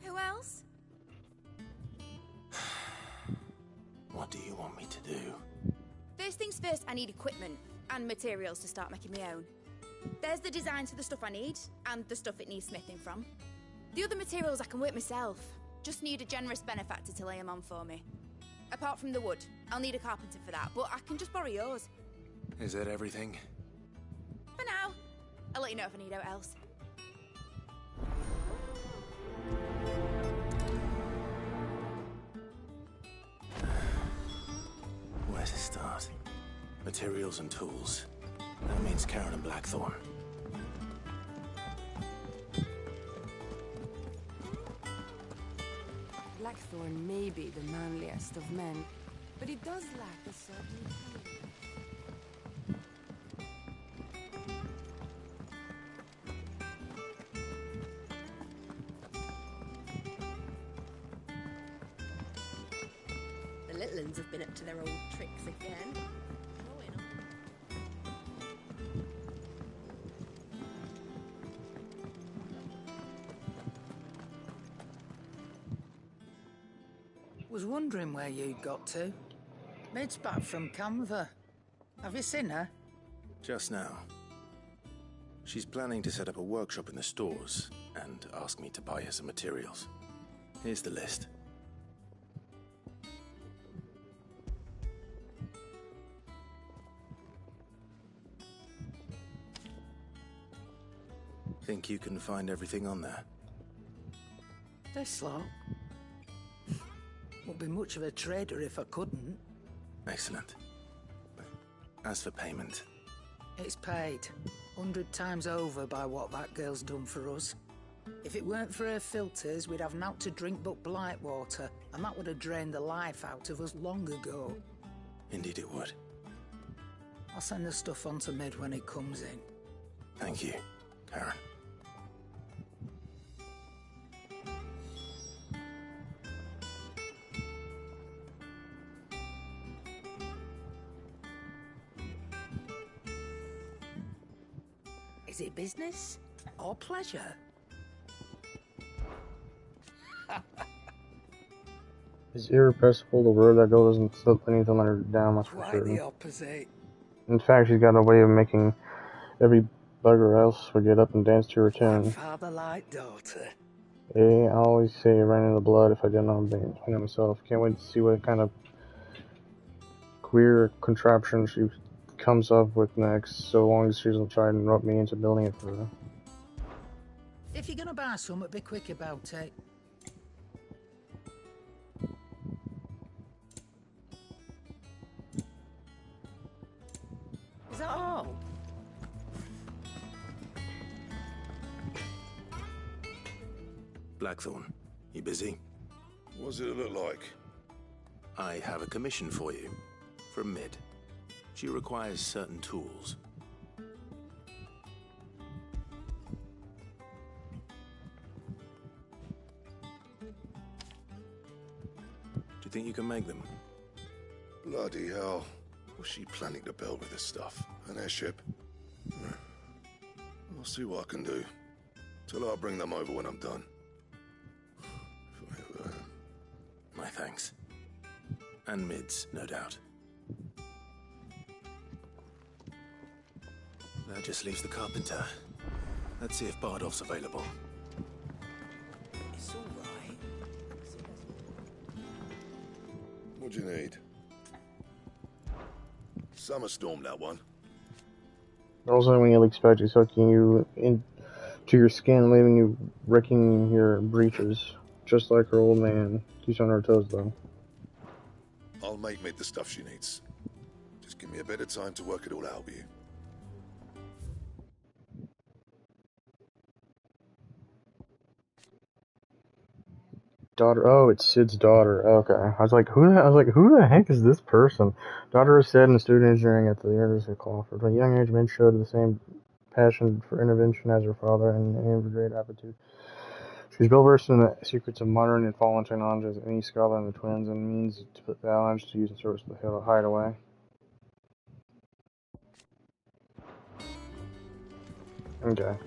Who else? What do you want me to do? First things first, I need equipment and materials to start making my own. There's the designs for the stuff I need, and the stuff it needs smithing from. The other materials I can work myself. Just need a generous benefactor to lay them on for me. Apart from the wood, I'll need a carpenter for that, but I can just borrow yours. Is that everything? For now. I'll let you know if I need out else. Where to start? Materials and tools. That means Karen and Blackthorn. Blackthorn may be the manliest of men, but he does lack a certain... The little uns have been up to their old tricks again. Was wondering where you'd got to. Mid's back from Canva. Have you seen her? Just now. She's planning to set up a workshop in the stores and ask me to buy her some materials. Here's the list. Think you can find everything on there? This lot. Wouldn't be much of a trader if I couldn't. Excellent. As for payment... It's paid. 100 times over by what that girl's done for us. If it weren't for her filters, we'd have naught to drink but blight water, and that would have drained the life out of us long ago. Indeed it would. I'll send the stuff on to Mid when it comes in. Thank you, Karen. Is it business or pleasure? It's irrepressible. The word that girl doesn't slip anything let her down, that's for Quite certain. the opposite. In fact, she's got a way of making every bugger else forget up and dance to her tune. Father like daughter. I always say it ran in the blood if I didn't know myself. Can't wait to see what kind of queer contraption she comes up with next, so long as she doesn't try and rope me into building it for her. If you're gonna buy something, be quick about it. Is that all? Blackthorn, you busy? What's it look like? I have a commission for you. From Mid. She requires certain tools. Do you think you can make them? Bloody hell. What's she planning to build with this stuff? An airship? I'll see what I can do. Tell her I'll bring them over when I'm done. My thanks. And Mid's, no doubt. That just leaves the carpenter. Let's see if Bardolph's available. It's all right. What do you need? Summer storm, that one. Also, when you'll expect it, soaking you into your skin, leaving you wrecking your breeches. Just like her old man. Keeps on her toes, though. I'll make Mid the stuff she needs. Just give me a bit of time to work it all out with you. Daughter. Oh, it's Sid's daughter. Okay. I was like, who the heck is this person? Daughter of Sid and student engineering at the University of Crawford. From a young age, Mid showed the same passion for intervention as her father and a great aptitude. She's well-versed in the secrets of modern and fallen technology as any scholar in the twins, and means to put the knowledge to use in service of the hideaway. Okay.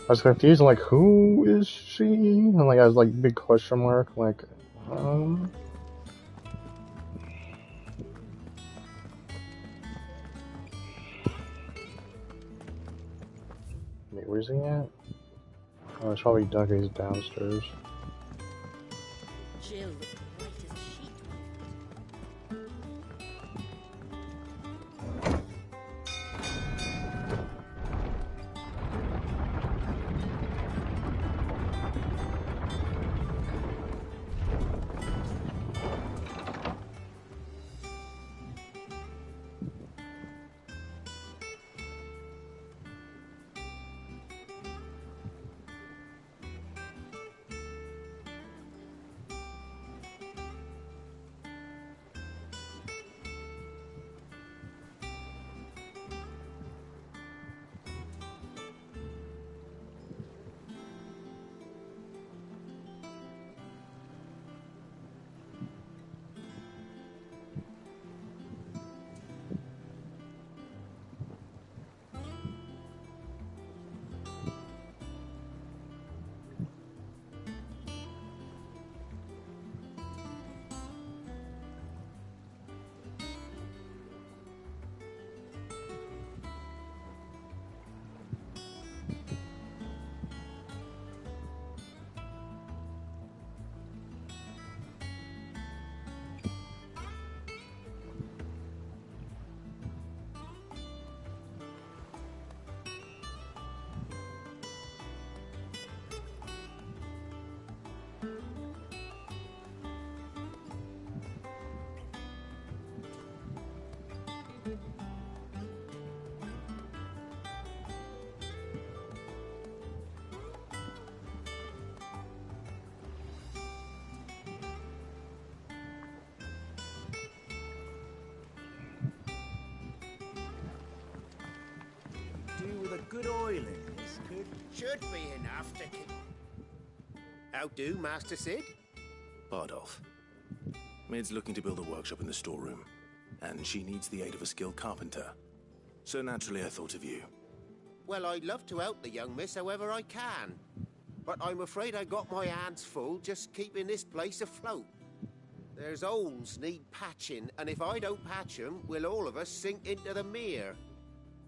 I was confused, like, who is she? And, like, I was like, big question mark, like, Wait, where's he at? Oh, it's probably Dougie's downstairs. Jill, white as a sheet. should be enough to keep... How do, Master Sid? Bardolph. Mid's looking to build a workshop in the storeroom, and she needs the aid of a skilled carpenter. So naturally I thought of you. Well, I'd love to help the young miss however I can. But I'm afraid I got my hands full just keeping this place afloat. There's holes need patching, and if I don't patch them, we'll all of us sink into the mere.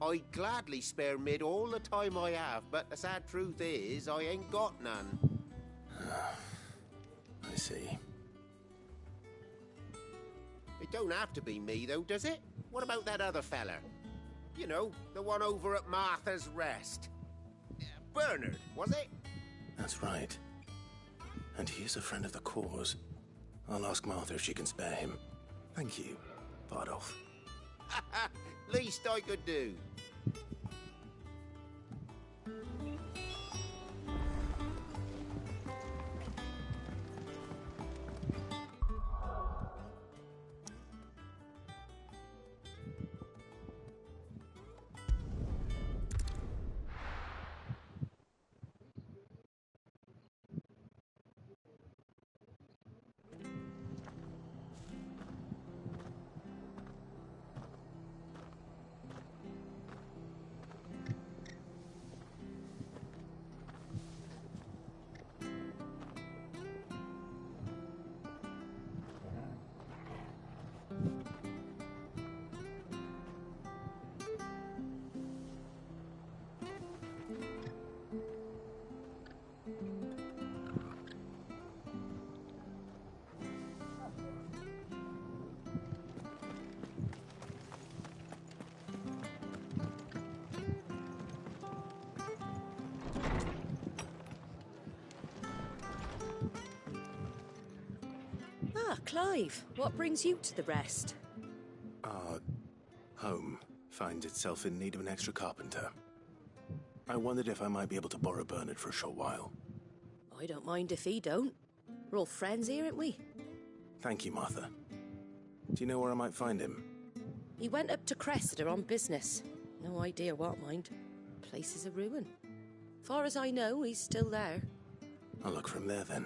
I'd gladly spare Mid all the time I have, but the sad truth is, I ain't got none. I see. It don't have to be me, though, does it? What about that other fella? You know, the one over at Martha's Rest. Bernard, was it? That's right. And he is a friend of the cause. I'll ask Martha if she can spare him. Thank you, Bardolph. Least I could do. Clive, what brings you to the Rest? Our home finds itself in need of an extra carpenter. I wondered if I might be able to borrow Bernard for a short while. I don't mind if he don't. We're all friends here, aren't we? Thank you, Martha. Do you know where I might find him? He went up to Cressida on business. No idea what, mind. Place is a ruin. Far as I know, he's still there. I'll look for him there, then.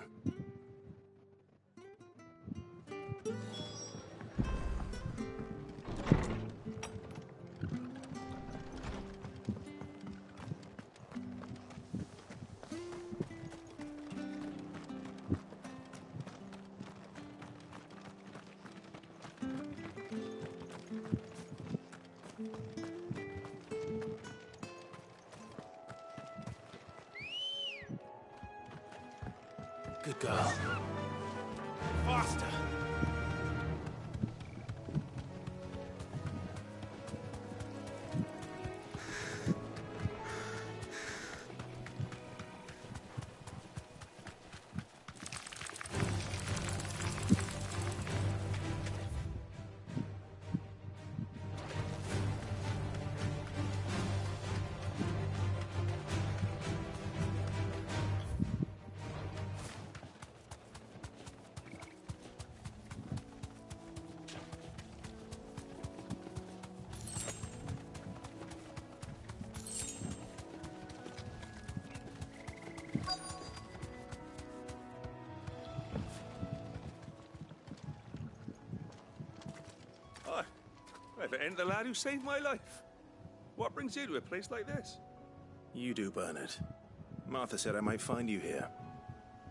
Good girl. Faster! If it ain't the lad who saved my life. What brings you to a place like this? You do, Bernard. Martha said I might find you here.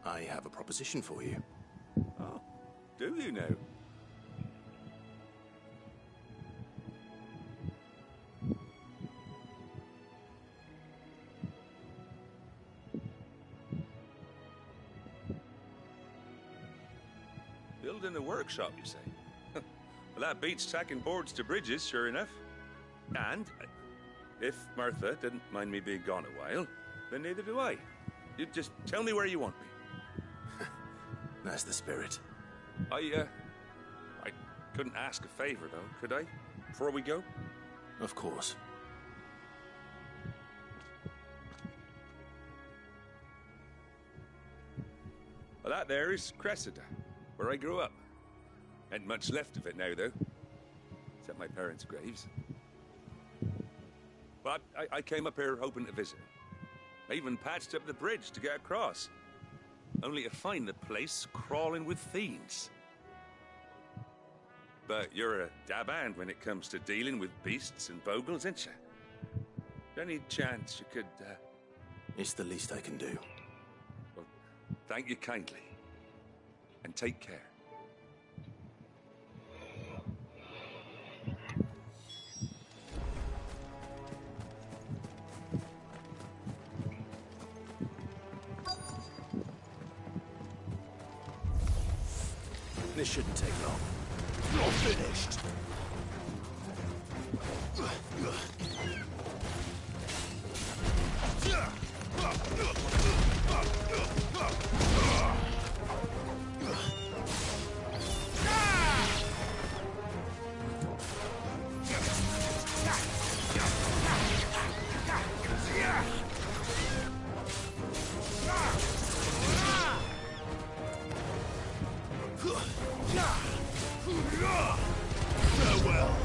I have a proposition for you. Oh, do you now? Building a workshop, you say? Well, that beats tacking boards to bridges, sure enough. And if Martha didn't mind me being gone a while, then neither do I. You just tell me where you want me. That's the spirit. I couldn't ask a favor, though, could I? Before we go? Of course. Well, that there is Cressida, where I grew up. Ain't much left of it now, though. Except my parents' graves. But I came up here hoping to visit. I even patched up the bridge to get across. Only to find the place crawling with fiends. But you're a dab hand when it comes to dealing with beasts and bogles, ain't you? Any chance you could, It's the least I can do. Well, thank you kindly. And take care. This shouldn't take long. You're finished. Farewell.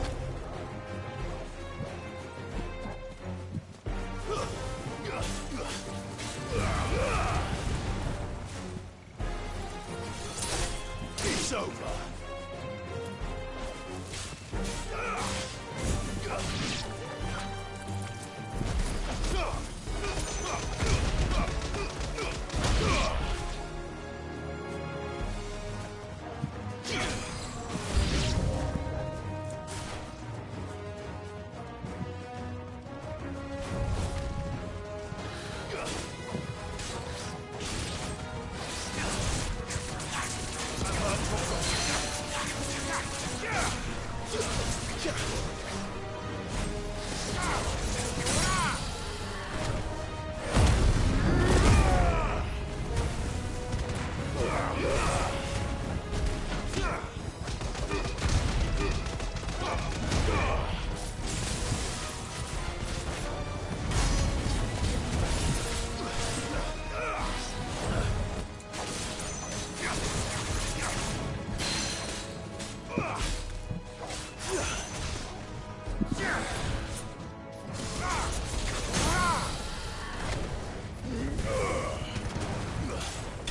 It's over.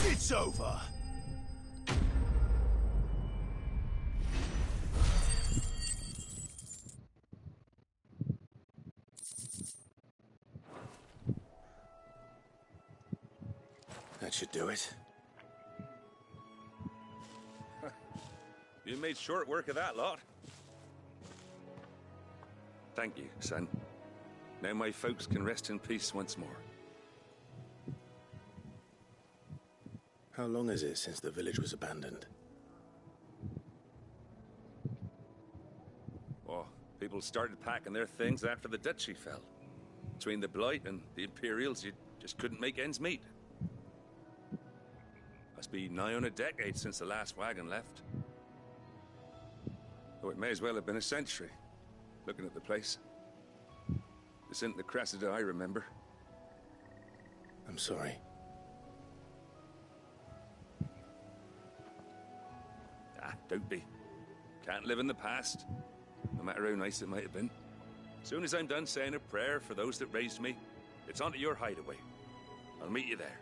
It's over. That should do it. You made short work of that lot. Thank you, son. Now my folks can rest in peace once more. How long is it since the village was abandoned? Oh, people started packing their things after the duchy fell. Between the Blight and the Imperials, you just couldn't make ends meet. Must be nigh on a decade since the last wagon left. Oh, it may as well have been a century, looking at the place. This isn't the Cressida I remember. I'm sorry. Don't be. Can't live in the past, no matter how nice it might have been. Soon as I'm done saying a prayer for those that raised me, it's on to your hideaway. I'll meet you there.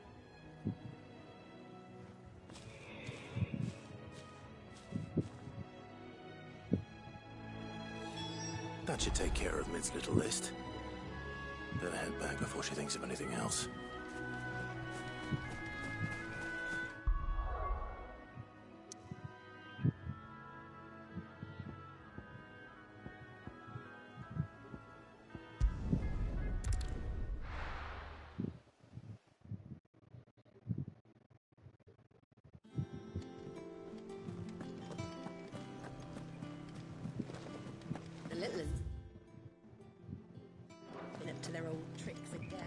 That should take care of Mid's little list. Better head back before she thinks of anything else. The little ones. Been up to their old tricks again.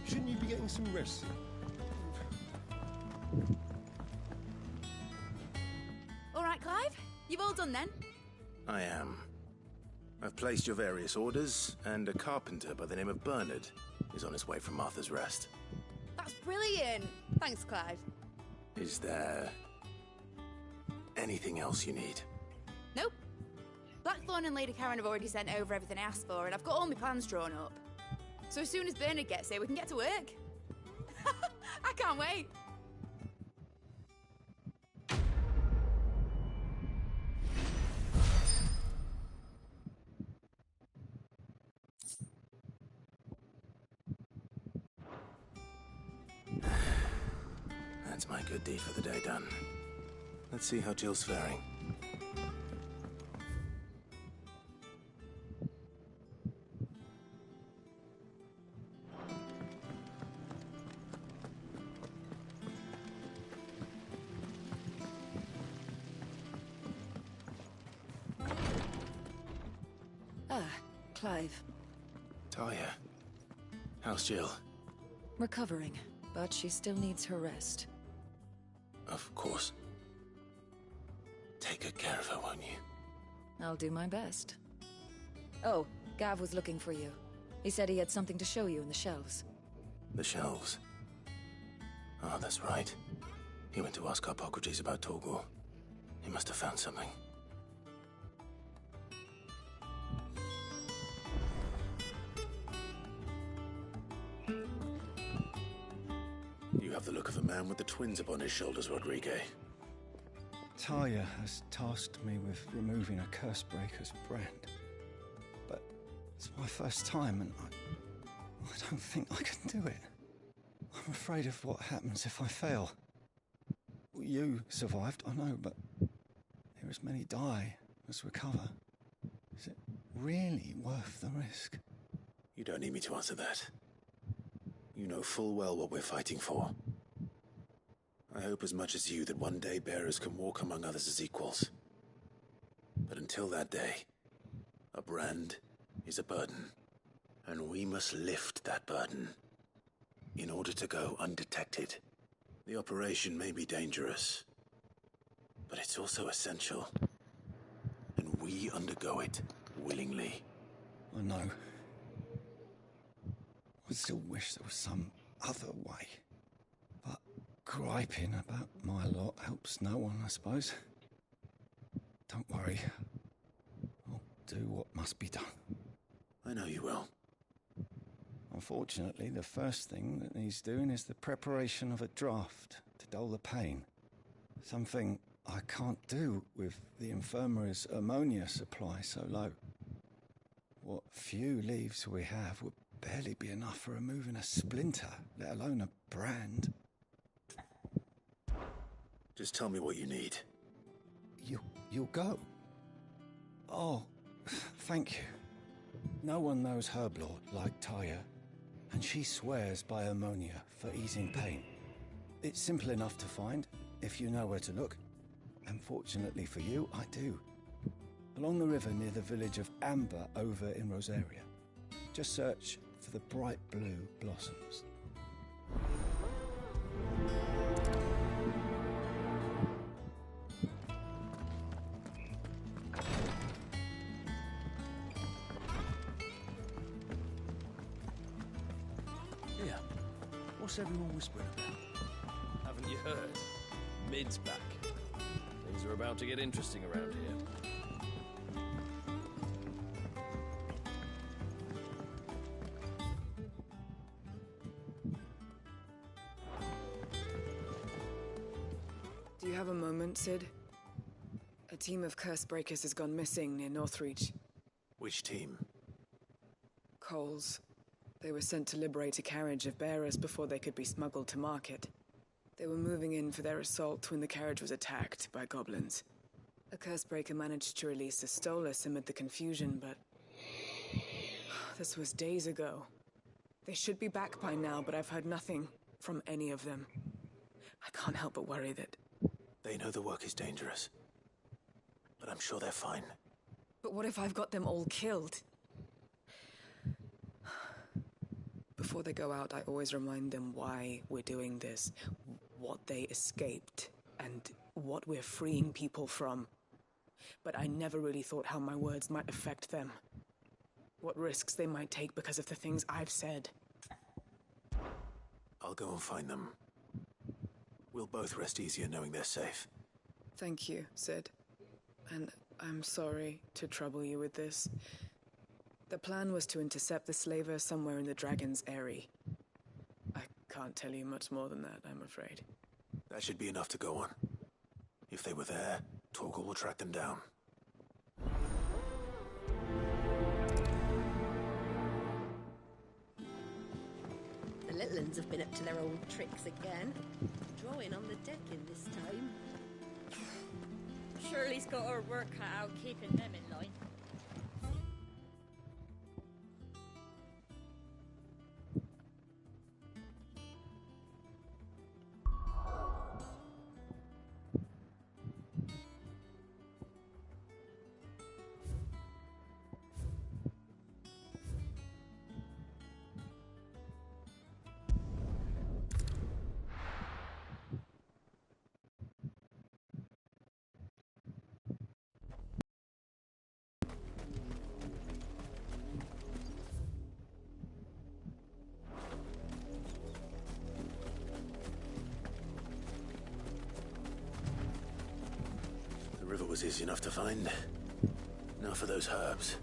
Shouldn't you be getting some rest? All right, Clive? You've all done then? I am. I've placed your various orders, and a carpenter by the name of Bernard is on his way from Martha's Rest. That's brilliant! Thanks, Clive. Is there anything else you need? Nope. Blackthorn and Lady Karen have already sent over everything I asked for, and I've got all my plans drawn up. So as soon as Bernard gets here, we can get to work. I can't wait. That's my good deed for the day done. Let's see how Jill's faring. Ah, Clive. Talia, how's Jill? Recovering, but she still needs her rest. Of course. Take good care of her, won't you? I'll do my best. Oh, Gav was looking for you. He said he had something to show you in the shelves. The shelves. Oh, that's right. He went to ask Hippocrates about Torgor. He must have found something. You have the look of a man with the twins upon his shoulders, Rodrigue. Talia has tasked me with removing a Cursebreaker's brand. But it's my first time, and I don't think I can do it. I'm afraid of what happens if I fail. You survived, I know, but there as many die as recover. Is it really worth the risk? You don't need me to answer that. You know full well what we're fighting for. I hope as much as you that one day bearers can walk among others as equals. But until that day, a brand is a burden, and we must lift that burden in order to go undetected. The operation may be dangerous, but it's also essential, and we undergo it willingly. I know. I still wish there was some other way. But griping about my lot helps no one, I suppose. Don't worry. I'll do what must be done. I know you will. Unfortunately, the first thing that needs doing is the preparation of a draft to dull the pain. Something I can't do with the infirmary's ammonia supply so low. What few leaves we have would barely be enough for removing a splinter, let alone a brand. Just tell me what you need. You'll go? Oh, thank you. No one knows Herblord like Talia, and she swears by ammonia for easing pain. It's simple enough to find, if you know where to look. And fortunately for you, I do. Along the river near the village of Amber over in Rosaria. Just search for the bright blue blossoms. Yeah. What's everyone whispering about? Haven't you heard? Mid's back. Things are about to get interesting around here. Do you have a moment, Sid? A team of Cursebreakers has gone missing near Northreach. Which team? Coles. They were sent to liberate a carriage of bearers before they could be smuggled to market. They were moving in for their assault when the carriage was attacked by goblins. A Cursebreaker managed to release a Stolus amid the confusion, but this was days ago. They should be back by now, but I've heard nothing from any of them. I can't help but worry that... They know the work is dangerous, but I'm sure they're fine. But what if I've got them all killed? Before they go out, I always remind them why we're doing this, what they escaped, and what we're freeing people from. But I never really thought how my words might affect them. what risks they might take because of the things I've said. I'll go and find them. We'll both rest easier knowing they're safe. Thank you, Sid. And I'm sorry to trouble you with this. The plan was to intercept the slaver somewhere in the Dragon's Eyrie. I can't tell you much more than that, I'm afraid. That should be enough to go on. If they were there, Torgal will track them down. The little uns have been up to their old tricks again. Drawing on the decking this time. Shirley's got her work cut out keeping them in line. The river was easy enough to find. Now for those herbs.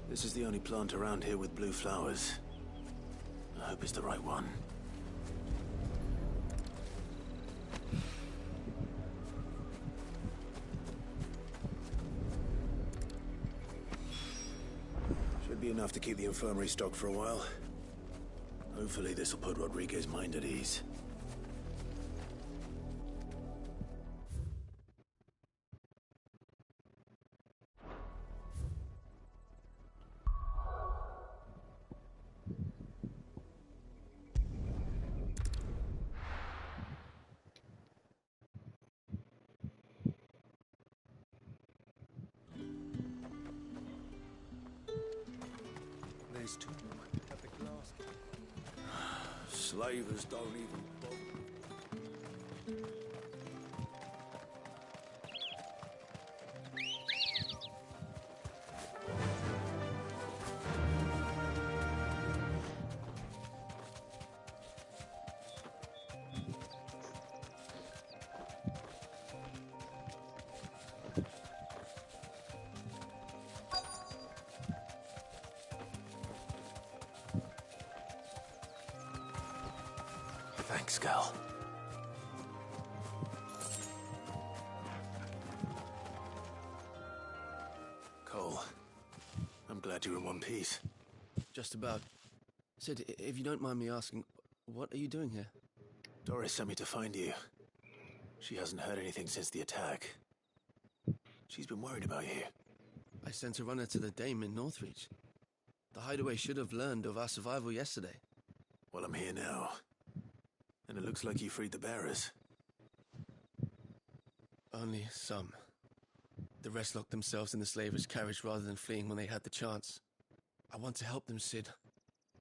This is the only plant around here with blue flowers. I hope it's the right one. Should be enough to keep the infirmary stocked for a while. Hopefully this will put Rodriguez's mind at ease. There's two at the glass. Slavers don't even bother. Thanks, Gal. Cole, I'm glad you're in one piece. Just about. Sid, if you don't mind me asking, what are you doing here? Doris sent me to find you. She hasn't heard anything since the attack. She's been worried about you. I sent a runner to the Dame in Northreach. The hideaway should have learned of our survival yesterday. Well, I'm here now. And it looks like you freed the bearers. Only some. The rest locked themselves in the slaver's carriage rather than fleeing when they had the chance. I want to help them, Sid.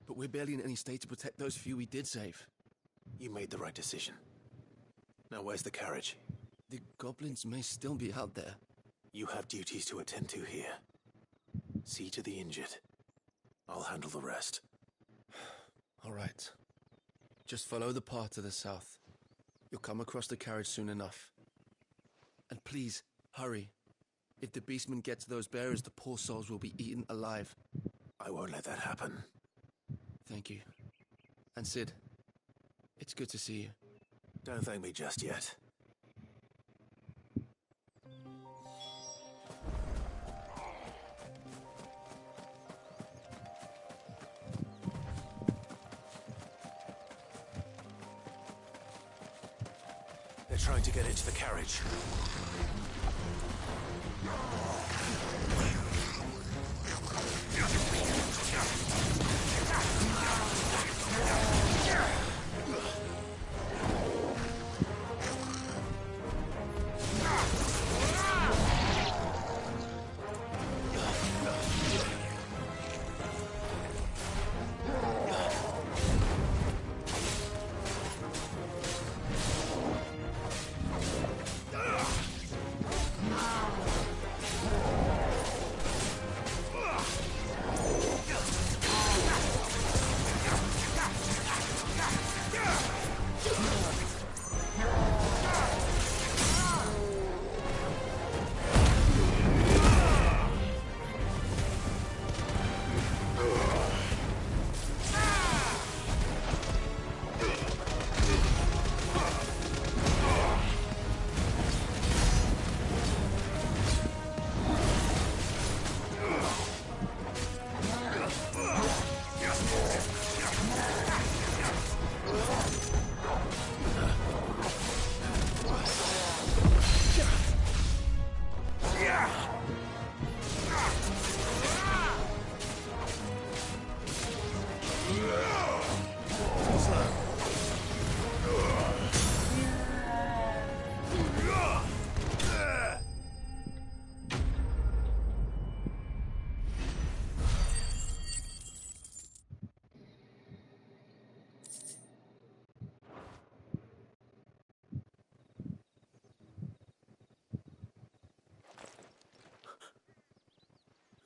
But we're barely in any state to protect those few we did save. You made the right decision. Now where's the carriage? The goblins may still be out there. You have duties to attend to here. See to the injured. I'll handle the rest. All right. Just follow the path to the south. You'll come across the carriage soon enough. And please, hurry. If the beastmen get to those bearers, the poor souls will be eaten alive. I won't let that happen. Thank you. And Sid, it's good to see you. Don't thank me just yet. They're trying to get into the carriage.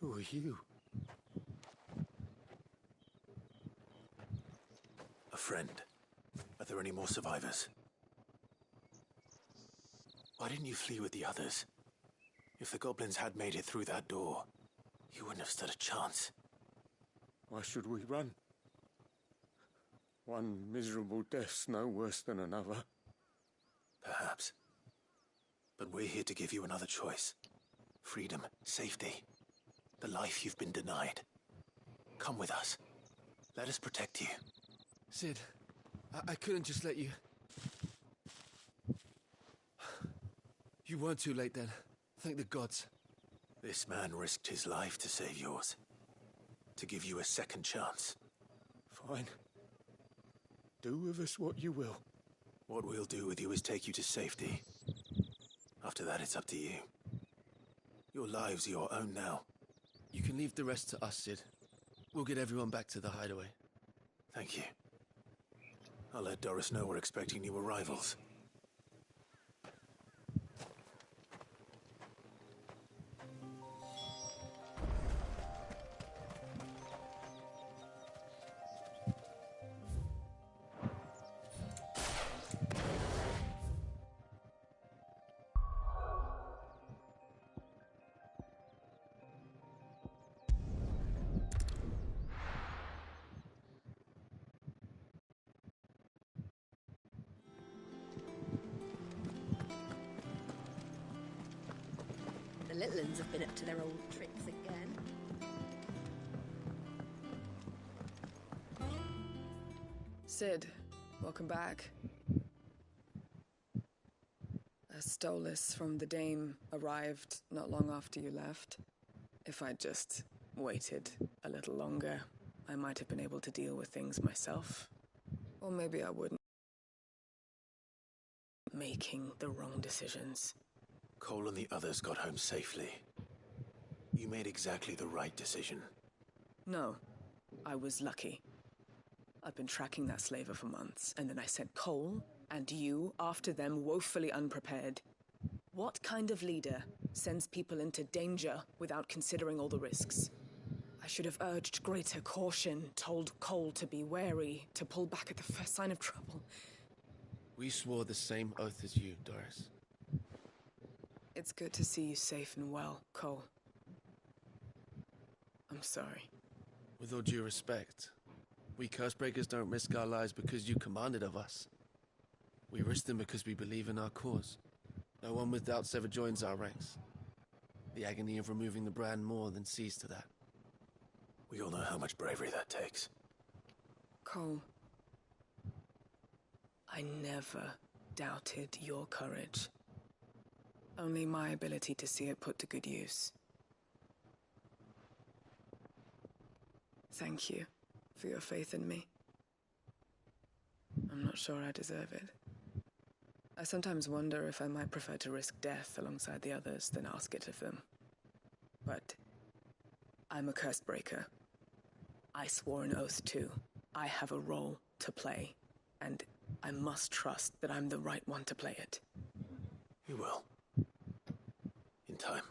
Who are you? A friend. Are there any more survivors? Why didn't you flee with the others? If the goblins had made it through that door, you wouldn't have stood a chance. Why should we run? One miserable death's no worse than another. Perhaps. But we're here to give you another choice. Freedom, safety, the life you've been denied. Come with us. Let us protect you. Sid, I couldn't just let you... You weren't too late then. Thank the gods. This man risked his life to save yours. To give you a second chance. Fine. Do with us what you will. What we'll do with you is take you to safety. After that, it's up to you. Your lives are your own now. You can leave the rest to us, Sid. We'll get everyone back to the hideaway. Thank you. I'll let Doris know we're expecting new arrivals. The little uns have been up to their old tricks again. Sid, welcome back. A Stolas from the Dame arrived not long after you left. If I'd just waited a little longer, I might have been able to deal with things myself. Or maybe I wouldn't. Making the wrong decisions. Cole and the others got home safely. You made exactly the right decision. No, I was lucky. I've been tracking that slaver for months, and then I sent Cole and you after them woefully unprepared. What kind of leader sends people into danger without considering all the risks? I should have urged greater caution, told Cole to be wary, to pull back at the first sign of trouble. We swore the same oath as you, Doris. It's good to see you safe and well, Cole. I'm sorry. With all due respect, we Cursebreakers don't risk our lives because you commanded of us. We risk them because we believe in our cause. No one with doubts ever joins our ranks. The agony of removing the brand more than sees to that. We all know how much bravery that takes. Cole, I never doubted your courage. Only my ability to see it put to good use. Thank you for your faith in me. I'm not sure I deserve it. I sometimes wonder if I might prefer to risk death alongside the others than ask it of them. But I'm a curse breaker. I swore an oath too. I have a role to play, and I must trust that I'm the right one to play it. You will. In time.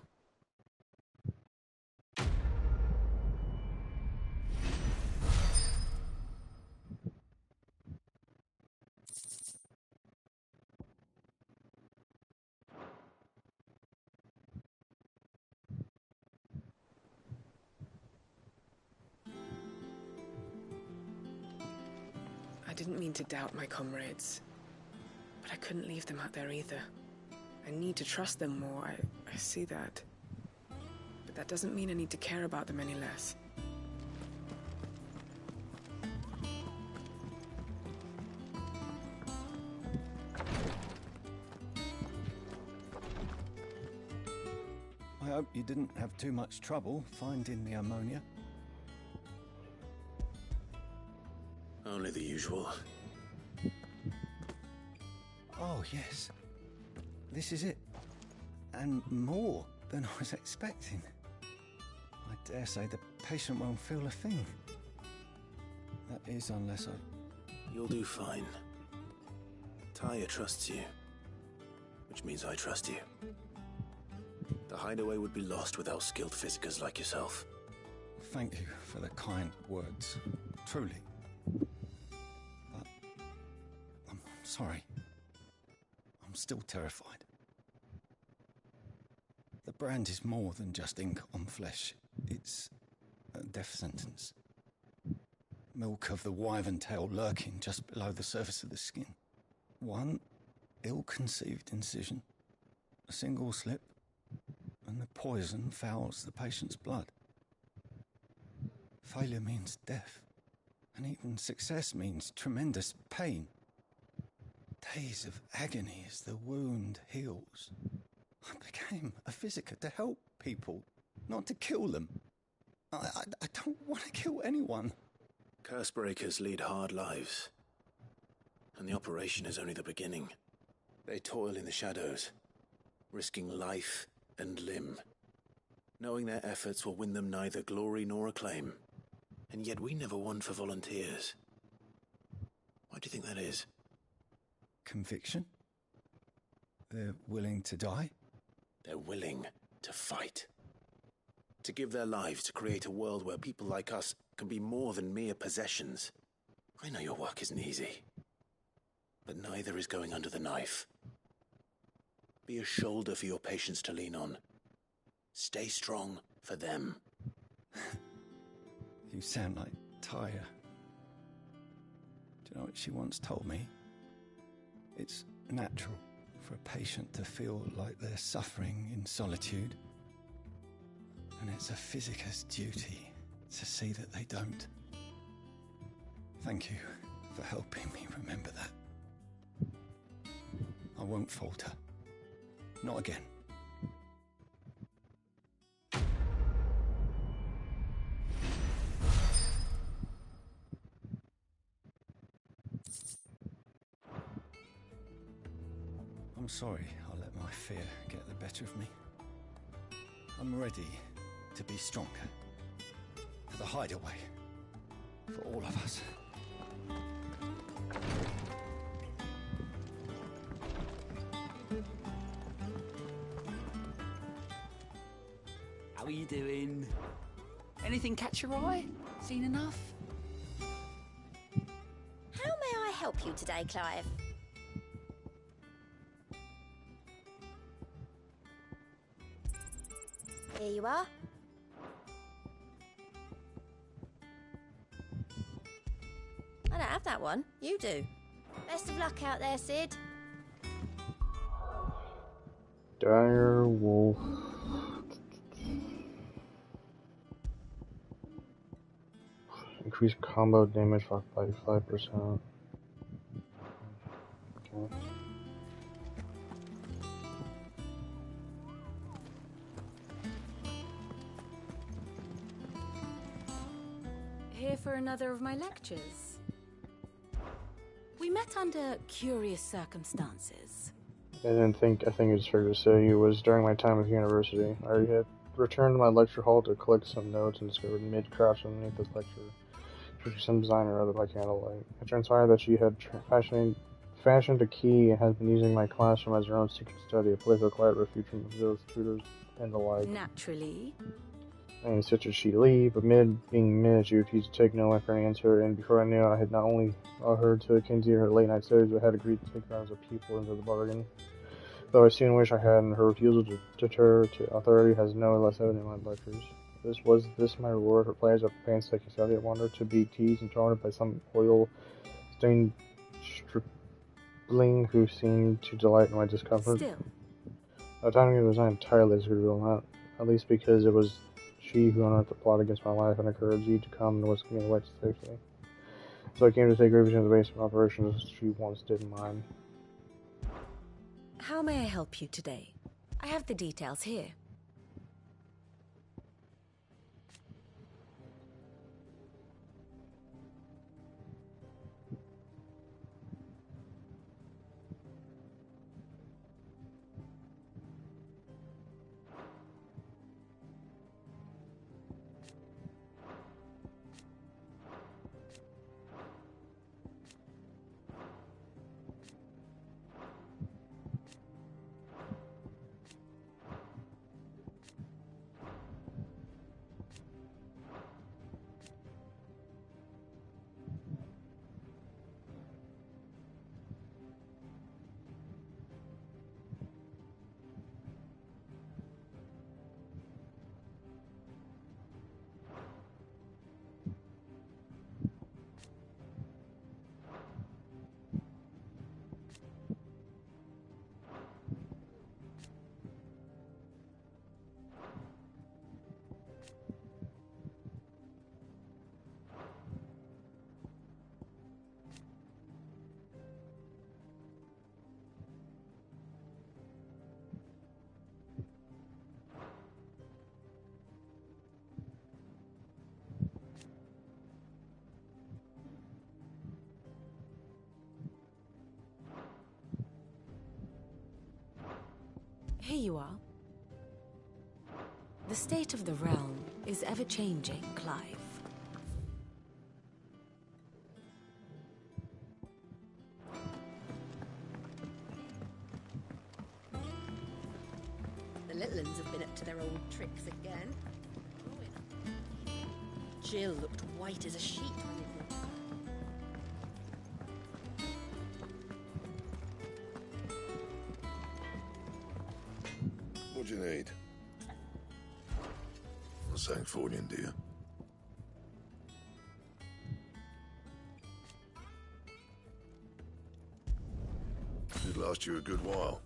I didn't mean to doubt my comrades, but I couldn't leave them out there either. I need to trust them more, I see that. But that doesn't mean I need to care about them any less. I hope you didn't have too much trouble finding the ammonia. Only the usual. Oh, yes. This is it. And more than I was expecting. I dare say the patient won't feel a thing. That is, unless I... You'll do fine. Tyre trusts you. Which means I trust you. The hideaway would be lost without skilled physicers like yourself. Thank you for the kind words. Truly. But... I'm sorry. I'm still terrified. The brand is more than just ink on flesh. It's a death sentence. Milk of the wyvern tail lurking just below the surface of the skin. One ill-conceived incision, a single slip, and the poison fouls the patient's blood. Failure means death, and even success means tremendous pain. Days of agony as the wound heals. I became a physiker to help people, not to kill them. I don't want to kill anyone. Cursebreakers lead hard lives. And the operation is only the beginning. They toil in the shadows, risking life and limb, knowing their efforts will win them neither glory nor acclaim. And yet we never won for volunteers. Why do you think that is? Conviction? They're willing to die? They're willing to fight. To give their lives to create a world where people like us can be more than mere possessions. I know your work isn't easy. But neither is going under the knife. Be a shoulder for your patients to lean on. Stay strong for them. You sound like Tyre. Do you know what she once told me? It's natural for a patient to feel like they're suffering in solitude. And it's a physiker's duty to see that they don't. Thank you for helping me remember that. I won't falter. Not again. I'm sorry I let my fear get the better of me. I'm ready to be stronger. For the hideaway. For all of us. How are you doing? Anything catch your eye? Seen enough? How may I help you today, Clive? Here you are. I don't have that one. You do. Best of luck out there, Sid. Dire Wolf. Increase combo damage by 5%. Okay. Here for another of my lectures. We met under curious circumstances. I think it's fair to say it was during my time at university. I had returned to my lecture hall to collect some notes and discovered Mid crouched underneath this lecture, searching some design or other by candlelight. It transpired that she had fashioned a key and had been using my classroom as her own secret study, a place of quiet refuge from those tutors and the like. Naturally. I insisted she leave, but being Mid, she refused to take no for an answer, and before I knew it, I had not only her to continue her late-night studies, but had agreed to take her as a pupil into the bargain. Though I soon wish I hadn't, her refusal to deter to authority has no less evident in my lectures. Was this my reward for players of painstaking study? I wonder, to be teased and tormented by some oil-stained stripling who seemed to delight in my discomfort? Still. The timing was not entirely disagreeable, at least because it was she who unearthed the plot against my life and encouraged you to come and whisk me away to safety. So I came to take revision of the basement operations as she once did in mine. How may I help you today? I have the details here. Here you are. The state of the realm is ever-changing, Clive. The little uns have been up to their old tricks again. Jill looked white as a sheet when they brought her. What do you need? Something for you, dear. It'd last you a good while.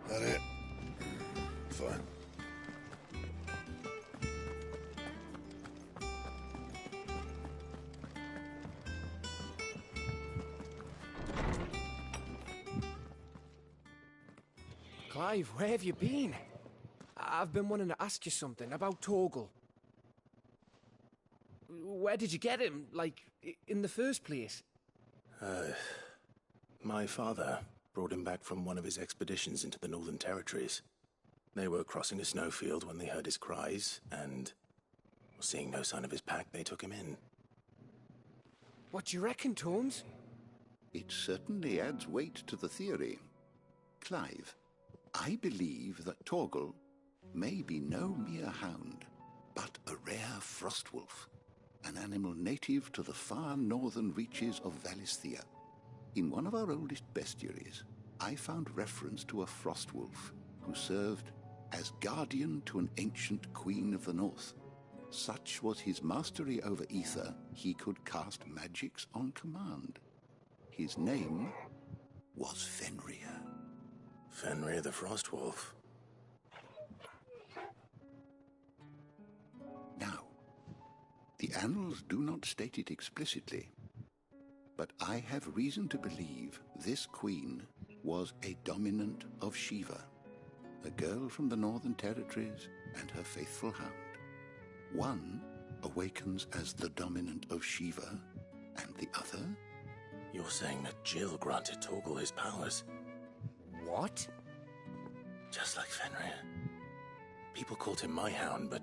That it? Fine. Clive, where have you been? I've been wanting to ask you something about Torgal. Where did you get him, like, in the first place? My father brought him back from one of his expeditions into the Northern Territories. They were crossing a snowfield when they heard his cries, and seeing no sign of his pack, they took him in. What do you reckon, Tomes? It certainly adds weight to the theory. Clive, I believe that Torgal may be no mere hound. but a rare frostwolf, an animal native to the far northern reaches of Valisthea. In one of our oldest bestiaries, I found reference to a frostwolf who served as guardian to an ancient queen of the north. Such was his mastery over ether, he could cast magics on command. His name was Fenrir. Fenrir the Frostwolf. Now, the annals do not state it explicitly, but I have reason to believe this queen was a dominant of Shiva, a girl from the Northern Territories and her faithful hound. One awakens as the dominant of Shiva, and the other? You're saying that Jill granted Torgal his powers? What? Just like Fenrir. People called him my hound, but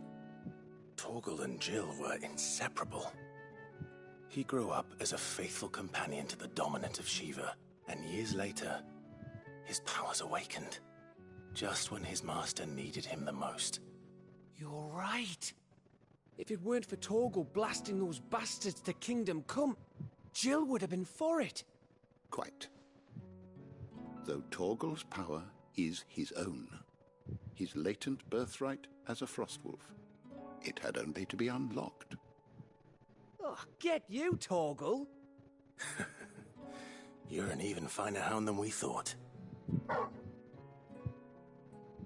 Torgal and Jill were inseparable. He grew up as a faithful companion to the dominant of Shiva, and years later, his powers awakened, just when his master needed him the most. You're right. If it weren't for Torgal blasting those bastards to Kingdom Come, Jill would have been for it. Quite. Though Torgal's power is his own, his latent birthright as a Frostwolf, it had only to be unlocked. Oh, get you, Torgal! You're an even finer hound than we thought.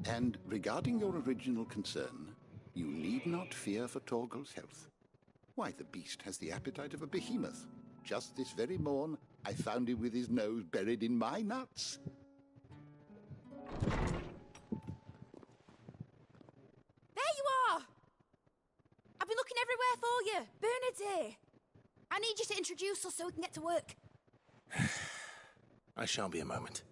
And regarding your original concern, you need not fear for Torgal's health. Why, the beast has the appetite of a behemoth. Just this very morn, I found him with his nose buried in my nuts. There you are! I've been looking everywhere for you. Bernard's here. I need you to introduce us so we can get to work. I shan't be a moment.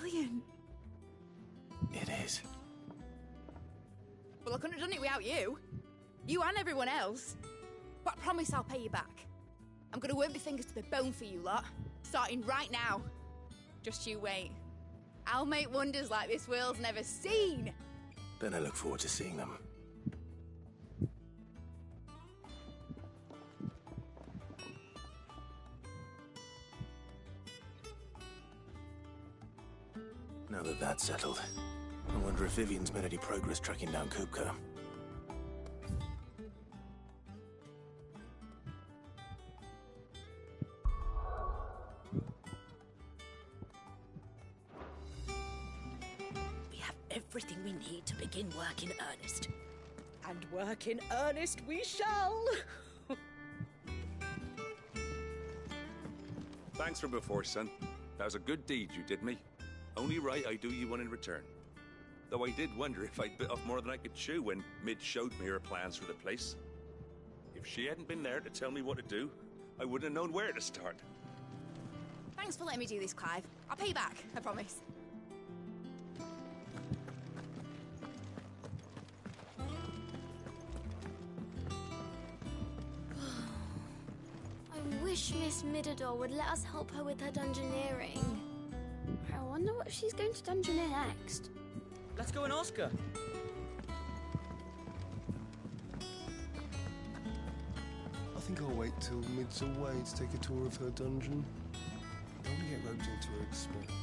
Brilliant. It is. Well, I couldn't have done it without you. You and everyone else. But I promise I'll pay you back. I'm gonna work my fingers to the bone for you lot. Starting right now. Just you wait. I'll make wonders like this world's never seen. Then I look forward to seeing them. Now that that's settled, I wonder if Vivian's made any progress tracking down Kupka. We have everything we need to begin work in earnest. And work in earnest we shall! Thanks for before, son. That was a good deed you did me. Only right I do you one in return. Though I did wonder if I'd bit off more than I could chew when Mid showed me her plans for the place. If she hadn't been there to tell me what to do, I wouldn't have known where to start. Thanks for letting me do this, Clive. I'll pay you back, I promise. I wish Miss Midador would let us help her with her dungeoneering. I wonder what she's going to dungeoneer next. Let's go and ask her. I think I'll wait till Mid's away to take a tour of her dungeon. I don't want to get roped into her experiments.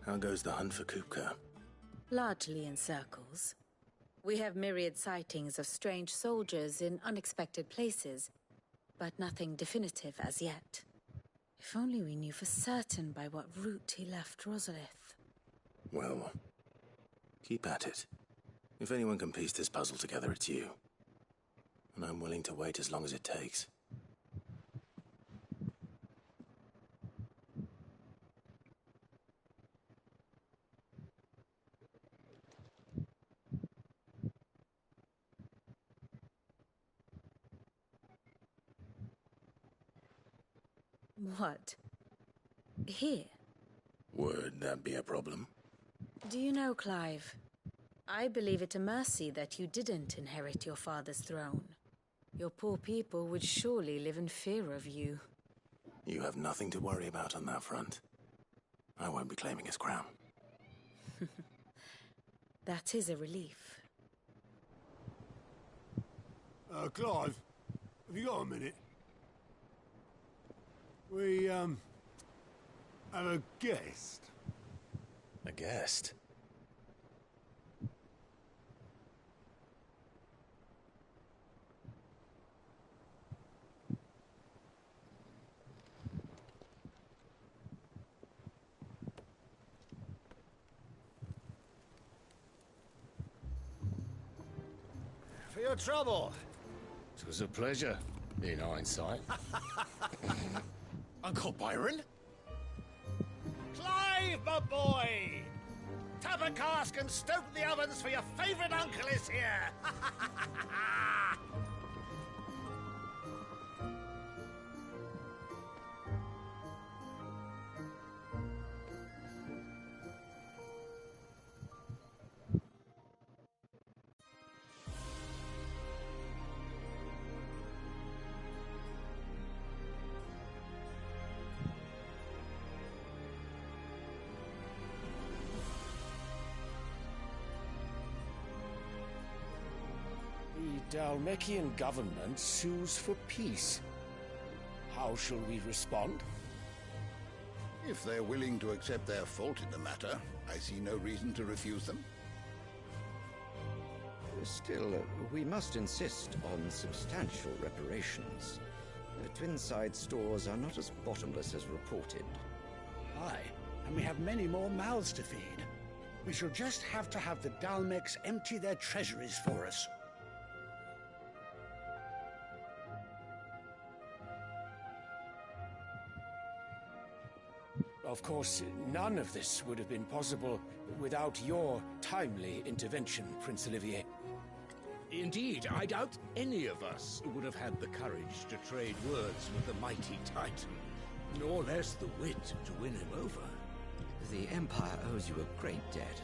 How goes the hunt for Kupka? Largely in circles. We have myriad sightings of strange soldiers in unexpected places, but nothing definitive as yet. If only we knew for certain by what route he left Rosalith. Well, Keep at it. If anyone can piece this puzzle together, it's you. And I'm willing to wait as long as it takes. What? Here? Would that be a problem? Do you know, Clive, I believe it a mercy that you didn't inherit your father's throne. Your poor people would surely live in fear of you. You have nothing to worry about on that front. I won't be claiming his crown. That is a relief. Clive, have you got a minute? We, have a guest. A guest? For your trouble. It was a pleasure, in hindsight. Uncle Byron? Clive, my boy! Tap a cask and stoke the ovens, for your favourite uncle is here! The Dalmekian government sues for peace. How shall we respond? If they're willing to accept their fault in the matter, I see no reason to refuse them. Still, we must insist on substantial reparations. Twinside stores are not as bottomless as reported. Aye, and we have many more mouths to feed. We shall just have to have the Dalmecs empty their treasuries for us. Of course, none of this would have been possible without your timely intervention, Prince Olivier. Indeed, I doubt any of us would have had the courage to trade words with the mighty Titan, nor less the wit to win him over. The Empire owes you a great debt.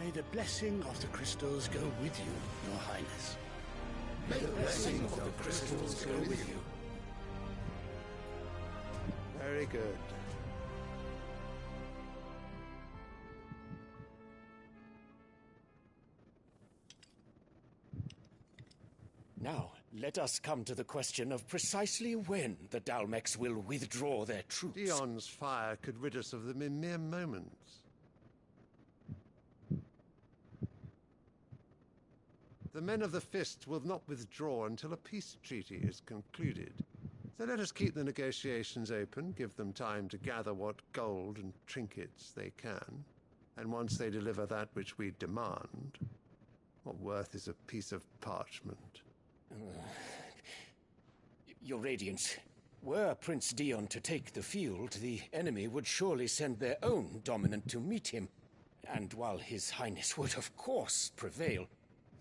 May the blessing of the crystals go with you, Your Highness. May the blessing of the crystals go with you. Very good. Now, let us come to the question of precisely when the Dalmecs will withdraw their troops. Dion's fire could rid us of them in mere moments. The men of the Fist will not withdraw until a peace treaty is concluded. So let us keep the negotiations open, give them time to gather what gold and trinkets they can. And once they deliver that which we demand, what worth is a piece of parchment? Your Radiance, were Prince Dion to take the field, the enemy would surely send their own dominant to meet him. And while His Highness would of course prevail,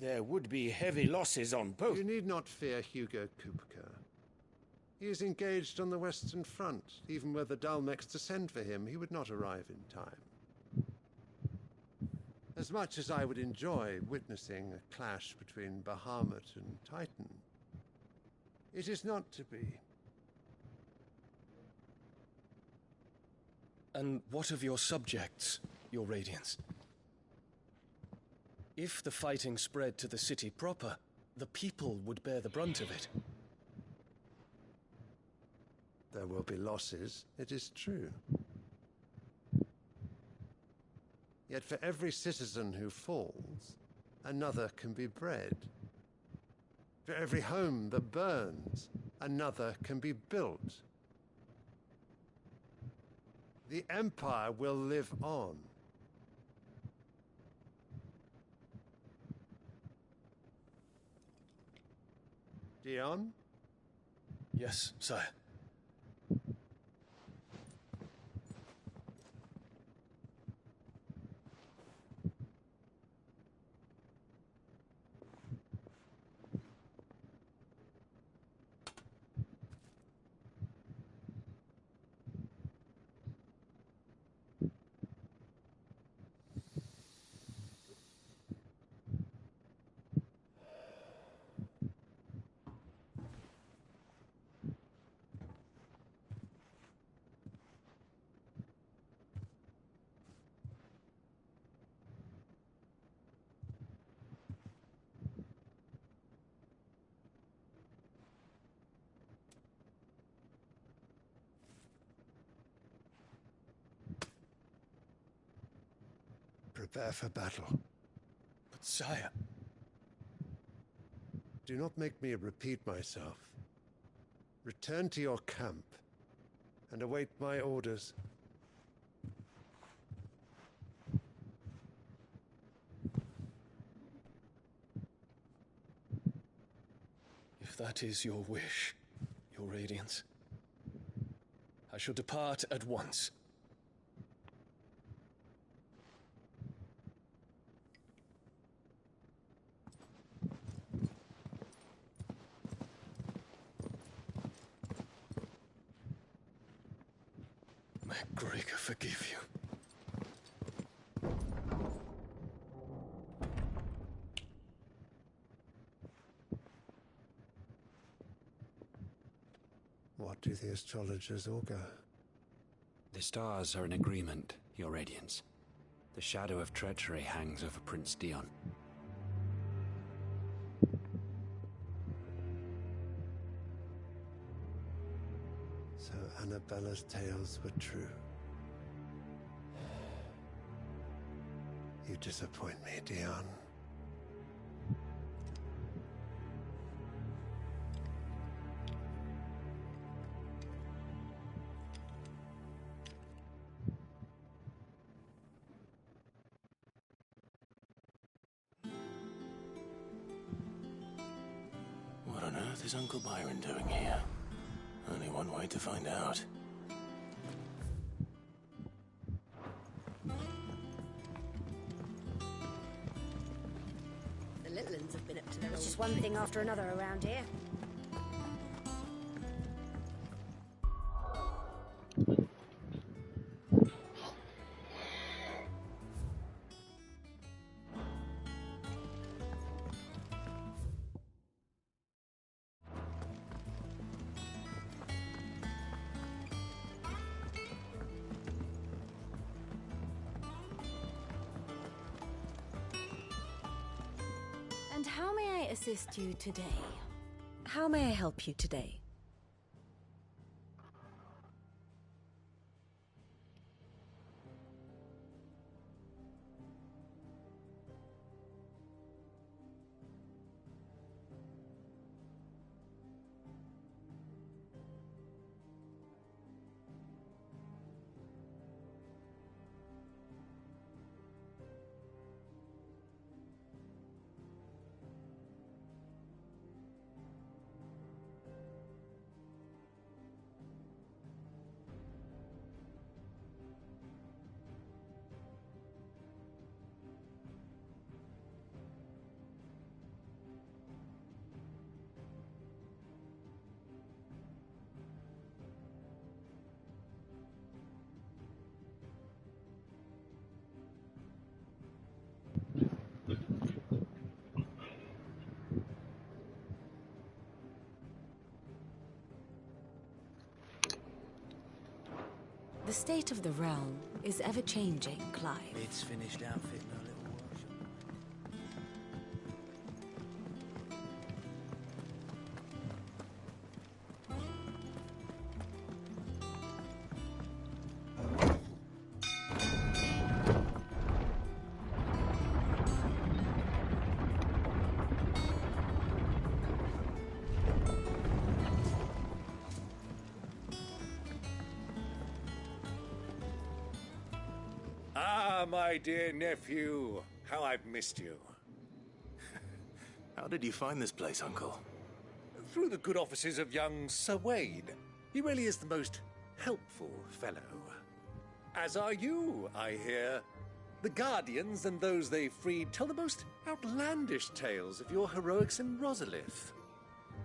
there would be heavy losses on both. You need not fear Hugo Kupka. He is engaged on the Western Front. Even were the Dalmecs to send for him, he would not arrive in time. As much as I would enjoy witnessing a clash between Bahamut and Titan, it is not to be. And what of your subjects, Your Radiance? If the fighting spread to the city proper, the people would bear the brunt of it. There will be losses, it is true. Yet for every citizen who falls, another can be bred. For every home that burns, another can be built. The Empire will live on. Dion? Yes, sire. Prepare for battle. But sire... Do not make me repeat myself. Return to your camp and await my orders. If that is your wish, your Radiance, I shall depart at once. May Gregor forgive you. What do the astrologers augur? The stars are in agreement, Your Radiance. The shadow of treachery hangs over Prince Dion. So Annabella's tales were true. You disappoint me, Dion. What on earth is Uncle Byron doing here? Only one way to find out. The little ones have been up to their It's just one thing after another around here. And how may I assist you today? How may I help you today? The state of the realm is ever-changing, Clive. It's finished outfitting our little workshop. Ah, my dear nephew, how I've missed you. How did you find this place, Uncle? through the good offices of young Sir Wayne. He really is the most helpful fellow. As are you, I hear. The Guardians and those they freed tell the most outlandish tales of your heroics in Rosalith.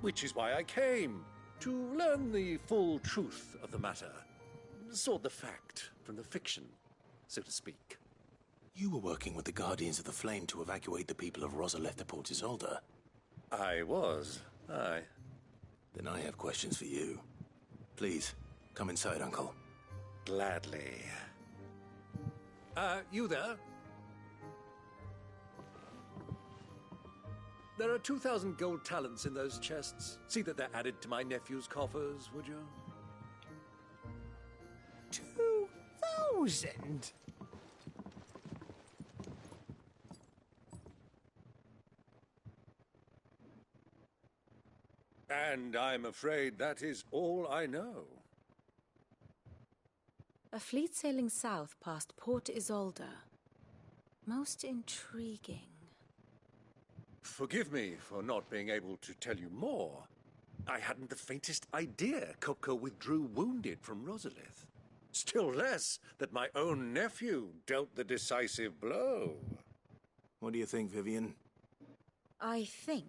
Which is why I came, to learn the full truth of the matter. Sort the fact from the fiction, so to speak. You were working with the Guardians of the Flame to evacuate the people of Rosalith to Port Isolde. I was, aye. Then I have questions for you. Please, come inside, Uncle. Gladly. You there? There are 2,000 gold talents in those chests. See that they're added to my nephew's coffers, would you? 2,000? And I'm afraid that is all I know. A fleet sailing south past Port Isolde. Most intriguing. Forgive me for not being able to tell you more. I hadn't the faintest idea Kupka withdrew wounded from Rosalith. Still less that my own nephew dealt the decisive blow. What do you think, Vivian? I think,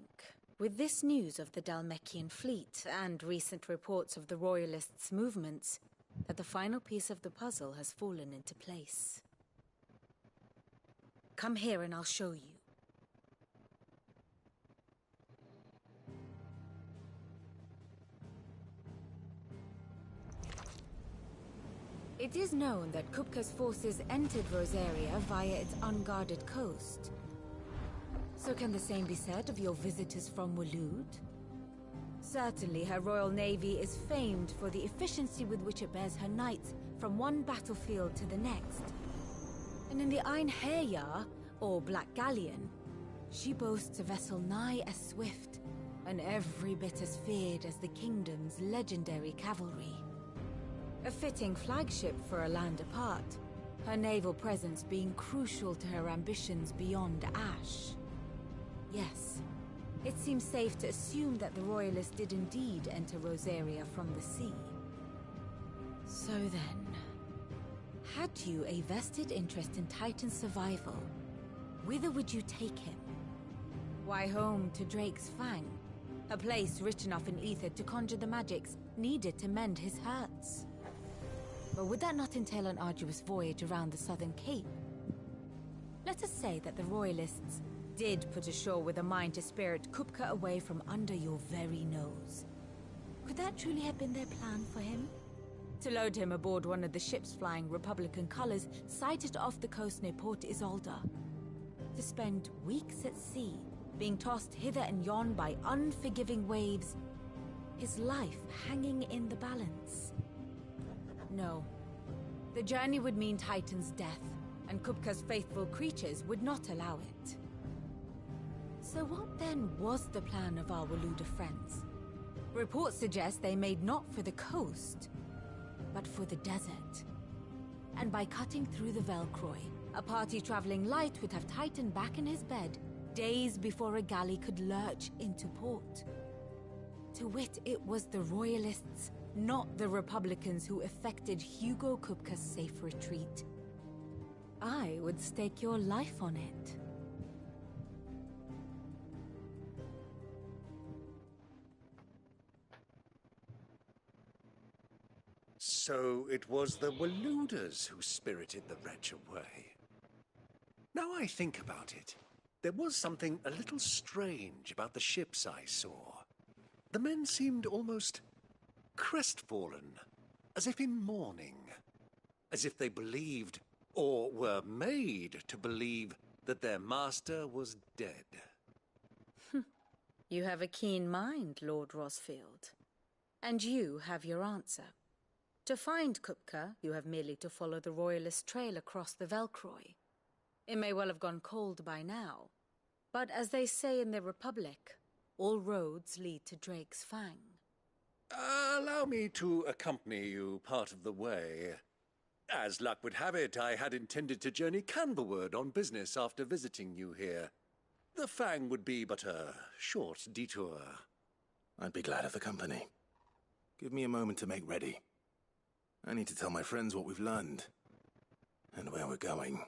with this news of the Dhalmekian fleet and recent reports of the Royalists' movements, that the final piece of the puzzle has fallen into place. Come here and I'll show you. It is known that Kupka's forces entered Rosaria via its unguarded coast. So can the same be said of your visitors from Waloed? Certainly her Royal Navy is famed for the efficiency with which it bears her knights from one battlefield to the next. And in the Einherjar, or Black Galleon, she boasts a vessel nigh as swift and every bit as feared as the kingdom's legendary cavalry. A fitting flagship for a land apart, her naval presence being crucial to her ambitions beyond Ash. Yes, it seems safe to assume that the Royalists did indeed enter Rosaria from the sea. So then, had you a vested interest in Titan's survival, whither would you take him? Why, home to Drake's Fang, a place rich enough in ether to conjure the magics needed to mend his hurts. But would that not entail an arduous voyage around the southern cape? Let us say that the Royalists did put ashore with a mind to spirit Kupka away from under your very nose. Could that truly have been their plan for him? To load him aboard one of the ships flying Republican colors sighted off the coast near Port Isolde. To spend weeks at sea, being tossed hither and yon by unforgiving waves, his life hanging in the balance. No. The journey would mean Titan's death, and Kupka's faithful creatures would not allow it. So what then was the plan of our Waluda friends? Reports suggest they made not for the coast, but for the desert. And by cutting through the Velcroy, a party traveling light would have Titan back in his bed days before a galley could lurch into port. To wit, it was the Royalists, not the Republicans, who effected Hugo Kupka's safe retreat. I would stake your life on it. So it was the Waluders who spirited the wretch away. Now I think about it, there was something a little strange about the ships I saw. The men seemed almost crestfallen, as if in mourning, as if they believed, or were made to believe, that their master was dead. You have a keen mind, Lord Rosfield. And you have your answer. To find Kupka, you have merely to follow the Royalist trail across the Velcroy. It may well have gone cold by now, but as they say in the Republic, all roads lead to Drake's Fang. Allow me to accompany you part of the way. As luck would have it, I had intended to journey Canberward on business after visiting you here. The Fang would be but a short detour. I'd be glad of the company. Give me a moment to make ready. I need to tell my friends what we've learned, and where we're going.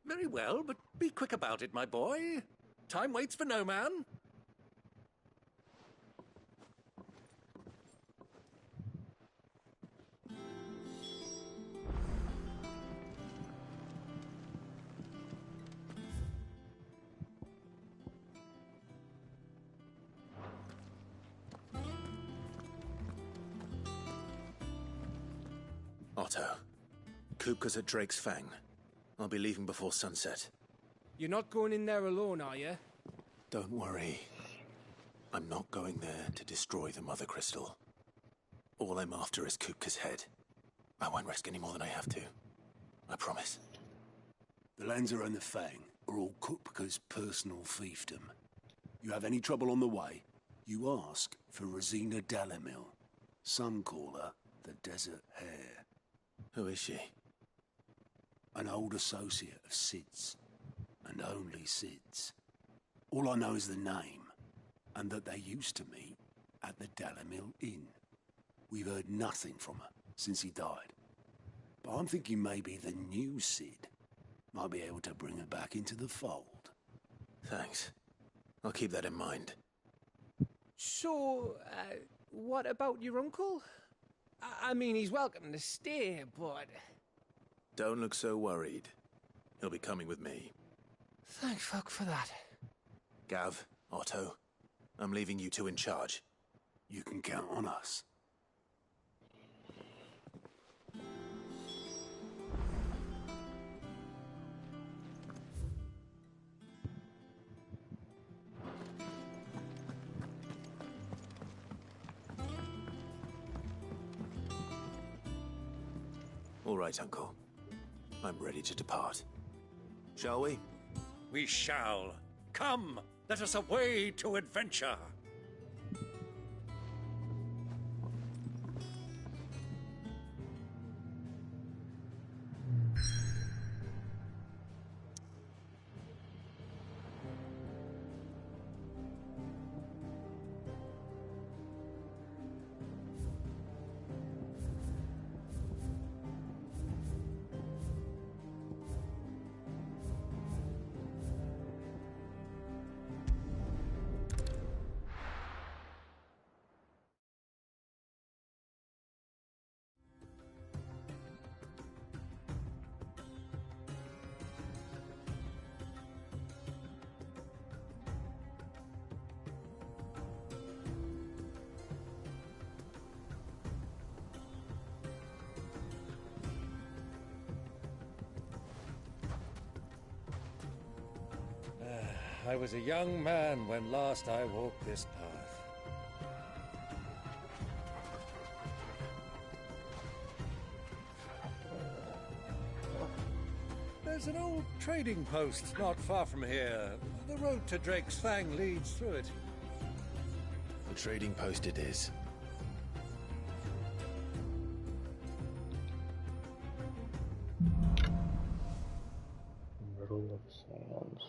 Very well, but be quick about it, my boy. Time waits for no man. Otto, Kupka's at Drake's Fang. I'll be leaving before sunset. You're not going in there alone, are you? Don't worry. I'm not going there to destroy the Mother Crystal. All I'm after is Kupka's head. I won't risk any more than I have to. I promise. The Lanza and the Fang are all Kupka's personal fiefdom. You have any trouble on the way, you ask for Rosina Dalamil. Some call her the Desert Hare. Who is she? An old associate of Sid's, and only Sid's. All I know is the name, and that they used to meet at the Dalamil Inn. We've heard nothing from her since he died. But I'm thinking maybe the new Sid might be able to bring her back into the fold. Thanks. I'll keep that in mind. So, what about your uncle? I mean, he's welcome to stay, but... Don't look so worried. He'll be coming with me. Thank fuck for that. Gav, Otto, I'm leaving you two in charge. You can count on us. All right, Uncle. I'm ready to depart. Shall we? We shall. Come, let us away to adventure. I was a young man when last I walked this path. There's an old trading post not far from here. The road to Drake's Fang leads through it. The trading post it is. Middle of Sands.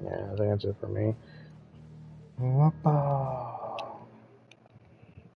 Yeah, I think that's it for me. Whoppa.